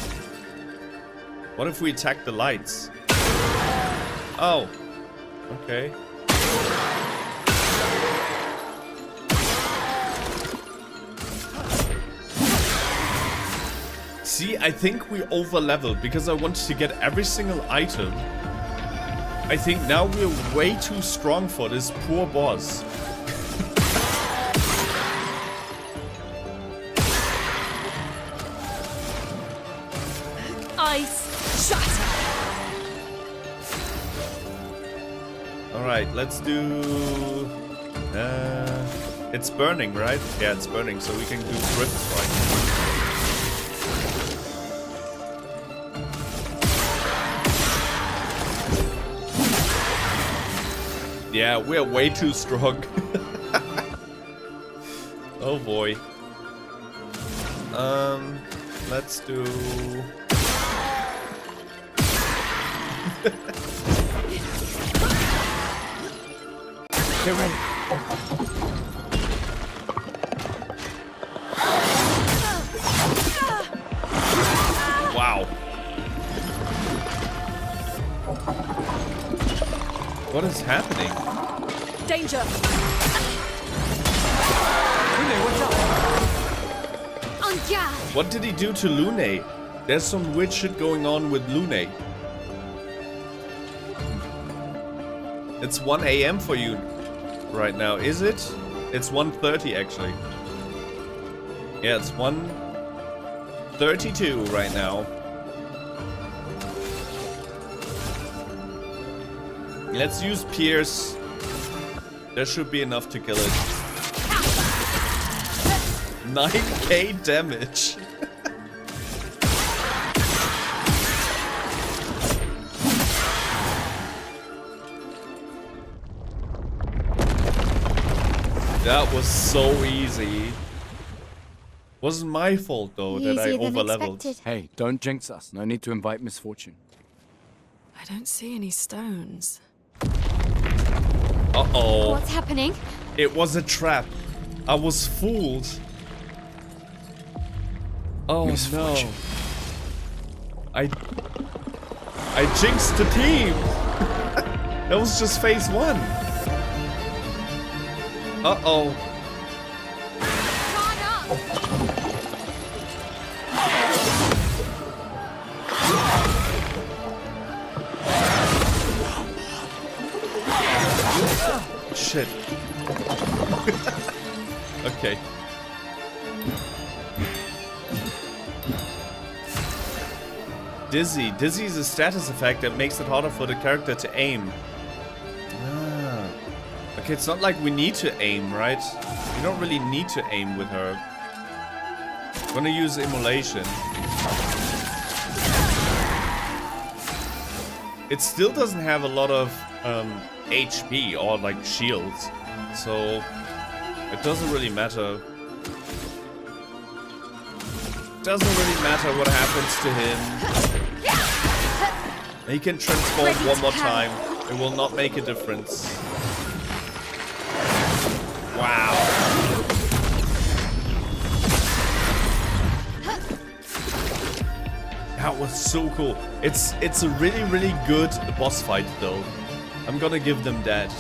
What if we attack the lights? Oh. Okay. See, I think we over-leveled because I wanted to get every single item. I think now we're way too strong for this poor boss. Ice shatter. Alright, let's do... it's burning, right? Yeah, it's burning, so we can do Drift Strike. Yeah, we're way too strong. Oh boy. Let's do... Get ready. Wow. What is happening? Danger. Lune, what's up? On guard. What did he do to Lune? There's some weird shit going on with Lune. It's 1 AM for you right now, is it? It's 1:30 actually. Yeah, it's 1:32 right now. Let's use Pierce. That should be enough to kill it. 9k damage. That was so easy. Wasn't my fault though that I overleveled. Hey, don't jinx us. No need to invite misfortune. I don't see any stones. Uh-oh. What's happening? It was a trap. I was fooled. Oh no. I jinxed the team. That was just phase 1. Uh-oh. Shit. Okay. Dizzy. Dizzy is a status effect that makes it harder for the character to aim. Ah. Okay, it's not like we need to aim, right? We don't really need to aim with her. I'm gonna use immolation. It still doesn't have a lot of HP or like shields, so it doesn't really matter. Doesn't really matter what happens to him. He can transform one more time. It will not make a difference. Wow. That was so cool. It's a really, really good boss fight though. I'm gonna give them that.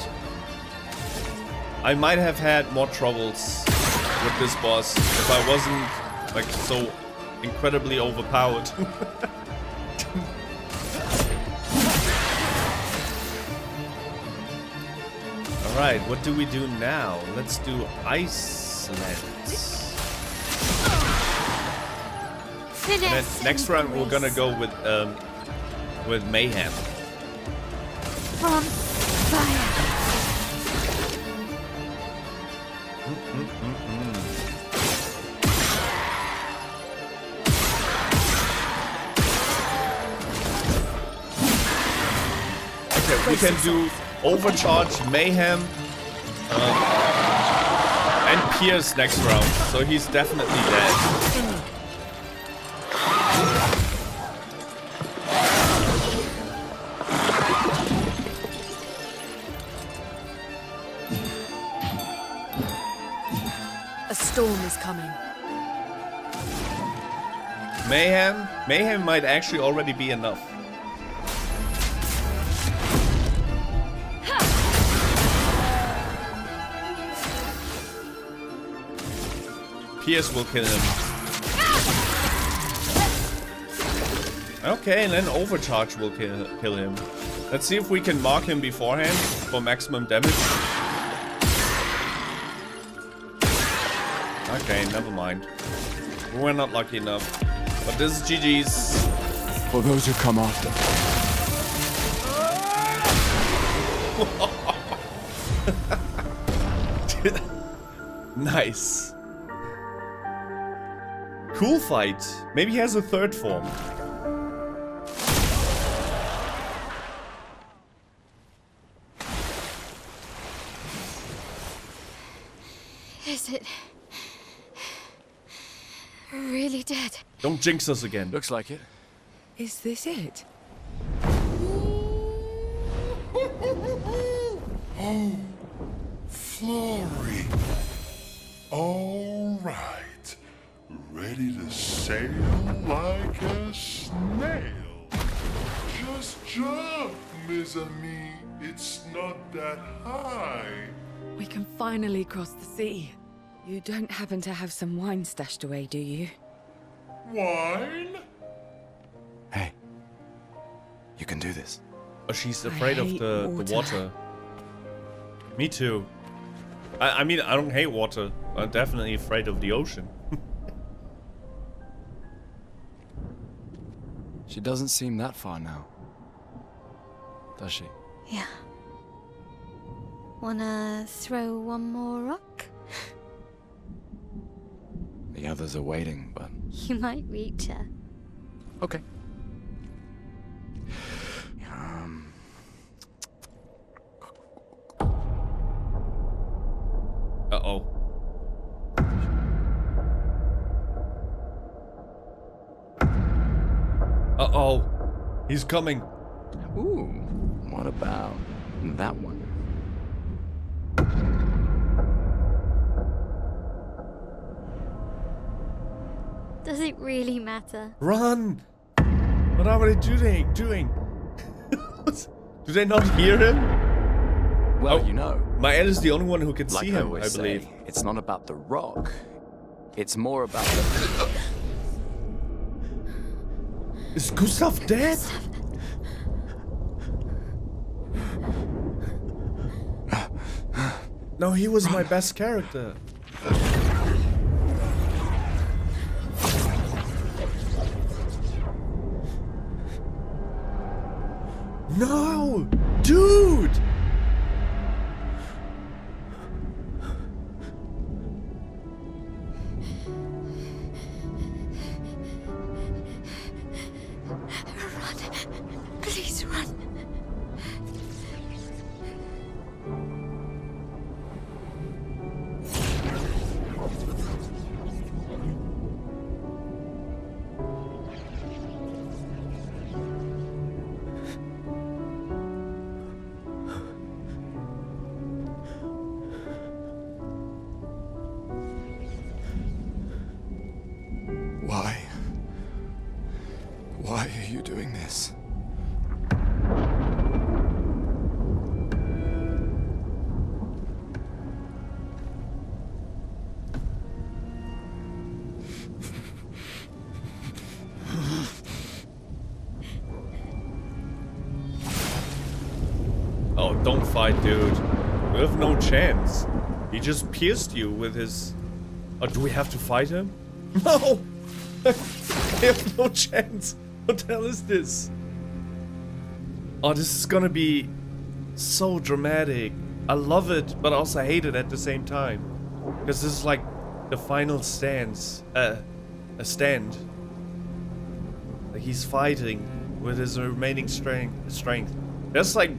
I might have had more troubles with this boss if I wasn't like so incredibly overpowered. Alright, what do we do now? Let's do Iceland. And then next round we're gonna go with Mayhem. From fire. Okay, we can do Overcharge, Mayhem, and Pierce next round. So he's definitely dead. A storm is coming. Mayhem might actually already be enough. Pierce will kill him. Okay, and then Overcharge will kill him. Let's see if we can mark him beforehand for maximum damage. Okay, never mind. We're not lucky enough. But this is GG's. For those who come after. Nice. Cool fight. Maybe he has a third form. Is it really dead? Don't jinx us again. Looks like it. Is this it? Oh, Flory. All right. Ready to sail like a snail. Just jump, mes amis. It's not that high. We can finally cross the sea. You don't happen to have some wine stashed away, do you? Wine? Hey, you can do this. Oh, she's afraid of the water. Me too. I mean, I don't hate water. I'm definitely afraid of the ocean. She doesn't seem that far now, does she? Yeah. Wanna throw one more rock? The others are waiting, but... You might reach her. Okay. Uh-oh. Uh-oh. He's coming. Ooh, what about that one? Does it really matter? Run! What are they doing? Do they not hear him? Well, you know. Maelle is the only one who can Like see I him, always I say, believe. it's not about the rock. It's more about the... Is Gustave dead? No, he was my best character. No! Dude! Please run. Why? Why are you doing this? Oh, don't fight, dude. We have no chance. He just pierced you with his... Oh, do we have to fight him? No! We have no chance. What the hell is this? Oh, this is gonna be so dramatic. I love it, but I also hate it at the same time. Because this is like the final stance. A stand. Like he's fighting with his remaining strength. That's like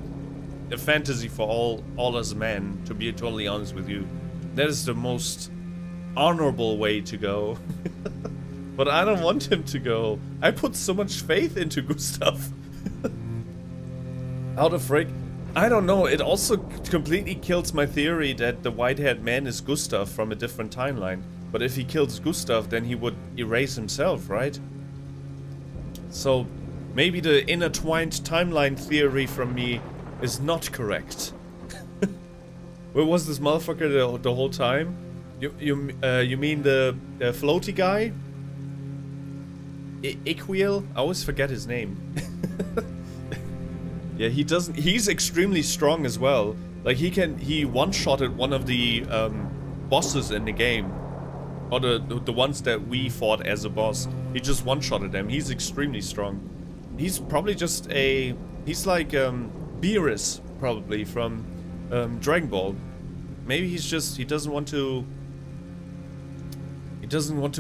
a fantasy for all us men, to be totally honest with you. That is the most honorable way to go. But I don't want him to go. I put so much faith into Gustave. How the frick? I don't know. It also completely kills my theory that the white-haired man is Gustave from a different timeline. But if he kills Gustave, then he would erase himself, right? So maybe the intertwined timeline theory from me is not correct. Where was this motherfucker the whole time? You mean the floaty guy? Iquiel? I always forget his name. Yeah, he's extremely strong as well. Like he one-shotted one of the bosses in the game. Or the ones that we fought as a boss. He just one-shotted them. He's extremely strong. He's probably just he's like Beerus, probably, from Dragon Ball. Maybe he doesn't want to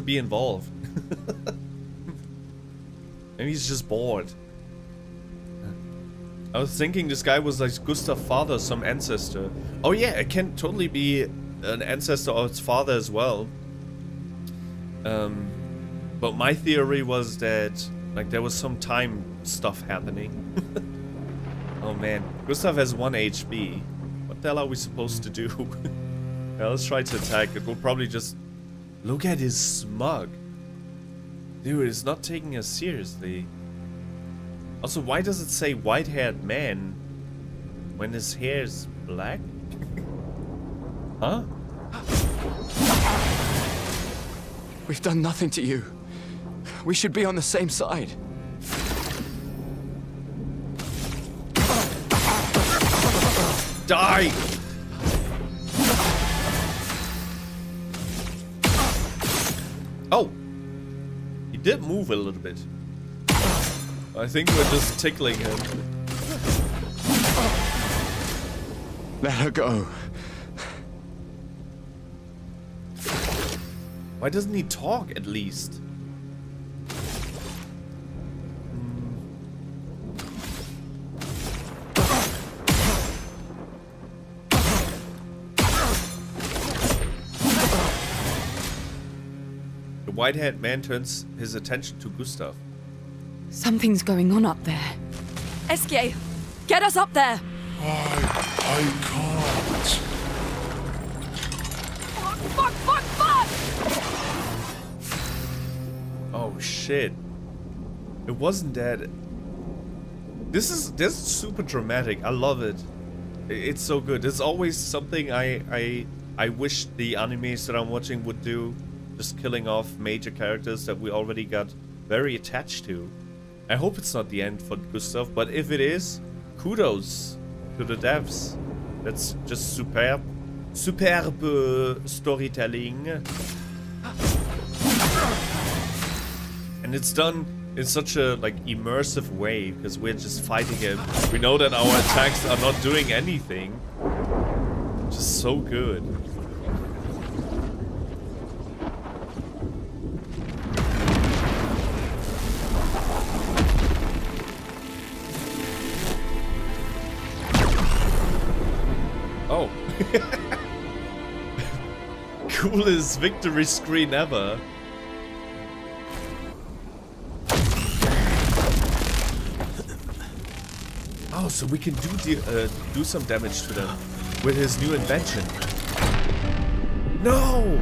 be involved. Maybe he's just bored. I was thinking this guy was like Gustave's father, some ancestor. Oh yeah, it can totally be an ancestor of its father as well. But my theory was that like there was some time stuff happening. Oh man, Gustave has 1 HP. What the hell are we supposed to do? Yeah, let's try to attack. It will probably just... Look at his smug. Dude, it's not taking us seriously. Also, why does it say white-haired man when his hair is black? Huh? We've done nothing to you. We should be on the same side. Die! Oh! He did move a little bit. I think we're just tickling him. Let her go. Why doesn't he talk at least? The white-haired man turns his attention to Gustave. Something's going on up there. Esquie, get us up there! I can't. Fuck! Oh shit. It wasn't that. This is super dramatic. I love it. It's so good. There's always something I wish the animes that I'm watching would do. Just killing off major characters that we already got very attached to. I hope it's not the end for Gustave, but if it is, kudos to the devs. That's just superb storytelling. And it's done in such a like immersive way because we're just fighting him. We know that our attacks are not doing anything. Just so good. Oh. Coolest victory screen ever. Oh, so we can do some damage to them with his new invention. No!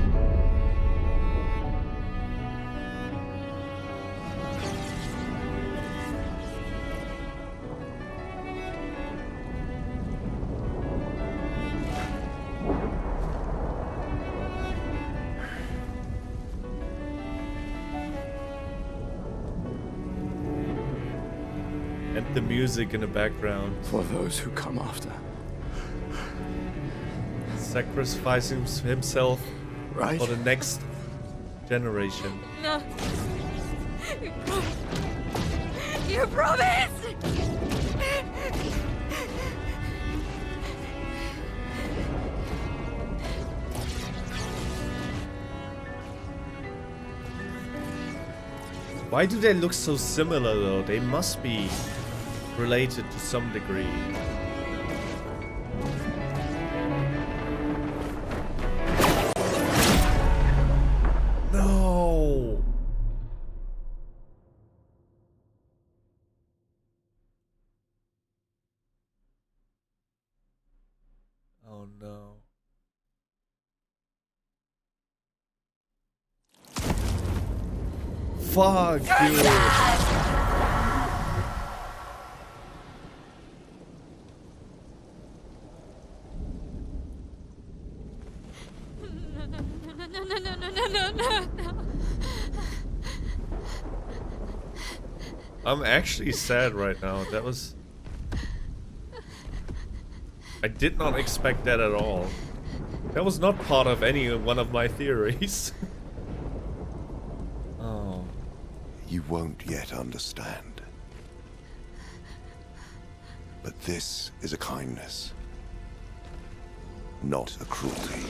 The music in the background. For those who come after. Sacrificing himself for the next generation. No. You promised! Why do they look so similar though? They must be related to some degree. No. Oh no. Fuck you. I'm actually sad right now. That was... I did not expect that at all. That was not part of any one of my theories. Oh. You won't yet understand. But this is a kindness, not a cruelty.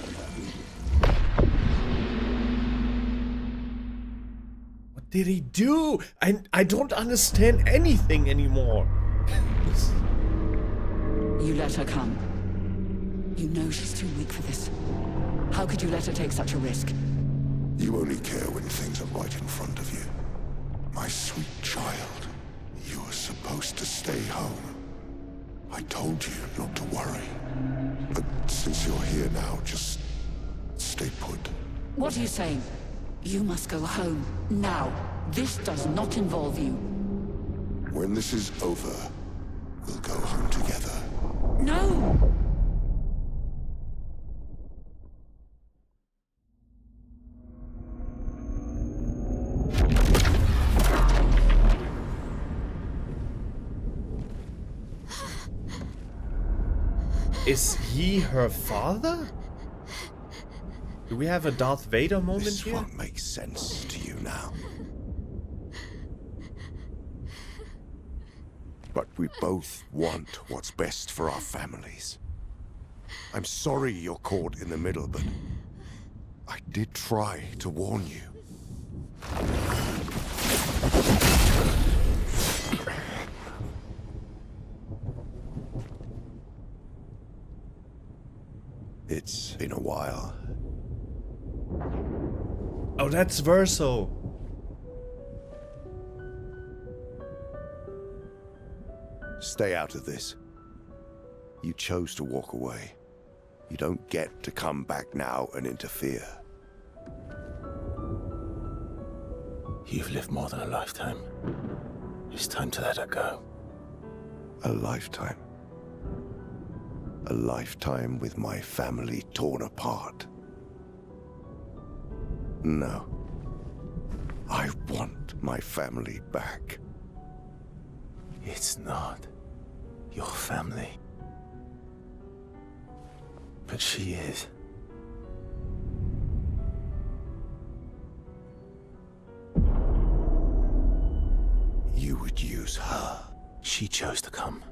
What did he do? I don't understand anything anymore. You let her come. You know she's too weak for this. How could you let her take such a risk? You only care when things are right in front of you. My sweet child, you were supposed to stay home. I told you not to worry. But since you're here now, just stay put. What are you saying? You must go home, now. This does not involve you. When this is over, we'll go home together. No! Is he her father? Do we have a Darth Vader moment this here? This won't make sense to you now. But we both want what's best for our families. I'm sorry you're caught in the middle, but I did try to warn you. It's been a while. Oh, that's Verso. Stay out of this. You chose to walk away. You don't get to come back now and interfere. You've lived more than a lifetime. It's time to let her go. A lifetime. A lifetime with my family torn apart. No. I want my family back. It's not your family. But she is. You would use her. She chose to come.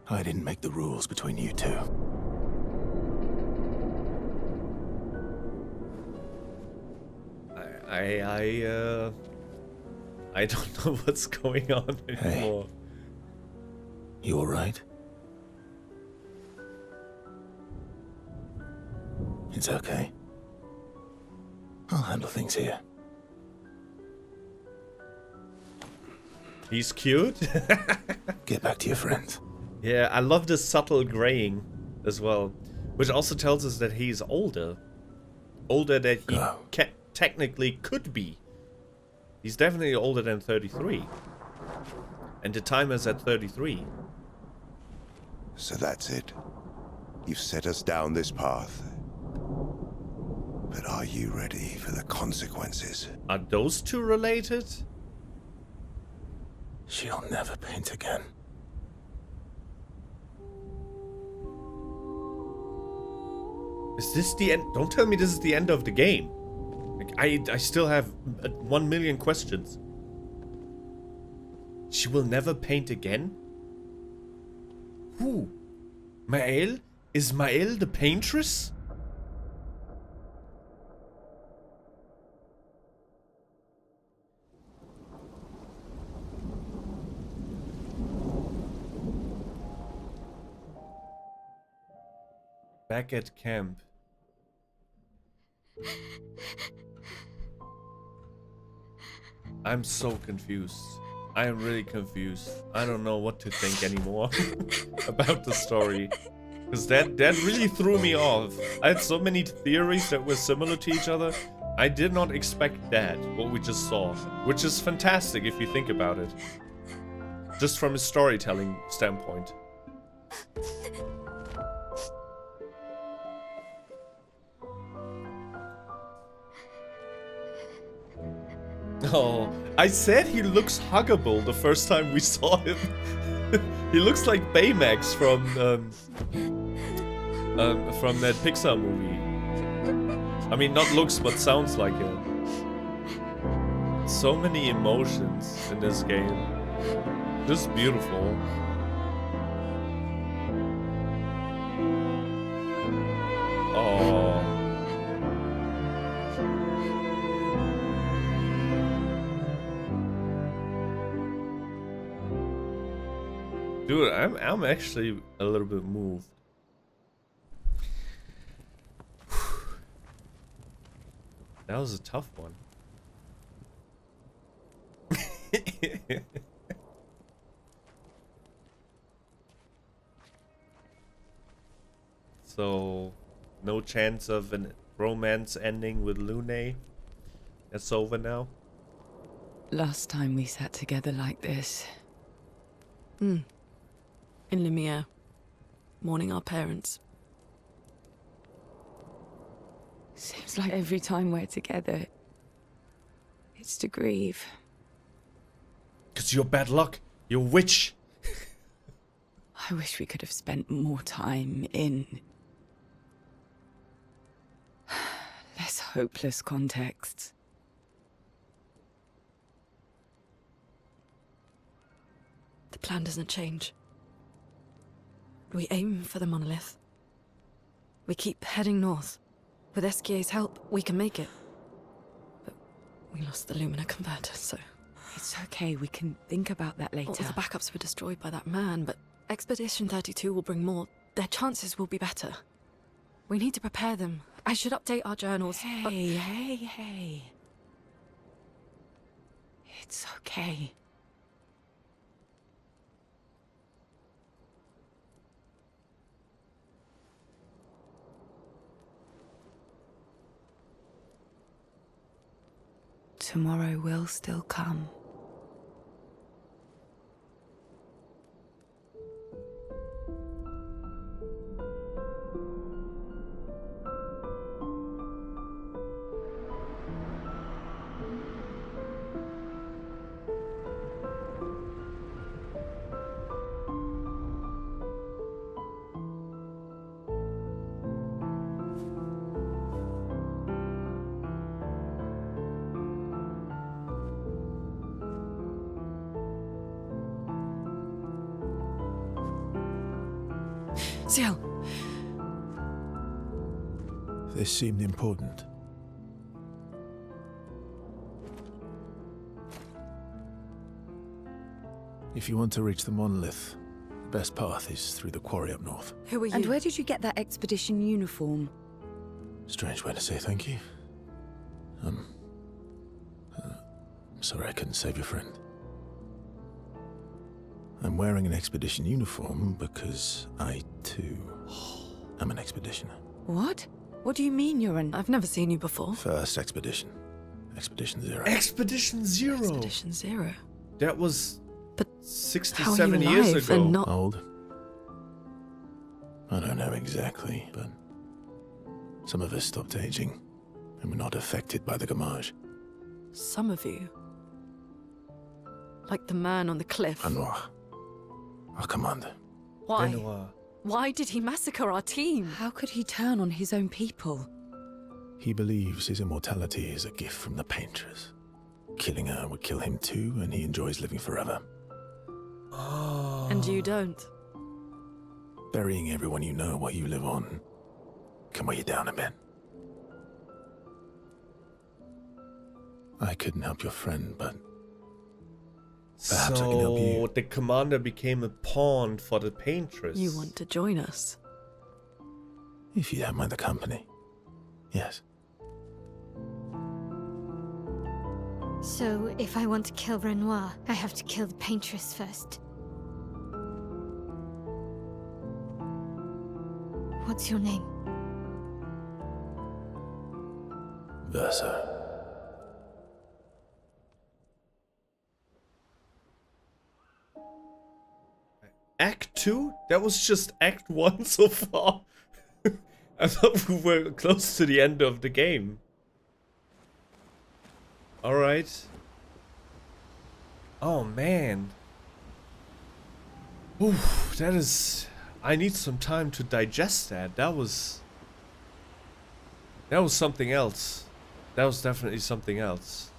I didn't make the rules between you two. I don't know what's going on anymore. Hey, you all right? It's okay. I'll handle things here. He's cute. Get back to your friends. Yeah, I love the subtle graying as well, which also tells us that he's older. Older than he technically could be. He's definitely older than 33. And the timer's at 33. So that's it. You've set us down this path. But are you ready for the consequences? Are those two related? She'll never paint again. Is this the end? Don't tell me this is the end of the game. Like, I still have 1 million questions. She will never paint again? Who? Maelle? Is Maelle the paintress? Back at camp. I'm so confused. I am really confused. I don't know what to think anymore about the story. Because that really threw me off. I had so many theories that were similar to each other. I did not expect that, what we just saw. Which is fantastic if you think about it. Just from a storytelling standpoint. Oh, I said he looks huggable the first time we saw him. He looks like Baymax from that Pixar movie. I mean, not looks, but sounds like it. So many emotions in this game. Just beautiful. Oh. Dude, I'm actually a little bit moved. That was a tough one. So, no chance of a romance ending with Lune? It's over now? Last time we sat together like this. In Lumière, mourning our parents. Seems like every time we're together, it's to grieve. 'Cause you're bad luck. You're a witch. I wish we could have spent more time in less hopeless contexts. The plan doesn't change. We aim for the monolith. We keep heading north. With Esquie's help, we can make it. But we lost the Lumina converter, so... It's okay, we can think about that later. All the backups were destroyed by that man, but Expedition 32 will bring more. Their chances will be better. We need to prepare them. I should update our journals, but... Hey. It's okay. Tomorrow will still come. Sciel! This seemed important. If you want to reach the monolith, the best path is through the quarry up north. Who are you? And where did you get that expedition uniform? Strange way to say thank you. I'm sorry I couldn't save your friend. I'm wearing an expedition uniform because I, too, am an expeditioner. What? What do you mean you're an... I've never seen you before. First expedition. Expedition 0. Expedition 0? Expedition 0? That was... But 67 years ago. And not... Old? I don't know exactly, but some of us stopped aging and were not affected by the gamage. Some of you? Like the man on the cliff? Manor. Our commander. Why? Why did he massacre our team? How could he turn on his own people? He believes his immortality is a gift from the Paintress. Killing her would kill him too, and he enjoys living forever. Oh. And you don't? Burying everyone you know while you live on can weigh you down a bit. I couldn't help your friend, but perhaps I can help you. So the commander became a pawn for the Paintress. You want to join us? If you don't mind the company, yes. So, if I want to kill Renoir, I have to kill the Paintress first. What's your name? Versa. Act 2? That was just Act 1 so far. I thought we were close to the end of the game. Alright. Oh man. Oof, that is... I need some time to digest that. That was something else. That was definitely something else.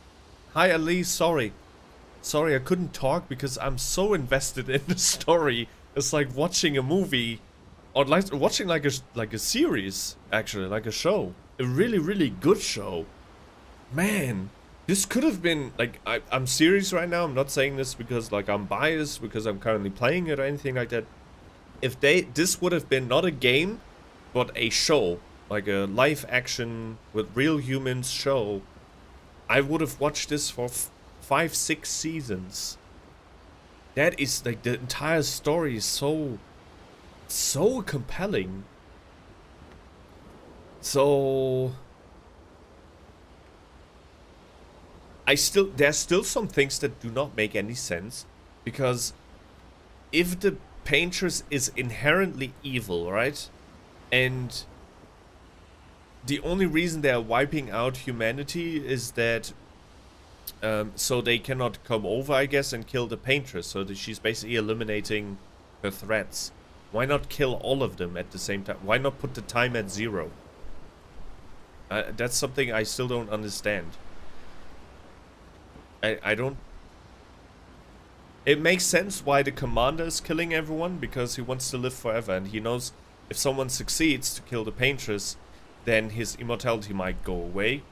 Hi Ali, sorry. Sorry, I couldn't talk because I'm so invested in the story. It's like watching a movie, or like watching like a series, actually, like a show. A really, really good show. Man, this could have been like I'm serious right now. I'm not saying this because like I'm biased because I'm currently playing it or anything like that. If this would have been not a game, but a show, like a live action with real humans show, I would have watched this for 5-6 seasons. That is like the entire story is so compelling. So there's still some things that do not make any sense, because if the Paintress is inherently evil, right? And the only reason they're wiping out humanity is that so they cannot come over, I guess, and kill the Paintress. So that she's basically eliminating her threats. Why not kill all of them at the same time? Why not put the time at 0? That's something I still don't understand. I don't... It makes sense why the commander is killing everyone, because he wants to live forever, and he knows if someone succeeds to kill the Paintress, then his immortality might go away.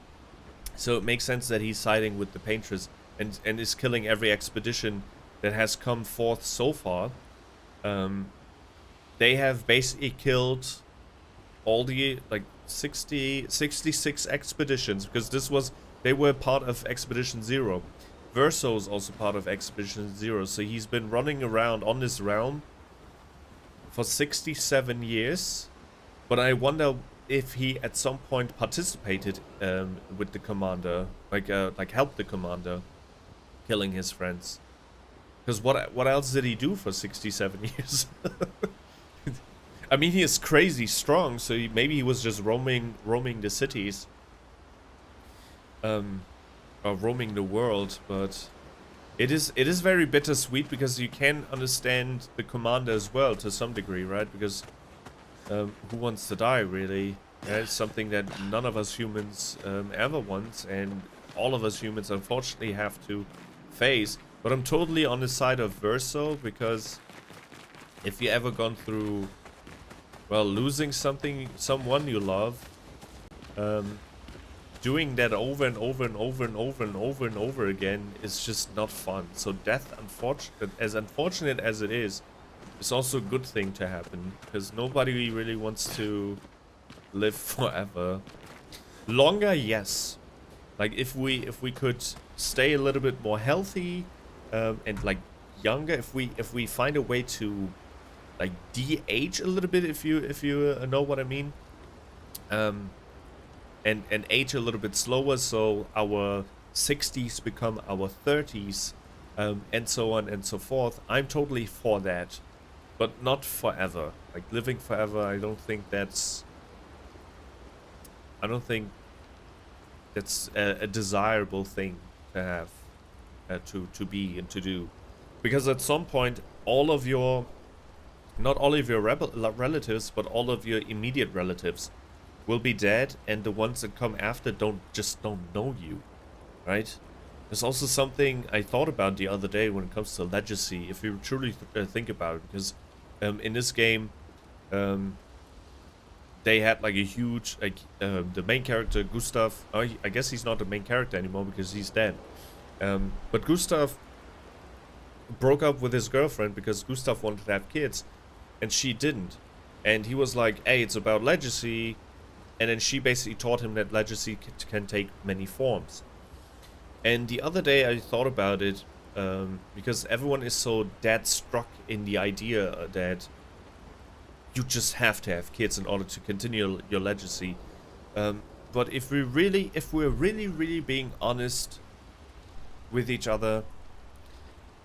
So it makes sense that he's siding with the Paintress and is killing every expedition that has come forth so far. They have basically killed all the like 66 expeditions, because they were part of Expedition 0. Verso's also part of Expedition 0, so he's been running around on this realm for 67 years. But I wonder if he at some point participated with the commander, like helped the commander killing his friends. Because what else did he do for 67 years? I mean, he is crazy strong, so maybe he was just roaming the cities, or roaming the world. But it is very bittersweet, because you can understand the commander as well to some degree, right? Because who wants to die, really? It's something that none of us humans ever want, and all of us humans unfortunately have to face. But I'm totally on the side of Verso, because if you ever gone through, well, losing someone you love, doing that over and over and over and over and over and over again is just not fun. So death, as unfortunate as it is also a good thing to happen, because nobody really wants to live forever. Longer, yes. Like if we could stay a little bit more healthy, and like younger, if we find a way to like de-age a little bit, if you know what I mean, and age a little bit slower, so our 60s become our 30s, and so on and so forth. I'm totally for that, but not forever. Like living forever, I don't think that's a desirable thing to have, to be and to do, because at some point all of your, not all of your relatives, but all of your immediate relatives will be dead, and the ones that come after don't know you, right? There's also something I thought about the other day when it comes to legacy, if you truly think about it, because in this game they had like a huge, like the main character Gustave, I guess he's not the main character anymore because he's dead, but Gustave broke up with his girlfriend because Gustave wanted to have kids and she didn't, and he was like, hey, it's about legacy, and then she basically taught him that legacy can take many forms. And the other day I thought about it, because everyone is so dead struck in the idea that you just have to have kids in order to continue your legacy. But if we're really being honest with each other,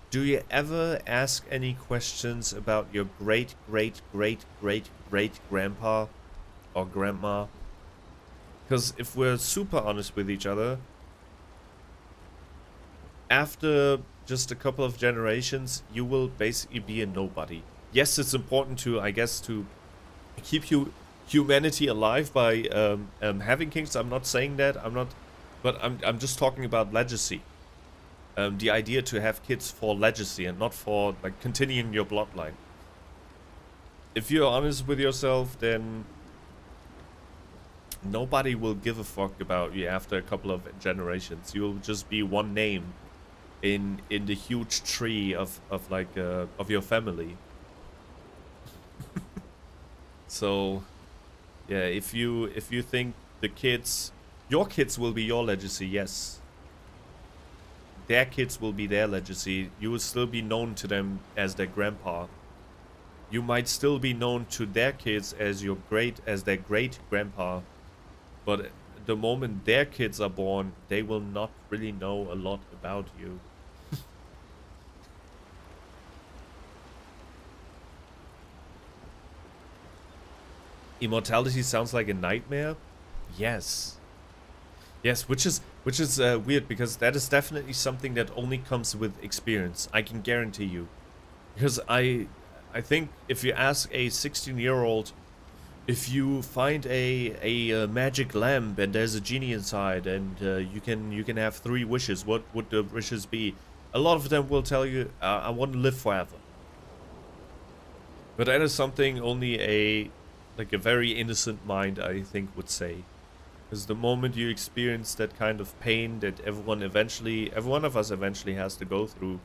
do you ever ask any questions about your great grandpa or grandma? Because if we're super honest with each other, after just a couple of generations, you will basically be a nobody. Yes, it's important to, I guess, to keep humanity alive by having kings. I'm not saying that. But I'm just talking about legacy. The idea to have kids for legacy and not for like continuing your bloodline. If you're honest with yourself, then nobody will give a fuck about you after a couple of generations. You'll just be one name in the huge tree of your family. So yeah, if you think your kids will be your legacy, yes. Their kids will be their legacy. You will still be known to them as their grandpa. You might still be known to their kids as their great grandpa. But the moment their kids are born, they will not really know a lot about you. Immortality sounds like a nightmare. Yes, which is weird, because that is definitely something that only comes with experience. I can guarantee you, because I think if you ask a 16-year-old, if you find a magic lamp and there's a genie inside and you can have 3 wishes, what would the wishes be? A lot of them will tell you, I want to live forever. But that is something only a like a very innocent mind, I think, would say. Because the moment you experience that kind of pain that every one of us eventually has to go through,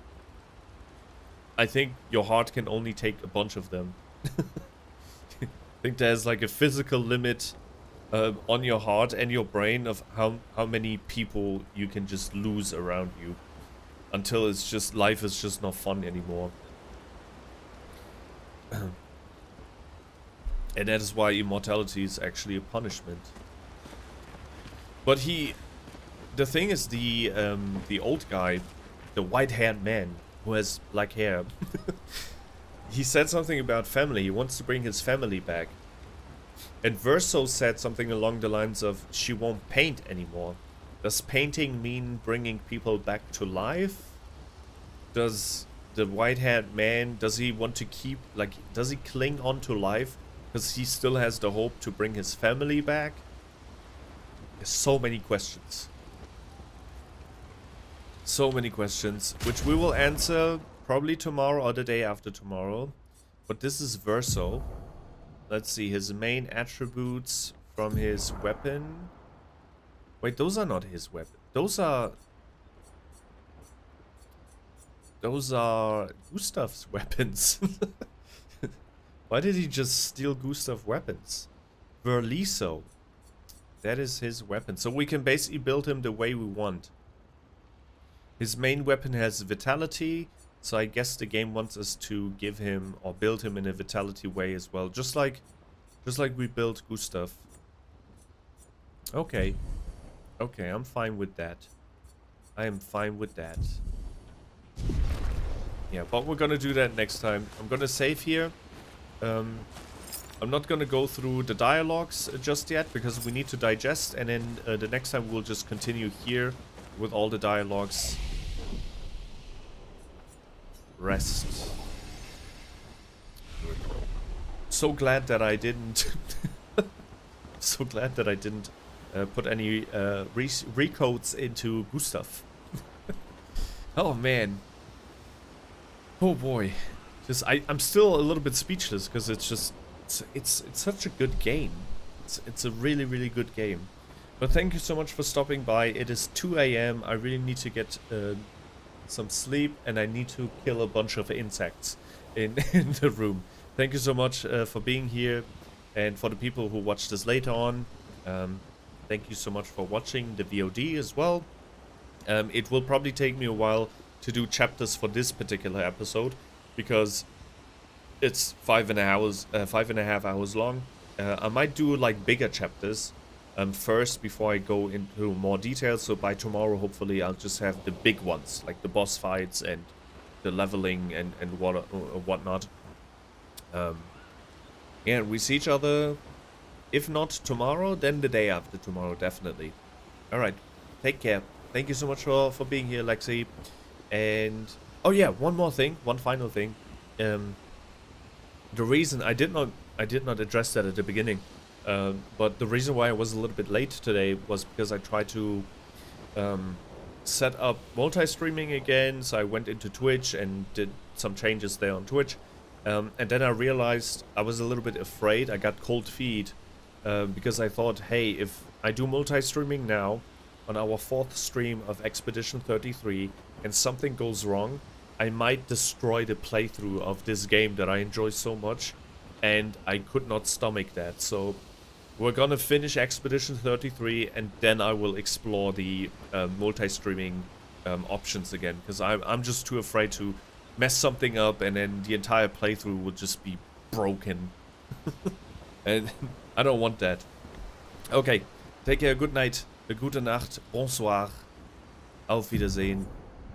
I think your heart can only take a bunch of them. I think there's like a physical limit on your heart and your brain of how many people you can just lose around you until it's just, life is just not fun anymore. And that is why immortality is actually a punishment. But the thing is, the old guy, the white-haired man who has black hair, he said something about family. He wants to bring his family back. And Verso said something along the lines of, she won't paint anymore. Does painting mean bringing people back to life? Does the white-haired man, does he want to keep, like, does he cling on to life because he still has the hope to bring his family back? There's so many questions. So many questions, which we will answer probably tomorrow or the day after tomorrow. But this is Verso. Let's see, his main attributes from his weapon. Wait, those are not his weapon. Those are Gustave's weapons. Why did he just steal Gustave's weapons? Verliso. That is his weapon. So we can basically build him the way we want. His main weapon has vitality. So I guess the game wants us to give him or build him in a vitality way as well. Just like we built Gustave. Okay. Okay, I'm fine with that. I am fine with that. Yeah, but we're gonna do that next time. I'm gonna save here. I'm not gonna go through the dialogues just yet because we need to digest, and then the next time we'll just continue here with all the dialogues. Rest. So glad that I didn't. So glad that I didn't put any recoats into Gustave. Oh man. Oh boy. Just I'm still a little bit speechless because it's just it's such a good game. It's a really, really good game. But thank you so much for stopping by. It is 2 AM. I really need to get some sleep, and I need to kill a bunch of insects in the room. Thank you so much for being here, and for the people who watch this later on, thank you so much for watching the VOD as well. It will probably take me a while to do chapters for this particular episode because it's 5.5 hours long. I might do like bigger chapters first before I go into more details. So by tomorrow, hopefully, I'll just have the big ones, like the boss fights and the leveling and whatnot. Yeah, we see each other, if not tomorrow, then the day after tomorrow, definitely. Alright, take care. Thank you so much for being here, Lexi. And, oh yeah, one final thing. The reason I did not address that at the beginning, but the reason why I was a little bit late today was because I tried to set up multi-streaming again. So I went into Twitch and did some changes there on Twitch, and then I realized I was a little bit afraid. I got cold feet because I thought, hey, if I do multi-streaming now on our 4th stream of Expedition 33 and something goes wrong, I might destroy the playthrough of this game that I enjoy so much, and I could not stomach that. So we're gonna finish Expedition 33, and then I will explore the multi-streaming options again, because I'm just too afraid to mess something up and then the entire playthrough will just be broken. And I don't want that. Okay, take care, good night, gute Nacht, bonsoir, auf Wiedersehen.